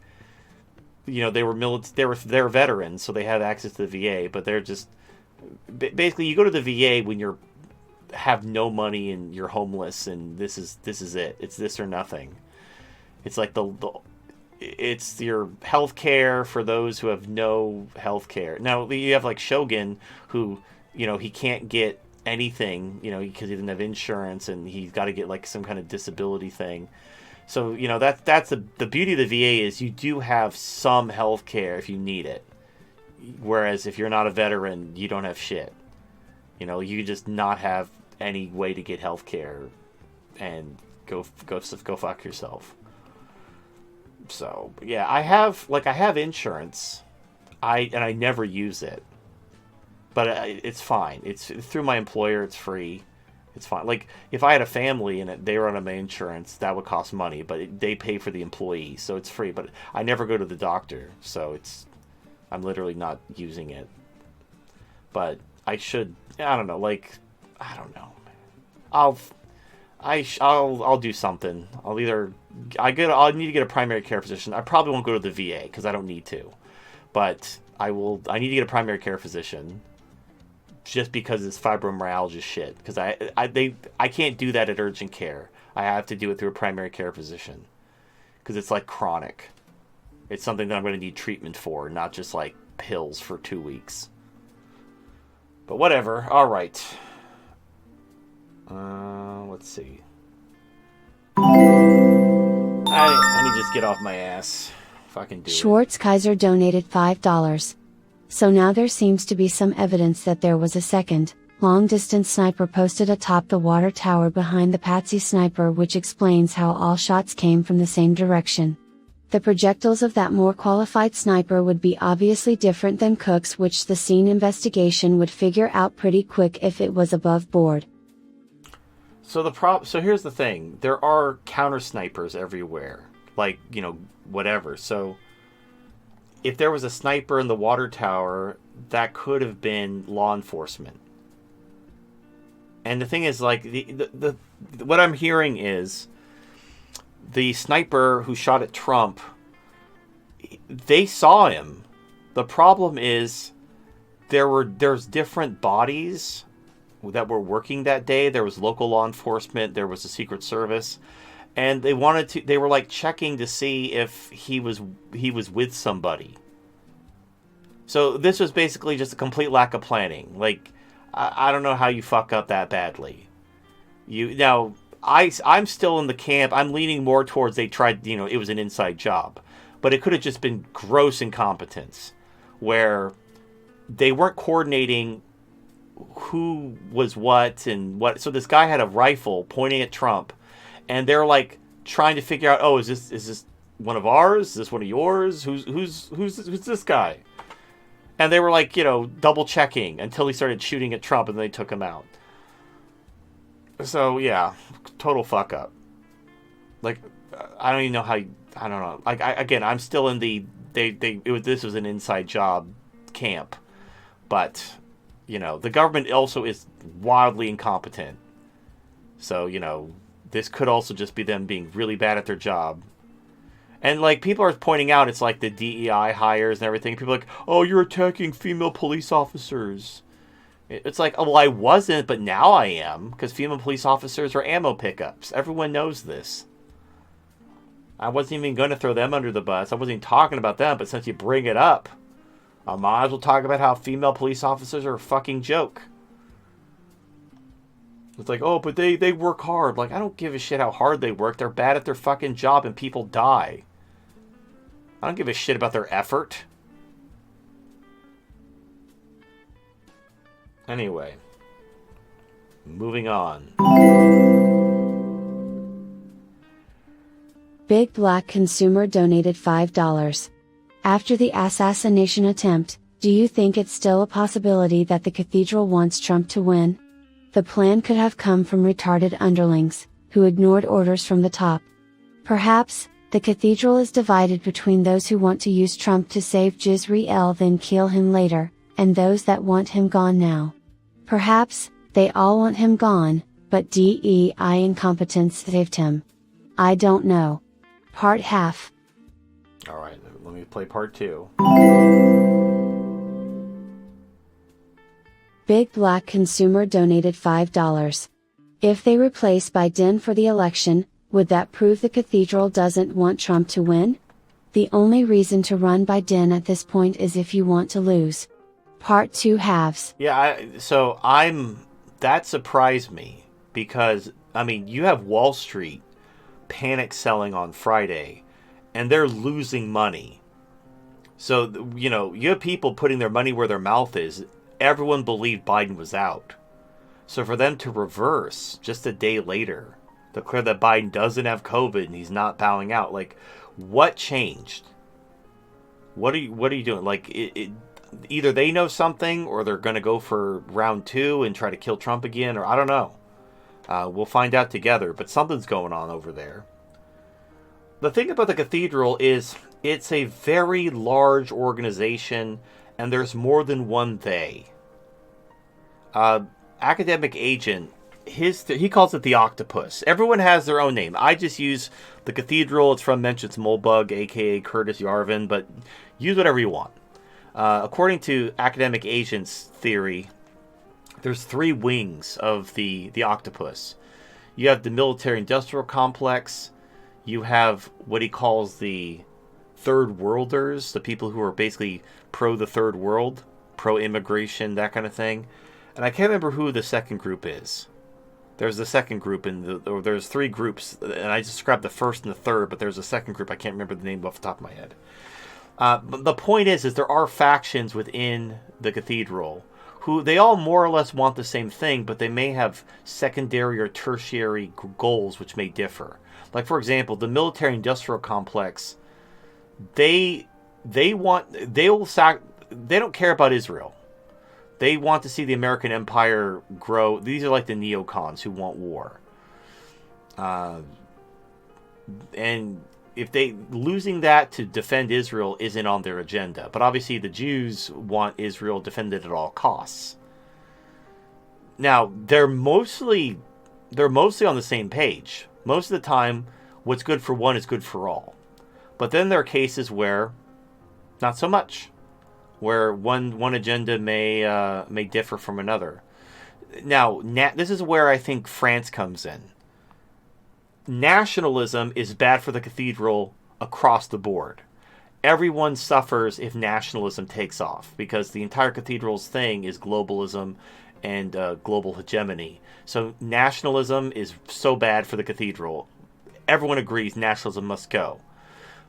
they're veterans, so they have access to the VA, but they're just basically, you go to the VA when you're have no money and you're homeless, and this is it. It's this or nothing. It's like it's your health care for those who have no health care. Now you have like Shogun, who he can't get anything, because he didn't have insurance, and he's got to get like some kind of disability thing. So that's the beauty of the VA is you do have some health care if you need it, whereas if you're not a veteran, you don't have shit. You just not have any way to get health care and go fuck yourself. So yeah, I have insurance, I never use it. But it's fine. It's through my employer. It's free. It's fine. Like, if I had a family and they were on my insurance, that would cost money. But they pay for the employee, so it's free. But I never go to the doctor, so I'm literally not using it. But I should. I don't know. Like, I don't know. I'll do something. I'll need to get a primary care physician. I probably won't go to the VA because I don't need to. But I need to get a primary care physician. Just because it's fibromyalgia shit. Because I can't do that at urgent care. I have to do it through a primary care physician. Because it's like chronic. It's something that I'm going to need treatment for, not just like pills for 2 weeks. But whatever. All right. Let's see. I need to just get off my ass. Fucking do Schwartz Kaiser donated $5. So now there seems to be some evidence that there was a second, long-distance sniper posted atop the water tower behind the Patsy sniper, which explains how all shots came from the same direction. The projectiles of that more qualified sniper would be obviously different than Cook's, which the scene investigation would figure out pretty quick if it was above board. So here's the thing. There are counter snipers everywhere. Like, whatever. So if there was a sniper in the water tower, that could have been law enforcement. And the thing is, like, the what I'm hearing is the sniper who shot at Trump, they saw him. The problem is there's different bodies that were working that day. There was local law enforcement, there was the Secret Service, and they were like checking to see if he was with somebody. So this was basically just a complete lack of planning. Like, I don't know how you fuck up that badly. Now, I'm still in the camp. I'm leaning more towards they tried, it was an inside job. But it could have just been gross incompetence where they weren't coordinating who was what and what. So this guy had a rifle pointing at Trump, and they're like trying to figure out, oh, is this one of ours? Is this one of yours? Who's this guy? And they were like, double checking until he started shooting at Trump, and they took him out. So yeah, total fuck up. Like, I don't even know how. I don't know. Like, I'm still in the this was an inside job camp, but the government also is wildly incompetent. So this could also just be them being really bad at their job. And like people are pointing out, it's like the DEI hires and everything. People are like, oh, you're attacking female police officers. It's like, oh, well, I wasn't, but now I am, because female police officers are ammo pickups. Everyone knows this. I wasn't even going to throw them under the bus. I wasn't even talking about them, but since you bring it up, I might as well talk about how female police officers are a fucking joke. It's like, oh, but they work hard. Like, I don't give a shit how hard they work. They're bad at their fucking job and people die. I don't give a shit about their effort. Anyway, moving on. Big Black Consumer donated $5. After the assassination attempt, do you think it's still a possibility that the cathedral wants Trump to win? The plan could have come from retarded underlings, who ignored orders from the top. Perhaps, the cathedral is divided between those who want to use Trump to save Jezreel then kill him later, and those that want him gone now. Perhaps, they all want him gone, but DEI incompetence saved him. I don't know. Part half. Alright, let me play part 2. Big Black Consumer donated $5. If they replace Biden for the election, would that prove the cathedral doesn't want Trump to win? The only reason to run Biden at this point is if you want to lose. Part 2 halves. Yeah, that surprised me because, you have Wall Street panic selling on Friday and they're losing money. So, you have people putting their money where their mouth is. Everyone believed Biden was out. So for them to reverse just a day later, declare that Biden doesn't have COVID and he's not bowing out, like, what changed? What are you doing? Like, either they know something or they're going to go for round 2 and try to kill Trump again, or I don't know. We'll find out together, but something's going on over there. The thing about the cathedral is it's a very large organization and there's more than one they. Academic agent, he calls it the octopus. Everyone has their own name. I just use the cathedral. It's from Mentions Molbug, aka Curtis Yarvin, but use whatever you want. According to academic agent's theory, there's 3 wings of the octopus. You have the military-industrial complex. You have what he calls the third worlders, the people who are basically pro the third world, pro-immigration, that kind of thing. And I can't remember who the second group is. There's the second group, there's 3 groups, and I described the first and the third, but there's a second group. I can't remember the name off the top of my head. But the point is there are factions within the cathedral who they all more or less want the same thing, but they may have secondary or tertiary goals which may differ. Like, for example, the military-industrial complex, they don't care about Israel. They want to see the American empire grow. These are like the neocons who want war. And if losing that to defend Israel isn't on their agenda. But obviously the Jews want Israel defended at all costs. Now, they're mostly on the same page. Most of the time, what's good for one is good for all. But then there are cases where not so much. Where one agenda may differ from another. Now, this is where I think France comes in. Nationalism is bad for the cathedral across the board. Everyone suffers if nationalism takes off because the entire cathedral's thing is globalism and global hegemony. So nationalism is so bad for the cathedral. Everyone agrees nationalism must go.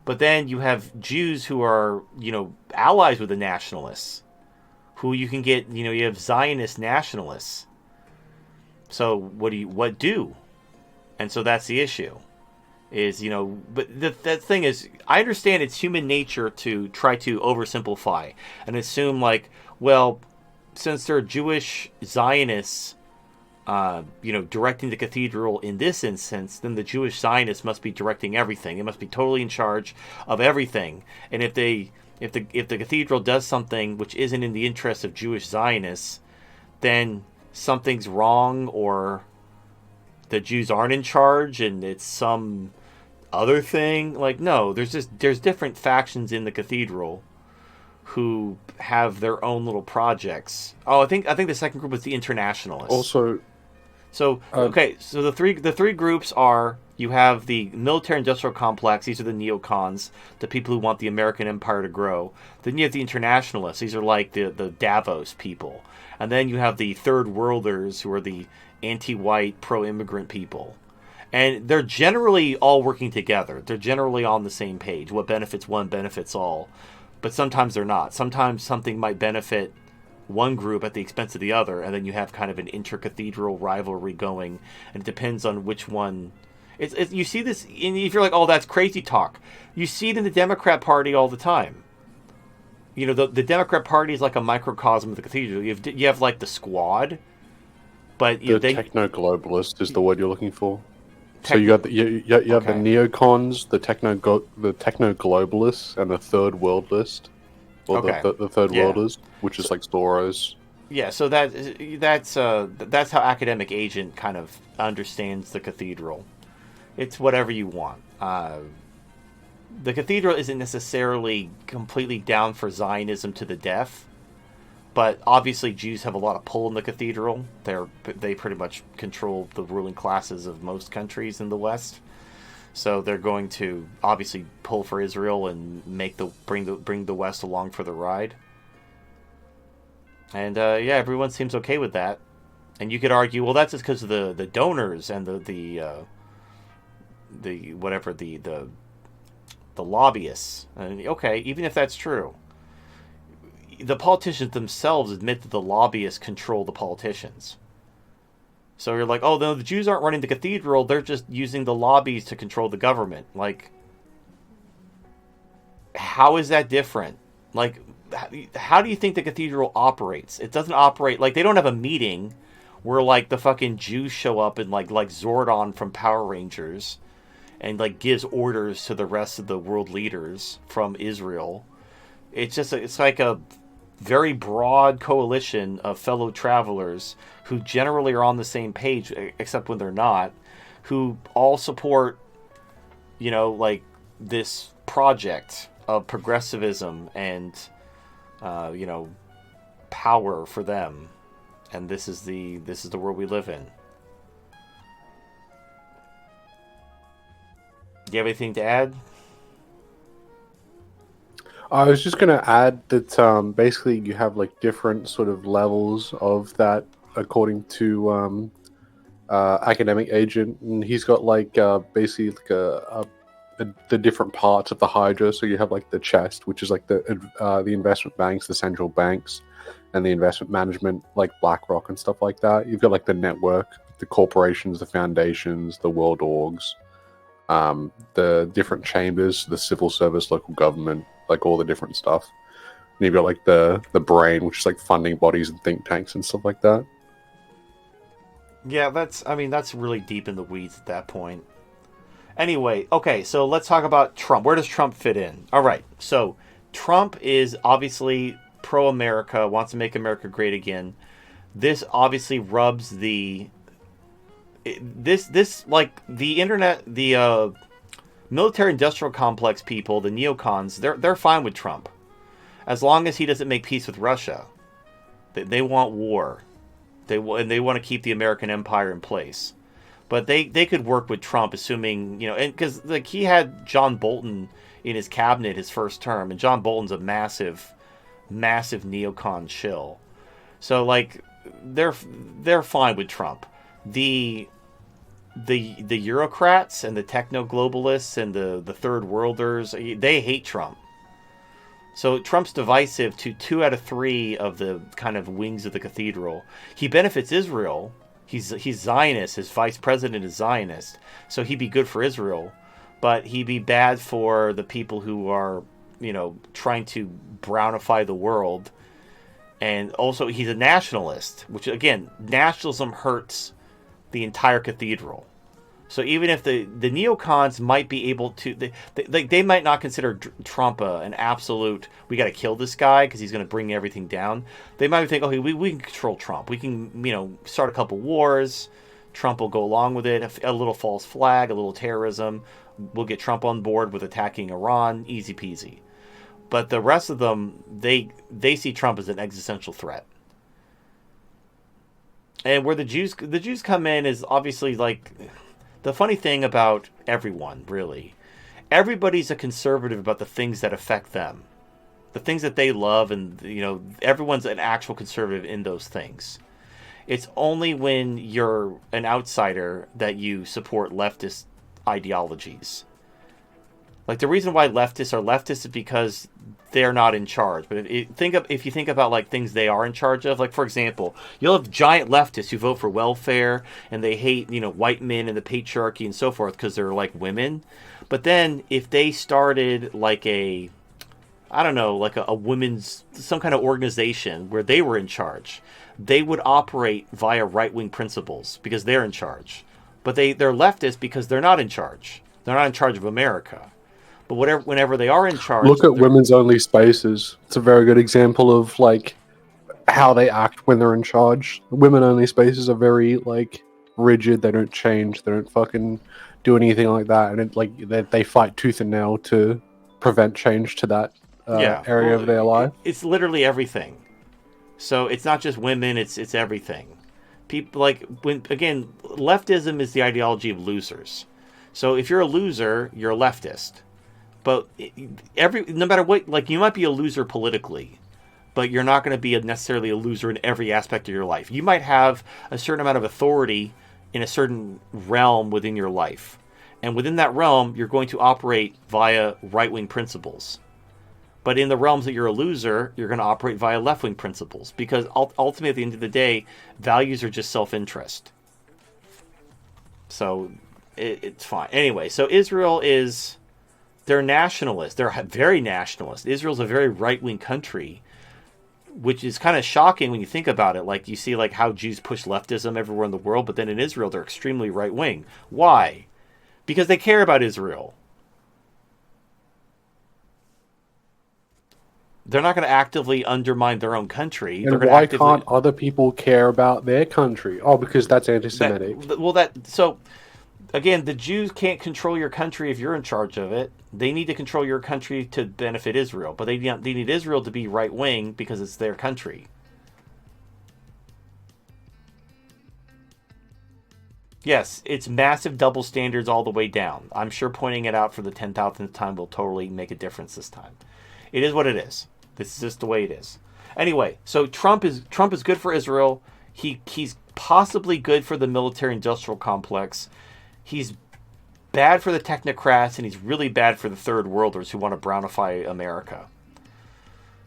But then you have Jews who are, allies with the nationalists, who you can get, you have Zionist nationalists. So what do? And so that's the issue. Is, but the thing is, I understand it's human nature to try to oversimplify and assume like, well, since there are Jewish Zionists, directing the cathedral in this instance, then the Jewish Zionists must be directing everything. They must be totally in charge of everything. And if the cathedral does something which isn't in the interest of Jewish Zionists, then something's wrong, or the Jews aren't in charge, and it's some other thing. Like, no, there's different factions in the cathedral who have their own little projects. Oh, I think the second group was the internationalists. Also, so the three groups are, you have the military-industrial complex. These are the neocons, the people who want the American empire to grow. Then you have the internationalists. These are like the Davos people. And then you have the third worlders, who are the anti-white, pro-immigrant people. And they're generally all working together. They're generally on the same page. What benefits one benefits all. But sometimes they're not. Sometimes something might benefit one group at the expense of the other, and then you have kind of an inter-cathedral rivalry going, and it depends on which one. You see this, and if you're like, oh, that's crazy talk, you see it in the Democrat Party all the time. The Democrat Party is like a microcosm of the cathedral. You have like the Squad, but the techno-globalist is the word you're looking for. So you have the neocons, the techno-globalists, and the third world list, or the third worlders, which is like Soros. Yeah, so that's how Academic Agent kind of understands the cathedral. It's whatever you want. The cathedral isn't necessarily completely down for Zionism to the death, but obviously Jews have a lot of pull in the cathedral. They pretty much control the ruling classes of most countries in the West, so they're going to obviously pull for Israel and bring the West along for the ride. And everyone seems okay with that. And you could argue, well, that's just because of the donors and the lobbyists. And okay, even if that's true, the politicians themselves admit that the lobbyists control the politicians. So you're like, oh, no, the Jews aren't running the cathedral; they're just using the lobbies to control the government. Like, how is that different? Like, how do you think the cathedral operates? It doesn't operate like, they don't have a meeting where like the fucking Jews show up and like Zordon from Power Rangers and like gives orders to the rest of the world leaders from Israel. It's like a very broad coalition of fellow travelers who generally are on the same page, except when they're not, who all support, like this project of progressivism and power for them. And this is the world we live in. Do you have anything to add? I was just going to add that basically you have like different sort of levels of that according to Academic Agent, and he's got like basically like the different parts of the Hydra. So you have like the chest, which is like the investment banks, the central banks, and the investment management, like BlackRock and stuff like that. You've got like the network, the corporations, the foundations, the world orgs, the different chambers, the civil service, local government, like all the different stuff. And you've got like the brain, which is like funding bodies and think tanks and stuff like that. Yeah, that's really deep in the weeds at that point. Anyway, okay, so let's talk about Trump. Where does Trump fit in? All right, so Trump is obviously pro-America, wants to make America great again. This obviously rubs the internet, the military-industrial complex people, the neocons. They're fine with Trump, as long as he doesn't make peace with Russia. They want war. They want to keep the American empire in place. But they could work with Trump, assuming, and because like he had John Bolton in his cabinet his first term, and John Bolton's a massive neocon shill. So like they're fine with Trump. The Eurocrats and the techno globalists and the third worlders, they hate Trump. So Trump's divisive to 2 out of 3 of the kind of wings of the cathedral. He benefits Israel. He's Zionist. His vice president is Zionist, so he'd be good for Israel, but he'd be bad for the people who are, trying to brownify the world. And also, he's a nationalist, which again, nationalism hurts the entire cathedral. So even if the neocons might be able to, they might not consider Trump an absolute, we got to kill this guy because he's going to bring everything down. They might think, okay, we can control Trump. We can, start a couple wars. Trump will go along with it. A little false flag, a little terrorism. We'll get Trump on board with attacking Iran. Easy peasy. But the rest of them, they see Trump as an existential threat. And where the Jews come in is obviously like, the funny thing about everyone, really, everybody's a conservative about the things that affect them, the things that they love, and everyone's an actual conservative in those things. It's only when you're an outsider that you support leftist ideologies. Like, the reason why leftists are leftists is because they're not in charge. But if you think about like things they are in charge of, like for example, you'll have giant leftists who vote for welfare and they hate white men and the patriarchy and so forth because they're like women. But then if they started like a women's, some kind of organization where they were in charge, they would operate via right-wing principles because they're in charge. But they're leftists because they're not in charge. They're not in charge of America. But whenever they are in charge, look at women's only spaces. It's a very good example of like how they act when they're in charge. Women only spaces are very like rigid. They don't change. They don't fucking do anything like that. And they fight tooth and nail to prevent change to that area of their life. It's literally everything. So it's not just women. It's everything. People again, leftism is the ideology of losers. So if you're a loser, you're a leftist. But no matter what, like, you might be a loser politically, but you're not going to be necessarily a loser in every aspect of your life. You might have a certain amount of authority in a certain realm within your life. And within that realm, you're going to operate via right-wing principles. But in the realms that you're a loser, you're going to operate via left-wing principles. Because ultimately, at the end of the day, values are just self-interest. So it's fine. Anyway, so Israel is... They're nationalists. They're very nationalist. Israel's a very right-wing country, which is kind of shocking when you think about it. Like, you see like how Jews push leftism everywhere in the world, but then in Israel, they're extremely right-wing. Why? Because they care about Israel. They're not going to actively undermine their own country. And why can't other people care about their country? Oh, because that's anti-Semitic. Again, the Jews can't control your country if you're in charge of it. They need to control your country to benefit Israel. But they need Israel to be right-wing because it's their country. Yes, it's massive double standards all the way down. I'm sure pointing it out for the 10,000th time will totally make a difference this time. It is what it is. This is just the way it is. Anyway, so Trump is good for Israel. He's possibly good for the military-industrial complex. He's bad for the technocrats, and he's really bad for the third worlders who want to brownify America.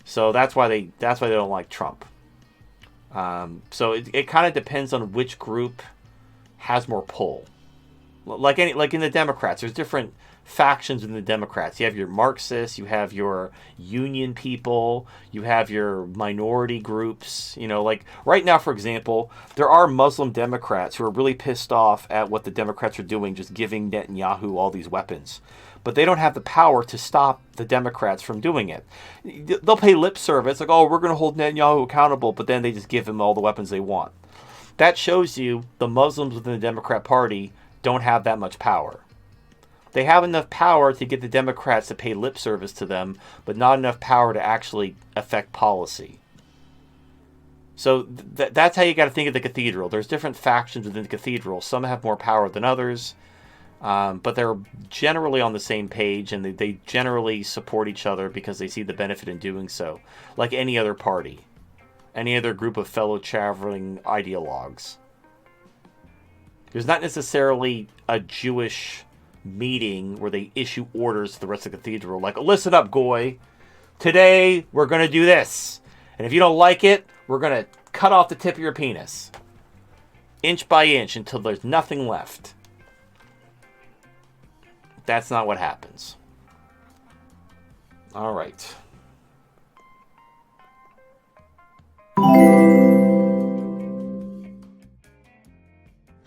So that's why they don't like Trump. So it kind of depends on which group has more pull. Like in the Democrats, there's different factions in the Democrats. You have your Marxists, you have your union people, you have your minority groups. Like right now, for example, there are Muslim Democrats who are really pissed off at what the Democrats are doing, just giving Netanyahu all these weapons. But they don't have the power to stop the Democrats from doing it. They'll pay lip service, like, oh, we're going to hold Netanyahu accountable, but then they just give him all the weapons they want. That shows you the Muslims within the Democrat Party don't have that much power. They have enough power to get the Democrats to pay lip service to them, but not enough power to actually affect policy. So that's how you got to think of the cathedral. There's different factions within the cathedral. Some have more power than others, but they're generally on the same page, and they generally support each other because they see the benefit in doing so, like any other party. any other group of fellow traveling ideologues. There's not necessarily a Jewish meeting where they issue orders to the rest of the cathedral, like, listen up, Goy. Today, we're going to do this. And if you don't like it, we're going to cut off the tip of your penis. Inch by inch until there's nothing left. That's not what happens. All right.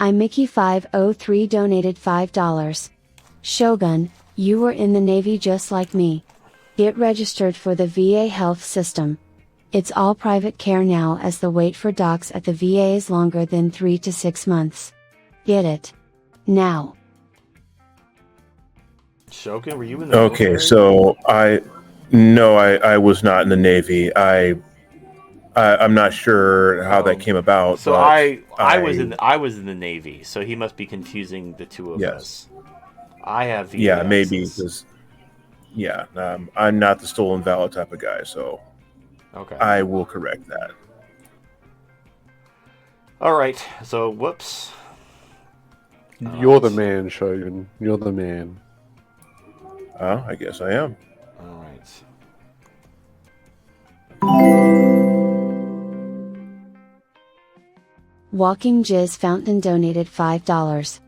iMickey503 donated $5. Shogun, you were in the Navy just like me. Get registered for the VA health system. It's all private care now, as the wait for docs at the VA is longer than 3 to 6 months. Get it now. Shogun, were you in the Okay, military? so I was not in the Navy. I'm not sure how that came about. So but I was in the Navy, so he must be confusing the two of us. I have VA yeah, maybe access. because I'm not the stolen valor type of guy, so Okay. I will correct that. All right. So whoops. You're the man, Shogun. You're the man. Oh, I guess I am. All right. Walking Jizz Fountain donated $5.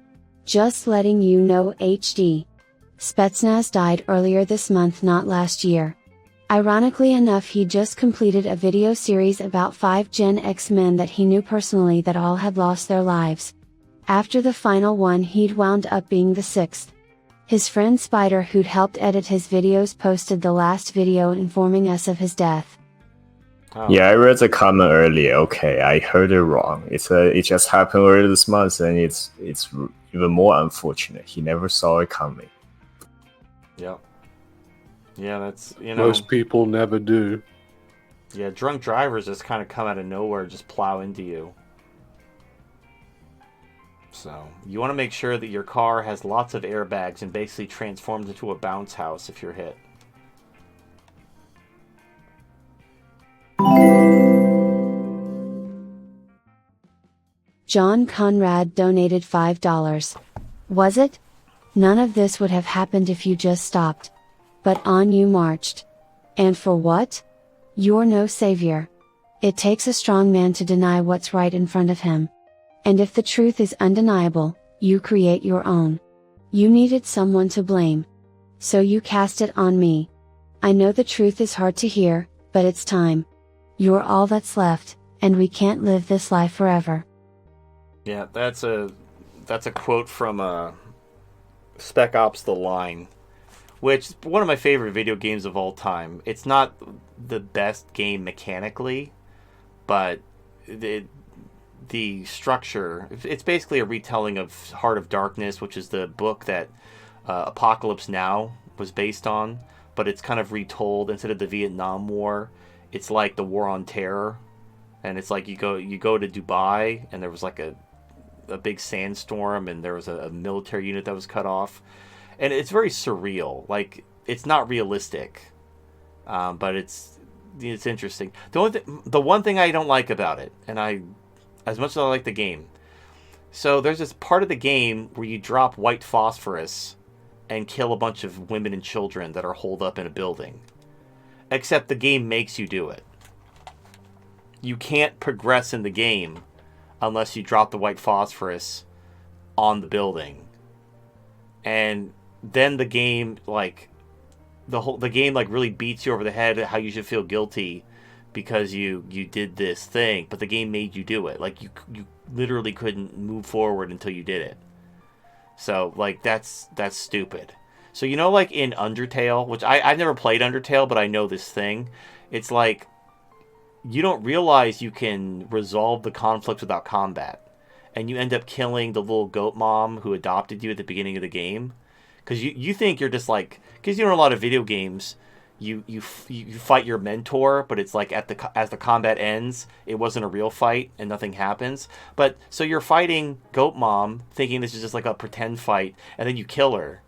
Just letting you know, HD. Spetsnaz died earlier this month, not last year. Ironically enough, he just completed a video series about 5 Gen X men that he knew personally that all had lost their lives. After the final one, he'd wound up being the 6th. His friend Spider, who'd helped edit his videos, posted the last video informing us of his death. Oh. Yeah, I read the comment earlier. Okay, I heard it wrong. It just happened earlier this month, and it's even more unfortunate. He never saw it coming. Yep. Yeah, that's, Most people never do. Yeah, drunk drivers just kind of come out of nowhere, just plow into you. So, you want to make sure that your car has lots of airbags and basically transforms into a bounce house if you're hit. John Conrad donated $5. Was it? None of this would have happened if you just stopped. But on you marched. And for what? You're no savior. It takes a strong man to deny what's right in front of him. And if the truth is undeniable, you create your own. You needed someone to blame. So you cast it on me. I know the truth is hard to hear, but it's time. You're all that's left, and we can't live this life forever. Yeah, that's a quote from Spec Ops: The Line, which is one of my favorite video games of all time. It's not the best game mechanically, but the structure, it's basically a retelling of Heart of Darkness, which is the book that Apocalypse Now was based on, but it's kind of retold. Instead of the Vietnam War, it's like the War on Terror, and it's like you go to Dubai, and there was like a big sandstorm, and there was a military unit that was cut off, and it's very surreal. Like, it's not realistic, but it's interesting. The one thing I don't like about it, and as much as I like the game, so there's this part of the game where you drop white phosphorus and kill a bunch of women and children that are holed up in a building. Except the game makes you do it. You can't progress in the game unless you drop the white phosphorus on the building. And then the game, like, the game, like, really beats you over the head at how you should feel guilty because you did this thing, but the game made you do it. Like, you literally couldn't move forward until you did it. So, like, that's stupid. So, like in Undertale, which I've never played Undertale, but I know this thing. It's like, you don't realize you can resolve the conflict without combat. And you end up killing the little goat mom who adopted you at the beginning of the game. Because you think you're just like... Because in a lot of video games, you fight your mentor, but it's like as the combat ends, it wasn't a real fight and nothing happens. But so you're fighting goat mom, thinking this is just like a pretend fight, and then you kill her.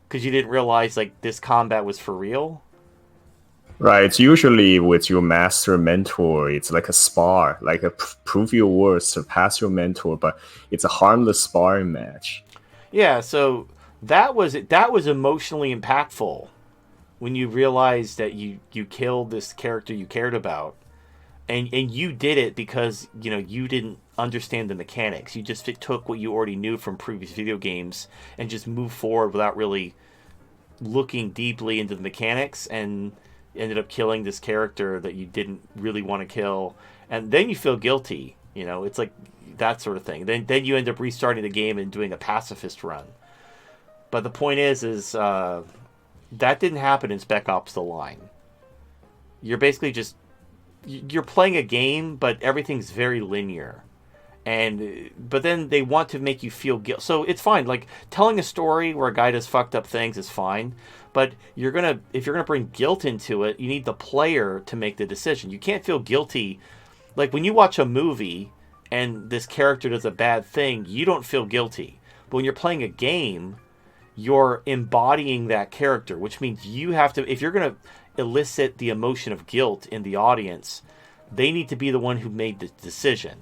Because you didn't realize, like, this combat was for real. Right. It's usually with your master mentor. It's like a spar, like a prove your worth, surpass your mentor, but it's a harmless sparring match. Yeah, so that was emotionally impactful when you realized that you killed this character you cared about, and you did it because you didn't understand the mechanics. You just took what you already knew from previous video games and just moved forward without really looking deeply into the mechanics, and ended up killing this character that you didn't really want to kill, and then you feel guilty. It's like that sort of thing. Then you end up restarting the game and doing a pacifist run. But the point is that didn't happen in Spec Ops: The Line. You're basically just you're playing a game, but everything's very linear. But then they want to make you feel guilt. So it's fine. Like telling a story where a guy does fucked up things is fine. But if you're gonna bring guilt into it, you need the player to make the decision. You can't feel guilty. Like when you watch a movie and this character does a bad thing, you don't feel guilty. But when you're playing a game, you're embodying that character, which means you have to, if you're going to elicit the emotion of guilt in the audience, they need to be the one who made the decision.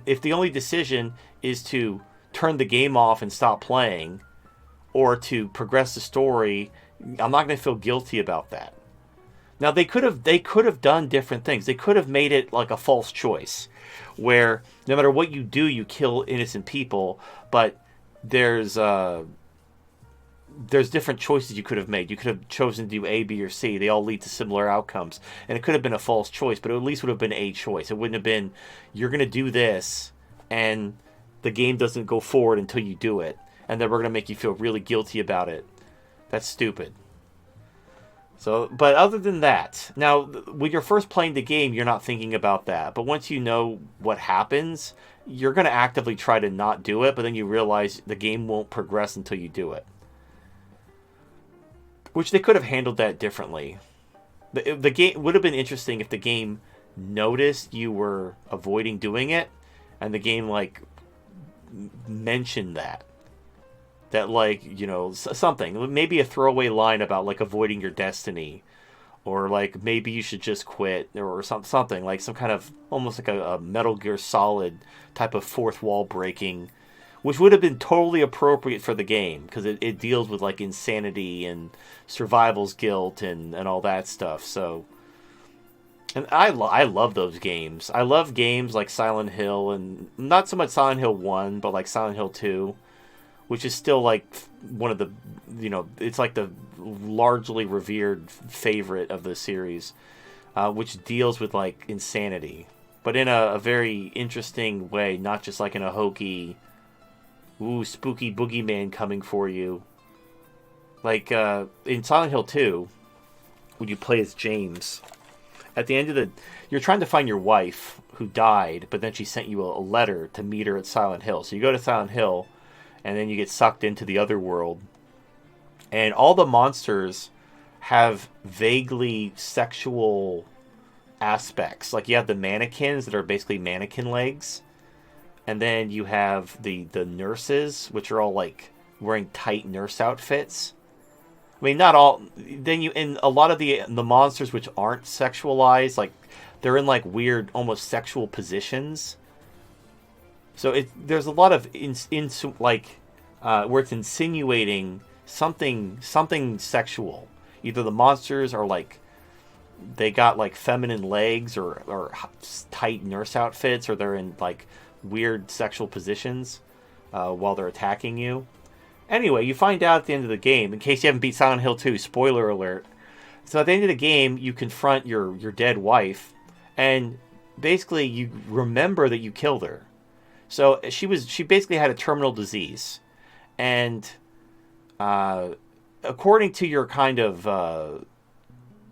If the only decision is to turn the game off and stop playing, or to progress the story, I'm not going to feel guilty about that. Now they could have done different things. They could have made it like a false choice, where no matter what you do, you kill innocent people, but there's different choices you could have made. You could have chosen to do A, B, or C. They all lead to similar outcomes. And it could have been a false choice, but it at least would have been a choice. It wouldn't have been, you're going to do this, and the game doesn't go forward until you do it. And then we're going to make you feel really guilty about it. That's stupid. So, but other than that, now, when you're first playing the game, you're not thinking about that. But once you know what happens, you're going to actively try to not do it, but then you realize the game won't progress until you do it. Which they could have handled that differently. The game would have been interesting if the game noticed you were avoiding doing it, and the game mentioned that something, maybe a throwaway line about avoiding your destiny, or maybe you should just quit, or something like some kind of almost like a Metal Gear Solid type of fourth wall breaking, which would have been totally appropriate for the game, because it deals with insanity and survival's guilt and all that stuff. So, and I love those games. I love games like Silent Hill, and not so much Silent Hill 1, but Silent Hill 2, which is still one of the, it's the largely revered favorite of the series, which deals with insanity, but in a very interesting way, not just in a hokey, ooh, spooky boogeyman coming for you. In Silent Hill 2, when you play as James, at the end of you're trying to find your wife who died, but then she sent you a letter to meet her at Silent Hill. So you go to Silent Hill, and then you get sucked into the other world. And all the monsters have vaguely sexual aspects. You have the mannequins that are basically mannequin legs. And then you have the nurses, which are all wearing tight nurse outfits. I mean, not all. Then in a lot of the monsters which aren't sexualized, they're in weird, almost sexual positions. So there's a lot of where it's insinuating something sexual. Either the monsters are they got feminine legs or tight nurse outfits, or they're in weird sexual positions while they're attacking you. Anyway, you find out at the end of the game, in case you haven't beat Silent Hill 2, spoiler alert. So at the end of the game, you confront your dead wife, and basically you remember that you killed her. So she basically had a terminal disease, and according to your kind of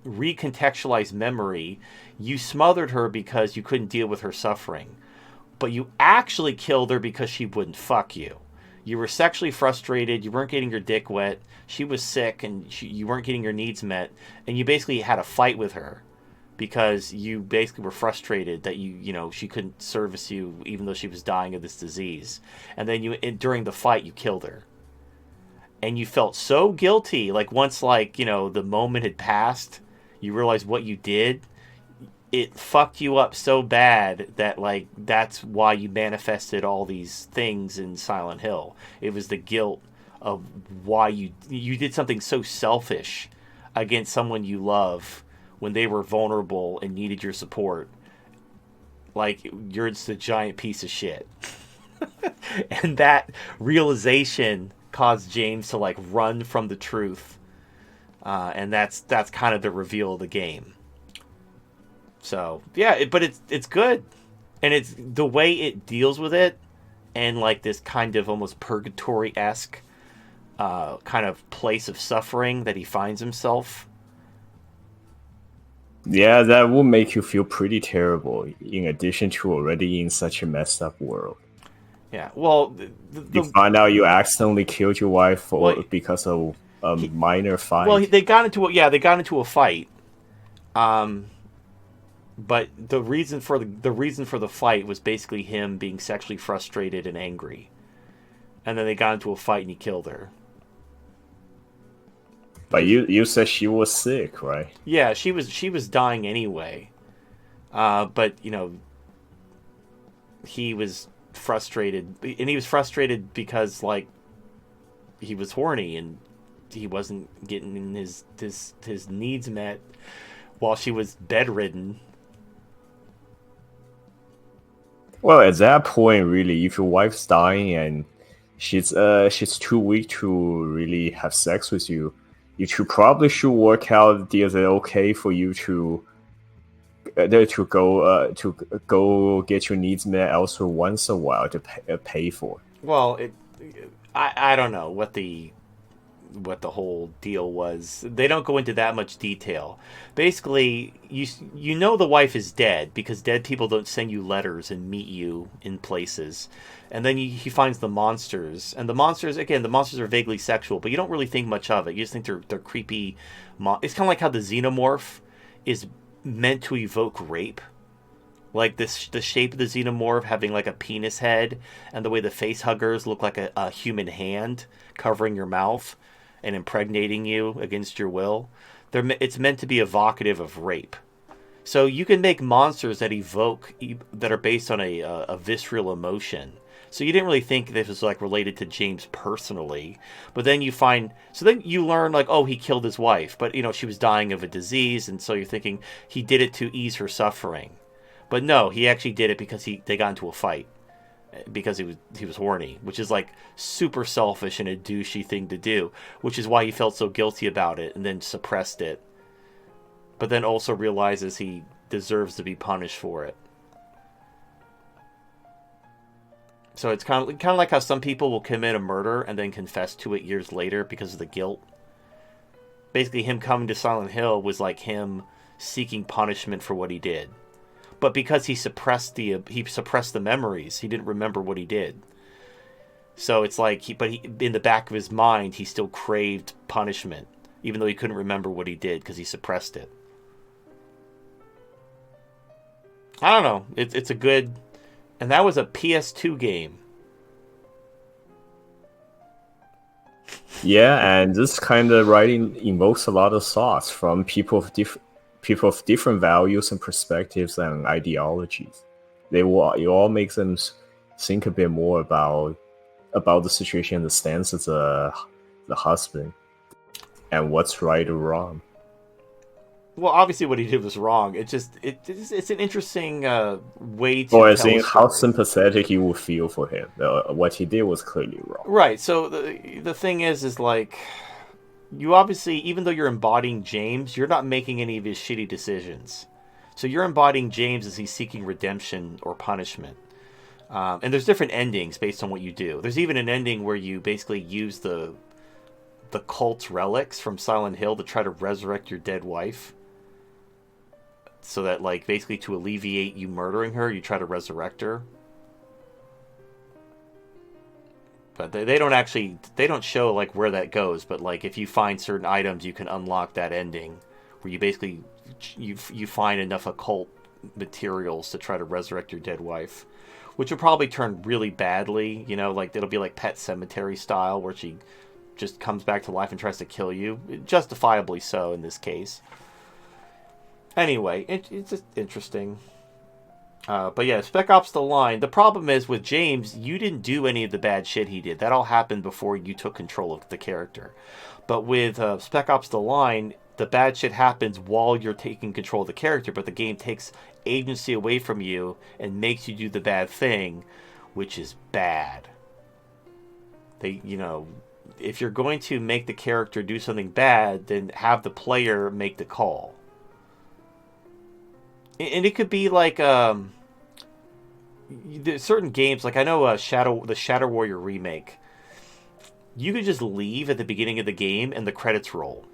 recontextualized memory, you smothered her because you couldn't deal with her suffering. But you actually killed her because she wouldn't fuck you. You were sexually frustrated, you weren't getting your dick wet, she was sick, and you weren't getting your needs met, and you basically had a fight with her because you basically were frustrated that she couldn't service you even though she was dying of this disease. And then during the fight, you killed her. And you felt so guilty, once the moment had passed, you realize what you did, it fucked you up so bad that like that's why you manifested all these things in Silent Hill. It was the guilt of why you did something so selfish against someone you love when they were vulnerable and needed your support. Like you're just a giant piece of shit. And that realization caused James to like run from the truth. And that's kind of the reveal of the game. So yeah, but it's good, and it's the way it deals with it, and like this kind of almost purgatory-esque kind of place of suffering that he finds himself. Yeah, that will make you feel pretty terrible. In addition to already in such a messed up world, Yeah, well, you find out you accidentally killed your wife because of a he- minor fight. well, they got into a fight. But the reason for the fight was basically him being sexually frustrated and angry, and then they got into a fight and he killed her. But you said she was sick, right? Yeah, she was dying anyway. But you know, he was frustrated, and he was frustrated because like he was horny and he wasn't getting his needs met while she was bedridden. Well, at that point, really, if your wife's dying and she's too weak to really have sex with you, you probably should work out is it okay for you to go get your needs met elsewhere once a while to pay for. Well, I don't know what the whole deal was. They don't go into that much detail. Basically, you know the wife is dead because dead people don't send you letters and meet you in places. And then he finds the monsters, and the monsters are vaguely sexual, but you don't really think much of it. You just think they're creepy. It's kind of like how the xenomorph is meant to evoke rape. Like the shape of the xenomorph having like a penis head, and the way the face huggers look like a human hand covering your mouth and impregnating you against your will. It's meant to be evocative of rape. So you can make monsters that that are based on a visceral emotion. So you didn't really think this was like related to James personally, but then then you learn like, oh, he killed his wife, but you know she was dying of a disease, and so you're thinking he did it to ease her suffering. But no, he actually did it because they got into a fight. Because he was horny, which is like super selfish and a douchey thing to do, which is why he felt so guilty about it and then suppressed it. But then also realizes he deserves to be punished for it. So it's kind of like how some people will commit a murder and then confess to it years later because of the guilt. Basically, him coming to Silent Hill was like him seeking punishment for what he did. But because he suppressed the memories, he didn't remember what he did. So it's like in the back of his mind, he still craved punishment, even though he couldn't remember what he did because he suppressed it. I don't know. It's a good, and that was a PS2 game. Yeah, and this kind of writing invokes a lot of thoughts from people of different values and perspectives and ideologies. It all makes them think a bit more about the situation and the stance of the husband and what's right or wrong. Well, obviously, what he did was wrong. It's an interesting way to. Or I tell think a how story. sympathetic you would feel for him. What he did was clearly wrong. Right. So the thing is like, you obviously, even though you're embodying James, you're not making any of his shitty decisions. So you're embodying James as he's seeking redemption or punishment. And there's different endings based on what you do. There's even an ending where you basically use the cult's relics from Silent Hill to try to resurrect your dead wife. So that, like, basically to alleviate you murdering her, you try to resurrect her. But they don't show like where that goes. But like if you find certain items, you can unlock that ending, where you basically you find enough occult materials to try to resurrect your dead wife, which will probably turn really badly. You know, like it'll be like Pet Sematary style, where she just comes back to life and tries to kill you, justifiably so in this case. Anyway, it's just interesting. But yeah, Spec Ops: The Line. The problem is with James, you didn't do any of the bad shit he did. That all happened before you took control of the character. But with Spec Ops: The Line, the bad shit happens while you're taking control of the character, but the game takes agency away from you and makes you do the bad thing, which is bad. If you're going to make the character do something bad, then have the player make the call. And it could be like there's certain games, like I know the Shadow Warrior remake. You could just leave at the beginning of the game and the credits roll.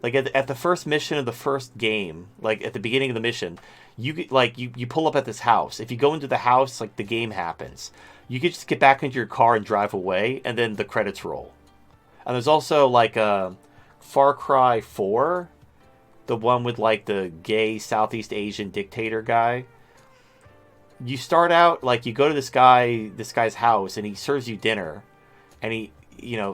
Like at the first mission of the first game, like at the beginning of the mission, you could, like you pull up at this house. If you go into the house, like the game happens. You could just get back into your car and drive away, and then the credits roll. And there's also like Far Cry 4. The one with like the gay Southeast Asian dictator guy. You start out like you go to this guy's house, and he serves you dinner, and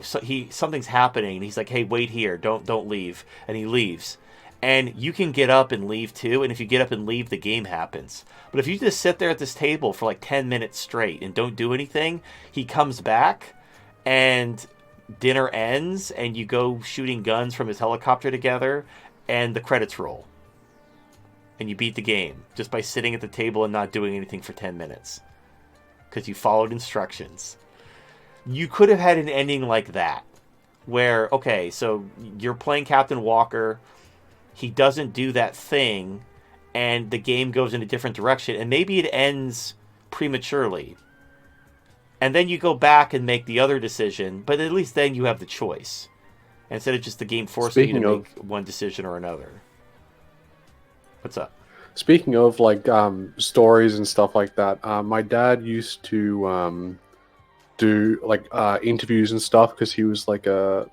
something's happening, and he's like, "Hey, wait here, don't leave," and he leaves, and you can get up and leave too, and if you get up and leave, the game happens. But if you just sit there at this table for like 10 minutes straight and don't do anything, he comes back, and dinner ends, and you go shooting guns from his helicopter together. And the credits roll. And you beat the game just by sitting at the table and not doing anything for 10 minutes. Because you followed instructions. You could have had an ending like that. Where, okay, so you're playing Captain Walker. He doesn't do that thing. And the game goes in a different direction. And maybe it ends prematurely. And then you go back and make the other decision. But at least then you have the choice. Instead of just the game forcing you to make one decision or another. What's up? Speaking of like stories and stuff like that, my dad used to do like interviews and stuff because he was like a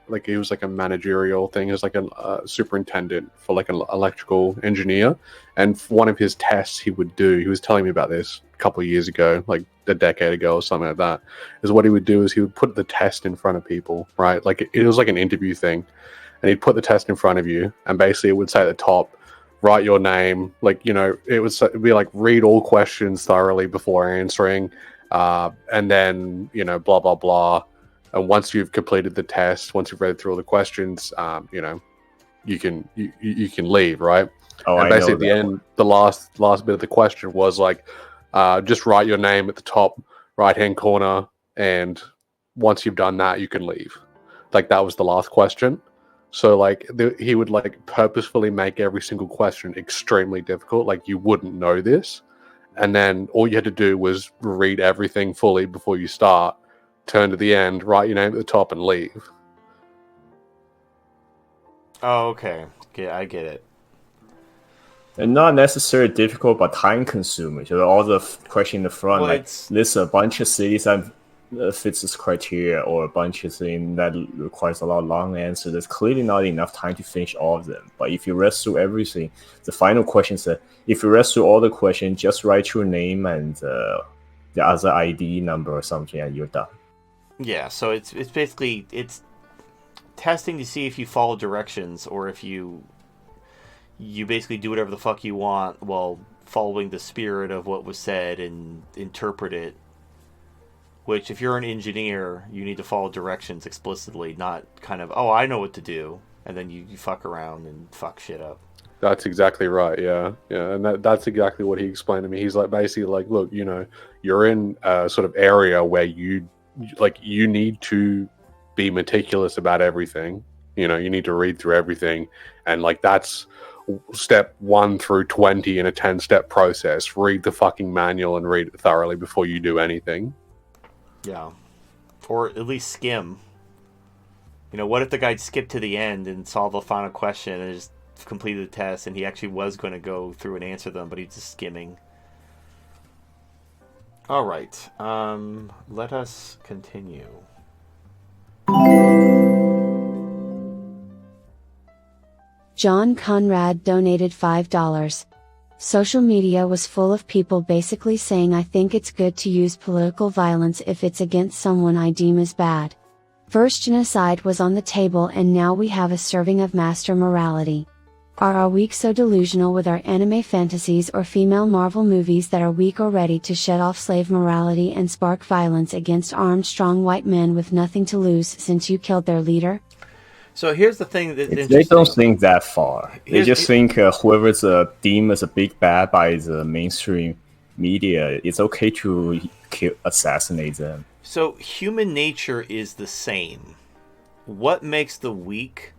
managerial thing. He was like a superintendent for like an electrical engineer, and one of his tests he was telling me about this a couple of years ago, like a decade ago or something like that, is what he would do is he would put the test in front of people, right? Like it was like an interview thing, and he'd put the test in front of you, and basically it would say at the top, write your name, like, it'd be like, read all questions thoroughly before answering, and then, blah, blah, blah. And once you've completed the test, once you've read through all the questions, you can leave, right? Oh, and I basically know at the that end, the last bit of the question was like, just write your name at the top right-hand corner, and once you've done that, you can leave. Like, that was the last question. So, like, he would, like, purposefully make every single question extremely difficult. Like, you wouldn't know this. And then all you had to do was read everything fully before you start, turn to the end, write your name at the top, and leave. Oh, okay. Yeah, I get it. And not necessarily difficult, but time consuming. So all the question in the front, Well, like list a bunch of cities that fits this criteria, or a bunch of things that requires a lot of long answers. There's clearly not enough time to finish all of them. But if you read through everything, the final question says, if you read through all the questions, just write your name and the other ID number or something, and you're done. Yeah, so it's basically testing to see if you follow directions, or if you basically do whatever the fuck you want while following the spirit of what was said and interpret it. Which, if you're an engineer, you need to follow directions explicitly, not kind of, oh, I know what to do, and then you fuck around and fuck shit up. That's exactly right, yeah. And that's exactly what he explained to me. He's like, basically like, look, you're in a sort of area where you need to be meticulous about everything. You need to read through everything, and like that's step 1 through 20 in a 10-step process. Read the fucking manual and read it thoroughly before you do anything. Yeah. Or at least skim. What if the guy skipped to the end and saw the final question and just completed the test, and he actually was going to go through and answer them, but he's just skimming. All right. Let us continue. John Conrad donated $5. Social media was full of people basically saying I think it's good to use political violence if it's against someone I deem as bad. First genocide was on the table, and now we have a serving of master morality. Are our weak so delusional with our anime fantasies or female Marvel movies that are weak or ready to shed off slave morality and spark violence against armed strong white men with nothing to lose since you killed their leader? So here's the thing that's They don't interesting. think that far. They just think whoever's deemed as a big bad by the mainstream media, it's okay to assassinate them. So human nature is the same. What makes the weak,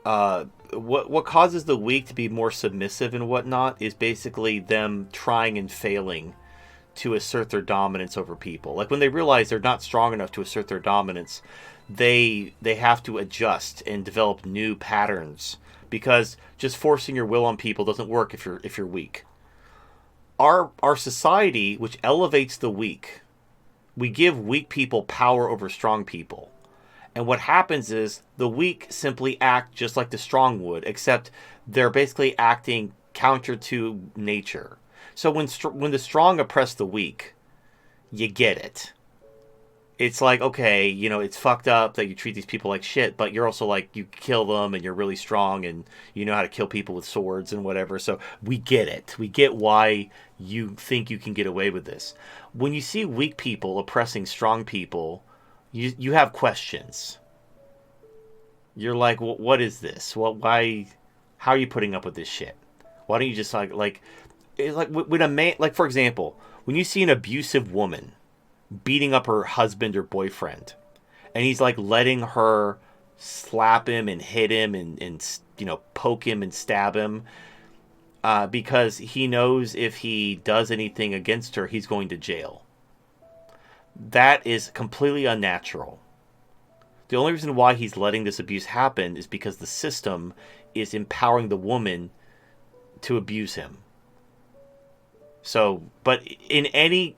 what causes the weak to be more submissive and whatnot is basically them trying and failing to assert their dominance over people. Like when they realize they're not strong enough to assert their dominance, they have to adjust and develop new patterns, because just forcing your will on people doesn't work if you're weak. Our society, which elevates the weak, we give weak people power over strong people. And what happens is the weak simply act just like the strong would, except they're basically acting counter to nature. So when the strong oppress the weak, you get it. It's like, okay, it's fucked up that you treat these people like shit, but you're also like, you kill them and you're really strong and you know how to kill people with swords and whatever. So we get it. We get why you think you can get away with this. When you see weak people oppressing strong people, you have questions. You're like, well, what is this? Well, why? How are you putting up with this shit? Why don't you just it's like when a man, like for example, when you see an abusive woman beating up her husband or boyfriend, and he's like letting her slap him and hit him and poke him and stab him, because he knows if he does anything against her, he's going to jail. That is completely unnatural. The only reason why he's letting this abuse happen is because the system is empowering the woman to abuse him. So, but in any,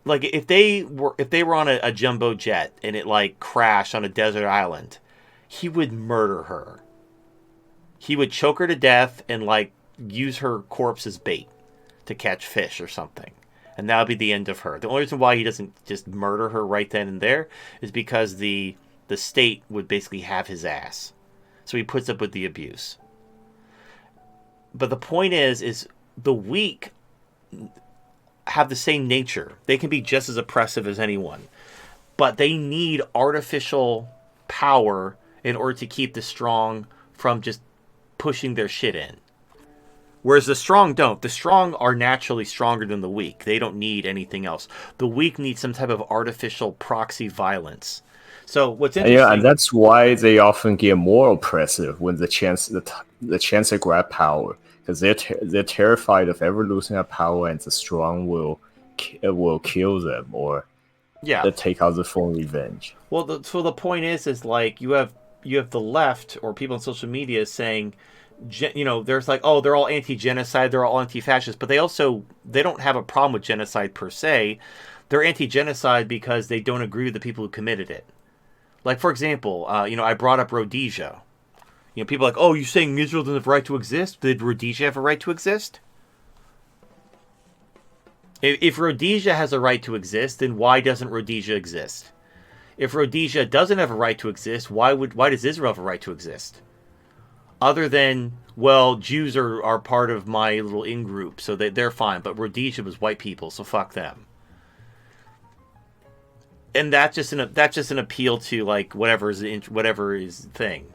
like if they were on a jumbo jet and it like crashed on a desert island, he would murder her. He would choke her to death and like use her corpse as bait to catch fish or something. And that would be the end of her. The only reason why he doesn't just murder her right then and there is because the state would basically have his ass. So he puts up with the abuse. But the point is the weak have the same nature. They can be just as oppressive as anyone. But they need artificial power in order to keep the strong from just pushing their shit in. Whereas the strong don't. The strong are naturally stronger than the weak. They don't need anything else. The weak need some type of artificial proxy violence. So what's interesting... Yeah, and that's why they often get more oppressive when the chance to grab power, because they're terrified of ever losing that power, and the strong will kill them or take out the full revenge. Well, so the point is like you have the left or people on social media saying, there's like, oh, they're all anti-genocide, they're all anti-fascist, but they don't have a problem with genocide per se. They're anti-genocide because they don't agree with the people who committed it. Like, for example, I brought up Rhodesia. People are like, oh, you're saying Israel doesn't have a right to exist? Did Rhodesia have a right to exist? If Rhodesia has a right to exist, then why doesn't Rhodesia exist? If Rhodesia doesn't have a right to exist, why does Israel have a right to exist? Other than, well, Jews are part of my little in-group, so they're fine, but Rhodesia was white people, so fuck them. And that's just an appeal to like whatever is thing.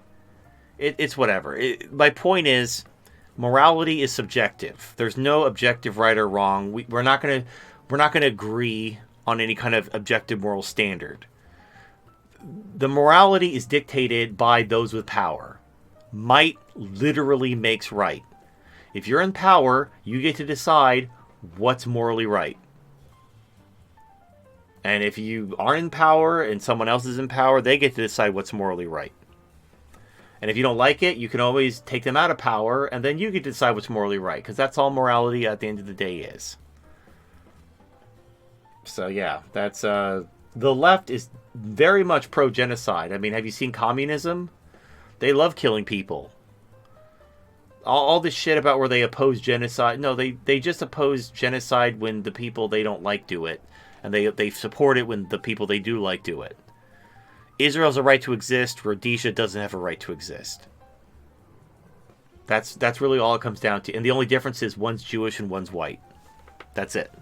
It's whatever. My point is, morality is subjective. There's no objective right or wrong. We're not gonna agree on any kind of objective moral standard. The morality is dictated by those with power. Might literally makes right. If you're in power, you get to decide what's morally right. And if you are in power and someone else is in power, they get to decide what's morally right. And if you don't like it, you can always take them out of power, and then you get to decide what's morally right, because that's all morality at the end of the day is. So yeah, that's the left is very much pro-genocide. I mean, have you seen communism? They love killing people. All this shit about where they oppose genocide. No, they just oppose genocide when the people they don't like do it. And they support it when the people they do like do it. Israel has a right to exist. Rhodesia doesn't have a right to exist. That's really all it comes down to. And the only difference is one's Jewish and one's white. That's it.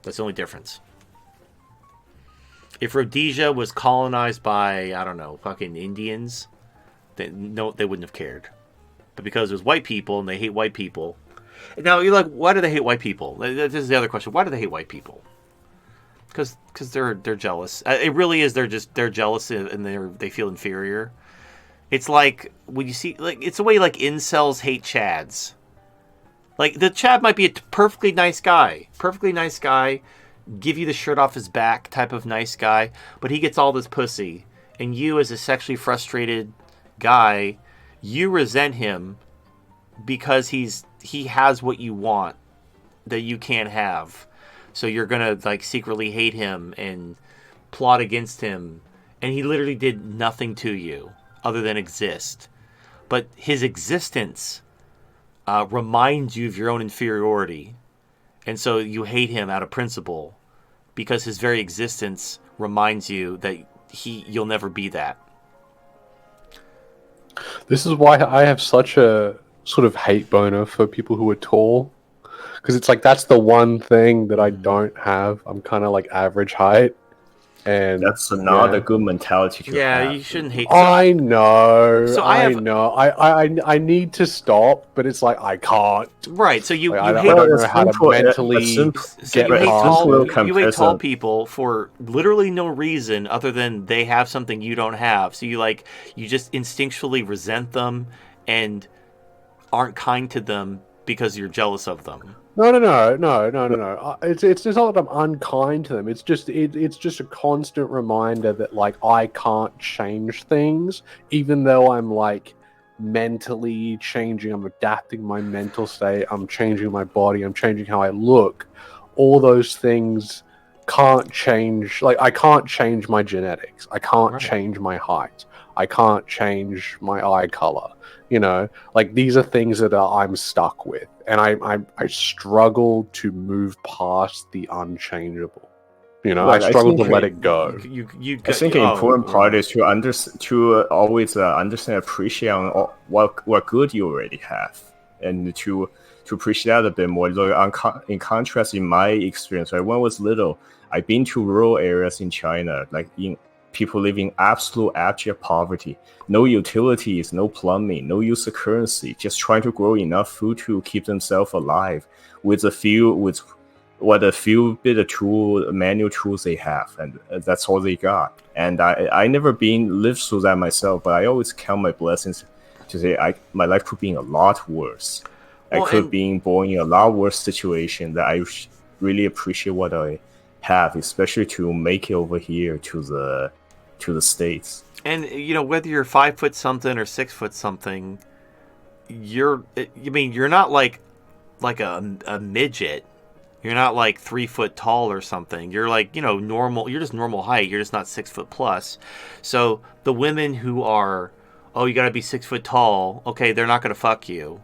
That's the only difference. If Rhodesia was colonized by, I don't know, fucking Indians, they wouldn't have cared. But because it was white people and they hate white people. Now, you're like, why do they hate white people? This is the other question. Why do they hate white people? Because they're jealous. It really is. They're jealous and they feel inferior. It's like when you see, like, it's the way like incels hate Chads. Like, the Chad might be a perfectly nice guy, give you the shirt off his back type of nice guy, but he gets all this pussy, and you, as a sexually frustrated guy, you resent him because he has what you want that you can't have. So you're gonna like secretly hate him and plot against him, and he literally did nothing to you other than exist. But his existence reminds you of your own inferiority, and so you hate him out of principle because his very existence reminds you that you'll never be that. This is why I have such a sort of hate boner for people who are tall, because it's like that's the one thing that I don't have. I'm kind of like average height, and That's not a good mentality to have. You shouldn't hate. I know. So I need to stop, but it's like I can't. Right. So you I hate. don't know how to mentally So get you hate past it. you hate tall people for literally no reason other than they have something you don't have. So you just instinctually resent them and aren't kind to them because you're jealous of them. No. It's not that I'm unkind to them. It's just a constant reminder that like I can't change things, even though I'm like mentally changing. I'm adapting my mental state. I'm changing my body. I'm changing how I look. All those things can't change. Like I can't change my genetics. I can't change my height. I can't change my eye color. You know, like these are things that I'm stuck with, and I struggle to move past the unchangeable. You know, Right, I struggle to let it go. I think an important part is to always understand, appreciate what good you already have, and to appreciate that a bit more. Like, in contrast, in my experience, right, when I was little, I've been to rural areas in China, like people living absolute abject poverty, no utilities, no plumbing, no use of currency, just trying to grow enough food to keep themselves alive with a few bit of manual tools they have, and that's all they got. And I never lived through that myself, but I always count my blessings to say my life could be in a lot worse. I could be born in a lot worse situation that I really appreciate what I have, especially to make it over here to the States. And you know, whether you're 5 foot something or 6 foot something, you're not like a midget. You're not like 3 foot tall or something. You're like, you know, normal. You're just normal height. You're just not 6 foot plus. So the women who are, oh, you got to be 6 foot tall. Okay, they're not going to fuck you.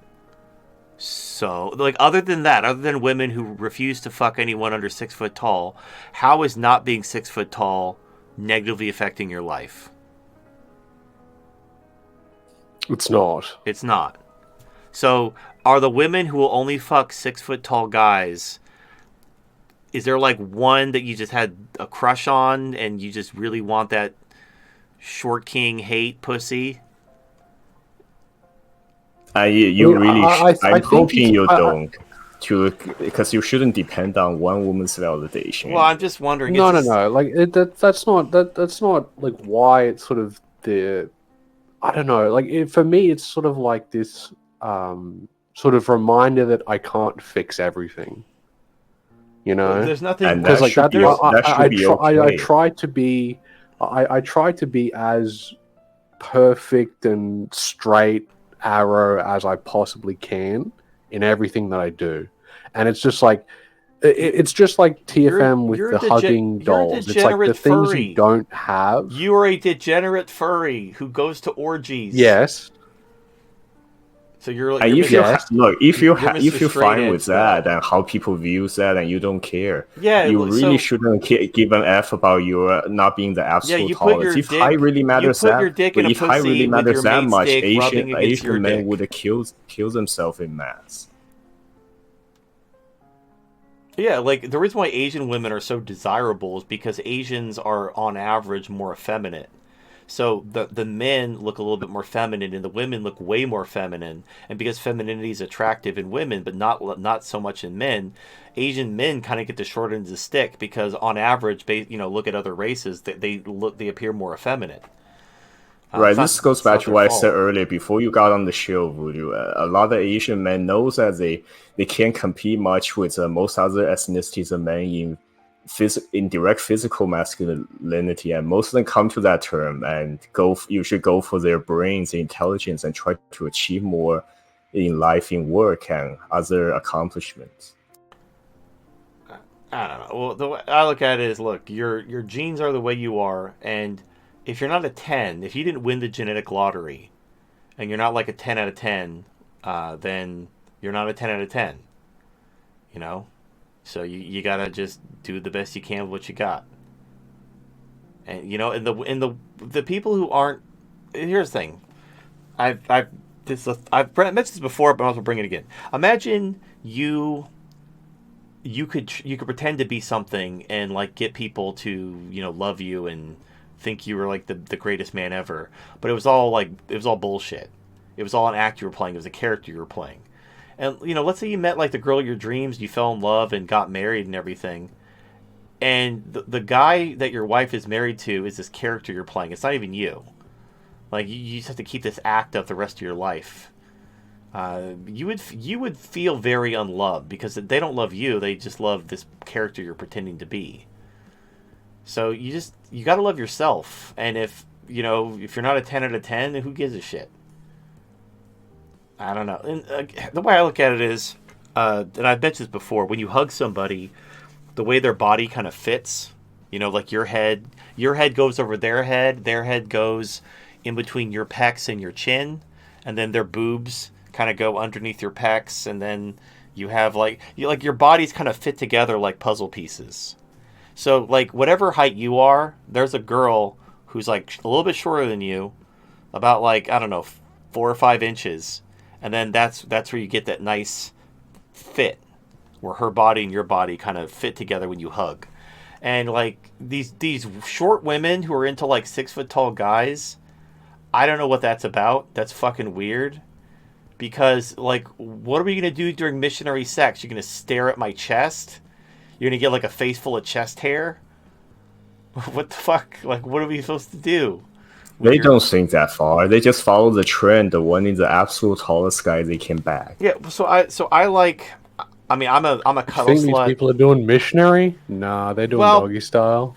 So, like, other than women who refuse to fuck anyone under 6 foot tall, how is not being 6 foot tall negatively affecting your life? It's not. It's not. So, are the women who will only fuck 6 foot tall guys, is there like one that you just had a crush on and you just really want that short king hate pussy? I'm hoping you don't, because you shouldn't depend on one woman's validation. Well, I'm just wondering. No. Like that's not like why it's sort of the. I don't know. Like for me, it's sort of like this sort of reminder that I can't fix everything. You know, there's nothing because like that. I try to be as perfect and straight arrow as I possibly can in everything that I do, and it's just like it's just like TFM with the hugging dolls. It's like the things you don't have. You are a degenerate furry who goes to orgies. Yes. So you're And if Mr. you Yes. look, if you're if Mr. you're Straight fine Edge with that though. and how people view that, and you don't care, Yeah, you really so shouldn't give an F about your not being the yeah, absolute tallest. If height really you matters put your that, dick but in a if height really pussy with your matters that mate's much, dick rubbing against your Asian men dick. would kill themselves in mass. Yeah, like the reason why Asian women are so desirable is because Asians are on average more effeminate. So the men look a little bit more feminine, and the women look way more feminine. And because femininity is attractive in women, but not so much in men, Asian men kind of get the short end of the stick because on average, look at other races, they appear more effeminate. Right, this goes It's back not to their what I said fault. earlier before you got on the show, Voodoo. A lot of Asian men knows that they can't compete much with most other ethnicities of men in direct physical masculinity, and most of them come to that term and usually go for their brains, intelligence, and try to achieve more in life, in work, and other accomplishments. I don't know. Well, the way I look at it is, look, your genes are the way you are, and if you're not a 10, if you didn't win the genetic lottery, and you're not like a 10 out of 10, then you're not a 10 out of 10. You know, so you gotta just do the best you can with what you got. And the people who aren't, here's the thing, I've mentioned this before, but I'll also bring it again. Imagine you could pretend to be something and like get people to love you and think you were like the greatest man ever, but it was all bullshit. It was all an act you were playing. It was a character you were playing. And let's say you met like the girl of your dreams, you fell in love and got married and everything, and the guy that your wife is married to is this character you're playing. It's not even you. Like you just have to keep this act up the rest of your life. You would feel very unloved because they don't love you. They just love this character you're pretending to be. So you got to love yourself. And if you're not a 10 out of 10, who gives a shit? I don't know. And the way I look at it is, and I've mentioned this before, when you hug somebody, the way their body kind of fits, like your head goes over their head goes in between your pecs and your chin, and then their boobs kind of go underneath your pecs, and then you have your bodies kind of fit together like puzzle pieces. So like whatever height you are, there's a girl who's like a little bit shorter than you, about like I don't know 4 or 5 inches, and then that's where you get that nice fit where her body and your body kind of fit together when you hug. And like these short women who are into like 6 foot tall guys, I don't know what that's about. That's fucking weird. Because like, what are we gonna do during missionary sex? You're gonna stare at my chest? You're gonna get like a face full of chest hair? What the fuck? Like, what are we supposed to do? They don't think that far. They just follow the trend. The one is the absolute tallest guy they can bag. Yeah. So I like. I mean, I'm a You cuddle think these slut. people are doing missionary? Nah, they're doing Well, doggy style.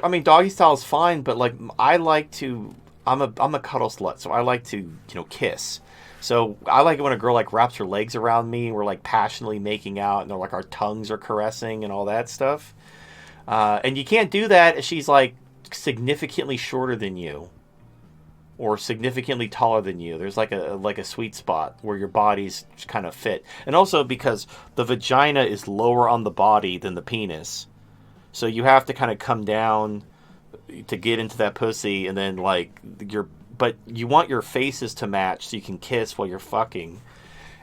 I mean, doggy style is fine, but like I like to. I'm a cuddle slut, so I like to kiss. So I like it when a girl like wraps her legs around me and we're like passionately making out and they're like our tongues are caressing and all that stuff. And you can't do that if she's like significantly shorter than you or significantly taller than you. There's like a sweet spot where your bodies kind of fit. And also because the vagina is lower on the body than the penis. So you have to kind of come down to get into that pussy, and then like but you want your faces to match so you can kiss while you're fucking,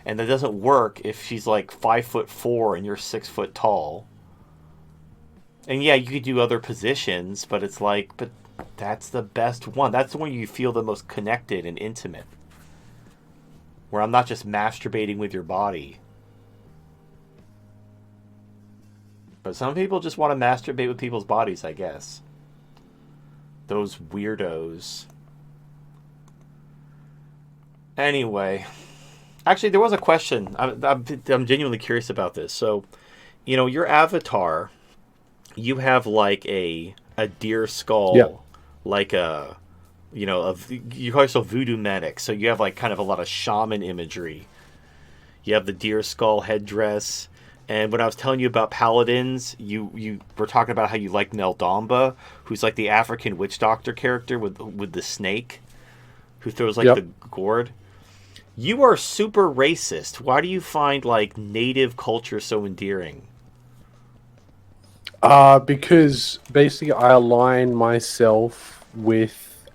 and that doesn't work if she's like 5'4" and you're 6 foot tall. And yeah, you could do other positions, but it's like, but that's the best one. That's the one you feel the most connected and intimate, where I'm not just masturbating with your body. But some people just want to masturbate with people's bodies, I guess. Those weirdos. Anyway, actually, there was a question. I'm genuinely curious about this. So, your avatar, you have like a deer skull, Yeah. like you call yourself voodoo medic. So you have like kind of a lot of shaman imagery. You have the deer skull headdress. And when I was telling you about paladins, you were talking about how you like Neldamba, who's like the African witch doctor character with the snake, who throws like Yep. the gourd. You are super racist. Why do you find like native culture so endearing? Because basically I align myself with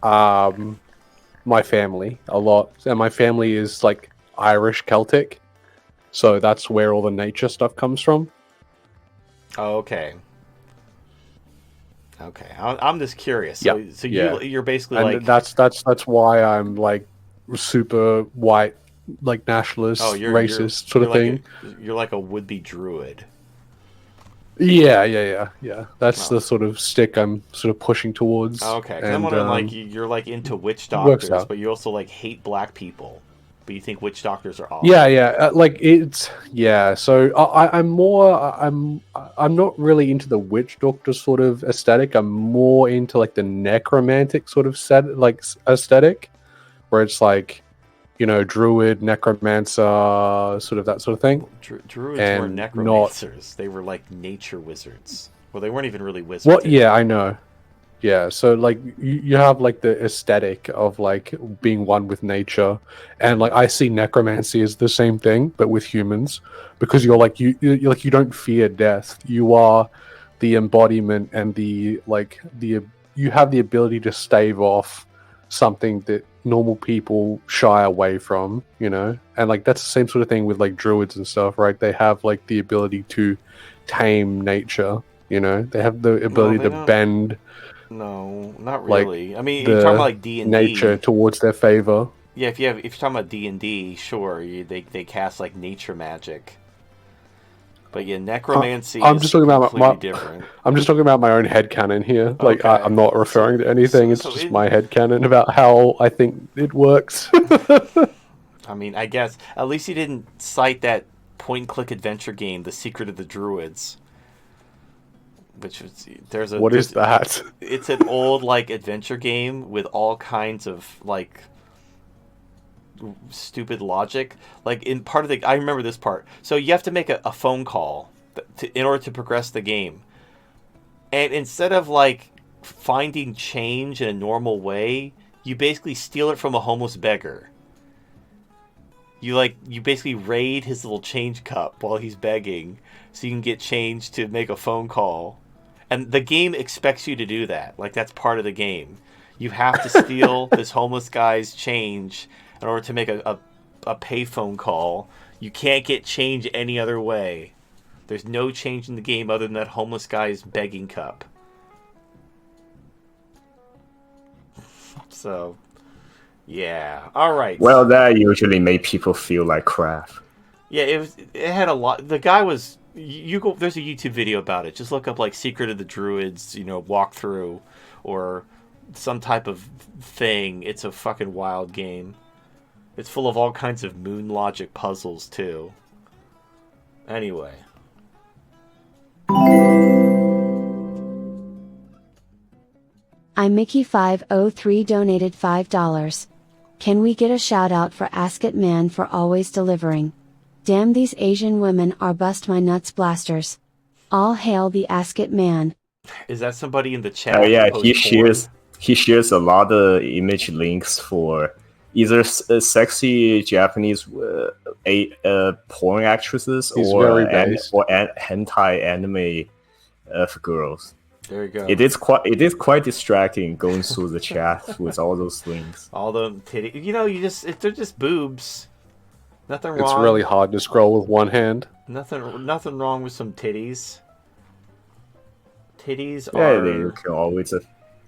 my family a lot, and my family is like Irish Celtic, so that's where all the nature stuff comes from. Oh, okay. Okay, I'm just curious. Yeah, So yeah, you're basically and like, that's why I'm like super white, like oh, nationalist, you're racist sort of thing. you're like a would-be druid. Yeah. That's Oh, the sort of stick I'm sort of pushing towards, okay. Because I'm and wondering, like, you're like into witch works doctors, out. but you also like hate black people, but you think witch doctors are Yeah, awesome. yeah, like it's yeah. So I'm more I'm not really into the witch doctor sort of aesthetic. I'm more into like the necromantic sort of aesthetic, where it's like druid, necromancer, sort of that sort of thing, Druids weren't and not necromancers; they were like nature wizards. Well, they weren't even really wizards. what? They were, Yeah, I know. Yeah, so like you have like the aesthetic of like being one with nature, and like I see necromancy as the same thing but with humans, because you're like you're like you don't fear death. You are the embodiment and the like the you have the ability to stave off something that normal people shy away from, and like that's the same sort of thing with like druids and stuff, right? They have like the ability to tame nature. They have the no, ability they to don't. bend No, not like really. I mean, you're talking about the like D and nature D. towards their favor. Yeah, if you're talking about D&D, sure, they cast like nature magic. But yeah, I, necromancy I'm is just talking about completely different. I'm just talking about my own headcanon here. Like I'm Okay. not referring to anything. It's So just in my headcanon about how I think it works. I mean, I guess at least you didn't cite that point and click adventure game, The Secret of the Druids, which was What is that? it's an old like adventure game with all kinds of like stupid logic. Like in part of the I remember this part. So you have to make a phone call in order to progress the game. And instead of like finding change in a normal way, you basically steal it from a homeless beggar. You basically raid his little change cup while he's begging so you can get change to make a phone call. And the game expects you to do that. Like that's part of the game. You have to steal this homeless guy's change in order to make a payphone call. You can't get change any other way. There's no change in the game other than that homeless guy's begging cup. So, yeah. All right. Well, that usually make people feel like crap. Yeah, it had a lot. The guy was you go. There's a YouTube video about it. Just look up like Secret of the Druids, walkthrough, or some type of thing. It's a fucking wild game. It's full of all kinds of moon logic puzzles too. Anyway, iMickey503 donated $5. Can we get a shout out for Ask It Man for always delivering? Damn, these Asian women are bust my nuts blasters. All hail the Ask It Man. is that somebody in the Oh chat? yeah, Who posts porn? he shares a lot of image links for either sexy Japanese porn actresses He's or very based. hentai anime for girls. There you go. It is quite distracting going through the chat with all those links. All the titty. They're just boobs. Nothing wrong. It's really hard to scroll with one hand. Nothing wrong with some titties. Titties Yeah, are you can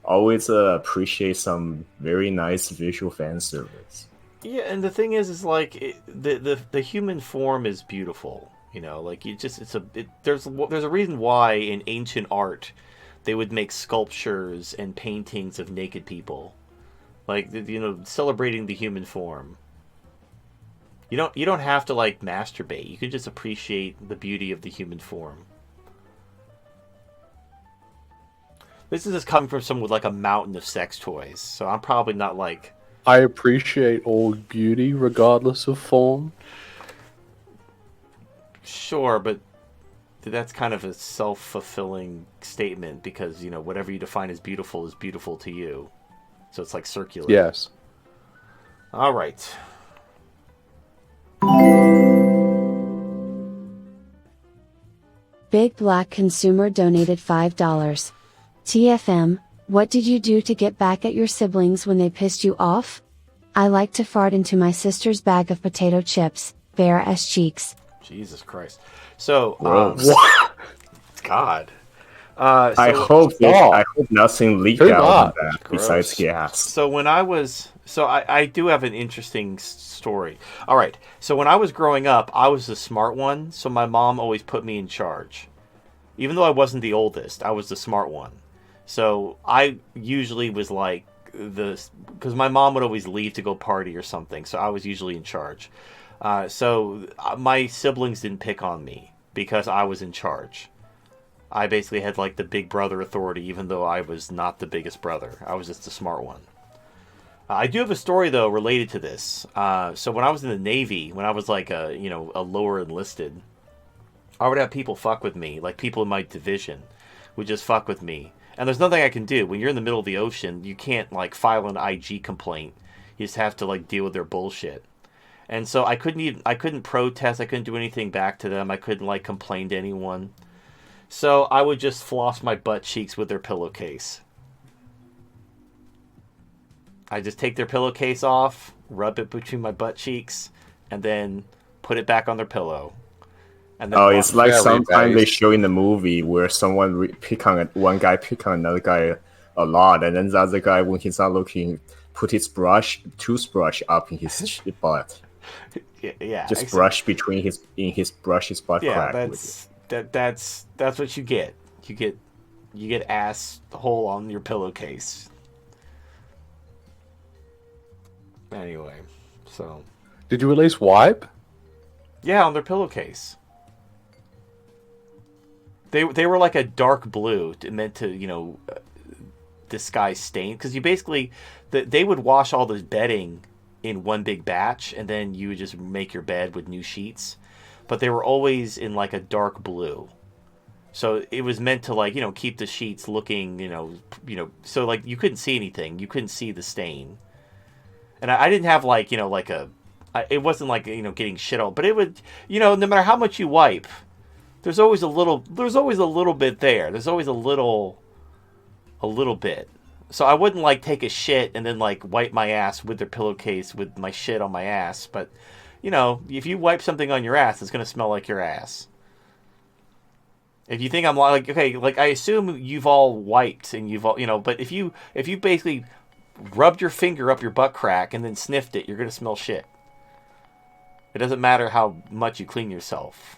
always appreciate some very nice visual fan service. yeah, and the thing is like the human form is beautiful. Like you just there's a reason why in ancient art they would make sculptures and paintings of naked people, like celebrating the human form. You don't have to like masturbate. You can just appreciate the beauty of the human form. This is just coming from someone with like a mountain of sex toys, so I'm probably not like. I appreciate all beauty regardless of form. Sure, but that's kind of a self-fulfilling statement because whatever you define as beautiful is beautiful to you, so it's like circular. Yes. All right. Big Black Consumer donated $5. TFM, what did you do to get back at your siblings when they pissed you off? I like to fart into my sister's bag of potato chips, bare ass cheeks. Jesus Christ. So, Gross. God. I hope nothing leaked Who out not? of that Gross. besides gas. So when I was, I do have an interesting story. All right. So when I was growing up, I was the smart one. So my mom always put me in charge. Even though I wasn't the oldest, I was the smart one. So I usually was like because my mom would always leave to go party or something. So I was usually in charge. So my siblings didn't pick on me because I was in charge. I basically had like the big brother authority, even though I was not the biggest brother. I was just the smart one. I do have a story though related to this. So when I was in the Navy, when I was like a lower enlisted, I would have people fuck with me, like people in my division would just fuck with me. And there's nothing I can do. When you're in the middle of the ocean, you can't like file an IG complaint. You just have to like deal with their bullshit. And so I couldn't protest. I couldn't do anything back to them. I couldn't like complain to anyone. So I would just floss my butt cheeks with their pillowcase. I just take their pillowcase off, rub it between my butt cheeks, and then put it back on their pillow. And then It's like Very sometimes they nice. show in the movie where someone one guy pick on another guy a lot, and then the other guy, when he's not looking, put his toothbrush up in his butt. yeah, Just brush between his butt yeah, crack. With that's what you get. You get ass hole on your pillowcase. Anyway, so Did you at least wipe? yeah, on their pillowcase. They were like a dark blue, meant to disguise stain, because you basically they would wash all the bedding in one big batch, and then you would just make your bed with new sheets. But they were always in like a dark blue, so it was meant to like keep the sheets looking so like you couldn't see anything, you couldn't see the stain. And I didn't have like it wasn't like getting shit on, but it would no matter how much you wipe, there's always a little bit there. There's always a little bit. So I wouldn't like take a shit and then like wipe my ass with their pillowcase with my shit on my ass. But if you wipe something on your ass, it's gonna smell like your ass. If you think I'm like okay, like I assume you've all wiped and you've all but if you basically rubbed your finger up your butt crack and then sniffed it, you're gonna smell shit. It doesn't matter how much you clean yourself.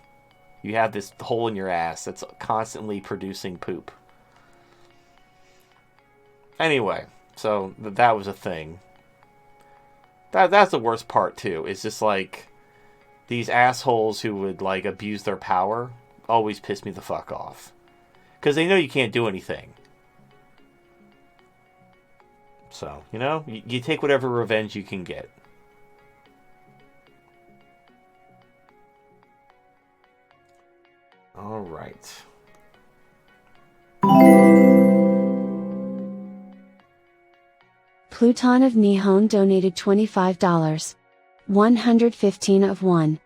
You have this hole in your ass that's constantly producing poop. Anyway, so that was a thing. That's the worst part too. It's just like these assholes who would like abuse their power always piss me the fuck off. Because they know you can't do anything. So, you take whatever revenge you can get. All right. Pluton of Nihon donated $25. 115 of 1.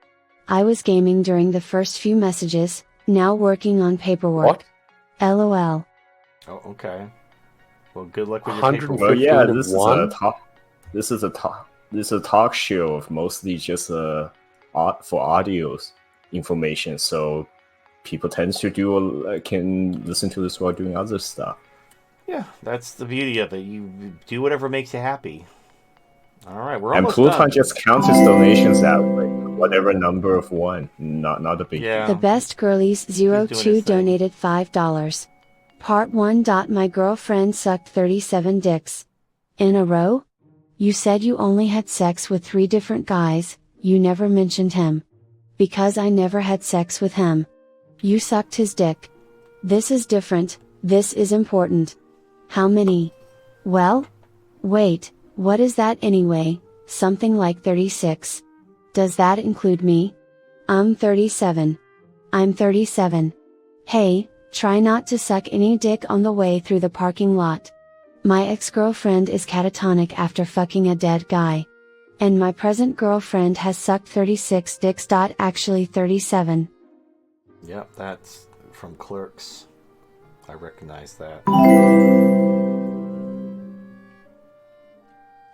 I was gaming during the first few messages, now working on paperwork. What? LOL. Oh, okay. Well, good luck with your 100 paperwork. Well, yeah, 15 this of is one? a talk. This is a talk show of mostly just for audios information. So people tend to can listen to this while doing other stuff. Yeah, that's the beauty of it. You do whatever makes you happy. All right, we're And almost Pluton done. just counts his donations at whatever number of one, not a big. Yeah. The Best Girlies doing 02 his thing. donated $5. Part 1. My girlfriend sucked 37 dicks. In a row? You said you only had sex with 3 different guys, you never mentioned him. Because I never had sex with him. You sucked his dick. This is different, this is important. How many? Well? Wait, what is that anyway? Something like 36. Does that include me? I'm 37. I'm 37. Hey, try not to suck any dick on the way through the parking lot. My ex-girlfriend is catatonic after fucking a dead guy. And my present girlfriend has sucked 36 dicks. Actually 37. Yep, that's from Clerks. I recognize that.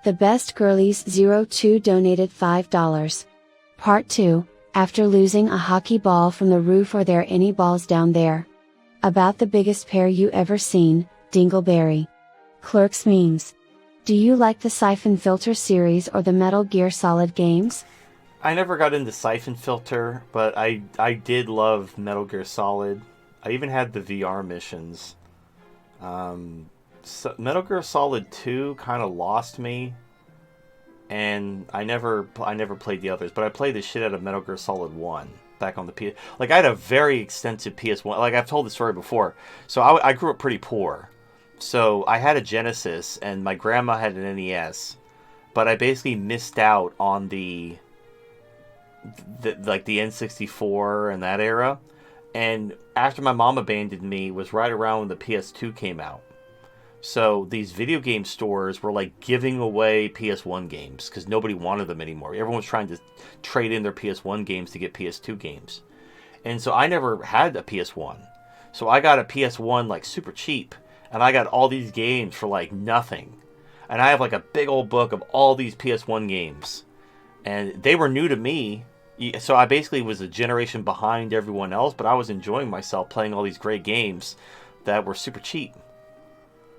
The Best Girlies 02 donated $5. Part 2, after losing a hockey ball from the roof, are there any balls down there? About the biggest pair you ever seen, Dingleberry. Clerks memes. Do you like the Siphon Filter series or the Metal Gear Solid games? I never got into Siphon Filter, but I did love Metal Gear Solid. I even had the VR missions. So Metal Gear Solid 2 kind of lost me, and I never played the others, but I played the shit out of Metal Gear Solid 1 back on the PS. Like, I had a very extensive PS1. Like, I've told the story before. So I grew up pretty poor. So I had a Genesis, and my grandma had an NES, but I basically missed out on the N64 and that era. And after my mom abandoned me was right around when the PS2 came out. So these video game stores were like giving away PS1 games because nobody wanted them anymore. Everyone was trying to trade in their PS1 games to get PS2 games. And so I never had a PS1. So I got a PS1 like super cheap, and I got all these games for like nothing. And I have like a big old book of all these PS1 games. And they were new to me. So I basically was a generation behind everyone else, but I was enjoying myself playing all these great games that were super cheap.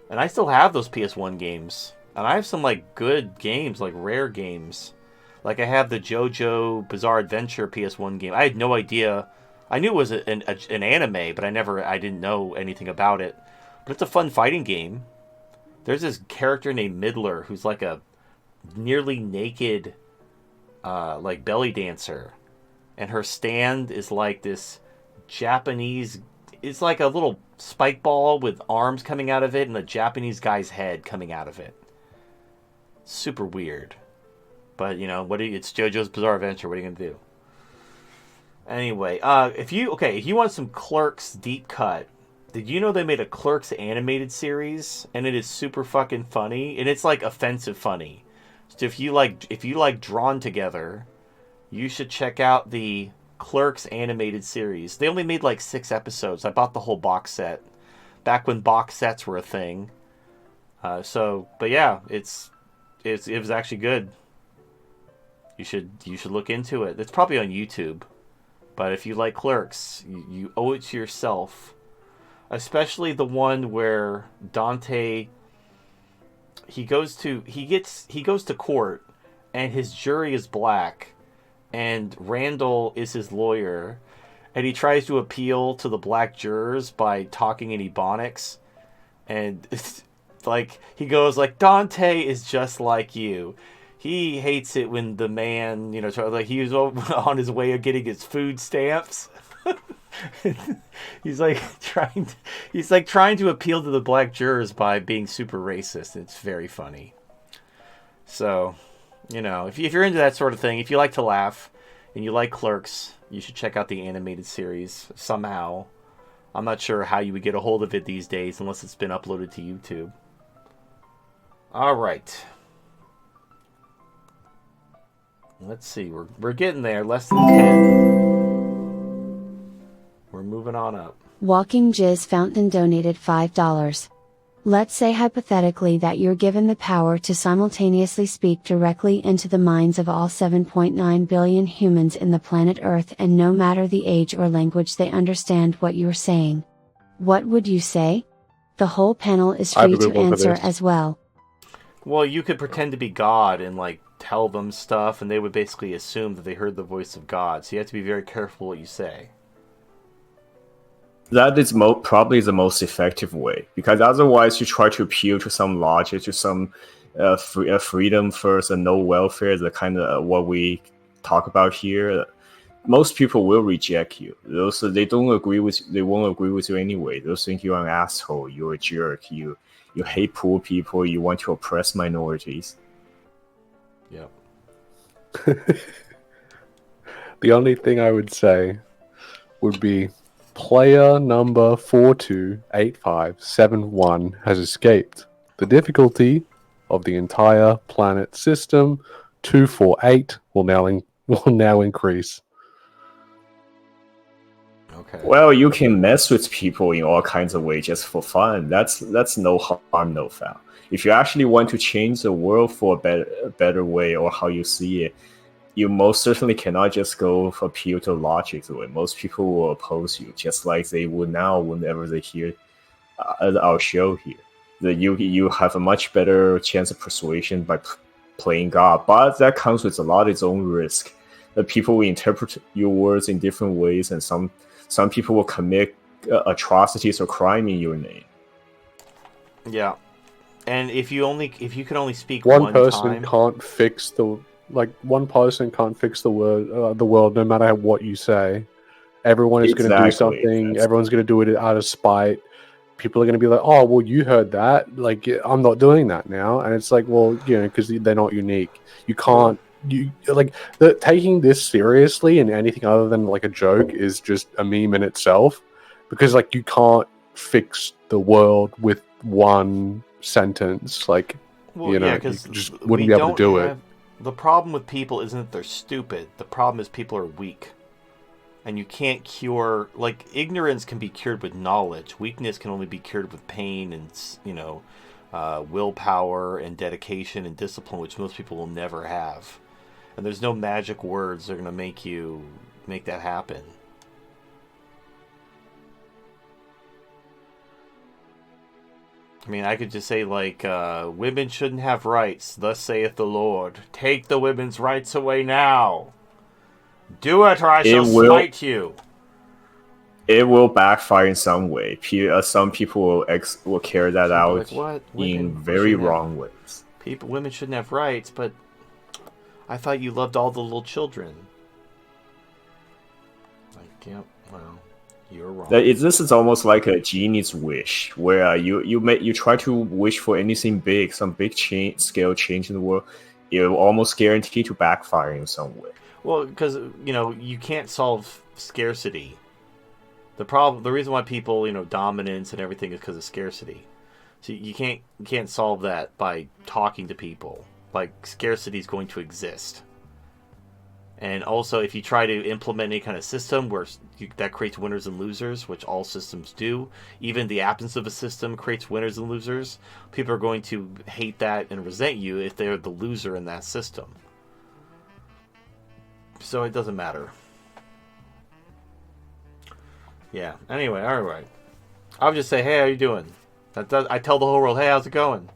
And I still have those PS1 games. And I have some like good games, like rare games. Like I have the JoJo Bizarre Adventure PS1 game. I had no idea. I knew it was an anime, but I didn't know anything about it. But it's a fun fighting game. There's this character named Midler who's like a nearly naked like belly dancer, and her stand is like this Japanese, it's like a little spike ball with arms coming out of it and a Japanese guy's head coming out of it. Super weird, but you know what? It's JoJo's Bizarre Adventure. What are you gonna do? Anyway, if you want some Clerks deep cut, did you know they made a Clerks animated series, and it is super fucking funny, and it's like offensive funny. So if you like Drawn Together, you should check out the Clerks animated series. They only made like 6 episodes. I bought the whole box set back when box sets were a thing. But yeah, it was actually good. You should look into it. It's probably on YouTube. But if you like Clerks, you owe it to yourself. Especially the one where Dante, he goes to court, and his jury is black, and Randall is his lawyer, and he tries to appeal to the black jurors by talking in Ebonics, and it's like he goes like, Dante is just like you. He hates it when the man, like he was on his way of getting his food stamps. he's trying to appeal to the black jurors by being super racist. It's very funny. So, if you're into that sort of thing, if you like to laugh and you like Clerks, you should check out the animated series somehow. I'm not sure how you would get a hold of it these days unless it's been uploaded to YouTube. All right. Let's see. We're getting there. Less than 10. We're moving on up. Walking Jizz Fountain donated $5. Let's say hypothetically that you're given the power to simultaneously speak directly into the minds of all 7.9 billion humans in the planet Earth, and no matter the age or language they understand what you're saying. What would you say? The whole panel is free to answer as well. Well, you could pretend to be God and tell them stuff, and they would basically assume that they heard the voice of God. So you have to be very careful what you say. That is probably the most effective way, because otherwise you try to appeal to some logic, to some freedom first and no welfare, the kind of what we talk about here. Most people will reject you. They won't agree with you anyway. They'll think you're an asshole, you're a jerk, you hate poor people, you want to oppress minorities. Yep. The only thing I would say would be, player number 428571 has escaped. The difficulty of the entire planet system 248 will now increase. Okay. Well, you can mess with people in all kinds of ways just for fun. That's no harm, no foul. If you actually want to change the world for a better way or how you see it, you most certainly cannot just go for appeal to logic the way most people will oppose you, just like they would now whenever they hear our show here. That you have a much better chance of persuasion by playing God, but that comes with a lot of its own risk. That people will interpret your words in different ways, and some people will commit atrocities or crime in your name. Yeah. And if you could only speak One person time, can't fix the one person can't fix the world, no matter what you say. Everyone is going to do Exactly. something. Everyone's going to do it out of spite. People are going to be like, "Oh, well, you heard that. Like, I'm not doing that now." And it's like, well, because they're not unique. You can't. You like taking this seriously and anything other than like a joke is just a meme in itself, because like you can't fix the world with one sentence. Like, well, you because just wouldn't be able to do it. The problem with people isn't that they're stupid. The problem is people are weak. And you can't cure, like, ignorance can be cured with knowledge. Weakness can only be cured with pain and, willpower and dedication and discipline, which most people will never have. And there's no magic words that are going to make that happen. I mean, I could just say, like, women shouldn't have rights, thus saith the Lord. Take the women's rights away now. Do it, or I shall smite you. It will backfire in some way. Some people will carry that out in very wrong ways. Women shouldn't have rights, but I thought you loved all the little children. Like, yeah, well, you're wrong. This is almost like a genie's wish, where you try to wish for anything big, some big scale change in the world. You're almost guaranteed to backfire in some way. Well, because you can't solve scarcity. The reason why people dominance and everything is because of scarcity. So you can't solve that by talking to people. Like, scarcity is going to exist. And also, if you try to implement any kind of system that creates winners and losers, which all systems do, even the absence of a system creates winners and losers. People are going to hate that and resent you if they're the loser in that system. So it doesn't matter. Yeah. Anyway, all right. I would just say, hey, how you doing? I tell the whole world, hey, how's it going?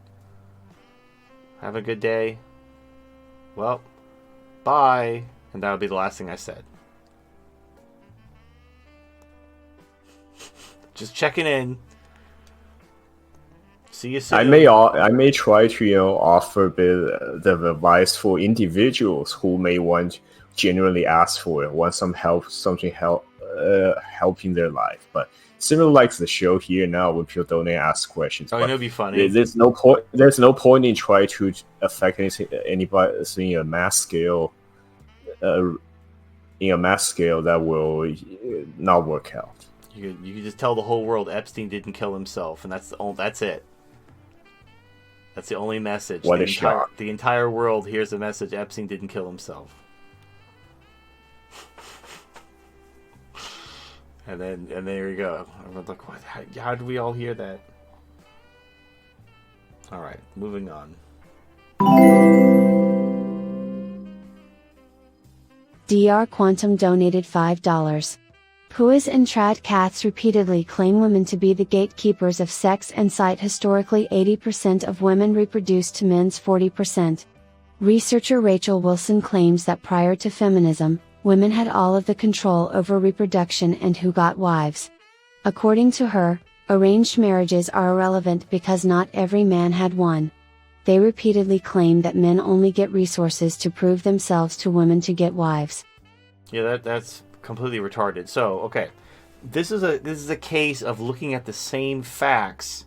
Have a good day. Well, bye. And that would be the last thing I said. Just checking in. See you soon. I may try to offer a bit of advice for individuals who may want genuinely ask for it, want some help, helping their life. But similar like the show here now, when people donate, ask questions. Oh, it'll be funny. There's no point. There's no point in trying to affect anybody in a mass scale. In a mass scale that will not work out. You can just tell the whole world Epstein didn't kill himself, and that's it. That's the only message. What a shock! The entire world hears the message: Epstein didn't kill himself. And there you go. Everyone's like, what? How did we all hear that? All right, moving on. Dr. Quantum donated $5. Puis and trad cats repeatedly claim women to be the gatekeepers of sex and cite historically 80% of women reproduce to men's 40%. Researcher Rachel Wilson claims that prior to feminism, women had all of the control over reproduction and who got wives. According to her, arranged marriages are irrelevant because not every man had one. They repeatedly claim that men only get resources to prove themselves to women to get wives. Yeah, that's completely retarded. So, okay. This is a case of looking at the same facts,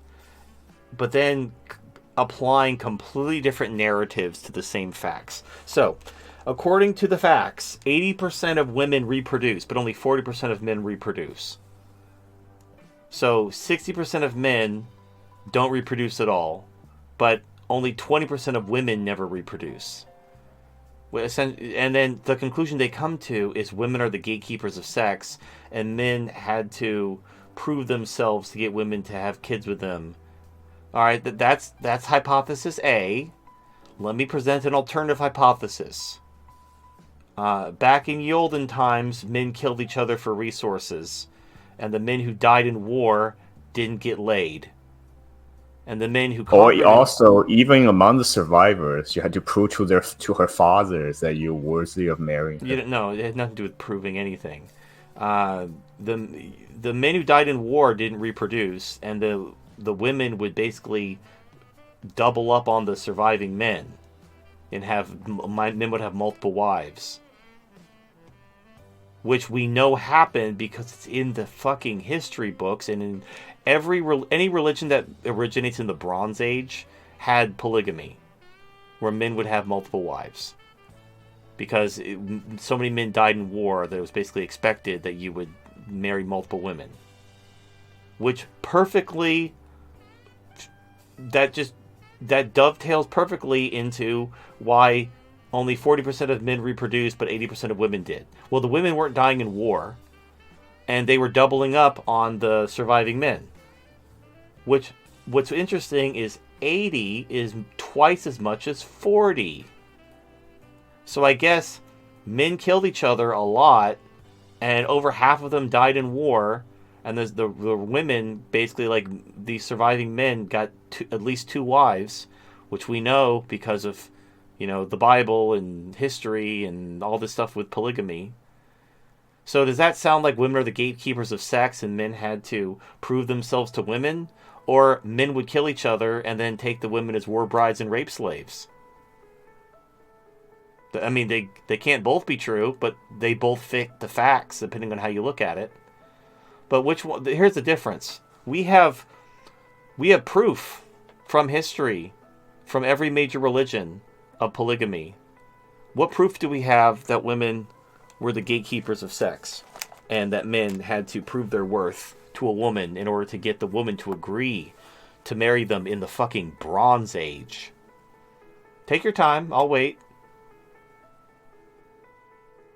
but then applying completely different narratives to the same facts. So, according to the facts, 80% of women reproduce, but only 40% of men reproduce. So, 60% of men don't reproduce at all, but only 20% of women never reproduce. And then the conclusion they come to is women are the gatekeepers of sex, and men had to prove themselves to get women to have kids with them. All right, that's hypothesis A. Let me present an alternative hypothesis. Back in the olden times, men killed each other for resources, and the men who died in war didn't get laid. And the men who Or conquered also, even among the survivors, you had to prove to her fathers that you're worthy of marrying her. You didn't know. It had nothing to do with proving anything. The men who died in war didn't reproduce, and the women would basically double up on the surviving men, and men would have multiple wives, which we know happened because it's in the fucking history books, and in any religion that originates in the Bronze Age had polygamy, where men would have multiple wives, because so many men died in war that it was basically expected that you would marry multiple women, which that dovetails perfectly into why only 40% of men reproduced, but 80% of women did. Well, the women weren't dying in war, and they were doubling up on the surviving men. What's interesting is 80 is twice as much as 40. So I guess men killed each other a lot, and over half of them died in war, and the women, basically, like, the surviving men got at least 2 wives, which we know because of, the Bible and history and all this stuff with polygamy. So does that sound like women are the gatekeepers of sex and men had to prove themselves to women? Or men would kill each other and then take the women as war brides and rape slaves? I mean, they can't both be true, but they both fit the facts, depending on how you look at it. But which one? Here's the difference. We have proof from history, from every major religion, of polygamy. What proof do we have that women were the gatekeepers of sex, and that men had to prove their worth to a woman in order to get the woman to agree to marry them in the fucking Bronze Age? Take your time. I'll wait.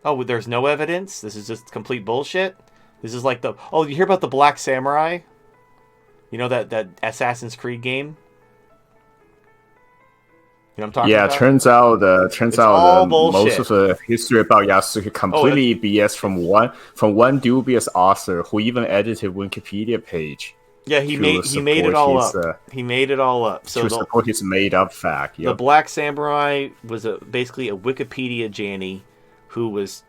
Oh, there's no evidence? This is just complete bullshit? This is like you hear about the Black Samurai? You know that Assassin's Creed game? You know what I'm talking about? Turns out most bullshit. of the history about Yasuke completely BS from one dubious author who even edited Wikipedia page. Yeah, he made it all up. He made it all up. So to support his made up fact. Yep. The Black Samurai was basically a Wikipedia Janny who was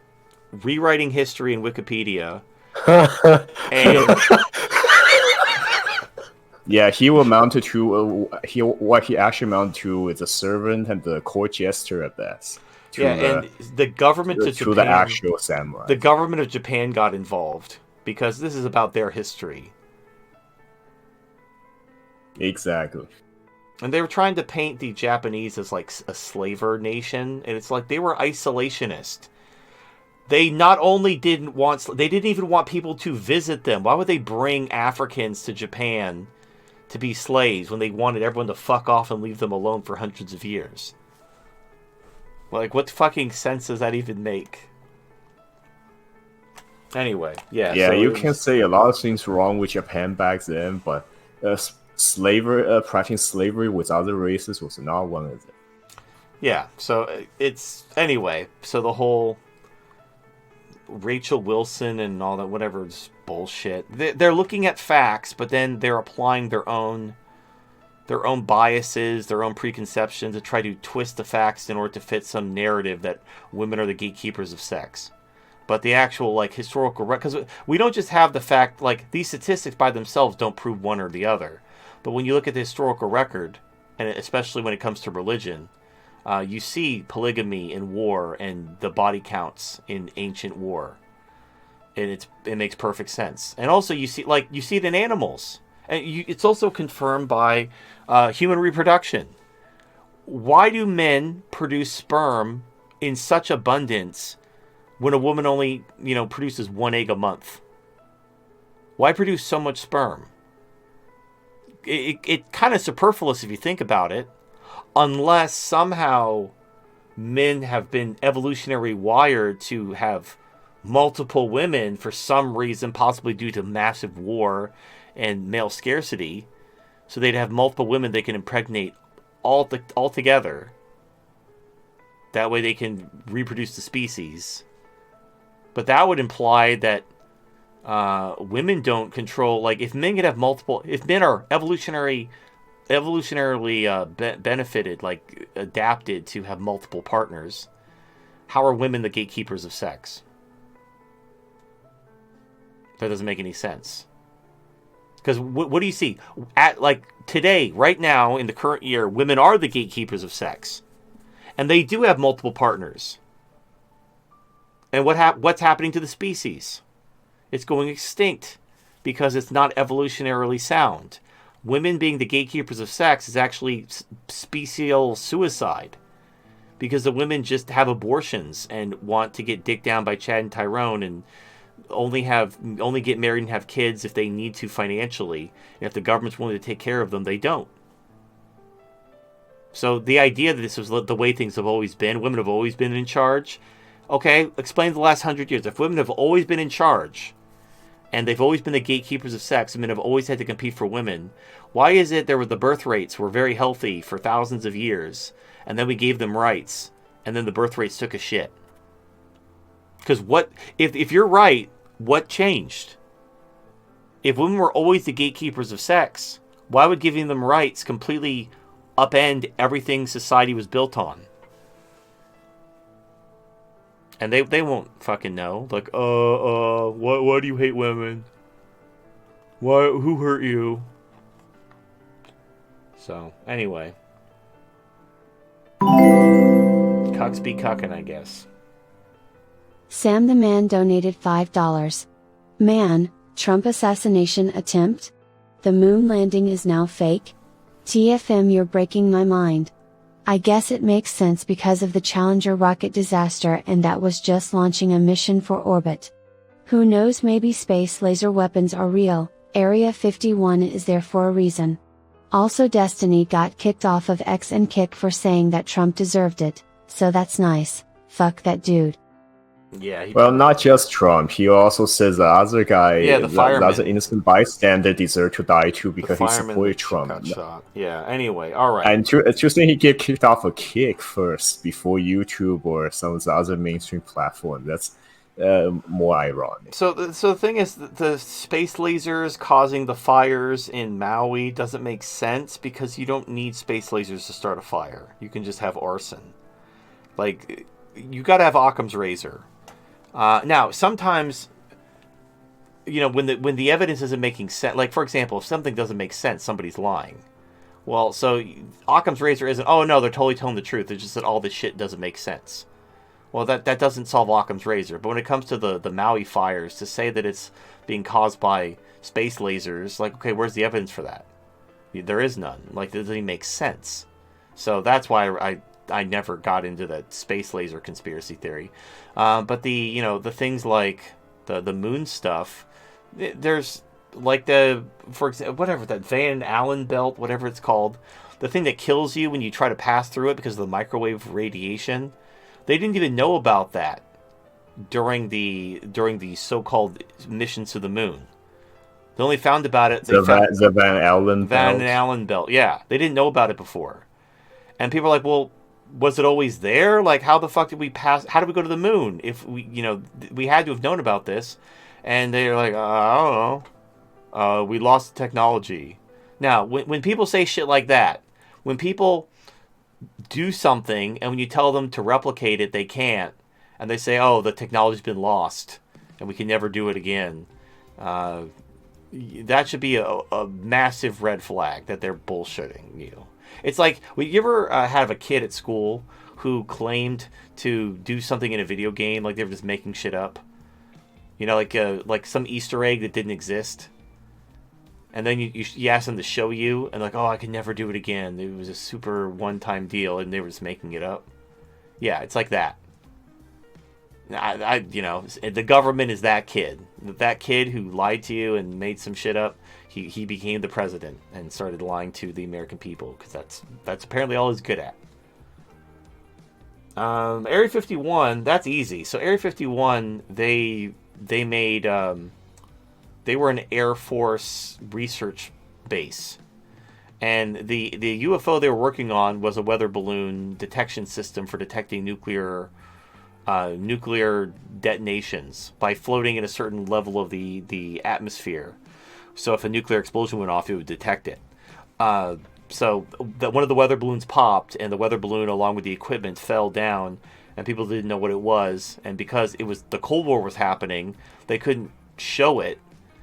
rewriting history in Wikipedia. And yeah, he will mount to what he actually amounted to is a servant and the court jester at best. And the government of Japan, the actual samurai. The government of Japan got involved because this is about their history. Exactly. And they were trying to paint the Japanese as like a slaver nation, and it's like they were isolationist. They not only didn't even want people to visit them. Why would they bring Africans to Japan to be slaves when they wanted everyone to fuck off and leave them alone for hundreds of years? Like, what fucking sense does that even make? Anyway, yeah. Yeah, so you can say a lot of things wrong with Japan back then, but practicing slavery with other races was not one of them. Yeah, so anyway, so the whole Rachel Wilson and all that, whatever, is bullshit. They're looking at facts, but then they're applying their own biases, their own preconceptions to try to twist the facts in order to fit some narrative that women are the gatekeepers of sex. But the actual, like, historical record, because we don't just have the fact, like, these statistics by themselves don't prove one or the other. But when you look at the historical record, and especially when it comes to religion, you see polygamy in war and the body counts in ancient war, and it makes perfect sense. And also you see it in animals, and it's also confirmed by human reproduction. Why do men produce sperm in such abundance when a woman only produces 1 egg a month? Why produce so much sperm? It kind of superfluous if you think about it. Unless somehow men have been evolutionarily wired to have multiple women for some reason, possibly due to massive war and male scarcity. So they'd have multiple women they can impregnate all together. That way they can reproduce the species. But that would imply that women don't control, like if men could have multiple, if men are evolutionarily benefited, like adapted to have multiple partners, how are women the gatekeepers of sex? That doesn't make any sense. Because what do you see? At like today, right now, in the current year, women are the gatekeepers of sex. And they do have multiple partners. And what's happening to the species? It's going extinct because it's not evolutionarily sound. Women being the gatekeepers of sex is actually special suicide. Because the women just have abortions and want to get dicked down by Chad and Tyrone and only get married and have kids if they need to financially. And if the government's willing to take care of them, they don't. So the idea that this was the way things have always been, women have always been in charge. Okay, explain the last 100 years. If women have always been in charge, and they've always been the gatekeepers of sex, and men have always had to compete for women, why is it the birth rates were very healthy for thousands of years, and then we gave them rights, and then the birth rates took a shit? Because if you're right, what changed? If women were always the gatekeepers of sex, why would giving them rights completely upend everything society was built on? And they won't fucking know. Like, why do you hate women? Who hurt you? So, anyway. Cucks be cucking, I guess. Sam the Man donated $5. Man, Trump assassination attempt? The moon landing is now fake? TFM, you're breaking my mind. I guess it makes sense because of the Challenger rocket disaster, and that was just launching a mission for orbit. Who knows, maybe space laser weapons are real. Area 51 is there for a reason. Also, Destiny got kicked off of X and Kick for saying that Trump deserved it, so that's nice. Fuck that dude. Yeah. Well, not just Trump. He also says the other guy, the fireman, other innocent bystander, deserved to die too because he supported Trump. Got shot. Yeah. Anyway, all right. And interesting, he get kicked off a Kick first before YouTube or some of the other mainstream platforms. That's more ironic. So the thing is, the space lasers causing the fires in Maui doesn't make sense because you don't need space lasers to start a fire. You can just have arson. Like, you got to have Occam's razor. Now, sometimes, when the evidence isn't making sense, like, for example, if something doesn't make sense, somebody's lying. Well, so Occam's razor isn't, oh, no, they're totally telling the truth. It's just that all this shit doesn't make sense. Well, that doesn't solve Occam's razor. But when it comes to the Maui fires, to say that it's being caused by space lasers, like, okay, where's the evidence for that? There is none. Like, it doesn't even make sense. So that's why I never got into that space laser conspiracy theory. But the things like the moon stuff, there's like for example, whatever, that Van Allen belt, whatever it's called, the thing that kills you when you try to pass through it because of the microwave radiation. They didn't even know about that during the so-called missions to the moon. They only found about it. The Van Allen belt. Van Allen belt. Yeah, they didn't know about it before, and people are like, well, was it always there? Like, how the fuck did we pass? How did we go to the moon? If we had to have known about this. And they're like, I don't know. We lost technology. Now, when people say shit like that, when people do something and when you tell them to replicate it, they can't. And they say, oh, the technology's been lost and we can never do it again. That should be a massive red flag that they're bullshitting you. It's like, you ever have a kid at school who claimed to do something in a video game, like they were just making shit up? Like some Easter egg that didn't exist. And then you ask them to show you, and like, oh, I can never do it again. It was a super one-time deal, and they were just making it up. Yeah, it's like that. The government is that kid. That kid who lied to you and made some shit up. He became the president and started lying to the American people because that's apparently all he's good at. Area 51, that's easy. So Area 51, they made they were an Air Force research base, and the UFO they were working on was a weather balloon detection system for detecting nuclear detonations by floating at a certain level of the atmosphere. So if a nuclear explosion went off, it would detect it. So one of the weather balloons popped, and the weather balloon, along with the equipment, fell down, and people didn't know what it was. And because the Cold War was happening, they couldn't show it,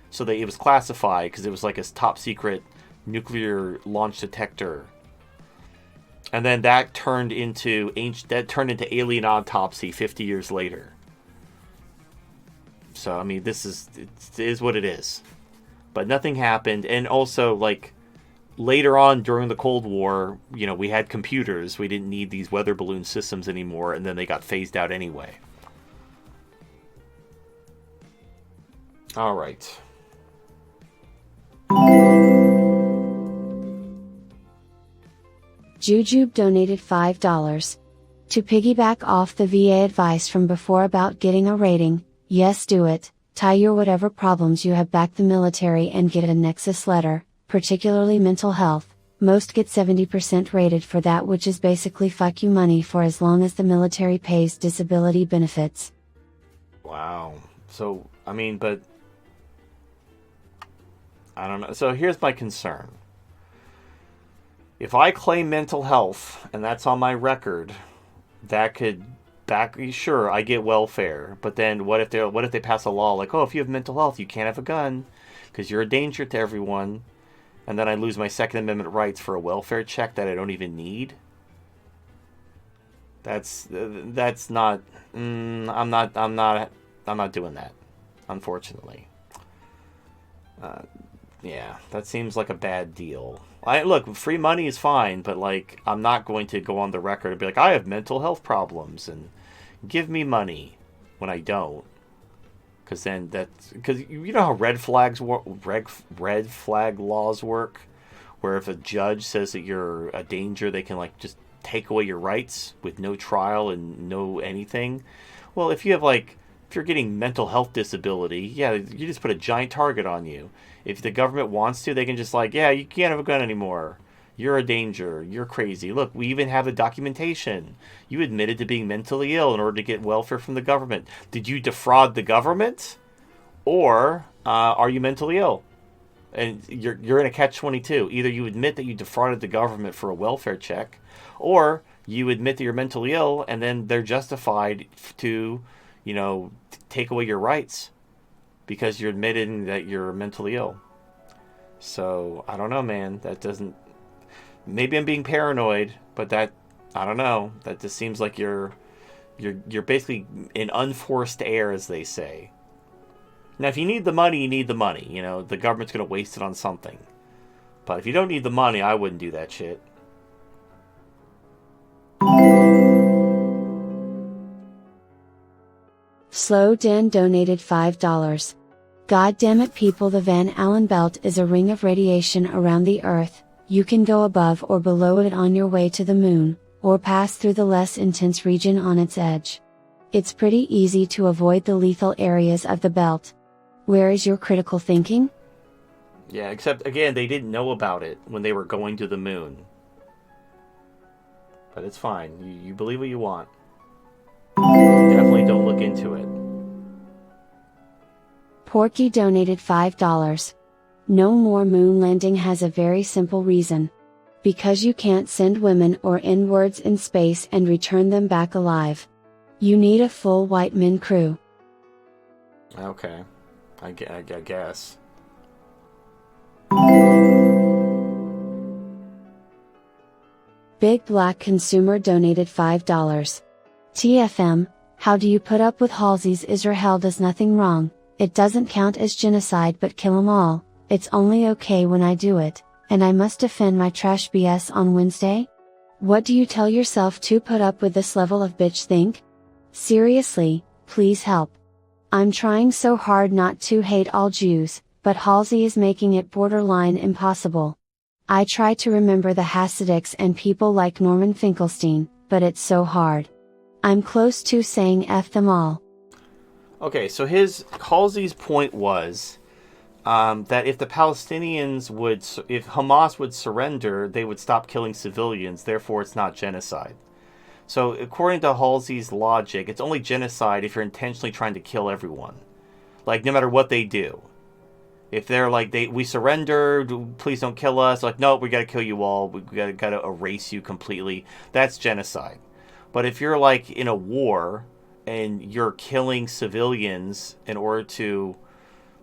so it was classified because it was like a top secret nuclear launch detector. And then that turned into alien autopsy 50 years later. So I mean, it is what it is. But nothing happened, and also like later on during the Cold War, we had computers. We didn't need these weather balloon systems anymore, and then they got phased out anyway. All right. Jujube donated $5. To piggyback off the VA advice from before about getting a rating, yes, do it. Tie your whatever problems you have back the military and get a Nexus letter, particularly mental health. Most get 70% rated for that, which is basically fuck you money for as long as the military pays disability benefits. Wow. So, I mean, but I don't know. So here's my concern. If I claim mental health and that's on my record, sure, I get welfare. But then what if they pass a law like, oh, if you have mental health, you can't have a gun because you're a danger to everyone, and then I lose my Second Amendment rights for a welfare check that I don't even need? That's not. I'm not doing that, unfortunately. Yeah, that seems like a bad deal. Look, free money is fine, but like, I'm not going to go on the record and be like, I have mental health problems and give me money when I don't. Because you know how red flag laws work, where if a judge says that you're a danger, they can like just take away your rights with no trial and no anything. Well, if you're getting mental health disability, yeah, you just put a giant target on you. If the government wants to, they can just like, yeah, you can't have a gun anymore. You're a danger. You're crazy. Look, we even have the documentation. You admitted to being mentally ill in order to get welfare from the government. Did you defraud the government? Or are you mentally ill? And you're in a catch-22. Either you admit that you defrauded the government for a welfare check, or you admit that you're mentally ill, and then they're justified to, take away your rights because you're admitting that you're mentally ill. So, I don't know, man. That doesn't... Maybe I'm being paranoid, but I don't know. That just seems like you're basically in unforced air, as they say. Now, if you need the money, you need the money. The government's going to waste it on something. But if you don't need the money, I wouldn't do that shit. Slow Dan donated $5. God damn it, people, the Van Allen belt is a ring of radiation around the Earth. You can go above or below it on your way to the moon, or pass through the less intense region on its edge. It's pretty easy to avoid the lethal areas of the belt. Where is your critical thinking? Yeah, except, again, they didn't know about it when they were going to the moon. But it's fine. You believe what you want. Definitely don't look into it. Porky donated $5. No more moon landing has a very simple reason. Because you can't send women or N-words in space and return them back alive. You need a full white men crew. Okay. I guess. Big Black Consumer donated $5. TFM, how do you put up with Halsey's Israel does nothing wrong, it doesn't count as genocide but kill 'em all, it's only okay when I do it, and I must defend my trash BS on Wednesday? What do you tell yourself to put up with this level of bitch think? Seriously, please help. I'm trying so hard not to hate all Jews, but Halsey is making it borderline impossible. I try to remember the Hasidics and people like Norman Finkelstein, but it's so hard. I'm close to saying F them all. Okay, so Halsey's point was that if if Hamas would surrender, they would stop killing civilians. Therefore, it's not genocide. So, according to Halsey's logic, it's only genocide if you're intentionally trying to kill everyone, like no matter what they do. If they're like we surrender, please don't kill us. Like, no, we got to kill you all. We got to erase you completely. That's genocide. But if you're like in a war and you're killing civilians in order to,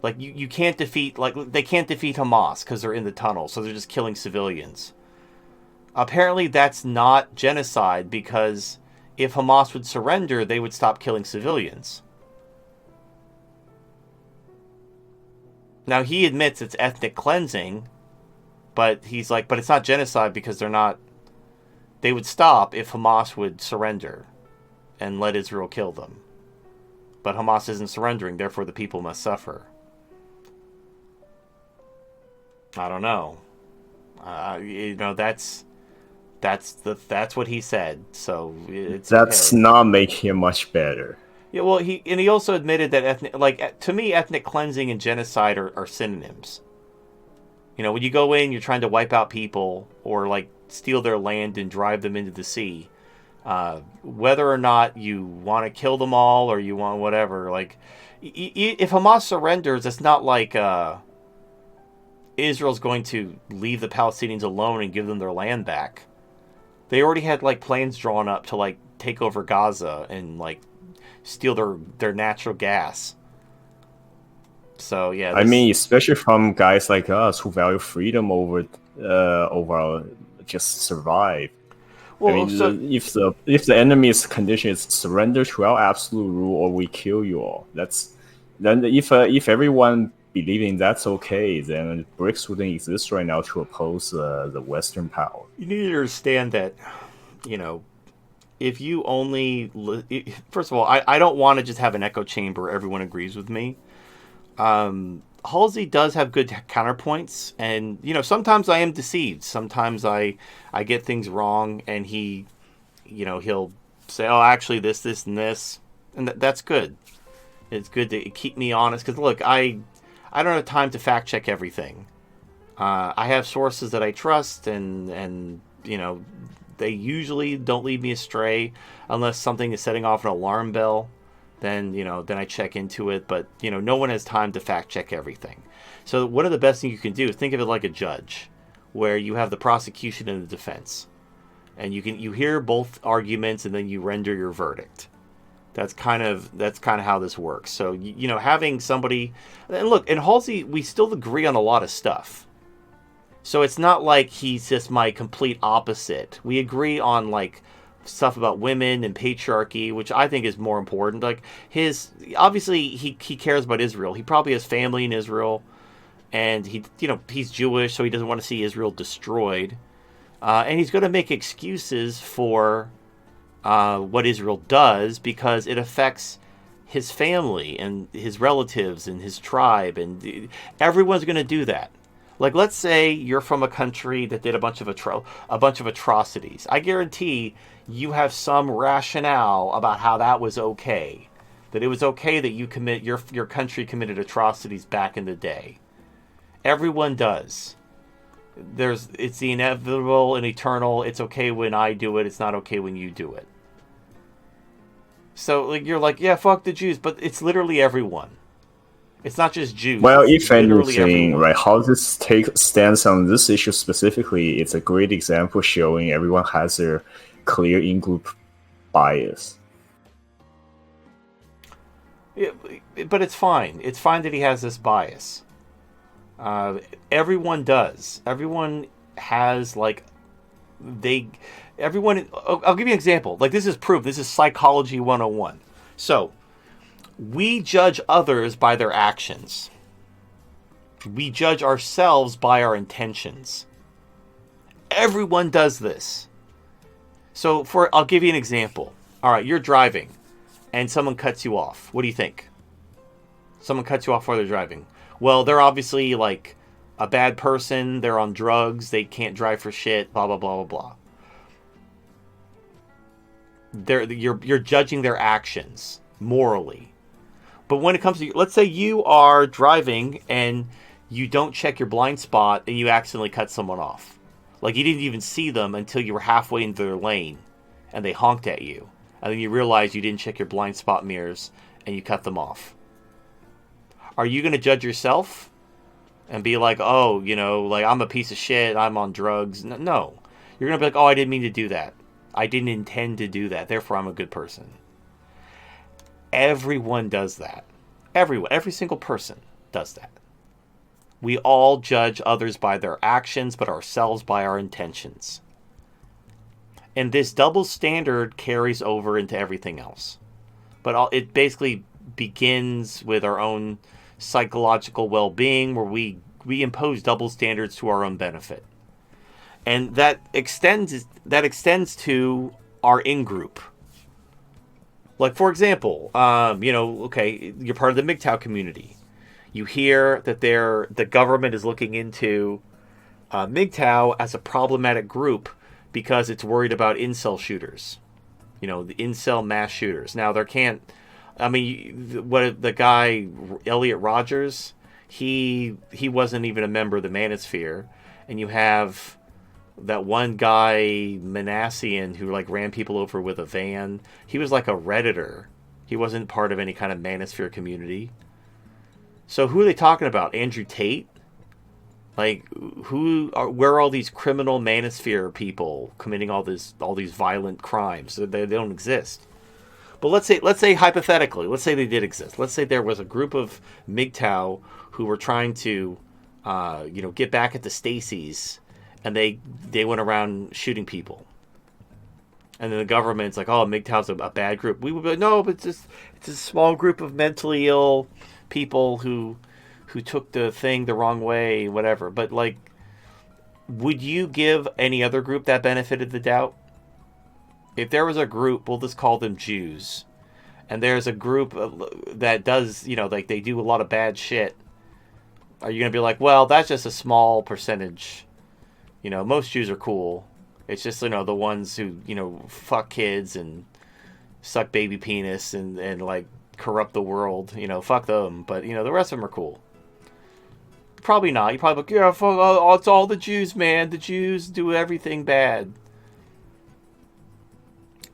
like, you can't defeat, like, they can't defeat Hamas because they're in the tunnel, so they're just killing civilians. Apparently that's not genocide, because if Hamas would surrender, they would stop killing civilians. Now, he admits it's ethnic cleansing, but he's like, but it's not genocide because they would stop if Hamas would surrender and let Israel kill them. But Hamas isn't surrendering, therefore the people must suffer. I don't know. That's what he said. So That's okay. not making it much better. Yeah, well, he also admitted that to me, ethnic cleansing and genocide are synonyms. When you go in, you're trying to wipe out people or like steal their land and drive them into the sea. Whether or not you want to kill them all or you want whatever, like if Hamas surrenders, it's not like Israel's going to leave the Palestinians alone and give them their land back. They already had like plans drawn up to like take over Gaza and like steal their natural gas. So yeah, I mean, especially from guys like us who value freedom over just survive. well, I mean, if the enemy's condition is surrender to our absolute rule or we kill you all, then if everyone believing that's okay, then BRICS wouldn't exist right now to oppose the Western power. you need to understand that, if you only... First of all, I don't want to just have an echo chamber. Everyone agrees with me. Halsey does have good counterpoints, and, sometimes I am deceived. Sometimes I get things wrong, and he'll say, oh, actually, this, and this. And that's good. It's good to keep me honest, because, look, I don't have time to fact check everything. I have sources that I trust, and they usually don't lead me astray unless something is setting off an alarm bell. Then I check into it. But no one has time to fact check everything. So one of the best things you can do is think of it like a judge, where you have the prosecution and the defense, and you hear both arguments and then you render your verdict. That's kind of how this works. So having somebody, and look, in Halsey, we still agree on a lot of stuff. So it's not like he's just my complete opposite. We agree on like stuff about women and patriarchy, which I think is more important. Like obviously he cares about Israel. He probably has family in Israel, and he's Jewish, so he doesn't want to see Israel destroyed. And he's going to make excuses for what Israel does because it affects his family and his relatives and his tribe, and everyone's going to do that. Like, let's say you're from a country that did a bunch of atrocities. I guarantee you have some rationale about how that was okay. That it was okay that your country committed atrocities back in the day. Everyone does. It's the inevitable and eternal. It's okay when I do it. It's not okay when you do it. So you're like, yeah, fuck the Jews, but it's literally everyone. It's not just Jews. Well, if anything, everyone. right, how this stands on this issue specifically, it's a great example showing everyone has their clear in-group bias. Yeah, but it's fine. It's fine that he has this bias. Everyone does. Everyone has everyone. I'll give you an example. Like, this is proof. This is psychology 101. So, we judge others by their actions. We judge ourselves by our intentions. Everyone does this. So I'll give you an example. All right, you're driving and someone cuts you off. What do you think? Someone cuts you off while they're driving. Well, they're obviously like a bad person. They're on drugs. They can't drive for shit. Blah, blah, blah, blah, blah. You're judging their actions morally. But when it comes to, let's say you are driving and you don't check your blind spot and you accidentally cut someone off. Like you didn't even see them until you were halfway into their lane and they honked at you. And then you realize you didn't check your blind spot mirrors and you cut them off. Are you going to judge yourself and be like, oh, like I'm a piece of shit, I'm on drugs? No. You're going to be like, oh, I didn't mean to do that. I didn't intend to do that. Therefore, I'm a good person. Everyone does that. Everyone. Every single person does that. We all judge others by their actions, but ourselves by our intentions. And this double standard carries over into everything else. But it basically begins with our own psychological well-being, where we impose double standards to our own benefit. And that extends to our in-group. Like, for example, okay, you're part of the MGTOW community. You hear that the government is looking into MGTOW as a problematic group because it's worried about incel shooters. The incel mass shooters. Now, the guy, Elliot Rogers, he wasn't even a member of the Manosphere. And you have that one guy, Manassian, who like ran people over with a van. He was like a Redditor. He wasn't part of any kind of Manosphere community. So who are they talking about? Andrew Tate? Like, where are all these criminal Manosphere people committing all these violent crimes? They don't exist. But let's say hypothetically, let's say they did exist. Let's say there was a group of MGTOW who were trying to, get back at the Stacys, and they went around shooting people. And then the government's like, oh, MGTOW's a bad group. We would be like, no, but it's a small group of mentally ill people who took the thing the wrong way, whatever. But, like, would you give any other group that benefit of the doubt? If there was a group, we'll just call them Jews, and there's a group that does, like they do a lot of bad shit, are you going to be like, well, that's just a small percentage? Most Jews are cool. It's just, the ones who, fuck kids and suck baby penis and like, corrupt the world. Fuck them. But, the rest of them are cool. Probably not. You probably like, yeah, fuck, it's all the Jews, man. The Jews do everything bad.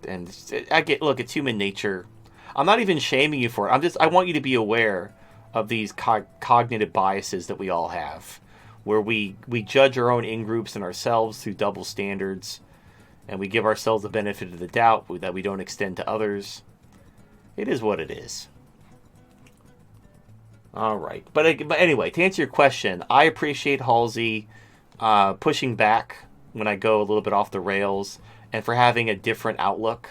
And look, it's human nature. I'm not even shaming you for it. I want you to be aware of these cognitive biases that we all have, where we judge our own in-groups and ourselves through double standards, and we give ourselves the benefit of the doubt that we don't extend to others. It is what it is. All right. But anyway, to answer your question, I appreciate Halsey pushing back when I go a little bit off the rails, and for having a different outlook.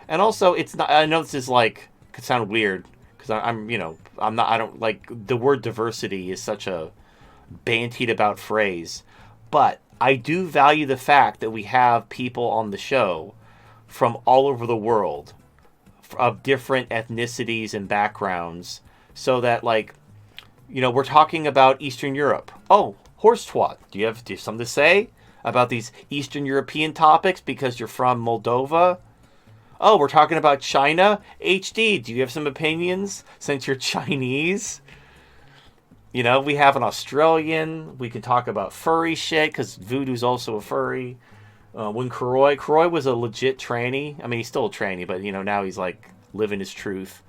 And also, it's not, I know this is like, could sound weird, because I don't like, the word diversity is such a bantied about phrase, but I do value the fact that we have people on the show from all over the world, of different ethnicities and backgrounds, so that, like, we're talking about Eastern Europe. Oh, horse twat, do you have something to say about these Eastern European topics because you're from Moldova? Oh, we're talking about China? HD, do you have some opinions since you're Chinese? We have an Australian. We can talk about furry shit because Voodoo's also a furry. When Kroy was a legit tranny. I mean, he's still a tranny, but, now he's, like, living his truth.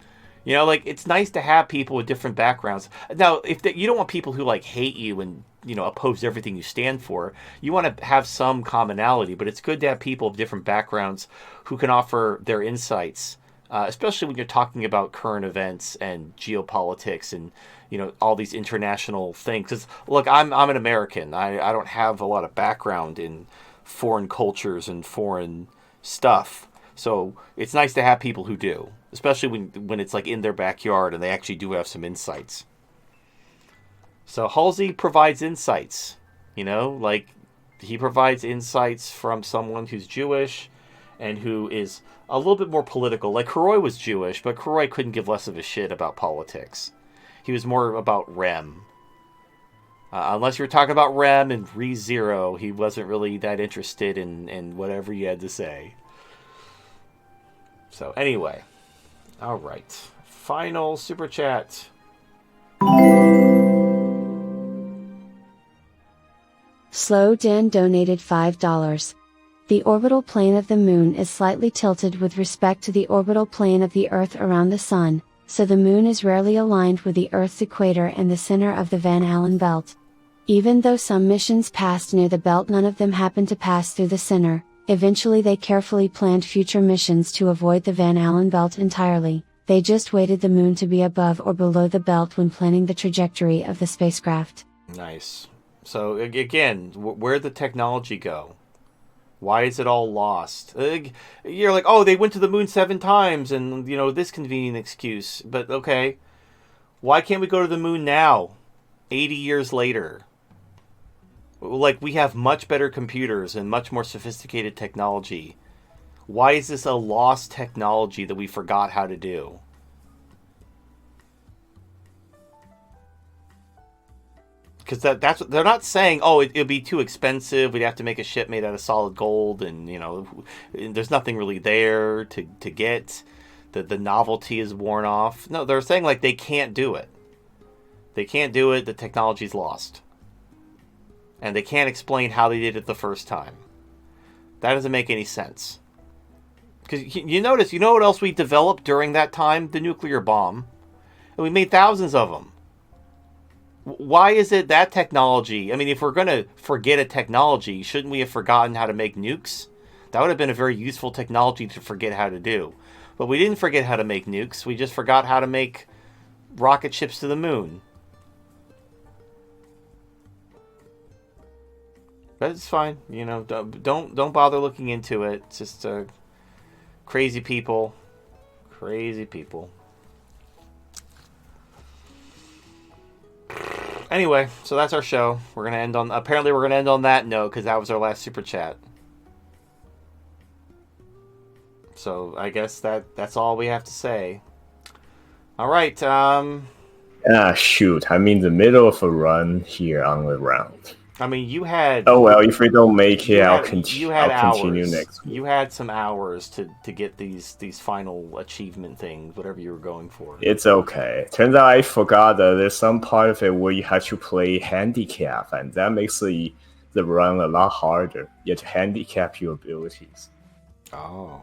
It's nice to have people with different backgrounds. Now, you don't want people who, like, hate you and, oppose everything you stand for. You want to have some commonality, but it's good to have people of different backgrounds who can offer their insights, especially when you're talking about current events and geopolitics and, all these international things. 'Cause, look, I'm an American. I don't have a lot of background in foreign cultures and foreign stuff. So it's nice to have people who do, especially when it's like in their backyard and they actually do have some insights. So Halsey provides insights, like he provides insights from someone who's Jewish and who is a little bit more political. Like Karoy was Jewish, but Karoy couldn't give less of a shit about politics. He was more about REM. Unless you were talking about REM and ReZero, he wasn't really that interested in whatever you had to say. So anyway, all right. Final super chat. Slow Dan donated $5. The orbital plane of the moon is slightly tilted with respect to the orbital plane of the Earth around the Sun, so the moon is rarely aligned with the Earth's equator and the center of the Van Allen belt. Even though some missions passed near the belt, none of them happened to pass through the center. Eventually they carefully planned future missions to avoid the Van Allen belt entirely. They just waited the moon to be above or below the belt when planning the trajectory of the spacecraft. Nice. So again, where'd the technology go? Why is it all lost? You're like, oh, they went to the moon 7 times and, this convenient excuse. But okay, why can't we go to the moon now, 80 years later? Like, we have much better computers and much more sophisticated technology. Why is this a lost technology that we forgot how to do? Because that's they're not saying, oh, it'd be too expensive. We'd have to make a ship made out of solid gold, and there's nothing really there to get. The novelty is worn off. No, they're saying like they can't do it. They can't do it. The technology's lost, and they can't explain how they did it the first time. That doesn't make any sense. Because you notice, what else we developed during that time? The nuclear bomb, and we made thousands of them. Why is it that technology? I mean, if we're going to forget a technology, shouldn't we have forgotten how to make nukes? That would have been a very useful technology to forget how to do. But we didn't forget how to make nukes. We just forgot how to make rocket ships to the moon. But it's fine. Don't bother looking into it. It's just crazy people. Crazy people. Anyway, so that's our show. Apparently we're gonna end on that note because that was our last super chat. So I guess that's all we have to say. All right. Shoot! I'm in the middle of a run here on the round. I mean, you had. Oh well, if we don't make it, I'll continue next week. You had some hours to get these final achievement things, whatever you were going for. It's okay. Turns out I forgot that there's some part of it where you have to play handicap, and that makes the run a lot harder. You have to handicap your abilities. Oh.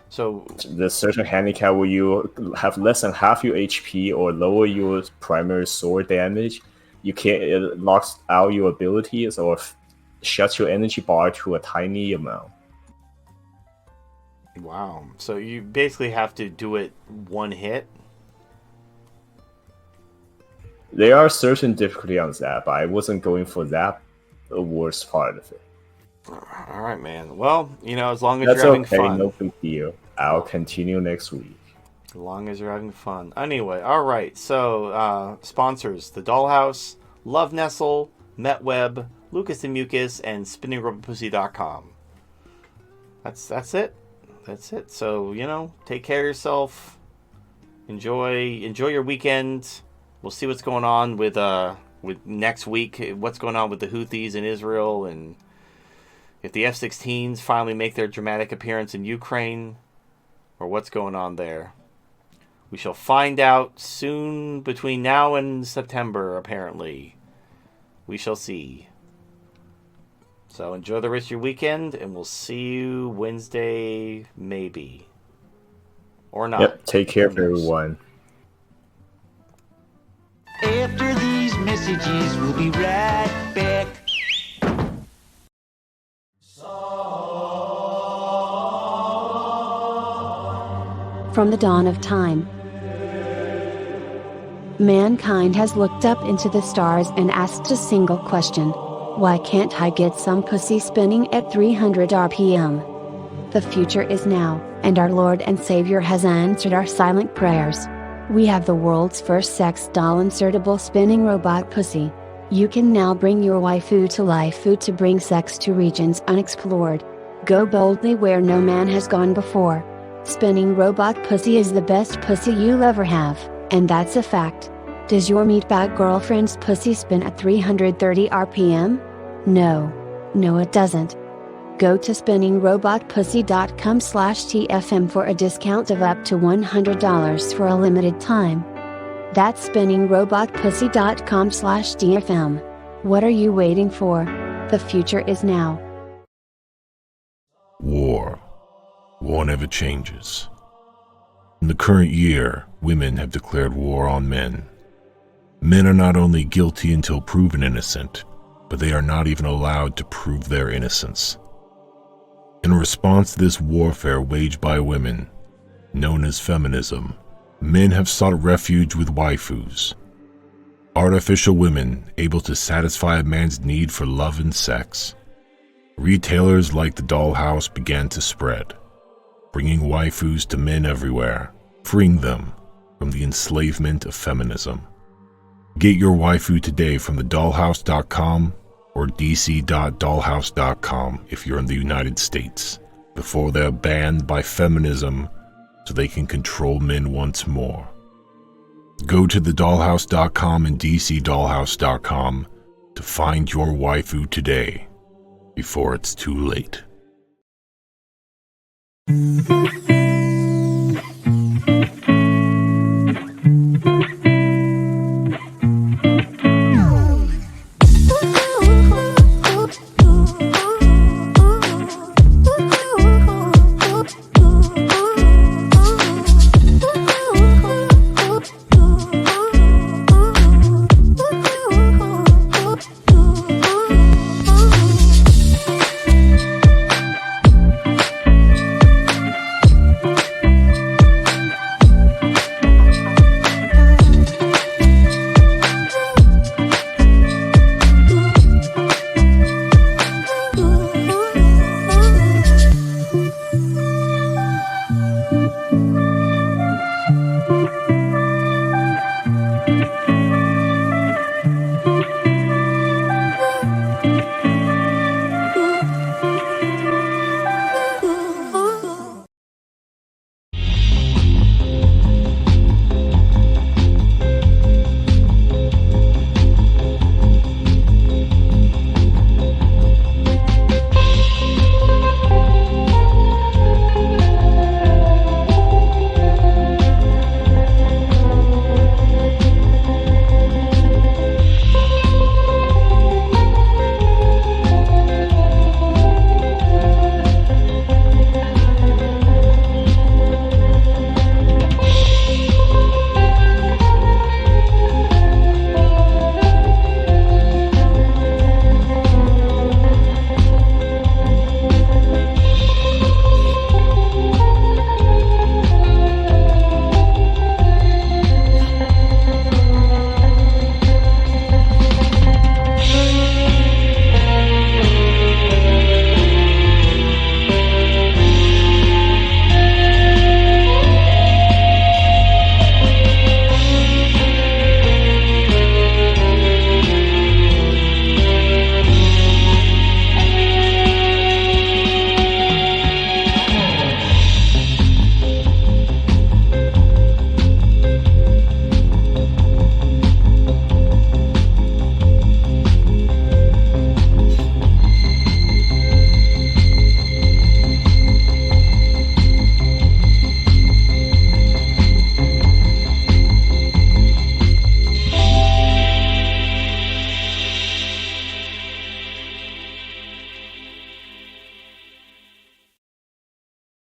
So there's certain handicap where you have less than half your HP or lower your primary sword damage. You can't, it locks out your abilities or shuts your energy bar to a tiny amount. Wow. So you basically have to do it one hit? There are certain difficulty on that, but I wasn't going for that the worst part of it. All right, man. Well, as long as That's you're having okay, fun. no big deal. I'll continue next week. As long as you're having fun. Anyway, all right. So, sponsors: The Dollhouse, Love Nestle, MetWeb, Lucas and Mucus, and SpinningRubberPussy.com. That's it. That's it. So, take care of yourself. Enjoy your weekend. We'll see what's going on with next week. What's going on with the Houthis in Israel, and if the F-16s finally make their dramatic appearance in Ukraine, or what's going on there. We shall find out soon, between now and September, apparently. We shall see. So enjoy the rest of your weekend, and we'll see you Wednesday, maybe. Or not. Yep, take care, everyone. After these messages, we'll be right back. From the dawn of time, mankind has looked up into the stars and asked a single question: why can't I get some pussy spinning at 300 RPM? The future is now, and our Lord and Savior has answered our silent prayers. We have the world's first sex doll insertable spinning robot pussy. You can now bring your waifu to life to bring sex to regions unexplored. Go boldly where no man has gone before. Spinning robot pussy is the best pussy you'll ever have, and that's a fact. Does your meatbag girlfriend's pussy spin at 330 RPM? No, it doesn't. Go to spinningrobotpussy.com/TFM for a discount of up to $100 for a limited time. That's spinningrobotpussy.com/TFM. What are you waiting for? The future is now. War. War never changes. In the current year, women have declared war on men. Men are not only guilty until proven innocent, but they are not even allowed to prove their innocence. In response to this warfare waged by women, known as feminism, men have sought refuge with waifus, artificial women able to satisfy a man's need for love and sex. Retailers like the dollhouse began to spread, bringing waifus to men everywhere, freeing them from the enslavement of feminism. Get your waifu today from thedollhouse.com or dc.dollhouse.com if you're in the United States, before they're banned by feminism so they can control men once more. Go to thedollhouse.com and dcdollhouse.com to find your waifu today, before it's too late.